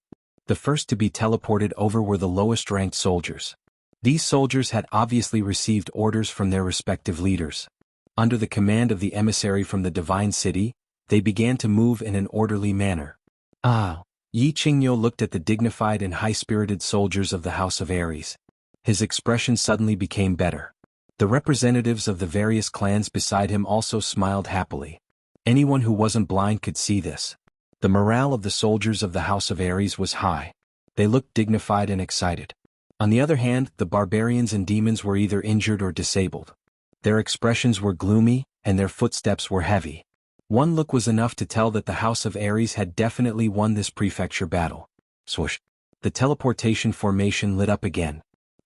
S1: The first to be teleported over were the lowest-ranked soldiers. These soldiers had obviously received orders from their respective leaders. Under the command of the emissary from the Divine City, they began to move in an orderly manner. Yi Qingyo looked at the dignified and high-spirited soldiers of the House of Aries. His expression suddenly became better. The representatives of the various clans beside him also smiled happily. Anyone who wasn't blind could see this. The morale of the soldiers of the House of Aries was high. They looked dignified and excited. On the other hand, the barbarians and demons were either injured or disabled. Their expressions were gloomy, and their footsteps were heavy. One look was enough to tell that the House of Aries had definitely won this prefecture battle. Swoosh! The teleportation formation lit up again.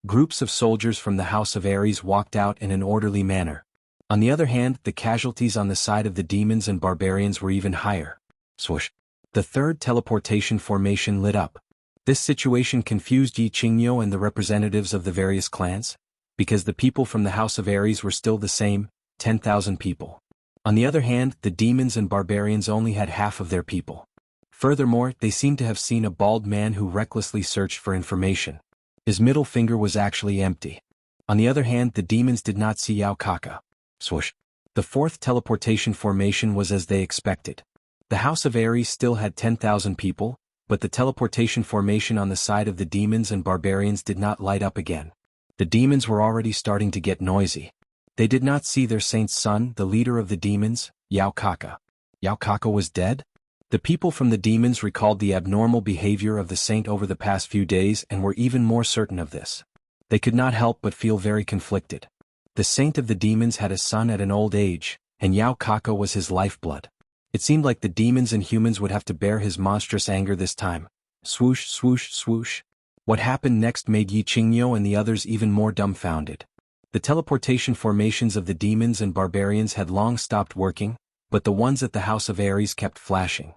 S1: Groups of soldiers from the House of Ares walked out in an orderly manner. On the other hand, the casualties on the side of the demons and barbarians were even higher. Swoosh. The third teleportation formation lit up. This situation confused Yi Qingyo and the representatives of the various clans, because the people from the House of Ares were still the same, 10,000 people. On the other hand, the demons and barbarians only had half of their people. Furthermore, they seemed to have seen a bald man who recklessly searched for information. His middle finger was actually empty. On the other hand, the demons did not see Yao Kaka. Swoosh. The fourth teleportation formation was as they expected. The House of Ares still had 10,000 people, but the teleportation formation on the side of the demons and barbarians did not light up again. The demons were already starting to get noisy. They did not see their saint's son, the leader of the demons, Yao Kaka. Yao Kaka was dead? The people from the demons recalled the abnormal behavior of the saint over the past few days and were even more certain of this. They could not help but feel very conflicted. The saint of the demons had a son at an old age, and Yao Kaka was his lifeblood. It seemed like the demons and humans would have to bear his monstrous anger this time. Swoosh, swoosh, swoosh. What happened next made Yi Qingyo and the others even more dumbfounded. The teleportation formations of the demons and barbarians had long stopped working, but the ones at the House of Ares kept flashing.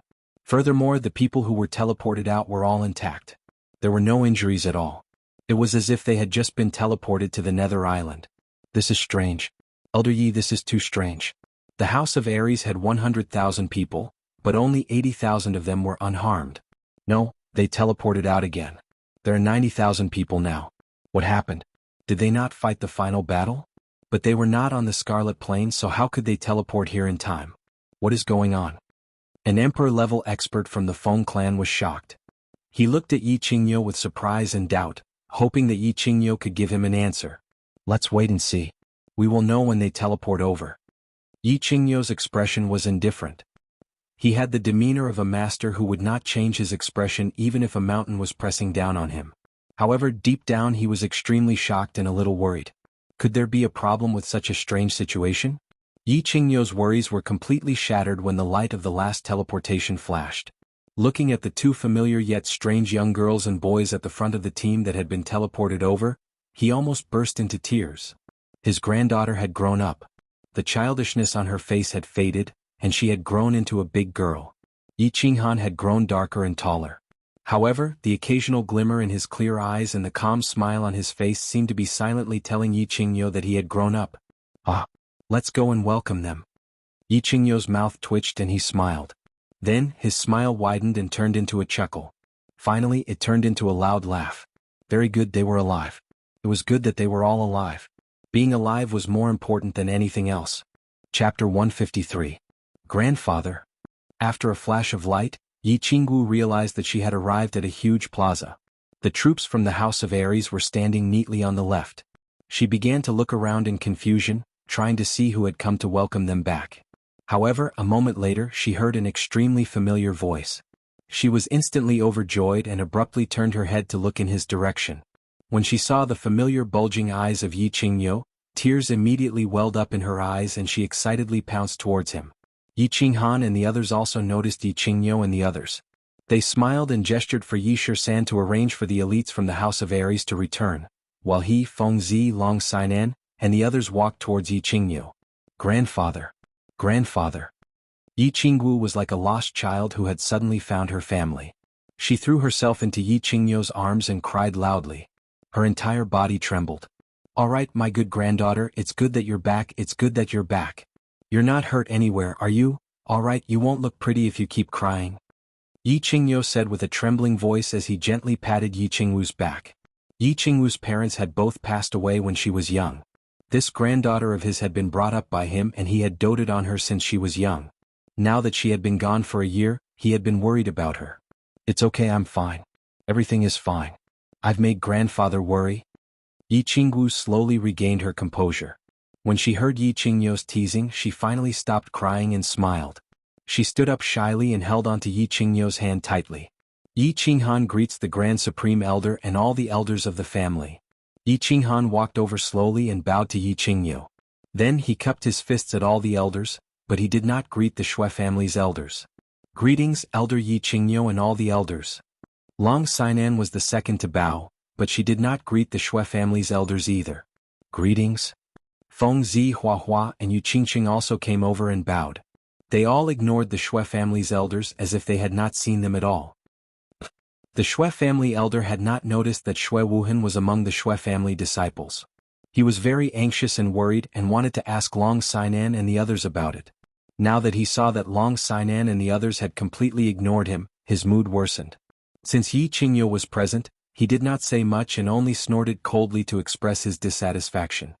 S1: Furthermore, the people who were teleported out were all intact. There were no injuries at all. It was as if they had just been teleported to the Nether Island. This is strange. Elder Yi, this is too strange. The House of Ares had 100,000 people, but only 80,000 of them were unharmed. No, they teleported out again. There are 90,000 people now. What happened? Did they not fight the final battle? But they were not on the Scarlet Plain, so how could they teleport here in time? What is going on? An Emperor-level expert from the Feng clan was shocked. He looked at Yi Qingyo with surprise and doubt, hoping that Yi Qingyo could give him an answer. Let's wait and see. We will know when they teleport over. Yi Qingyo's expression was indifferent. He had the demeanor of a master who would not change his expression even if a mountain was pressing down on him. However, deep down he was extremely shocked and a little worried. Could there be a problem with such a strange situation? Yi Qingyo's worries were completely shattered when the light of the last teleportation flashed. Looking at the two familiar yet strange young girls and boys at the front of the team that had been teleported over, he almost burst into tears. His granddaughter had grown up. The childishness on her face had faded, and she had grown into a big girl. Yi Qinghan had grown darker and taller. However, the occasional glimmer in his clear eyes and the calm smile on his face seemed to be silently telling Yi Qingyo that he had grown up. Ah! Let's go and welcome them. Yi Qingyo's mouth twitched and he smiled. Then, his smile widened and turned into a chuckle. Finally, it turned into a loud laugh. Very good, they were alive. It was good that they were all alive. Being alive was more important than anything else. Chapter 153. Grandfather. After a flash of light, Yi Qinggu realized that she had arrived at a huge plaza. The troops from the House of Ares were standing neatly on the left. She began to look around in confusion, trying to see who had come to welcome them back. However, a moment later she heard an extremely familiar voice. She was instantly overjoyed and abruptly turned her head to look in his direction. When she saw the familiar bulging eyes of Yi Qingyo, tears immediately welled up in her eyes and she excitedly pounced towards him. Yi Qinghan and the others also noticed Yi Qingyo and the others. They smiled and gestured for Yi Shisan to arrange for the elites from the House of Ares to return, while he, Fengzi, Long Sainan, and the others walked towards Yi Qingyo. Grandfather. Grandfather. Yi Qinggu was like a lost child who had suddenly found her family. She threw herself into Yi Qingyo's arms and cried loudly. Her entire body trembled. All right, my good granddaughter, it's good that you're back, it's good that you're back. You're not hurt anywhere, are you? All right, you won't look pretty if you keep crying. Yi Qingyo said with a trembling voice as he gently patted Yi Qingwu's back. Yi Qingwu's parents had both passed away when she was young. This granddaughter of his had been brought up by him and he had doted on her since she was young. Now that she had been gone for a year, he had been worried about her. It's okay, I'm fine. Everything is fine. I've made grandfather worry. Yi Qinggu slowly regained her composure. When she heard Yi Qingyo's teasing, she finally stopped crying and smiled. She stood up shyly and held onto Yi Qingyo's hand tightly. Yi Qinghan greets the Grand Supreme Elder and all the elders of the family. Yi Qinghan walked over slowly and bowed to Yi Qingyo. Then he cupped his fists at all the elders, but he did not greet the Shui family's elders. Greetings, Elder Yi Qingyo and all the elders. Long Sainan was the second to bow, but she did not greet the Shui family's elders either. Greetings. Feng Zi Huahua and Yu Qingqing also came over and bowed. They all ignored the Shui family's elders as if they had not seen them at all. The Shui family elder had not noticed that Shui Wuhan was among the Shui family disciples. He was very anxious and worried and wanted to ask Long Sainan and the others about it. Now that he saw that Long Sainan and the others had completely ignored him, his mood worsened. Since Yi Qingyo was present, he did not say much and only snorted coldly to express his dissatisfaction.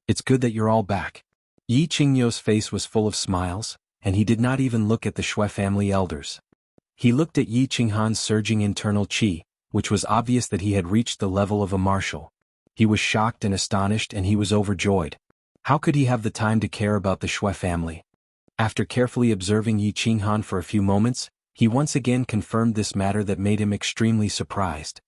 S1: It's good that you're all back. Yi Qingyo's face was full of smiles, and he did not even look at the Shui family elders. He looked at Yi Qinghan's surging internal qi, which was obvious that he had reached the level of a martial. He was shocked and astonished and he was overjoyed. How could he have the time to care about the Shui family? After carefully observing Yi Qinghan for a few moments, he once again confirmed this matter that made him extremely surprised.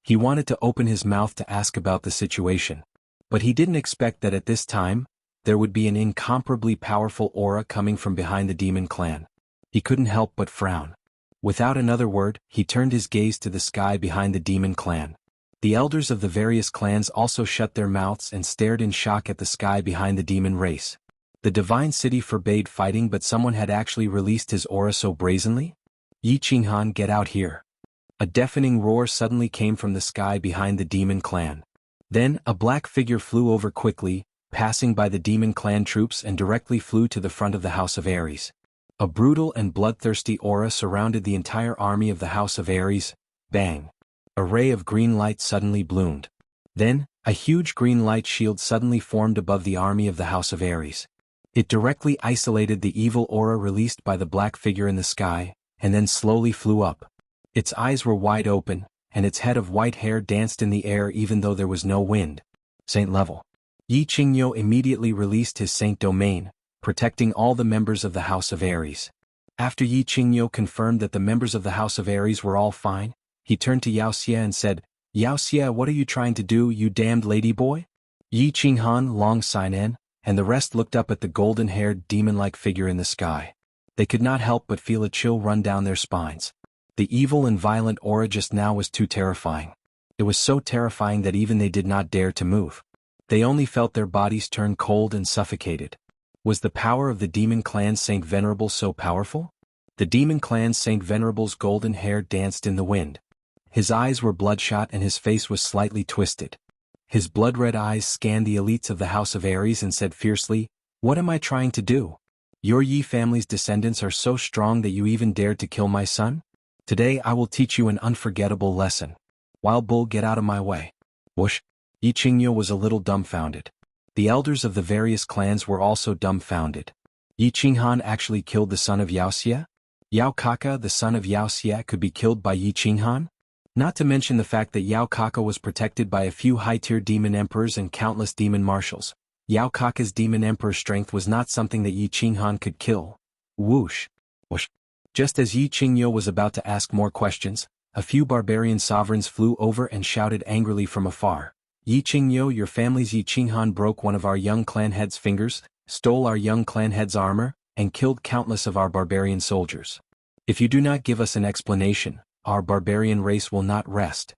S1: He wanted to open his mouth to ask about the situation, but he didn't expect that at this time, there would be an incomparably powerful aura coming from behind the demon clan. He couldn't help but frown. Without another word, he turned his gaze to the sky behind the demon clan. The elders of the various clans also shut their mouths and stared in shock at the sky behind the demon race. The divine city forbade fighting, but someone had actually released his aura so brazenly? Yi Qinghan, get out here. A deafening roar suddenly came from the sky behind the demon clan. Then, a black figure flew over quickly, passing by the demon clan troops and directly flew to the front of the House of Ares. A brutal and bloodthirsty aura surrounded the entire army of the House of Ares. Bang! A ray of green light suddenly bloomed. Then, a huge green light shield suddenly formed above the army of the House of Ares. It directly isolated the evil aura released by the black figure in the sky, and then slowly flew up. Its eyes were wide open, and its head of white hair danced in the air even though there was no wind. Saint level. Yi Qingyo immediately released his Saint domain, protecting all the members of the House of Ares. After Yi Qingyo confirmed that the members of the House of Ares were all fine, he turned to Xianxia and said, "Xianxia, what are you trying to do, you damned ladyboy?" Yi Qinghan, Long Sainan, and the rest looked up at the golden-haired demon-like figure in the sky. They could not help but feel a chill run down their spines. The evil and violent aura just now was too terrifying. It was so terrifying that even they did not dare to move. They only felt their bodies turn cold and suffocated. Was the power of the demon clan Saint Venerable so powerful? The demon clan Saint Venerable's golden hair danced in the wind. His eyes were bloodshot and his face was slightly twisted. His blood-red eyes scanned the elites of the House of Ares and said fiercely, "What am I trying to do? Your Yi family's descendants are so strong that you even dared to kill my son? Today I will teach you an unforgettable lesson. Wild bull, get out of my way." Whoosh! Yi Qingyo was a little dumbfounded. The elders of the various clans were also dumbfounded. Yi Qinghan actually killed the son of Xiaoxia? Yao Kaka, the son of Xiaoxia, could be killed by Yi Qinghan? Not to mention the fact that Yao Kaka was protected by a few high-tier demon emperors and countless demon marshals. Yao Kaka's demon emperor strength was not something that Yi Qinghan could kill. Whoosh! Whoosh! Just as Yi Qingyo was about to ask more questions, a few barbarian sovereigns flew over and shouted angrily from afar, "Yi Qingyo, your family's Yi Qinghan broke one of our young clan head's fingers, stole our young clan head's armor, and killed countless of our barbarian soldiers. If you do not give us an explanation, our barbarian race will not rest."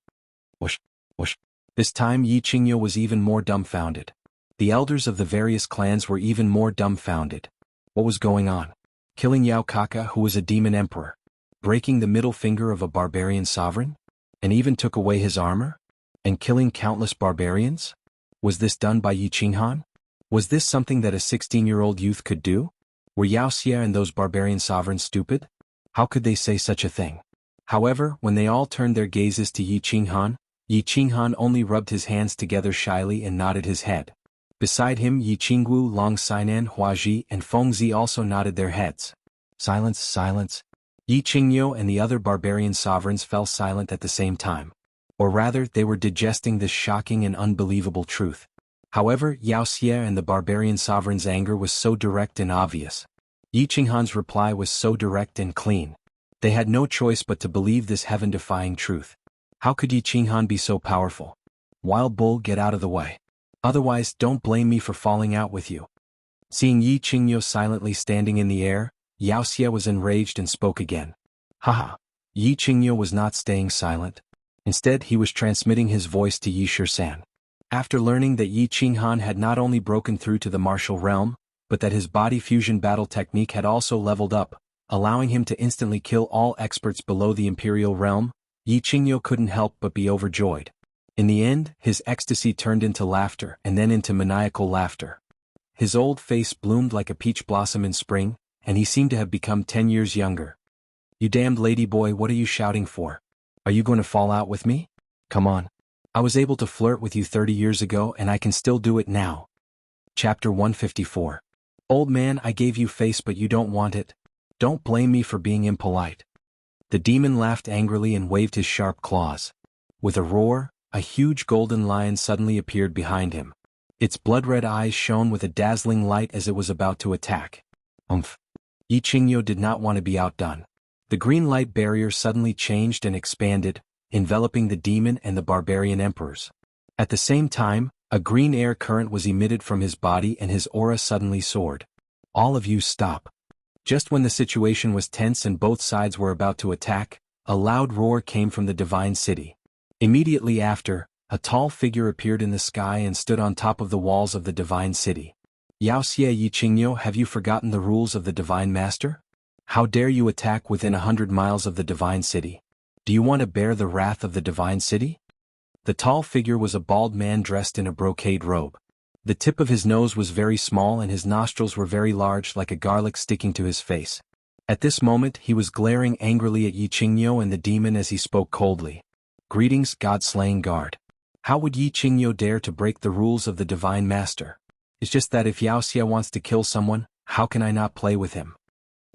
S1: Whoosh! Whoosh! This time Yi Qingyo was even more dumbfounded. The elders of the various clans were even more dumbfounded. What was going on? Killing Yao Kaka, who was a demon emperor? Breaking the middle finger of a barbarian sovereign? And even took away his armor? And killing countless barbarians? Was this done by Yi Qinghan? Was this something that a 16-year-old youth could do? Were Xiaoxia and those barbarian sovereigns stupid? How could they say such a thing? However, when they all turned their gazes to Yi Qinghan only rubbed his hands together shyly and nodded his head. Beside him, Yi Qingwu, Long Sainan, Huaji, and Fengzi also nodded their heads. Silence, silence. Yi Qingyo and the other barbarian sovereigns fell silent at the same time. Or rather, they were digesting this shocking and unbelievable truth. However, Xiaoxia and the barbarian sovereign's anger was so direct and obvious. Yi Qinghan's reply was so direct and clean. They had no choice but to believe this heaven-defying truth. How could Yi Qinghan be so powerful? Wild bull, get out of the way. Otherwise, don't blame me for falling out with you. Seeing Yi Qingyo silently standing in the air, Xiaoxia was enraged and spoke again. Haha. Yi Qingyo was not staying silent. Instead he was transmitting his voice to Yi Shisan. After learning that Yi Qinghan had not only broken through to the martial realm, but that his body fusion battle technique had also leveled up, allowing him to instantly kill all experts below the imperial realm, Yi Qingyo couldn't help but be overjoyed. In the end, his ecstasy turned into laughter and then into maniacal laughter. His old face bloomed like a peach blossom in spring, and he seemed to have become 10 years younger. "You damned ladyboy, what are you shouting for? Are you going to fall out with me? Come on. I was able to flirt with you 30 years ago and I can still do it now." Chapter 154. Old man, I gave you face but you don't want it. Don't blame me for being impolite. The demon laughed angrily and waved his sharp claws. With a roar, a huge golden lion suddenly appeared behind him. Its blood-red eyes shone with a dazzling light as it was about to attack. Yi Qingyo did not want to be outdone. The green light barrier suddenly changed and expanded, enveloping the demon and the barbarian emperors. At the same time, a green air current was emitted from his body and his aura suddenly soared. "All of you stop." Just when the situation was tense and both sides were about to attack, a loud roar came from the divine city. Immediately after, a tall figure appeared in the sky and stood on top of the walls of the divine city. "Xianxia Yi Qingyo, have you forgotten the rules of the divine master? How dare you attack within 100 miles of the divine city? Do you want to bear the wrath of the divine city?" The tall figure was a bald man dressed in a brocade robe. The tip of his nose was very small and his nostrils were very large like a garlic sticking to his face. At this moment he was glaring angrily at Yi Qingyo and the demon as he spoke coldly. "Greetings, God-slaying guard. How would Yi Qingyo dare to break the rules of the divine master? It's just that if Xianxia wants to kill someone, how can I not play with him?"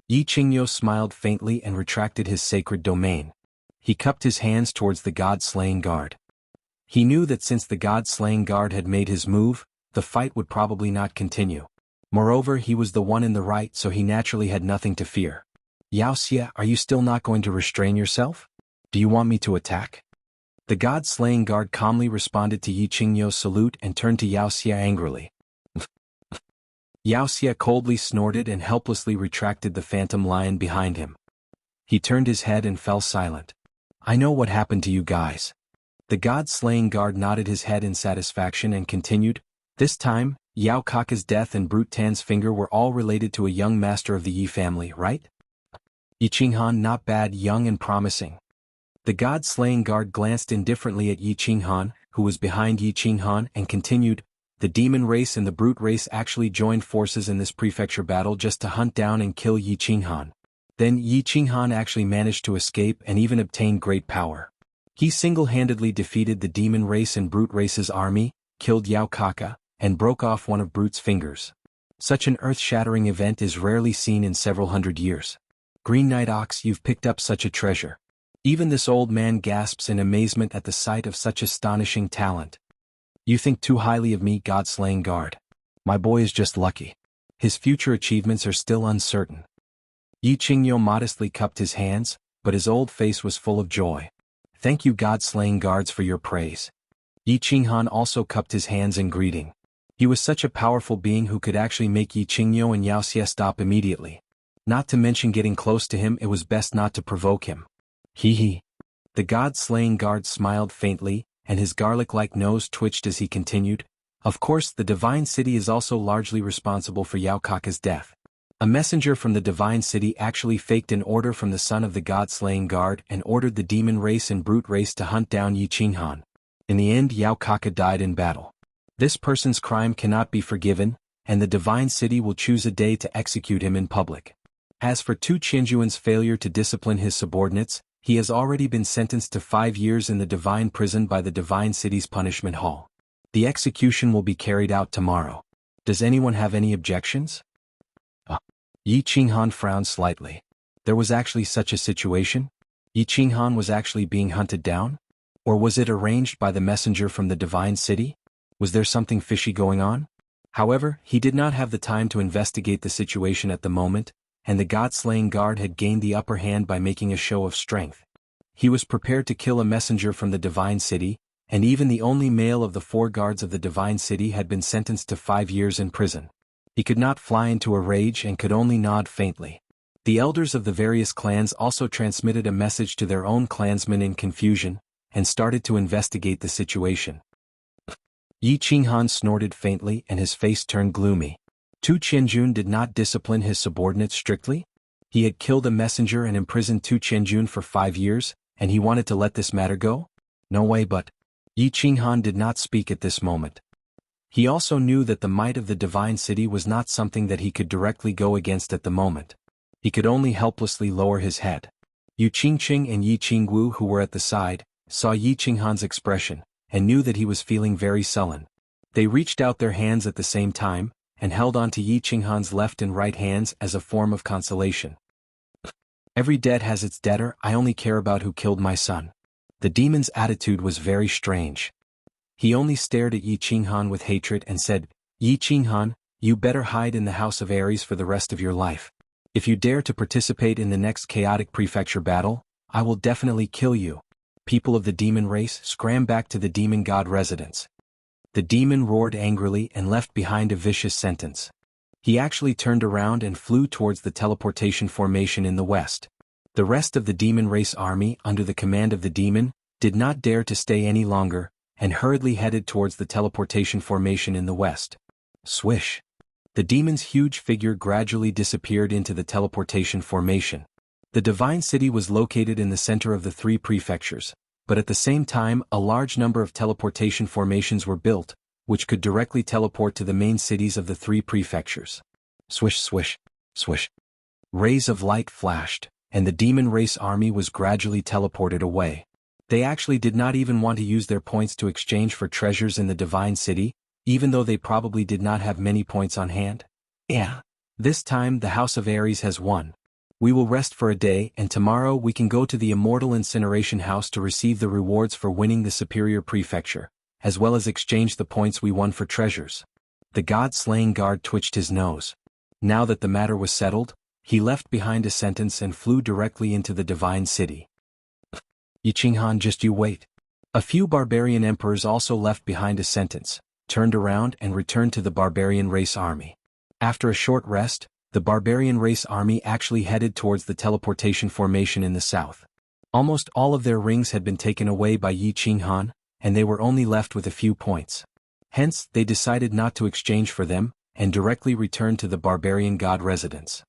S1: Yi Qingyo smiled faintly and retracted his sacred domain. He cupped his hands towards the God-slaying guard. He knew that since the God-slaying guard had made his move, the fight would probably not continue. Moreover, he was the one in the right, so he naturally had nothing to fear. "Xianxia, are you still not going to restrain yourself? Do you want me to attack?" The God-slaying guard calmly responded to Yi Qingyo's salute and turned to Xianxia angrily. Xianxia coldly snorted and helplessly retracted the phantom lion behind him. He turned his head and fell silent. "I know what happened to you guys." The God-slaying guard nodded his head in satisfaction and continued, "This time, Yao Kaka's death and Brute Tan's finger were all related to a young master of the Yi family, right? Yi Qinghan, not bad, young and promising." The God-slaying guard glanced indifferently at Yi Qinghan, who was behind Yi Qinghan, and continued, "The demon race and the brute race actually joined forces in this prefecture battle just to hunt down and kill Yi Qinghan. Then Yi Qinghan actually managed to escape and even obtain great power. He single-handedly defeated the demon race and brute race's army, killed Yao Kaka, and broke off one of Brute's fingers. Such an earth-shattering event is rarely seen in several hundred years. Green Knight Ox, you've picked up such a treasure." Even this old man gasps in amazement at the sight of such astonishing talent. "You think too highly of me, God-slaying guard. My boy is just lucky. His future achievements are still uncertain." Yi Qingyo modestly cupped his hands, but his old face was full of joy. "Thank you, God-slaying guards, for your praise." Yi Qinghan also cupped his hands in greeting. He was such a powerful being who could actually make Yi Qingyo and Xianxia stop immediately. Not to mention getting close to him, it was best not to provoke him. Hee. The God-slaying guard smiled faintly, and his garlic-like nose twitched as he continued, "Of course, the divine city is also largely responsible for Yao Kaka's death. A messenger from the divine city actually faked an order from the son of the God-slaying guard and ordered the demon race and brute race to hunt down Yi Qinghan. In the end, Yao Kaka died in battle. This person's crime cannot be forgiven, and the divine city will choose a day to execute him in public. As for Tu Qianjuan's failure to discipline his subordinates, he has already been sentenced to 5 years in the divine prison by the divine city's punishment hall. The execution will be carried out tomorrow. Does anyone have any objections?" Yi Qinghan frowned slightly. There was actually such a situation? Yi Qinghan was actually being hunted down? Or was it arranged by the messenger from the divine city? Was there something fishy going on? However, he did not have the time to investigate the situation at the moment, and the God-slaying guard had gained the upper hand by making a show of strength. He was prepared to kill a messenger from the divine city, and even the only male of the 4 guards of the divine city had been sentenced to 5 years in prison. He could not fly into a rage and could only nod faintly. The elders of the various clans also transmitted a message to their own clansmen in confusion, and started to investigate the situation. Yi Qinghan snorted faintly and his face turned gloomy. Tu Qianjun did not discipline his subordinates strictly? He had killed a messenger and imprisoned Tu Qianjun for 5 years, and he wanted to let this matter go? No way. But Yi Qinghan did not speak at this moment. He also knew that the might of the divine city was not something that he could directly go against at the moment. He could only helplessly lower his head. Yu Qingqing and Yi Qingwu, who were at the side, saw Yi Qinghan's expression, and knew that he was feeling very sullen. They reached out their hands at the same time, and held on to Yi Qinghan's left and right hands as a form of consolation. Every debt has its debtor. I only care about who killed my son. The demon's attitude was very strange. He only stared at Yi Qinghan with hatred and said, Yi Qinghan, you better hide in the House of Aries for the rest of your life. If you dare to participate in the next chaotic prefecture battle, I will definitely kill you. People of the demon race, scram back to the demon god residence. The demon roared angrily and left behind a vicious sentence. He actually turned around and flew towards the teleportation formation in the west. The rest of the demon race army, under the command of the demon, did not dare to stay any longer, and hurriedly headed towards the teleportation formation in the west. Swish! The demon's huge figure gradually disappeared into the teleportation formation. The divine city was located in the center of the 3 prefectures, but at the same time a large number of teleportation formations were built, which could directly teleport to the main cities of the 3 prefectures. Swish, swish, swish. Rays of light flashed, and the demon race army was gradually teleported away. They actually did not even want to use their points to exchange for treasures in the divine city, even though they probably did not have many points on hand. Yeah. This time the House of Aries has won. We will rest for a day, and tomorrow we can go to the Immortal Incineration House to receive the rewards for winning the superior prefecture, as well as exchange the points we won for treasures. The god-slaying guard twitched his nose. Now that the matter was settled, he left behind a sentence and flew directly into the divine city. Yi Qinghan, just you wait. A few barbarian emperors also left behind a sentence, turned around and returned to the barbarian race army. After a short rest, the barbarian race army actually headed towards the teleportation formation in the south. Almost all of their rings had been taken away by Yi Qinghan, and they were only left with a few points. Hence, they decided not to exchange for them, and directly returned to the barbarian god residence.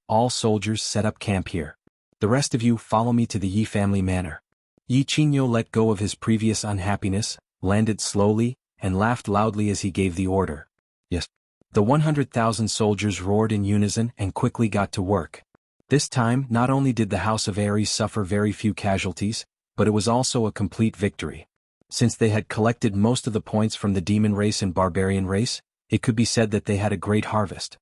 S1: All soldiers set up camp here. The rest of you follow me to the Yi family manor. Yi Qingyu let go of his previous unhappiness, landed slowly, and laughed loudly as he gave the order. Yes. The 100,000 soldiers roared in unison and quickly got to work. This time, not only did the House of Aries suffer very few casualties, but it was also a complete victory. Since they had collected most of the points from the demon race and barbarian race, it could be said that they had a great harvest.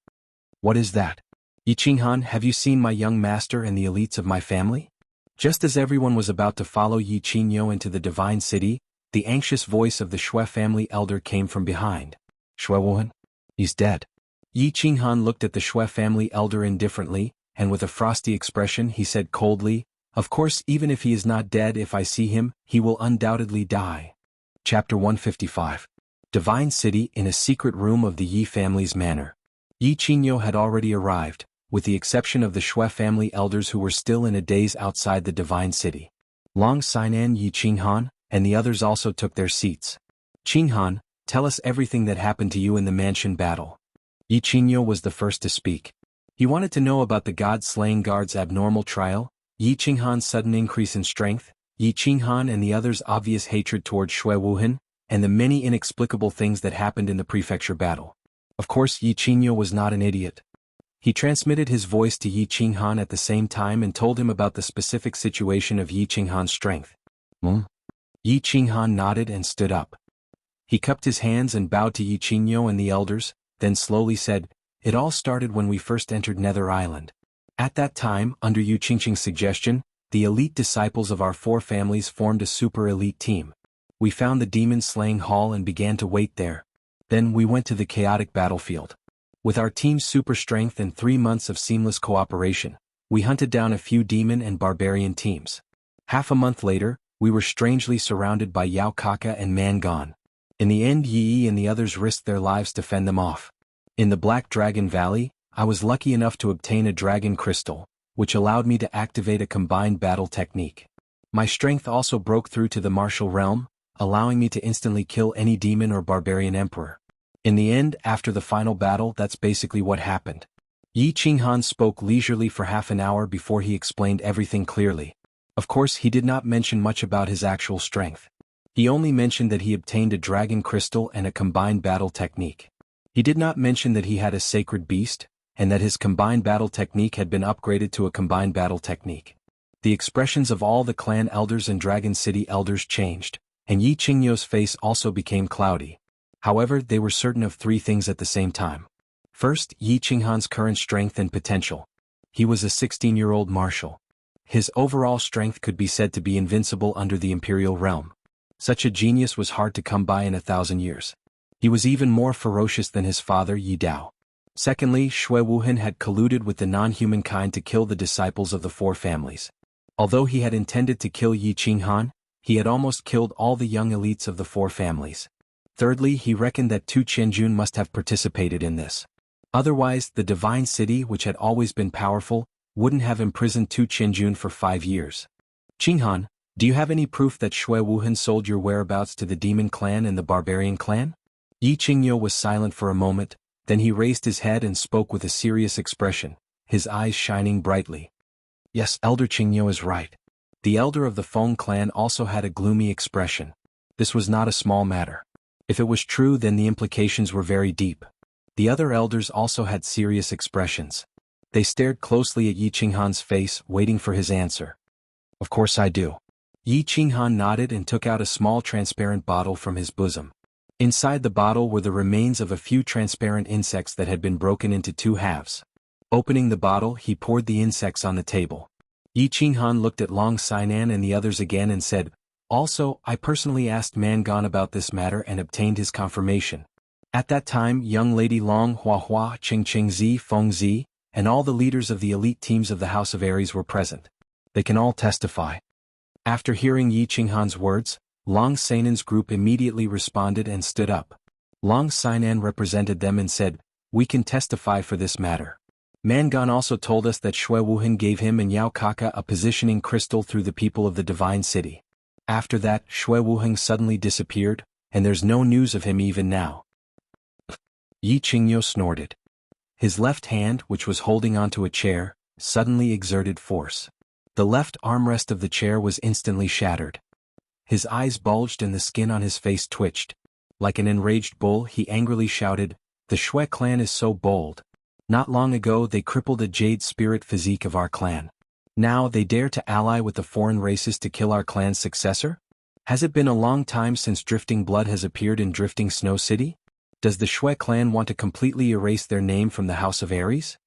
S1: What is that? Yi Qinghan, have you seen my young master and the elites of my family? Just as everyone was about to follow Yi Qingyu into the divine city, the anxious voice of the Shui family elder came from behind. Shui Wuhan? He's dead. Yi Qinghan looked at the Shui family elder indifferently, and with a frosty expression he said coldly, Of course, even if he is not dead, if I see him, he will undoubtedly die. Chapter 155. Divine City. In a secret room of the Yi family's manor. Yi Qingyu had already arrived, with the exception of the Shui family elders who were still in a daze outside the divine city. Long Sinan, Yi Qinghan, and the others also took their seats. Qinghan, tell us everything that happened to you in the mansion battle. Yi Qingyu was the first to speak. He wanted to know about the god-slaying guard's abnormal trial, Yi Qinghan's sudden increase in strength, Yi Qinghan and the others' obvious hatred toward Shui Wuhan, and the many inexplicable things that happened in the prefecture battle. Of course, Yi Qingyu was not an idiot. He transmitted his voice to Yi Qinghan at the same time and told him about the specific situation of Yi Qinghan's strength. Yi Qinghan nodded and stood up. He cupped his hands and bowed to Yi Qingyu and the elders, then slowly said, It all started when we first entered Nether Island. At that time, under Yu Qingqing's suggestion, the elite disciples of our 4 families formed a super elite team. We found the demon-slaying hall and began to wait there. Then we went to the chaotic battlefield. With our team's super strength and 3 months of seamless cooperation, we hunted down a few demon and barbarian teams. Half a month later, we were strangely surrounded by Yao Kaka and Mangon. In the end, Yi and the others risked their lives to fend them off. In the Black Dragon Valley, I was lucky enough to obtain a dragon crystal, which allowed me to activate a combined battle technique. My strength also broke through to the martial realm, allowing me to instantly kill any demon or barbarian emperor. In the end, after the final battle, that's basically what happened. Yi Qinghan spoke leisurely for half an hour before he explained everything clearly. Of course, he did not mention much about his actual strength. He only mentioned that he obtained a dragon crystal and a combined battle technique. He did not mention that he had a sacred beast, and that his combined battle technique had been upgraded to a combined battle technique. The expressions of all the clan elders and Dragon City elders changed, and Yi Qingyo's face also became cloudy. However, they were certain of three things at the same time. First, Yi Qinghan's current strength and potential. He was a 16-year-old marshal. His overall strength could be said to be invincible under the imperial realm. Such a genius was hard to come by in 1,000 years. He was even more ferocious than his father Yi Dao. Secondly, Xue Wuhan had colluded with the non-human kind to kill the disciples of the four families. Although he had intended to kill Yi Qinghan, he had almost killed all the young elites of the four families. Thirdly, he reckoned that Tu Qianjun must have participated in this. Otherwise, the divine city, which had always been powerful, wouldn't have imprisoned Tu Qianjun for 5 years. Qinghan, do you have any proof that Xue Wuhan sold your whereabouts to the demon clan and the barbarian clan? Yi Qingyo was silent for a moment, then he raised his head and spoke with a serious expression, his eyes shining brightly. Yes, Elder Qingyo is right. The elder of the Feng clan also had a gloomy expression. This was not a small matter. If it was true, then the implications were very deep. The other elders also had serious expressions. They stared closely at Yi Qinghan's face, waiting for his answer. Of course I do. Yi Qinghan nodded and took out a small transparent bottle from his bosom. Inside the bottle were the remains of a few transparent insects that had been broken into 2 halves. Opening the bottle, he poured the insects on the table. Yi Qinghan looked at Long Sainan and the others again and said, Also, I personally asked Mangan about this matter and obtained his confirmation. At that time, young lady Long Huahua, Qingqingzi, Fengzi, and all the leaders of the elite teams of the House of Aries were present. They can all testify. After hearing Yi Qinghan's words, Long Sainan's group immediately responded and stood up. Long Sainan represented them and said, We can testify for this matter. Mangan also told us that Xue Wuhan gave him and Yao Kaka a positioning crystal through the people of the Divine City. After that, Xue Wuhan suddenly disappeared, and there's no news of him even now. Yi Qingyo snorted. His left hand, which was holding onto a chair, suddenly exerted force. The left armrest of the chair was instantly shattered. His eyes bulged and the skin on his face twitched. Like an enraged bull, he angrily shouted, The Xue clan is so bold. Not long ago they crippled a jade spirit physique of our clan. Now they dare to ally with the foreign races to kill our clan's successor? Has it been a long time since Drifting Blood has appeared in Drifting Snow City? Does the Xue clan want to completely erase their name from the House of Aries?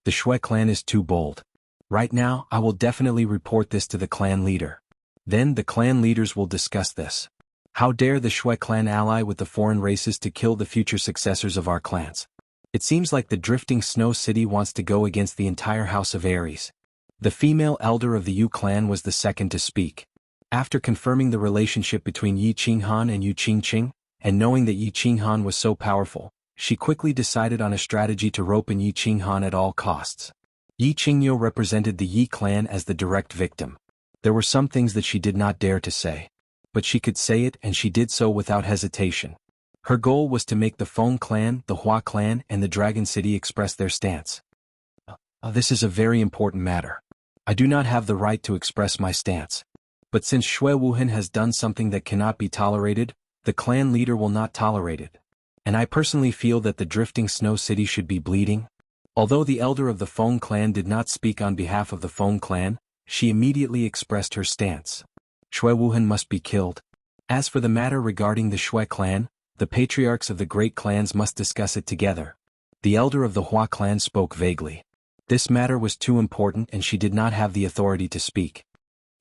S1: The Xue clan is too bold. Right now, I will definitely report this to the clan leader. Then the clan leaders will discuss this. How dare the Xue clan ally with the foreign races to kill the future successors of our clans? It seems like the Drifting Snow City wants to go against the entire House of Aries. The female elder of the Yu clan was the second to speak. After confirming the relationship between Yi Qinghan and Yu Qingqing, and knowing that Yi Qinghan was so powerful, she quickly decided on a strategy to rope in Yi Qinghan at all costs. Yi Qingyo represented the Yi clan as the direct victim. There were some things that she did not dare to say. But she could say it, and she did so without hesitation. Her goal was to make the Feng clan, the Hua clan, and the Dragon City express their stance. This is a very important matter. I do not have the right to express my stance. But since Xue Wuhan has done something that cannot be tolerated, the clan leader will not tolerate it. And I personally feel that the Drifting Snow City should be bleeding. Although the elder of the Feng clan did not speak on behalf of the Feng clan, she immediately expressed her stance. Xue Wuhan must be killed. As for the matter regarding the Xue clan, the patriarchs of the great clans must discuss it together. The elder of the Hua clan spoke vaguely. This matter was too important and she did not have the authority to speak.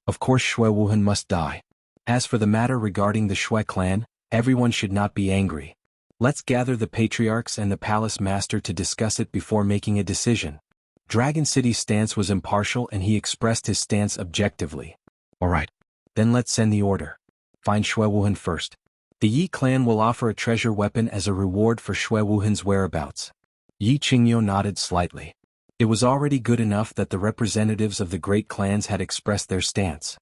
S1: Of course Xue Wuhan must die. As for the matter regarding the Xue clan, everyone should not be angry. Let's gather the patriarchs and the palace master to discuss it before making a decision. Dragon City's stance was impartial and he expressed his stance objectively. Alright. Then let's send the order. Find Xue Wuhan first. The Yi clan will offer a treasure weapon as a reward for Xue Wuhan's whereabouts. Yi Qingyo nodded slightly. It was already good enough that the representatives of the great clans had expressed their stance.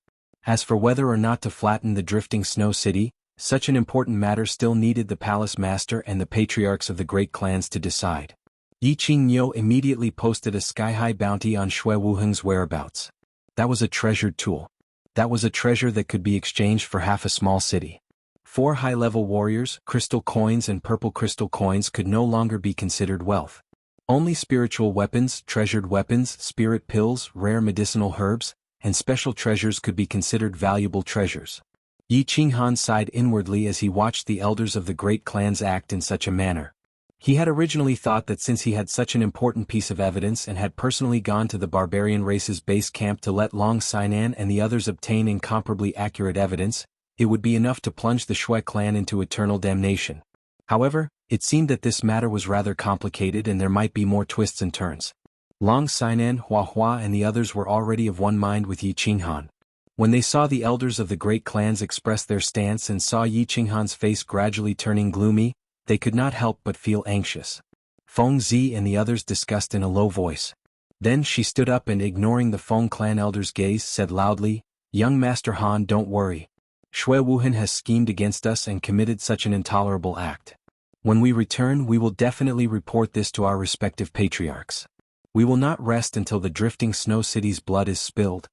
S1: As for whether or not to flatten the drifting snow city, such an important matter still needed the palace master and the patriarchs of the great clans to decide. Yi Qingniu immediately posted a sky-high bounty on Shui Wuheng's whereabouts. That was a treasured tool. That was a treasure that could be exchanged for half a small city. 4 high-level warriors, crystal coins and purple crystal coins could no longer be considered wealth. Only spiritual weapons, treasured weapons, spirit pills, rare medicinal herbs, and special treasures could be considered valuable treasures. Yi Qinghan sighed inwardly as he watched the elders of the great clans act in such a manner. He had originally thought that since he had such an important piece of evidence and had personally gone to the barbarian race's base camp to let Long Sinan and the others obtain incomparably accurate evidence, it would be enough to plunge the Shui clan into eternal damnation. However, it seemed that this matter was rather complicated and there might be more twists and turns. Long Sinan, Hua Hua and the others were already of one mind with Yi Qinghan. When they saw the elders of the great clans express their stance and saw Yi Qinghan's face gradually turning gloomy, they could not help but feel anxious. Feng Zi and the others discussed in a low voice. Then she stood up and ignoring the Feng clan elder's gaze said loudly, "Young Master Han, don't worry. Shui Wuhen has schemed against us and committed such an intolerable act. When we return we will definitely report this to our respective patriarchs. We will not rest until the drifting snow city's blood is spilled."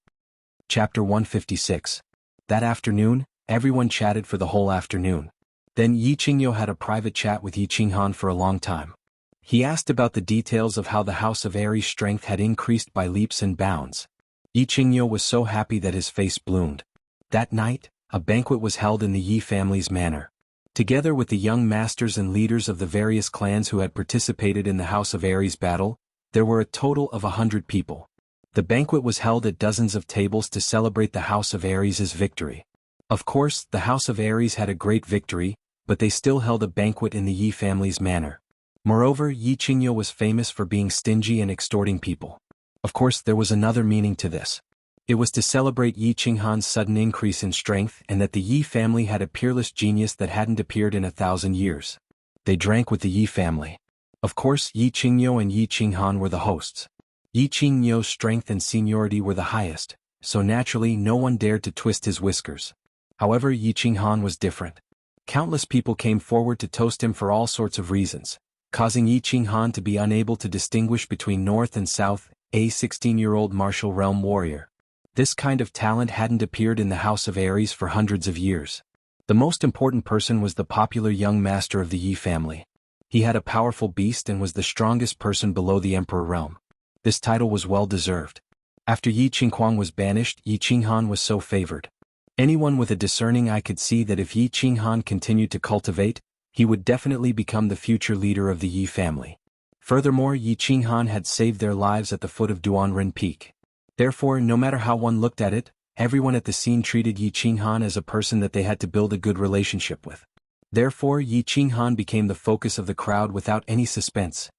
S1: Chapter 156. That afternoon, everyone chatted for the whole afternoon. Then Yi Qingniu had a private chat with Yi Qinghan for a long time. He asked about the details of how the House of Aries' strength had increased by leaps and bounds. Yi Qingniu was so happy that his face bloomed. That night, a banquet was held in the Yi family's manor. Together with the young masters and leaders of the various clans who had participated in the House of Aries battle, there were a total of 100 people. The banquet was held at dozens of tables to celebrate the House of Aries' victory. Of course, the House of Aries had a great victory, but they still held a banquet in the Yi family's manor. Moreover, Yi Qingniu was famous for being stingy and extorting people. Of course, there was another meaning to this. It was to celebrate Yi Qinghan's sudden increase in strength and that the Yi family had a peerless genius that hadn't appeared in 1,000 years. They drank with the Yi family. Of course, Yi Qingniu and Yi Qinghan were the hosts. Yi Qingniu's strength and seniority were the highest, so naturally no one dared to twist his whiskers. However, Yi Qinghan was different. Countless people came forward to toast him for all sorts of reasons, causing Yi Qinghan to be unable to distinguish between North and South, a 16-year-old martial realm warrior. This kind of talent hadn't appeared in the House of Aries for hundreds of years. The most important person was the popular young master of the Yi family. He had a powerful beast and was the strongest person below the Emperor realm. This title was well deserved. After Yi Qinghuang was banished, Yi Qinghan was so favored. Anyone with a discerning eye could see that if Yi Qinghan continued to cultivate, he would definitely become the future leader of the Yi family. Furthermore, Yi Qinghan had saved their lives at the foot of Duanren Peak. Therefore, no matter how one looked at it, everyone at the scene treated Yi Qinghan as a person that they had to build a good relationship with. Therefore, Yi Qinghan became the focus of the crowd without any suspense.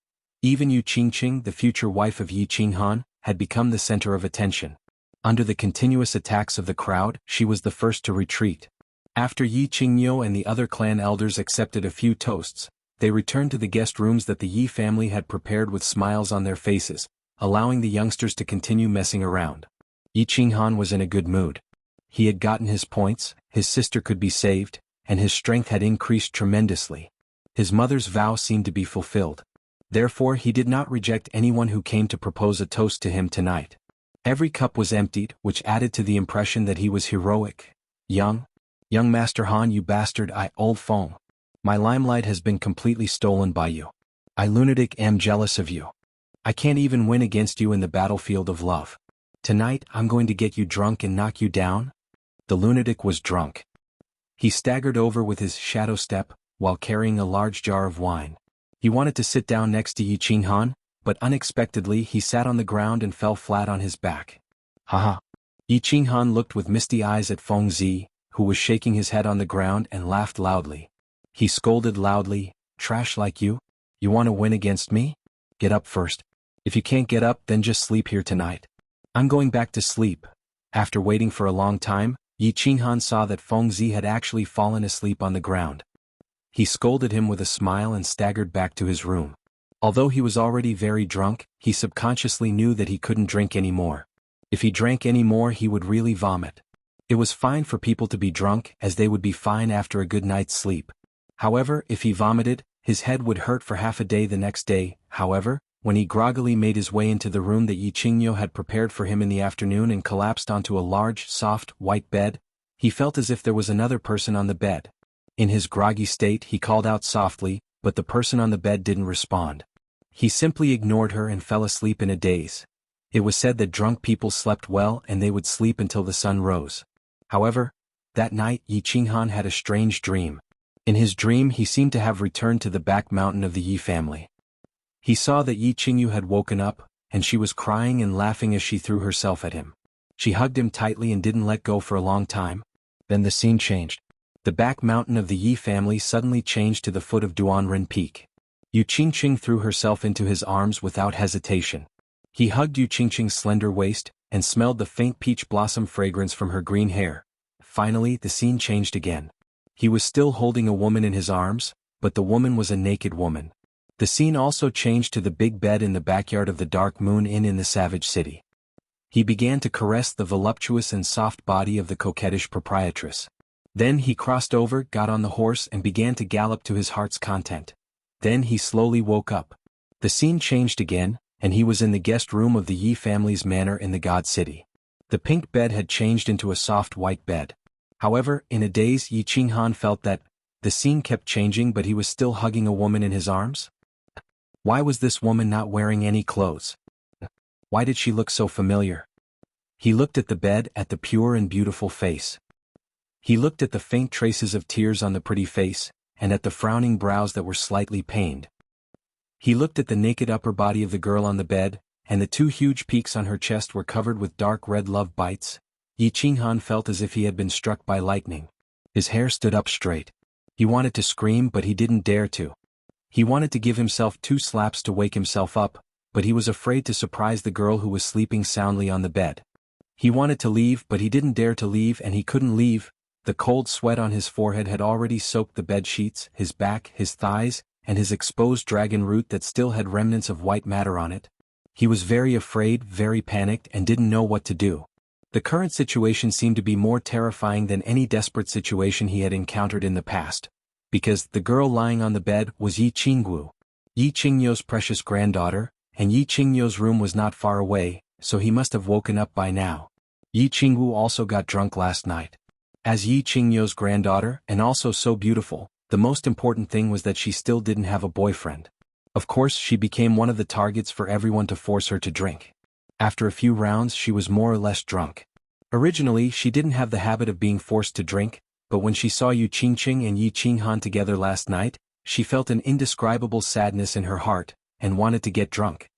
S1: Even Yu Qingqing, the future wife of Yi Qinghan, had become the center of attention. Under the continuous attacks of the crowd, she was the first to retreat. After Yi Qingniu and the other clan elders accepted a few toasts, they returned to the guest rooms that the Yi family had prepared with smiles on their faces, allowing the youngsters to continue messing around. Yi Qinghan was in a good mood. He had gotten his points, his sister could be saved, and his strength had increased tremendously. His mother's vow seemed to be fulfilled. Therefore, he did not reject anyone who came to propose a toast to him tonight. Every cup was emptied, which added to the impression that he was heroic. Young Master Han, you bastard, old Feng. My limelight has been completely stolen by you. I lunatic am jealous of you. I can't even win against you in the battlefield of love. Tonight, I'm going to get you drunk and knock you down. The lunatic was drunk. He staggered over with his shadow step, while carrying a large jar of wine. He wanted to sit down next to Yi Qinghan, but unexpectedly he sat on the ground and fell flat on his back. Haha. Yi Qinghan looked with misty eyes at Feng Zi, who was shaking his head on the ground and laughed loudly. He scolded loudly, "Trash like you? You want to win against me? Get up first. If you can't get up, then just sleep here tonight." "I'm going back to sleep." After waiting for a long time, Yi Qinghan saw that Feng Zi had actually fallen asleep on the ground. He scolded him with a smile and staggered back to his room. Although he was already very drunk, he subconsciously knew that he couldn't drink any more. If he drank any more, he would really vomit. It was fine for people to be drunk, as they would be fine after a good night's sleep. However, if he vomited, his head would hurt for half a day the next day. However, when he groggily made his way into the room that Xianxia had prepared for him in the afternoon and collapsed onto a large, soft, white bed, he felt as if there was another person on the bed. In his groggy state he called out softly, but the person on the bed didn't respond. He simply ignored her and fell asleep in a daze. It was said that drunk people slept well and they would sleep until the sun rose. However, that night Xianxia had a strange dream. In his dream he seemed to have returned to the back mountain of the Yi family. He saw that Xianxia had woken up, and she was crying and laughing as she threw herself at him. She hugged him tightly and didn't let go for a long time. Then the scene changed. The back mountain of the Yi family suddenly changed to the foot of Duanren Peak. Xianxia threw herself into his arms without hesitation. He hugged Xianxia's slender waist, and smelled the faint peach blossom fragrance from her green hair. Finally, the scene changed again. He was still holding a woman in his arms, but the woman was a naked woman. The scene also changed to the big bed in the backyard of the Dark Moon Inn in the Savage City. He began to caress the voluptuous and soft body of the coquettish proprietress. Then he crossed over, got on the horse and began to gallop to his heart's content. Then he slowly woke up. The scene changed again, and he was in the guest room of the Yi family's manor in the God City. The pink bed had changed into a soft white bed. However, in a daze Xianxia felt that the scene kept changing, but he was still hugging a woman in his arms. Why was this woman not wearing any clothes? Why did she look so familiar? He looked at the bed, at the pure and beautiful face. He looked at the faint traces of tears on the pretty face, and at the frowning brows that were slightly pained. He looked at the naked upper body of the girl on the bed, and the two huge peaks on her chest were covered with dark red love bites. Xianxia felt as if he had been struck by lightning. His hair stood up straight. He wanted to scream, but he didn't dare to. He wanted to give himself 2 slaps to wake himself up, but he was afraid to surprise the girl who was sleeping soundly on the bed. He wanted to leave, but he didn't dare to leave, and he couldn't leave. The cold sweat on his forehead had already soaked the bed sheets, his back, his thighs, and his exposed dragon root that still had remnants of white matter on it. He was very afraid, very panicked, and didn't know what to do. The current situation seemed to be more terrifying than any desperate situation he had encountered in the past, because the girl lying on the bed was Xianxia, Xianxia's precious granddaughter, and Xianxia's room was not far away, so he must have woken up by now. Xianxia also got drunk last night. As Xianxia's granddaughter, and also so beautiful, the most important thing was that she still didn't have a boyfriend. Of course, she became one of the targets for everyone to force her to drink. After a few rounds she was more or less drunk. Originally she didn't have the habit of being forced to drink, but when she saw Xianxia and Xianxia together last night, she felt an indescribable sadness in her heart, and wanted to get drunk.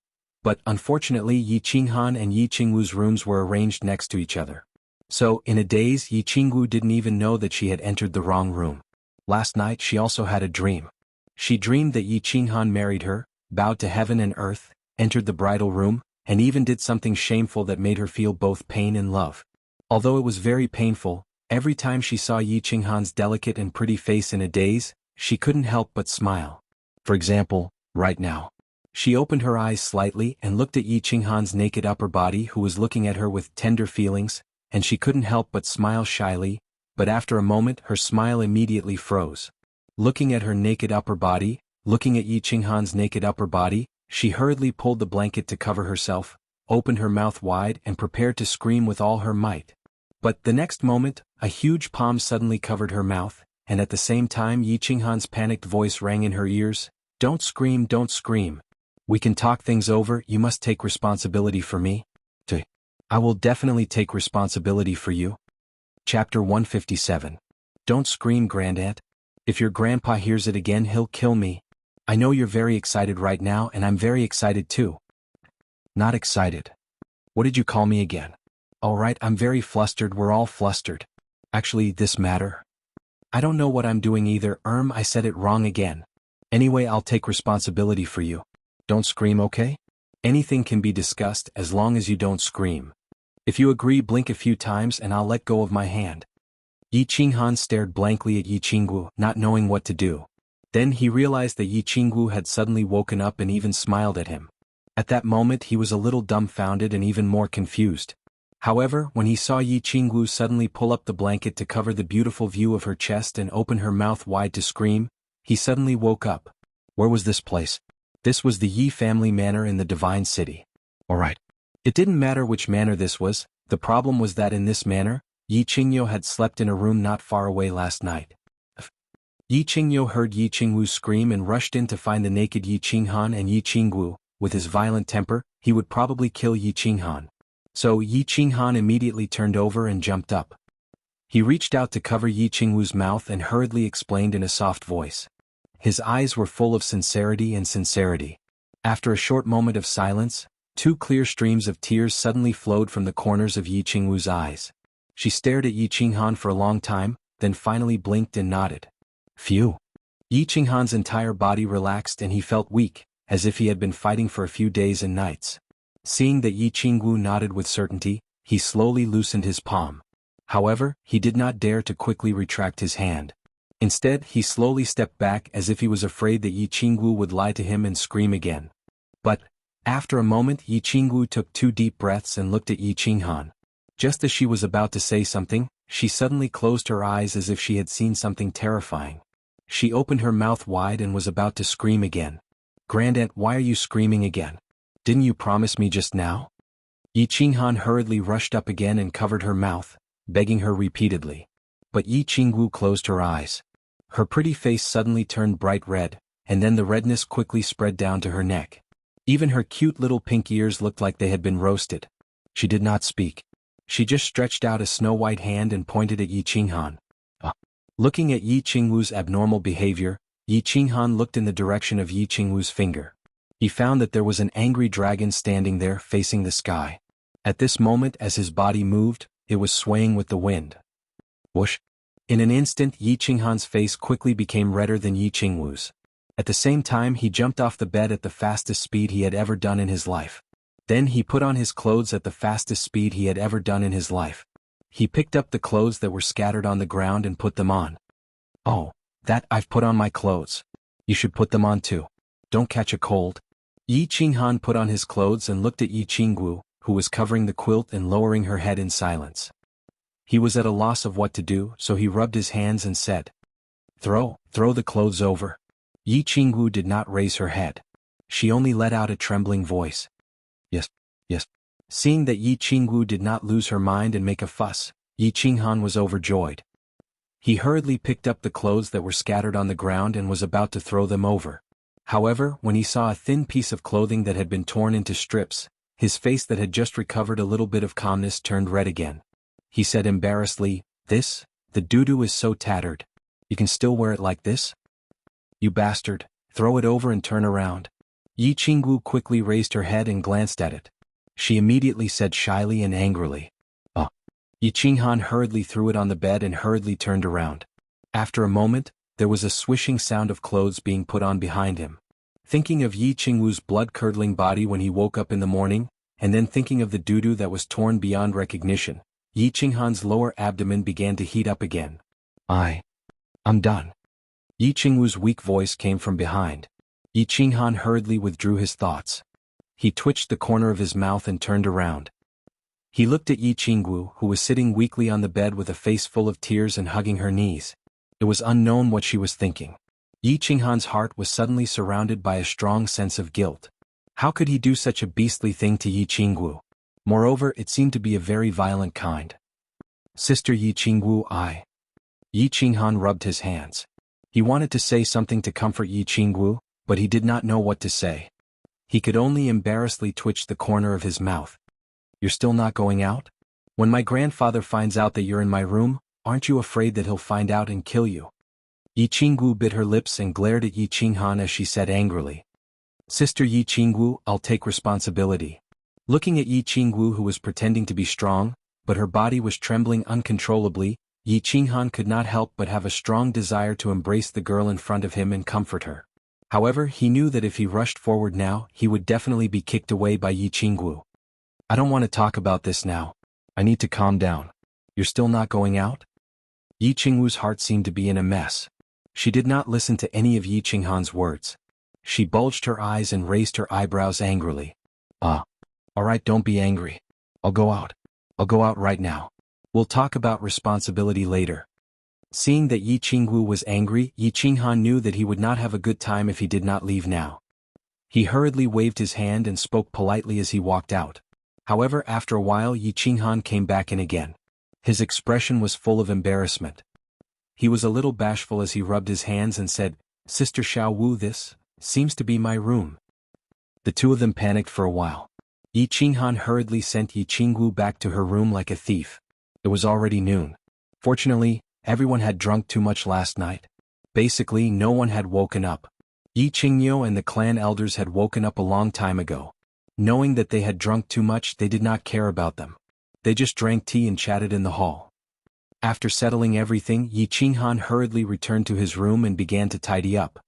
S1: But unfortunately Xianxia and Xianxia's rooms were arranged next to each other. So, in a daze Xianxia didn't even know that she had entered the wrong room. Last night she also had a dream. She dreamed that Xianxia married her, bowed to heaven and earth, entered the bridal room, and even did something shameful that made her feel both pain and love. Although it was very painful, every time she saw Xianxia's delicate and pretty face in a daze, she couldn't help but smile. For example, right now. She opened her eyes slightly and looked at Xianxia's naked upper body, who was looking at her with tender feelings, and she couldn't help but smile shyly, but after a moment her smile immediately froze. Looking at her naked upper body, looking at Xianxia's naked upper body, she hurriedly pulled the blanket to cover herself, opened her mouth wide and prepared to scream with all her might. But the next moment, a huge palm suddenly covered her mouth, and at the same time Xianxia's panicked voice rang in her ears, "Don't scream, don't scream. We can talk things over, you must take responsibility for me." I will definitely take responsibility for you. Chapter 157. Don't scream, Grandaunt. If your grandpa hears it again he'll kill me. I know you're very excited right now and I'm very excited too. Not excited. What did you call me again? Alright, I'm very flustered, we're all flustered. Actually, this matter? I don't know what I'm doing either, I said it wrong again. Anyway, I'll take responsibility for you. Don't scream, okay? Anything can be discussed as long as you don't scream. If you agree, blink a few times and I'll let go of my hand. Xianxia stared blankly at Xianxia, not knowing what to do. Then he realized that Xianxia had suddenly woken up and even smiled at him. At that moment he was a little dumbfounded and even more confused. However, when he saw Yi Qingwu suddenly pull up the blanket to cover the beautiful view of her chest and open her mouth wide to scream, he suddenly woke up. Where was this place? This was the Yi family manor in the Divine City. Alright. It didn't matter which manor this was, the problem was that in this manor, Yi Qingyu had slept in a room not far away last night. Yi Qingyu heard Yi Qingwu scream and rushed in to find the naked Yi Qinghan, and Yi Qingwu, with his violent temper, he would probably kill Yi Qinghan. So Yi Qinghan immediately turned over and jumped up. He reached out to cover Yi Qingwu's mouth and hurriedly explained in a soft voice. His eyes were full of sincerity. After a short moment of silence, 2 clear streams of tears suddenly flowed from the corners of Yi Qingwu's eyes. She stared at Yi Qinghan for a long time, then finally blinked and nodded. Phew. Yi Qinghan's entire body relaxed and he felt weak, as if he had been fighting for a few days and nights. Seeing that Yi Qingwu nodded with certainty, he slowly loosened his palm. However, he did not dare to quickly retract his hand. Instead, he slowly stepped back as if he was afraid that Yi Qingwu would lie to him and scream again. But, after a moment, Yi Qingwu took 2 deep breaths and looked at Yi Qinghan. Just as she was about to say something, she suddenly closed her eyes as if she had seen something terrifying. She opened her mouth wide and was about to scream again. Grandaunt, why are you screaming again? Didn't you promise me just now? Yi Qinghan hurriedly rushed up again and covered her mouth, begging her repeatedly. But Yi Qingwu closed her eyes. Her pretty face suddenly turned bright red, and then the redness quickly spread down to her neck. Even her cute little pink ears looked like they had been roasted. She did not speak. She just stretched out a snow-white hand and pointed at Yi Qinghan. Looking at Yi Qingwu's abnormal behavior, Yi Qinghan looked in the direction of Yi Qingwu's finger. He found that there was an angry dragon standing there facing the sky. At this moment, as his body moved, it was swaying with the wind. Whoosh! In an instant, Yi Qinghan's face quickly became redder than Yi Qingwu's. At the same time, he jumped off the bed at the fastest speed he had ever done in his life. Then he put on his clothes at the fastest speed he had ever done in his life. He picked up the clothes that were scattered on the ground and put them on. Oh, I've put on my clothes. You should put them on too. Don't catch a cold. Yi Qinghan put on his clothes and looked at Yi Qingwu, who was covering the quilt and lowering her head in silence. He was at a loss of what to do, so he rubbed his hands and said, Throw the clothes over. Yi Qingwu did not raise her head. She only let out a trembling voice. Yes. Seeing that Yi Qingwu did not lose her mind and make a fuss, Yi Qinghan was overjoyed. He hurriedly picked up the clothes that were scattered on the ground and was about to throw them over. However, when he saw a thin piece of clothing that had been torn into strips, his face that had just recovered a little bit of calmness turned red again. He said embarrassedly, the doo-doo is so tattered. You can still wear it like this? You bastard, throw it over and turn around. Yi Qingwu quickly raised her head and glanced at it. She immediately said shyly and angrily, Yi Qinghan hurriedly threw it on the bed and hurriedly turned around. After a moment, there was a swishing sound of clothes being put on behind him. Thinking of Yi Qingwu's blood-curdling body when he woke up in the morning, and then thinking of the doo-doo that was torn beyond recognition, Yi Qinghan's lower abdomen began to heat up again. I'm done. Yi Qingwu's weak voice came from behind. Yi Qinghan hurriedly withdrew his thoughts. He twitched the corner of his mouth and turned around. He looked at Yi Qingwu, who was sitting weakly on the bed with a face full of tears and hugging her knees. It was unknown what she was thinking. Yi Qinghan's heart was suddenly surrounded by a strong sense of guilt. How could he do such a beastly thing to Yi Qingwu? Moreover, it seemed to be a very violent kind. Sister Yi Qingwu, Yi Qinghan rubbed his hands. He wanted to say something to comfort Yi Qingwu, but he did not know what to say. He could only embarrassedly twitch the corner of his mouth. You're still not going out? When my grandfather finds out that you're in my room, aren't you afraid that he'll find out and kill you? Yi Qingwu bit her lips and glared at Yi Qinghan as she said angrily. Sister Yi Qingwu, I'll take responsibility. Looking at Yi Qingwu, who was pretending to be strong, but her body was trembling uncontrollably, Yi Qinghan could not help but have a strong desire to embrace the girl in front of him and comfort her. However, he knew that if he rushed forward now, he would definitely be kicked away by Yi Qingwu. I don't want to talk about this now. I need to calm down. You're still not going out? Yi Qingwu's heart seemed to be in a mess. She did not listen to any of Yi Qinghan's words. She bulged her eyes and raised her eyebrows angrily. Alright, don't be angry. I'll go out. I'll go out right now. We'll talk about responsibility later. Seeing that Yi Qingwu was angry, Yi Qinghan knew that he would not have a good time if he did not leave now. He hurriedly waved his hand and spoke politely as he walked out. However, after a while Yi Qinghan came back in again. His expression was full of embarrassment. He was a little bashful as he rubbed his hands and said, "Sister Xiao Wu, this seems to be my room." The two of them panicked for a while. Yi Qinghan hurriedly sent Yi Qingwu back to her room like a thief. It was already noon. Fortunately, everyone had drunk too much last night. Basically, no one had woken up. Yi Qingyo and the clan elders had woken up a long time ago. Knowing that they had drunk too much, they did not care about them. They just drank tea and chatted in the hall. After settling everything, Yi Qinghan hurriedly returned to his room and began to tidy up.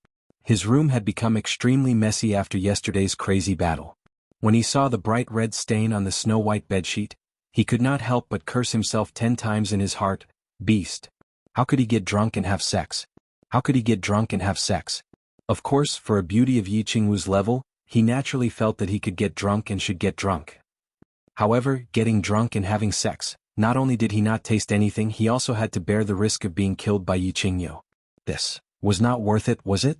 S1: His room had become extremely messy after yesterday's crazy battle. When he saw the bright red stain on the snow-white bedsheet, he could not help but curse himself 10 times in his heart. Beast. How could he get drunk and have sex? How could he get drunk and have sex? Of course, for a beauty of Yi Qingwu's level, he naturally felt that he could get drunk and should get drunk. However, getting drunk and having sex, not only did he not taste anything, he also had to bear the risk of being killed by Yi Qingyo. This was not worth it, was it?